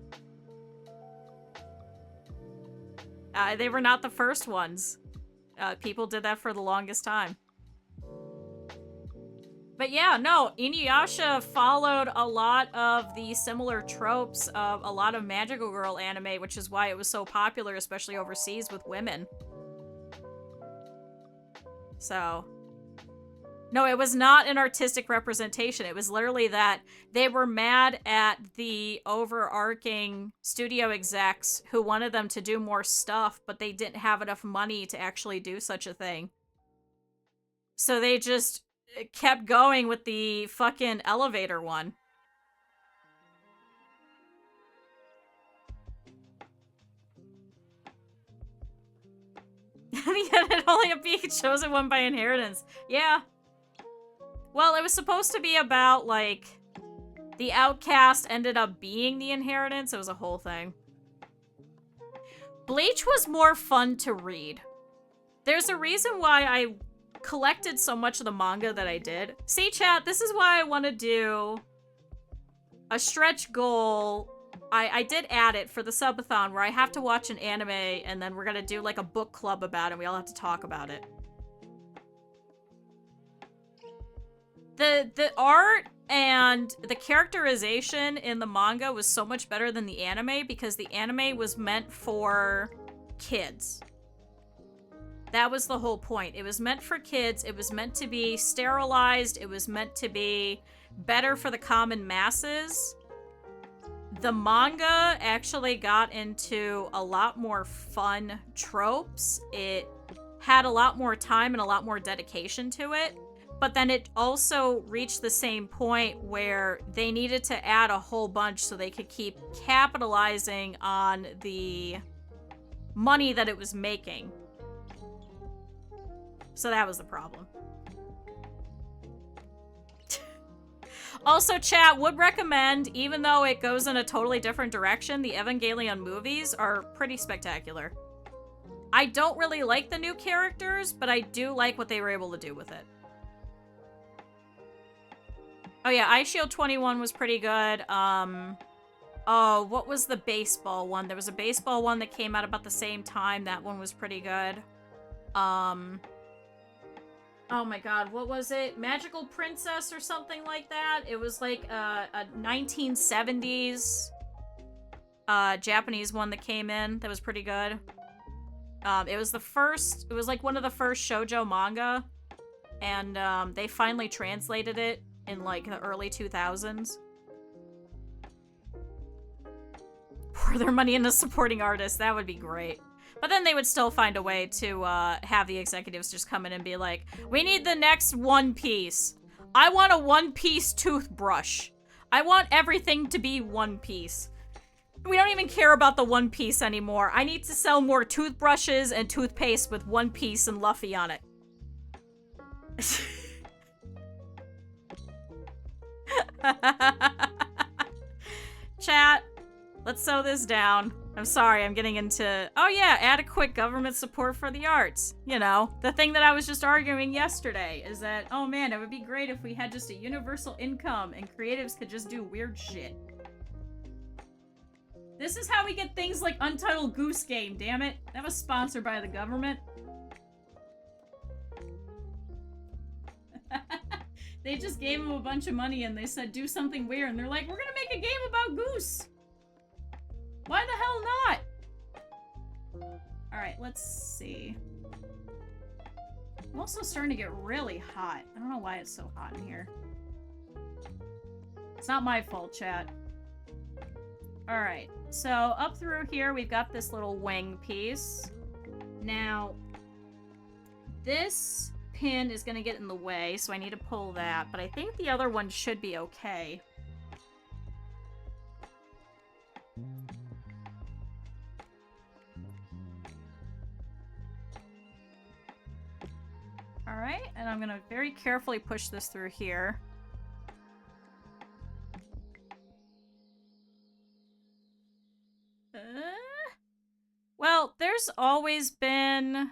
They were not the first ones. People did that for the longest time. But yeah, no, Inuyasha followed a lot of the similar tropes of a lot of magical girl anime, which is why it was so popular, especially overseas with women. So, no, it was not an artistic representation. It was literally that they were mad at the overarching studio execs who wanted them to do more stuff, but they didn't have enough money to actually do such a thing. So they just kept going with the fucking elevator one. Yet only being chosen one by inheritance. Yeah. Well, it was supposed to be about, like, the outcast ended up being the inheritance. It was a whole thing. Bleach was more fun to read. There's a reason why I collected so much of the manga that I did. See, chat, this is why I want to do a stretch goal. I did add it for the subathon where I have to watch an anime and then we're gonna do like a book club about it and we all have to talk about it. The art and the characterization in the manga was so much better than the anime because the anime was meant for kids. That was the whole point. It was meant for kids. It was meant to be sterilized. It was meant to be better for the common masses. The manga actually got into a lot more fun tropes. It had a lot more time and a lot more dedication to it. But then it also reached the same point where they needed to add a whole bunch so they could keep capitalizing on the money that it was making. So that was the problem. Also, chat, would recommend, even though it goes in a totally different direction, the Evangelion movies are pretty spectacular. I don't really like the new characters, but I do like what they were able to do with it. Oh yeah, Ice Shield 21 was pretty good. Oh, what was the baseball one? There was a baseball one that came out about the same time. That one was pretty good. Oh my god, what was it? Magical Princess or something like that? It was like a 1970s Japanese one that came in that was pretty good. It was like one of the first shoujo manga, and they finally translated it in like the early 2000s. Pour their money into supporting artists, that would be great. But then they would still find a way to have the executives just come in and be like, we need the next One Piece. I want a One Piece toothbrush. I want everything to be One Piece. We don't even care about the One Piece anymore. I need to sell more toothbrushes and toothpaste with One Piece and Luffy on it. Chat, let's sew this down. I'm sorry, I'm getting into... Oh yeah, adequate government support for the arts. You know, the thing that I was just arguing yesterday is that, oh man, it would be great if we had just a universal income and creatives could just do weird shit. This is how we get things like Untitled Goose Game, damn it. That was sponsored by the government. They just gave him a bunch of money and they said, do something weird. And they're like, we're gonna make a game about Goose. Why the hell not? Alright, let's see. I'm also starting to get really hot. I don't know why it's so hot in here. It's not my fault, chat. Alright, so up through here we've got this little wing piece. Now, this pin is gonna get in the way, so I need to pull that, but I think the other one should be okay. Alright, and I'm gonna very carefully push this through here. Well, there's always been...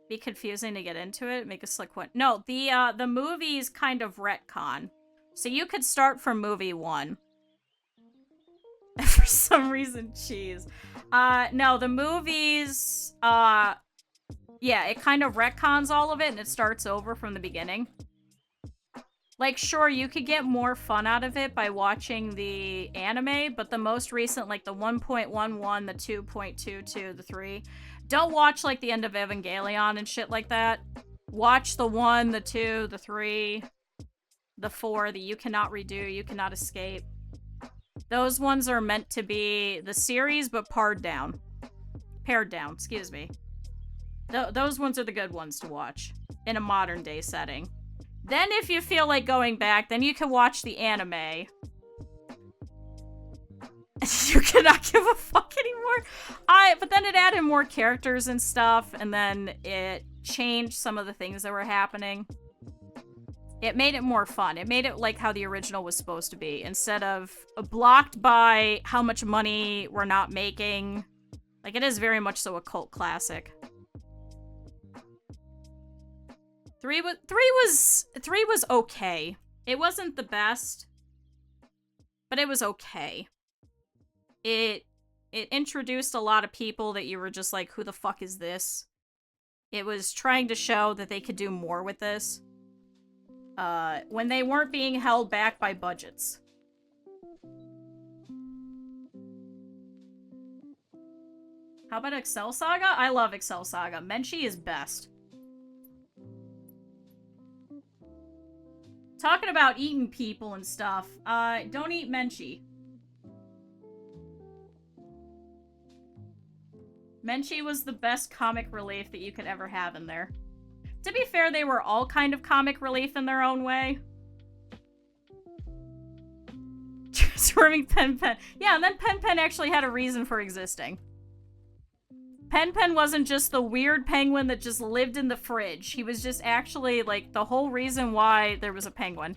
Be confusing to get into it. Make a slick one. No, the movie's kind of retcon. So you could start from movie 1. For some reason, cheese. No, the movies, yeah, it kind of retcons all of it and it starts over from the beginning. Like, sure, you could get more fun out of it by watching the anime, but the most recent, like the 1.11, the 2.22, the 3, don't watch, like, the end of Evangelion and shit like that. Watch the 1, the 2, the 3, the 4, the you cannot redo, you cannot escape. Those ones are meant to be the series, but pared down. Pared down, excuse me. Those ones are the good ones to watch in a modern day setting. Then if you feel like going back, then you can watch the anime. You cannot give a fuck anymore. But then it added more characters and stuff, and then it changed some of the things that were happening. It made it more fun. It made it like how the original was supposed to be, instead of blocked by how much money we're not making. Like, it is very much so a cult classic. 3 was okay. It wasn't the best, but it was okay. It introduced a lot of people that you were just like, who the fuck is this? It was trying to show that they could do more with this. When they weren't being held back by budgets. How about Excel Saga? I love Excel Saga. Menchie is best. Talking about eating people and stuff, don't eat Menchie. Menchie was the best comic relief that you could ever have in there. To be fair, they were all kind of comic relief in their own way. Transforming Pen Pen. Yeah, and then Pen Pen actually had a reason for existing. Pen Pen wasn't just the weird penguin that just lived in the fridge. He was just actually, like, the whole reason why there was a penguin.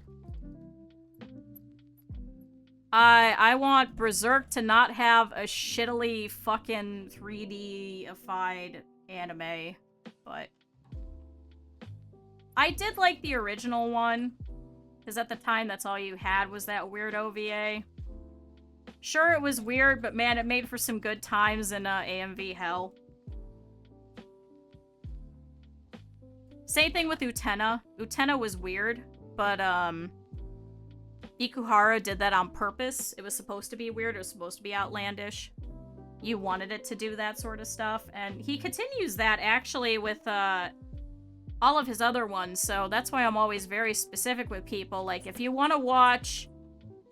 I want Berserk to not have a shittily fucking 3D-ified anime, but... I did like the original one, because at the time that's all you had was that weird OVA. Sure, it was weird, but man, it made for some good times in AMV hell. Same thing with Utena. Utena was weird, but Ikuhara did that on purpose. It was supposed to be weird, it was supposed to be outlandish. You wanted it to do that sort of stuff, and he continues that actually with all of his other ones, so that's why I'm always very specific with people. Like, if you want to watch,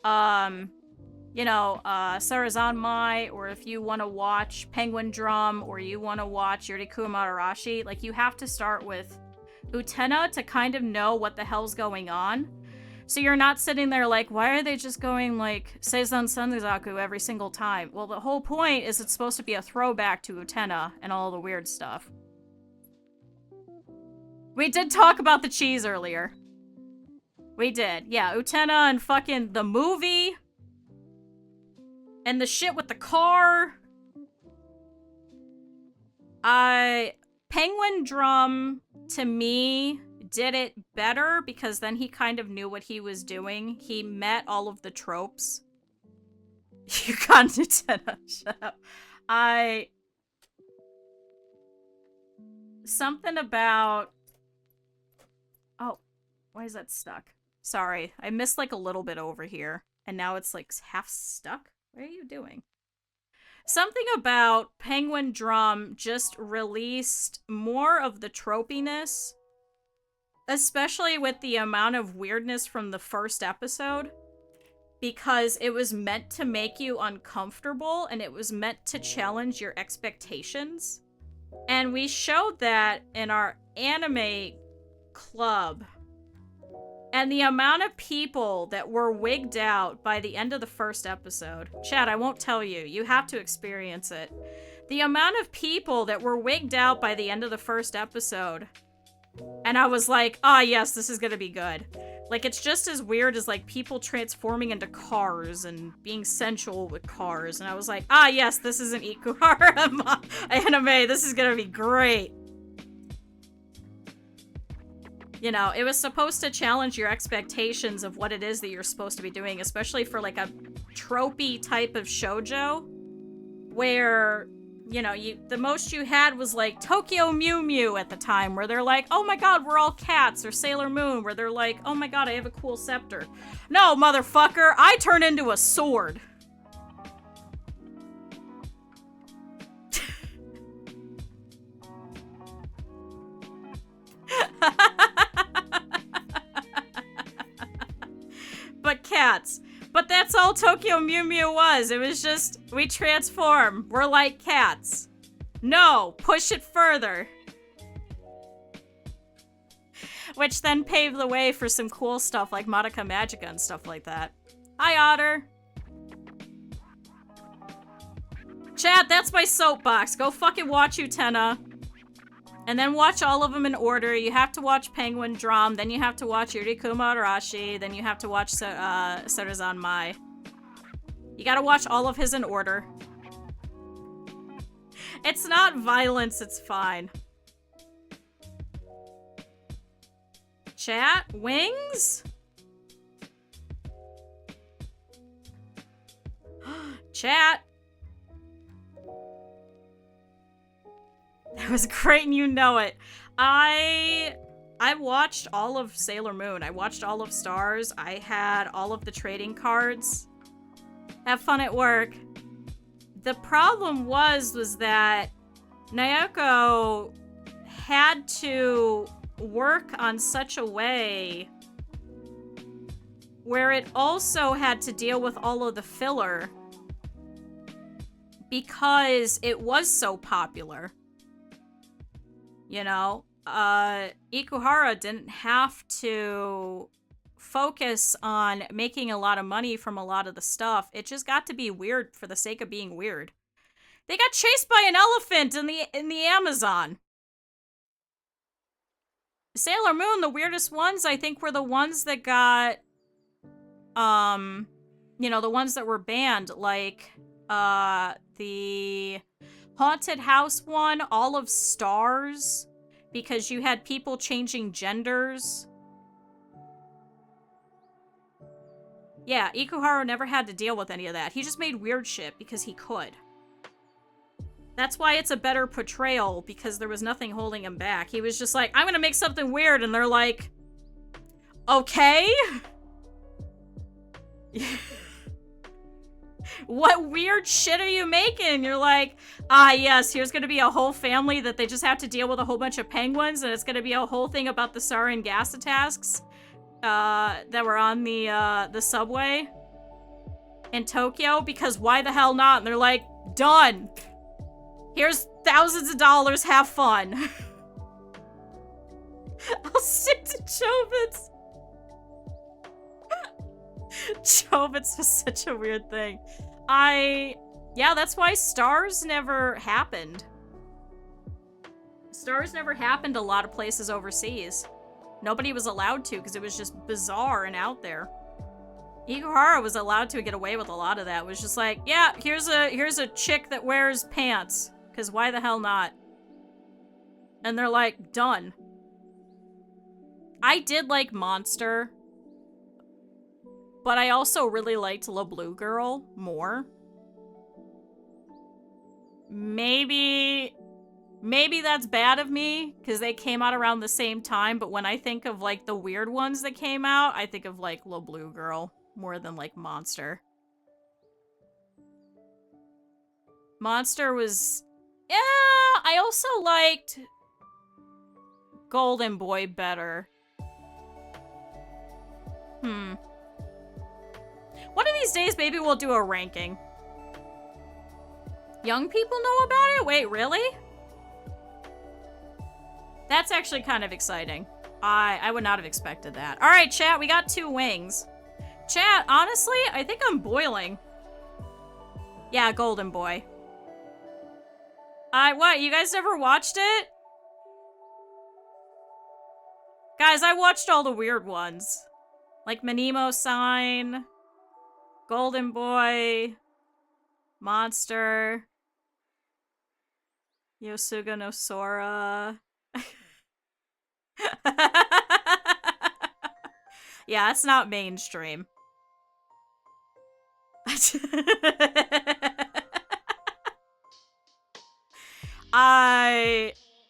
you know, Sarazanmai, or if you want to watch Penguin Drum, or you want to watch Yurikuwa Madarashi, like, you have to start with Utena to kind of know what the hell's going on. So you're not sitting there like, why are they just going, like, Seizan Senzaku every single time? Well, the whole point is it's supposed to be a throwback to Utena and all the weird stuff. We did talk about the cheese earlier. We did. Yeah, Utena and fucking the movie. And the shit with the car. Penguin Drum, to me, did it better because then he kind of knew what he was doing. He met all of the tropes. You got Utena, shut up. Something about... Oh, why is that stuck? Sorry, I missed like a little bit over here, and now it's like half stuck? What are you doing? Something about Penguin Drum just released more of the tropiness, especially with the amount of weirdness from the first episode, because it was meant to make you uncomfortable, and it was meant to challenge your expectations. And we showed that in our anime club. And the amount of people that were wigged out by the end of the first episode. Chad, I won't tell you. You have to experience it. The amount of people that were wigged out by the end of the first episode. And I was like, ah, yes, this is gonna be good. Like, it's just as weird as, like, people transforming into cars and being sensual with cars. And I was like, ah, yes, this is an Ikuhara anime. This is gonna be great. You know, it was supposed to challenge your expectations of what it is that you're supposed to be doing, especially for, like, a tropey type of shoujo, where, you know, the most you had was, like, Tokyo Mew Mew at the time, where they're like, oh my god, we're all cats, or Sailor Moon, where they're like, oh my god, I have a cool scepter. No, motherfucker, I turn into a sword. But cats. But that's all Tokyo Mew Mew was. It was just, we transform. We're like cats. No, push it further. Which then paved the way for some cool stuff like Madoka Magica and stuff like that. Hi, Otter. Chat, that's my soapbox. Go fucking watch Utena. And then watch all of them in order. You have to watch Penguin Drum, then you have to watch Yurikuma Arashi, then you have to watch Sarazan Mai. You gotta watch all of his in order. It's not violence, it's fine. Chat? Wings? Chat? That was great and you know it. I watched all of Sailor Moon. I watched all of Stars. I had all of the trading cards. Have fun at work. The problem was that Naoko had to work on such a way where it also had to deal with all of the filler because it was so popular. You know, Ikuhara didn't have to focus on making a lot of money from a lot of the stuff. It just got to be weird for the sake of being weird. They got chased by an elephant in the Amazon. Sailor Moon, the weirdest ones, I think, were the ones that got, you know, the ones that were banned, like, the Haunted House one, all of Stars, because you had people changing genders. Yeah, Ikuhara never had to deal with any of that. He just made weird shit because he could. That's why it's a better portrayal, because there was nothing holding him back. He was just like, I'm gonna make something weird, and they're like, okay? What weird shit are you making? You're like, ah, yes, here's gonna be a whole family that they just have to deal with a whole bunch of penguins, and it's gonna be a whole thing about the sarin gas attacks that were on the subway in Tokyo, because why the hell not? And they're like, done. Here's thousands of dollars, have fun. I'll stick to Chobits. Chobits was such a weird thing. Yeah, that's why Stars never happened. Stars never happened a lot of places overseas. Nobody was allowed to because it was just bizarre and out there. Ikuhara was allowed to get away with a lot of that. It was just like, yeah, here's a chick that wears pants. Because why the hell not? And they're like, done. I did like Monster. But I also really liked La Blue Girl more. Maybe that's bad of me, because they came out around the same time, but when I think of, like, the weird ones that came out, I think of, like, La Blue Girl more than, like, Monster. Monster was... yeah, I also liked Golden Boy better. One of these days, maybe we'll do a ranking. Young people know about it? Wait, really? That's actually kind of exciting. I would not have expected that. All right, chat, we got 2 wings. Chat, honestly, I think I'm boiling. Yeah, Golden Boy. What, you guys never watched it? Guys, I watched all the weird ones. Like Minimo Sign, Golden Boy, Monster, Yosuga no Sora. Yeah, it's not mainstream.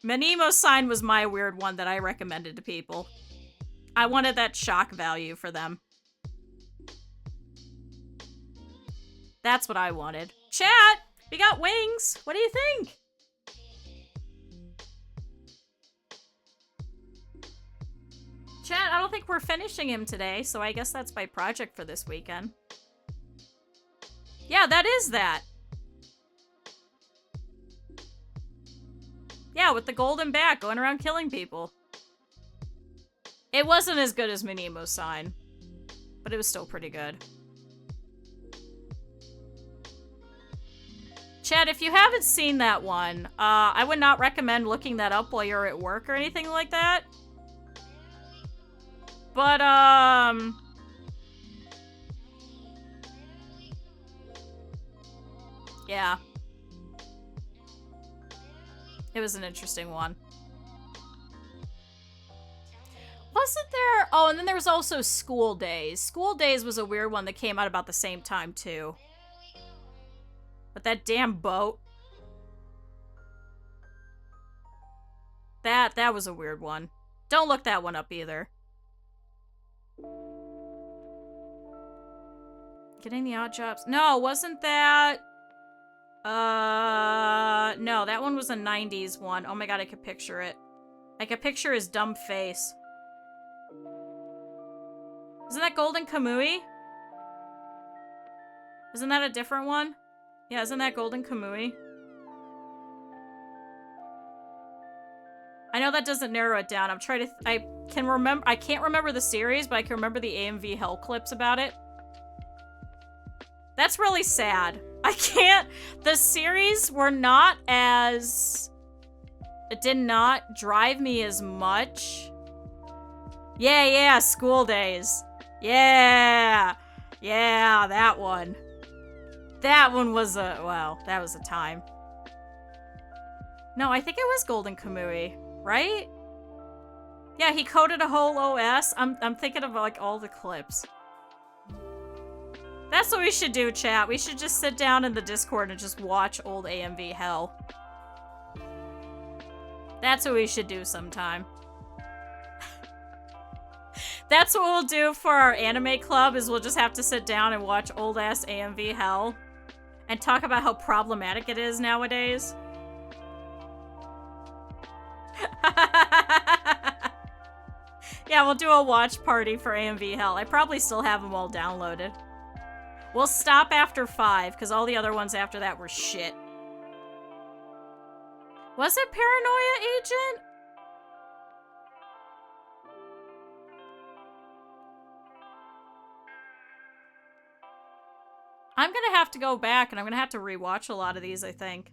Minimo Sign was my weird one that I recommended to people. I wanted that shock value for them. That's what I wanted. Chat! We got wings! What do you think? Chat, I don't think we're finishing him today, so I guess that's my project for this weekend. Yeah, that is that. Yeah, with the golden bat going around killing people. It wasn't as good as Minimo's Sign, but it was still pretty good. Chad, if you haven't seen that one, I would not recommend looking that up while you're at work or anything like that. But, yeah. It was an interesting one. Wasn't there... Oh, and then there was also School Days. School Days was a weird one that came out about the same time, too. But that damn boat. That was a weird one. Don't look that one up, either. Getting the Odd Jobs. No, wasn't that... No, that one was a 90s one. Oh my god, I could picture it. I could picture his dumb face. Isn't that Golden Kamui? Isn't that a different one? Yeah, isn't that Golden Kamui? I know that doesn't narrow it down. I'm trying to... I can't remember the series, but I can remember the AMV Hell clips about it. That's really sad. I can't... The series were not as... It did not drive me as much. Yeah, School Days. Yeah! Yeah, that one. That one was a... Well, that was a time. No, I think it was Golden Kamui, right? Yeah, he coded a whole OS. I'm thinking of, like, all the clips. That's what we should do, chat. We should just sit down in the Discord and just watch old AMV Hell. That's what we should do sometime. That's what we'll do for our anime club, is we'll just have to sit down and watch old-ass AMV Hell. And talk about how problematic it is nowadays. Yeah, we'll do a watch party for AMV Hell. I probably still have them all downloaded. We'll stop after 5, because all the other ones after that were shit. Was it Paranoia Agent? I'm gonna have to go back, and I'm gonna have to rewatch a lot of these, I think.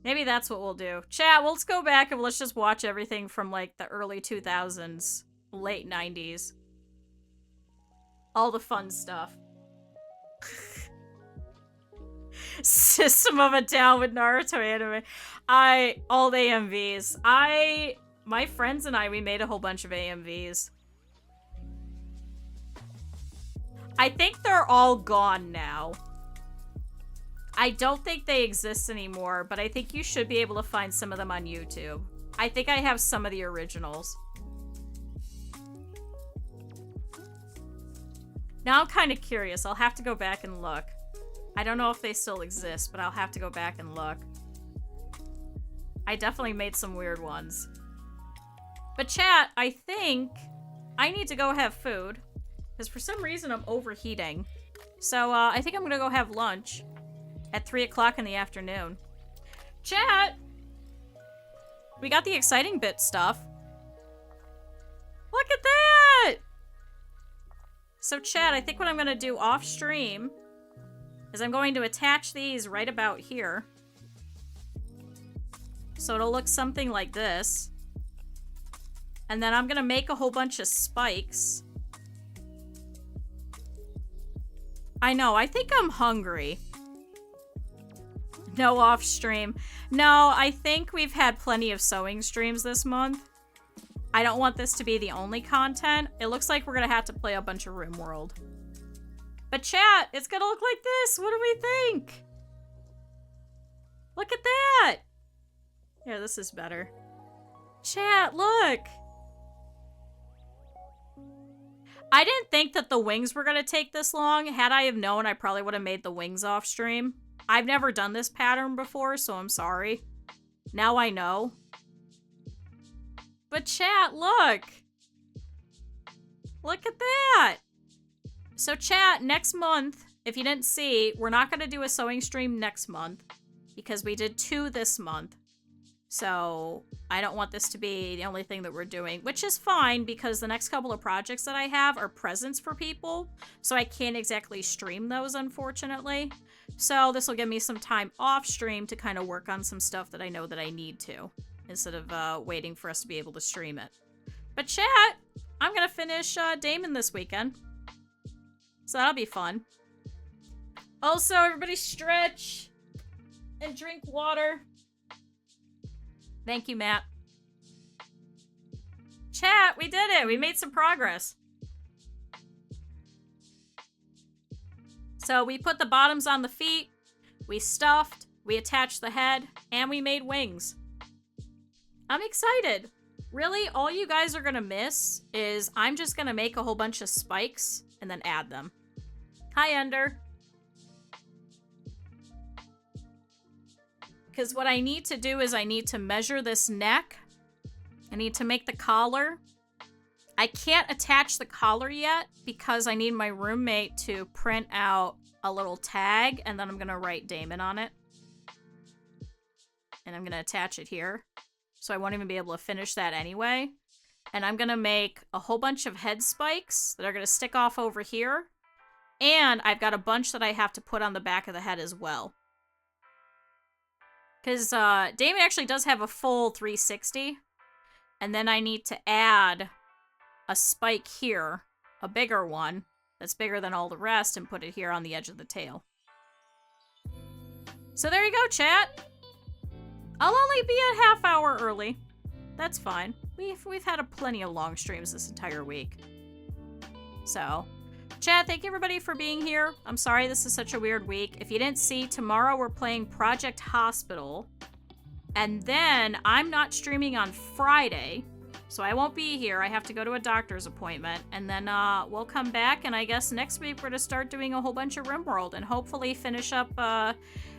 Maybe that's what we'll do. Chat, let's go back and let's just watch everything from, like, the early 2000s, late 90s. All the fun stuff. System of a Down with Naruto anime. Old AMVs. My friends and I, we made a whole bunch of AMVs. I think they're all gone now. I don't think they exist anymore, but I think you should be able to find some of them on YouTube. I think I have some of the originals. Now I'm kind of curious. I'll have to go back and look. I don't know if they still exist, but I'll have to go back and look. I definitely made some weird ones. But chat, I think I need to go have food. Because for some reason I'm overheating. So I think I'm going to go have lunch at 3 o'clock in the afternoon. Chat! We got the exciting bit stuff. Look at that! So chat, I think what I'm gonna do off stream is I'm going to attach these right about here. So it'll look something like this. And then I'm gonna make a whole bunch of spikes. I know, I think I'm hungry. No off stream. No, I think we've had plenty of sewing streams this month. I don't want this to be the only content. It looks like we're gonna have to play a bunch of RimWorld. But chat, it's gonna look like this. What do we think? Look at that. Here, this is better. Chat, look. I didn't think that the wings were gonna take this long. Had I have known, I probably would have made the wings off stream. I've never done this pattern before, so I'm sorry. Now I know. But chat, look. Look at that. So chat, next month, if you didn't see, we're not going to do a sewing stream next month because we did 2 this month. So I don't want this to be the only thing that we're doing, which is fine because the next couple of projects that I have are presents for people. So I can't exactly stream those, unfortunately. So this will give me some time off stream to kind of work on some stuff that I know that I need to, instead of waiting for us to be able to stream it. But chat, I'm going to finish Daemon this weekend. So that'll be fun. Also, everybody stretch and drink water. Thank you, Matt. Chat, we did it. We made some progress. So we put the bottoms on the feet, we stuffed, we attached the head, and we made wings. I'm excited. Really, all you guys are gonna miss is I'm just gonna make a whole bunch of spikes and then add them. Hi, Ender. Because what I need to do is I need to measure this neck. I need to make the collar. I can't attach the collar yet because I need my roommate to print out a little tag and then I'm gonna write Daemon on it. And I'm gonna attach it here. So I won't even be able to finish that anyway. And I'm gonna make a whole bunch of head spikes that are gonna stick off over here. And I've got a bunch that I have to put on the back of the head as well. Because Daemon actually does have a full 360. And then I need to add a spike here, a bigger one, that's bigger than all the rest, and put it here on the edge of the tail. So there you go, chat. I'll only be a half hour early. That's fine. We've had plenty of long streams this entire week. So, chat, thank you everybody for being here. I'm sorry this is such a weird week. If you didn't see, tomorrow we're playing Project Hospital. And then I'm not streaming on Friday, so I won't be here. I have to go to a doctor's appointment. And then we'll come back, and I guess next week we're going to start doing a whole bunch of RimWorld and hopefully finish up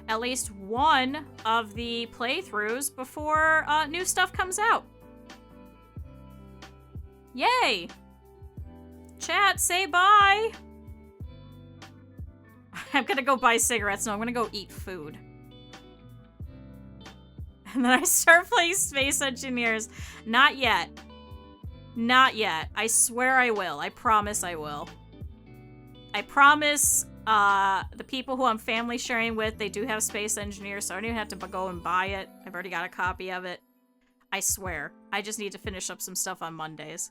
at least one of the playthroughs before new stuff comes out. Yay! Chat, say bye! I'm gonna go buy cigarettes. No, I'm gonna go eat food. And then I start playing Space Engineers. Not yet. Not yet. I swear I will. I promise I will. I promise the people who I'm family sharing with, they do have Space Engineers, so I don't even have to go and buy it. I've already got a copy of it. I swear. I just need to finish up some stuff on Mondays.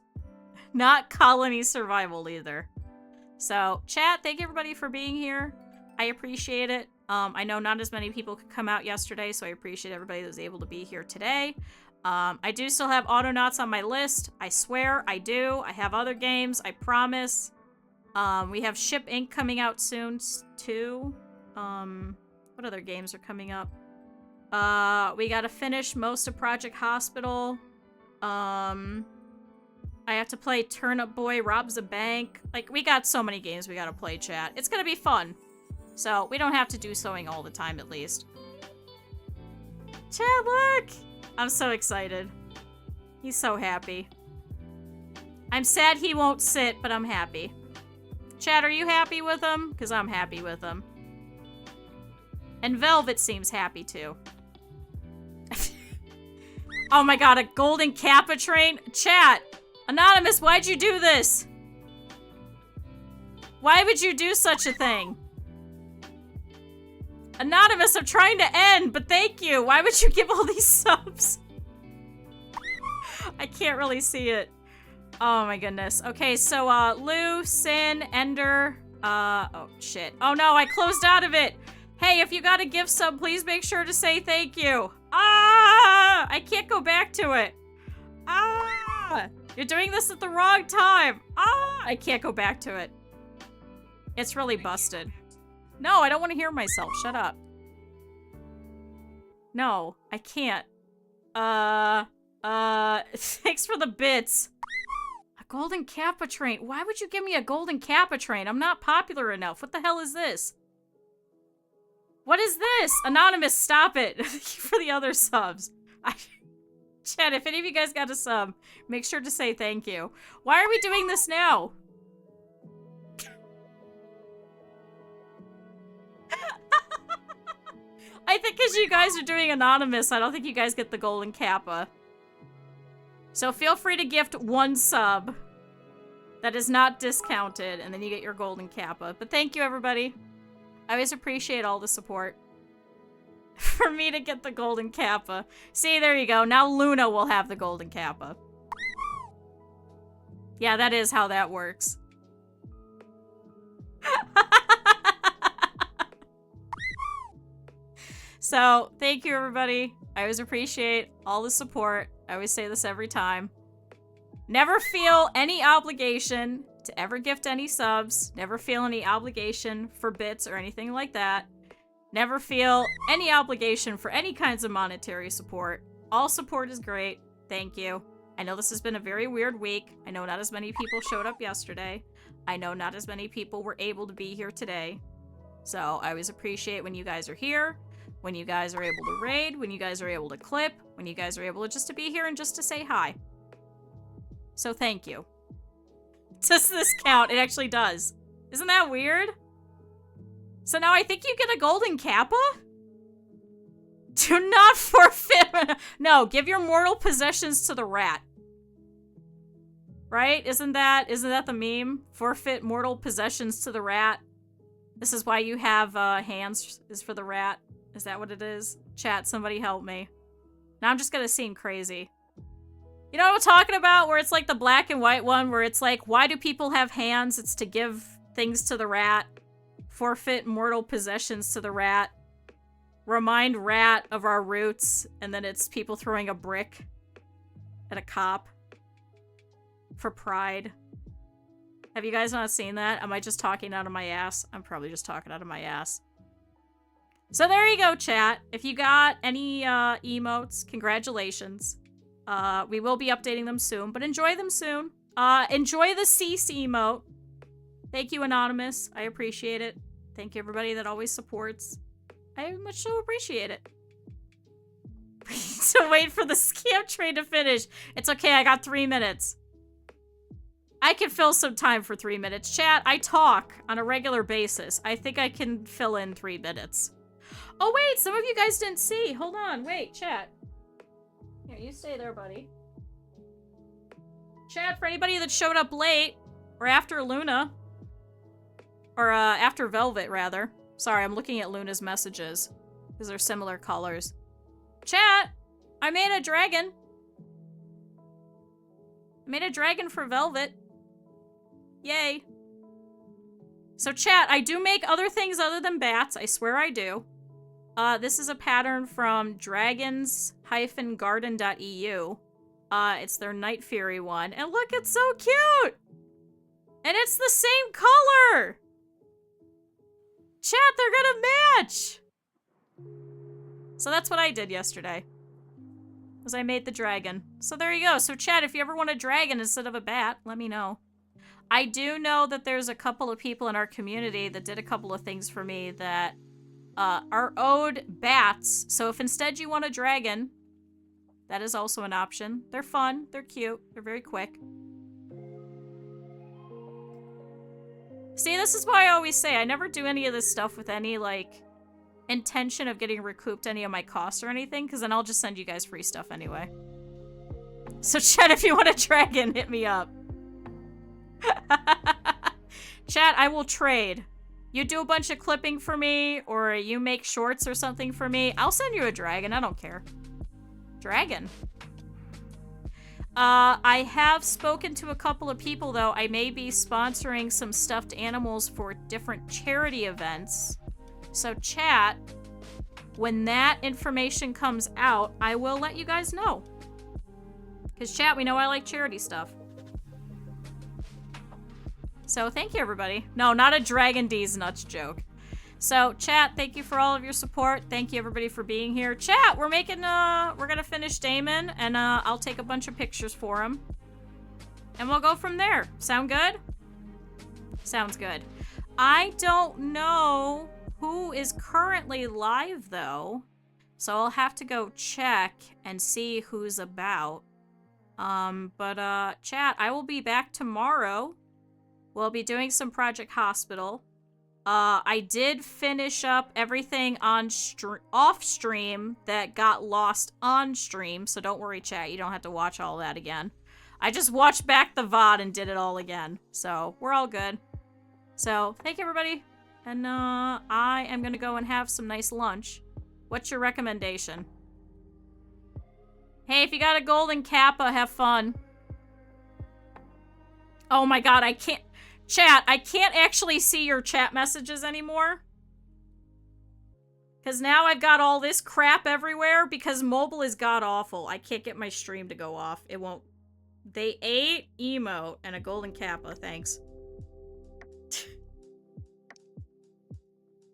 Not Colony Survival either. So, chat, thank you everybody for being here. I appreciate it. I know not as many people could come out yesterday, so I appreciate everybody that was able to be here today. I do still have Autonauts on my list. I swear, I do. I have other games, I promise. We have Ship Inc. coming out soon, too. What other games are coming up? We gotta finish most of Project Hospital. I have to play Turnip Boy Robs a Bank. Like, we got so many games we gotta play, chat. It's gonna be fun. So, we don't have to do sewing all the time, at least. Chat, look! I'm so excited. He's so happy. I'm sad he won't sit, but I'm happy. Chat, are you happy with him? Because I'm happy with him. And Velvet seems happy, too. Oh my god, a golden kappa train? Chat! Anonymous, why'd you do this? Why would you do such a thing? Anonymous, I'm trying to end, but thank you. Why would you give all these subs? I can't really see it. Oh my goodness. Okay, so, Lou, Sin, Ender, oh shit. Oh no, I closed out of it. Hey, if you got a gift sub, please make sure to say thank you. Ah! I can't go back to it. Ah! You're doing this at the wrong time. Ah! I can't go back to it. It's really busted. No, I don't want to hear myself. Shut up. No, I can't. Thanks for the bits. A golden kappa train. Why would you give me a golden kappa train? I'm not popular enough. What the hell is this? What is this? Anonymous, stop it. Thank you for the other subs. Chat, if any of you guys got a sub, make sure to say thank you. Why are we doing this now? I think because you guys are doing anonymous, I don't think you guys get the golden kappa. So feel free to gift one sub that is not discounted, and then you get your golden kappa. But thank you, everybody. I always appreciate all the support. For me to get the golden kappa. See, there you go. Now Luna will have the golden kappa. Yeah, that is how that works. So, thank you, everybody. I always appreciate all the support. I always say this every time. Never feel any obligation to ever gift any subs. Never feel any obligation for bits or anything like that. Never feel any obligation for any kinds of monetary support. All support is great. Thank you. I know this has been a very weird week. I know not as many people showed up yesterday. I know not as many people were able to be here today. So I always appreciate when you guys are here, when you guys are able to raid, when you guys are able to clip, when you guys are able to just to be here and just to say hi. So thank you. Does this count? It actually does. Isn't that weird? So now I think you get a golden kappa? Do not forfeit. No, give your mortal possessions to the rat. Right? Isn't that the meme? Forfeit mortal possessions to the rat. This is why you have hands, is for the rat. Is that what it is? Chat, somebody help me. Now I'm just gonna seem crazy. You know what I'm talking about? Where it's like the black and white one, where it's like, why do people have hands? It's to give things to the rat. Forfeit mortal possessions to the rat. Remind rat of our roots. And then it's people throwing a brick at a cop. For pride. Have you guys not seen that? Am I just talking out of my ass? I'm probably just talking out of my ass. So there you go, chat. If you got any emotes, congratulations. We will be updating them soon, but enjoy them soon. Enjoy the cease emote. Thank you, Anonymous. I appreciate it. Thank you, everybody that always supports. I much so appreciate it. So wait for the scam train to finish. It's okay, I got 3 minutes. I can fill some time for 3 minutes. Chat, I talk on a regular basis. I think I can fill in 3 minutes. Oh, wait, some of you guys didn't see. Hold on, wait, chat. Here, you stay there, buddy. Chat, for anybody that showed up late, or after Luna, or after Velvet, rather. Sorry, I'm looking at Luna's messages, because they're similar colors. Chat, I made a dragon. I made a dragon for Velvet. Yay. So chat, I do make other things other than bats. I swear I do. This is a pattern from dragons-garden.eu. It's their Night Fury one. And look, it's so cute! And it's the same color! Chat, they're gonna match! So that's what I did yesterday. Was I made the dragon. So there you go. So chat, if you ever want a dragon instead of a bat, let me know. I do know that there's a couple of people in our community that did a couple of things for me that are owed bats. So if instead you want a dragon, that is also an option. They're fun. They're cute. They're very quick. See, this is why I always say I never do any of this stuff with any, like, intention of getting recouped any of my costs or anything, because then I'll just send you guys free stuff anyway. So chat, if you want a dragon, hit me up. Chat, I will trade. You do a bunch of clipping for me, or you make shorts or something for me, I'll send you a dragon. I don't care. Dragon. I have spoken to a couple of people, though. I may be sponsoring some stuffed animals for different charity events. So chat, when that information comes out, I will let you guys know. Because chat, we know I like charity stuff. So thank you, everybody. No, not a Dragon D's nuts joke. So chat, thank you for all of your support. Thank you, everybody, for being here. Chat, we're gonna finish Daemon, and I'll take a bunch of pictures for him. And we'll go from there. Sound good? Sounds good. I don't know who is currently live, though. So I'll have to go check and see who's about. Chat, I will be back tomorrow. We'll be doing some Project Hospital. I did finish up everything on off stream that got lost on stream, so don't worry, chat. You don't have to watch all that again. I just watched back the VOD and did it all again, so we're all good. So thank you, everybody, and I am gonna go and have some nice lunch. What's your recommendation? Hey, if you got a golden kappa, have fun. Oh my god, I can't... Chat, I can't actually see your chat messages anymore. Because now I've got all this crap everywhere because mobile is god-awful. I can't get my stream to go off. It won't... They ate emote and a golden kappa, thanks.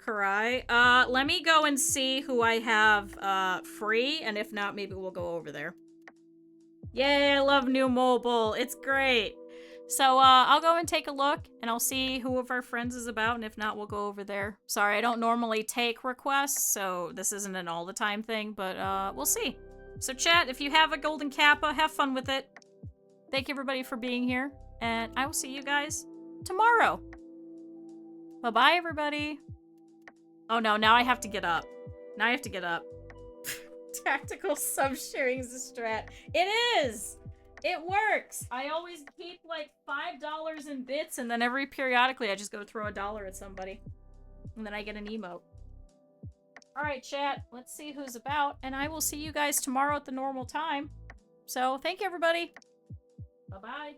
Karai. Let me go and see who I have free, and if not, maybe we'll go over there. Yay, I love new mobile. It's great. So, I'll go and take a look, and I'll see who of our friends is about, and if not, we'll go over there. Sorry, I don't normally take requests, so this isn't an all-the-time thing, but, we'll see. So, chat, if you have a golden kappa, have fun with it. Thank you, everybody, for being here, and I will see you guys tomorrow. Bye-bye, everybody. Oh, no, now I have to get up. Now I have to get up. Tactical sub-sharing is a strat. It is! It works! I always keep, like, $5 in bits, and then periodically I just go throw $1 at somebody. And then I get an emote. Alright, chat. Let's see who's about, and I will see you guys tomorrow at the normal time. So, thank you, everybody. Bye-bye.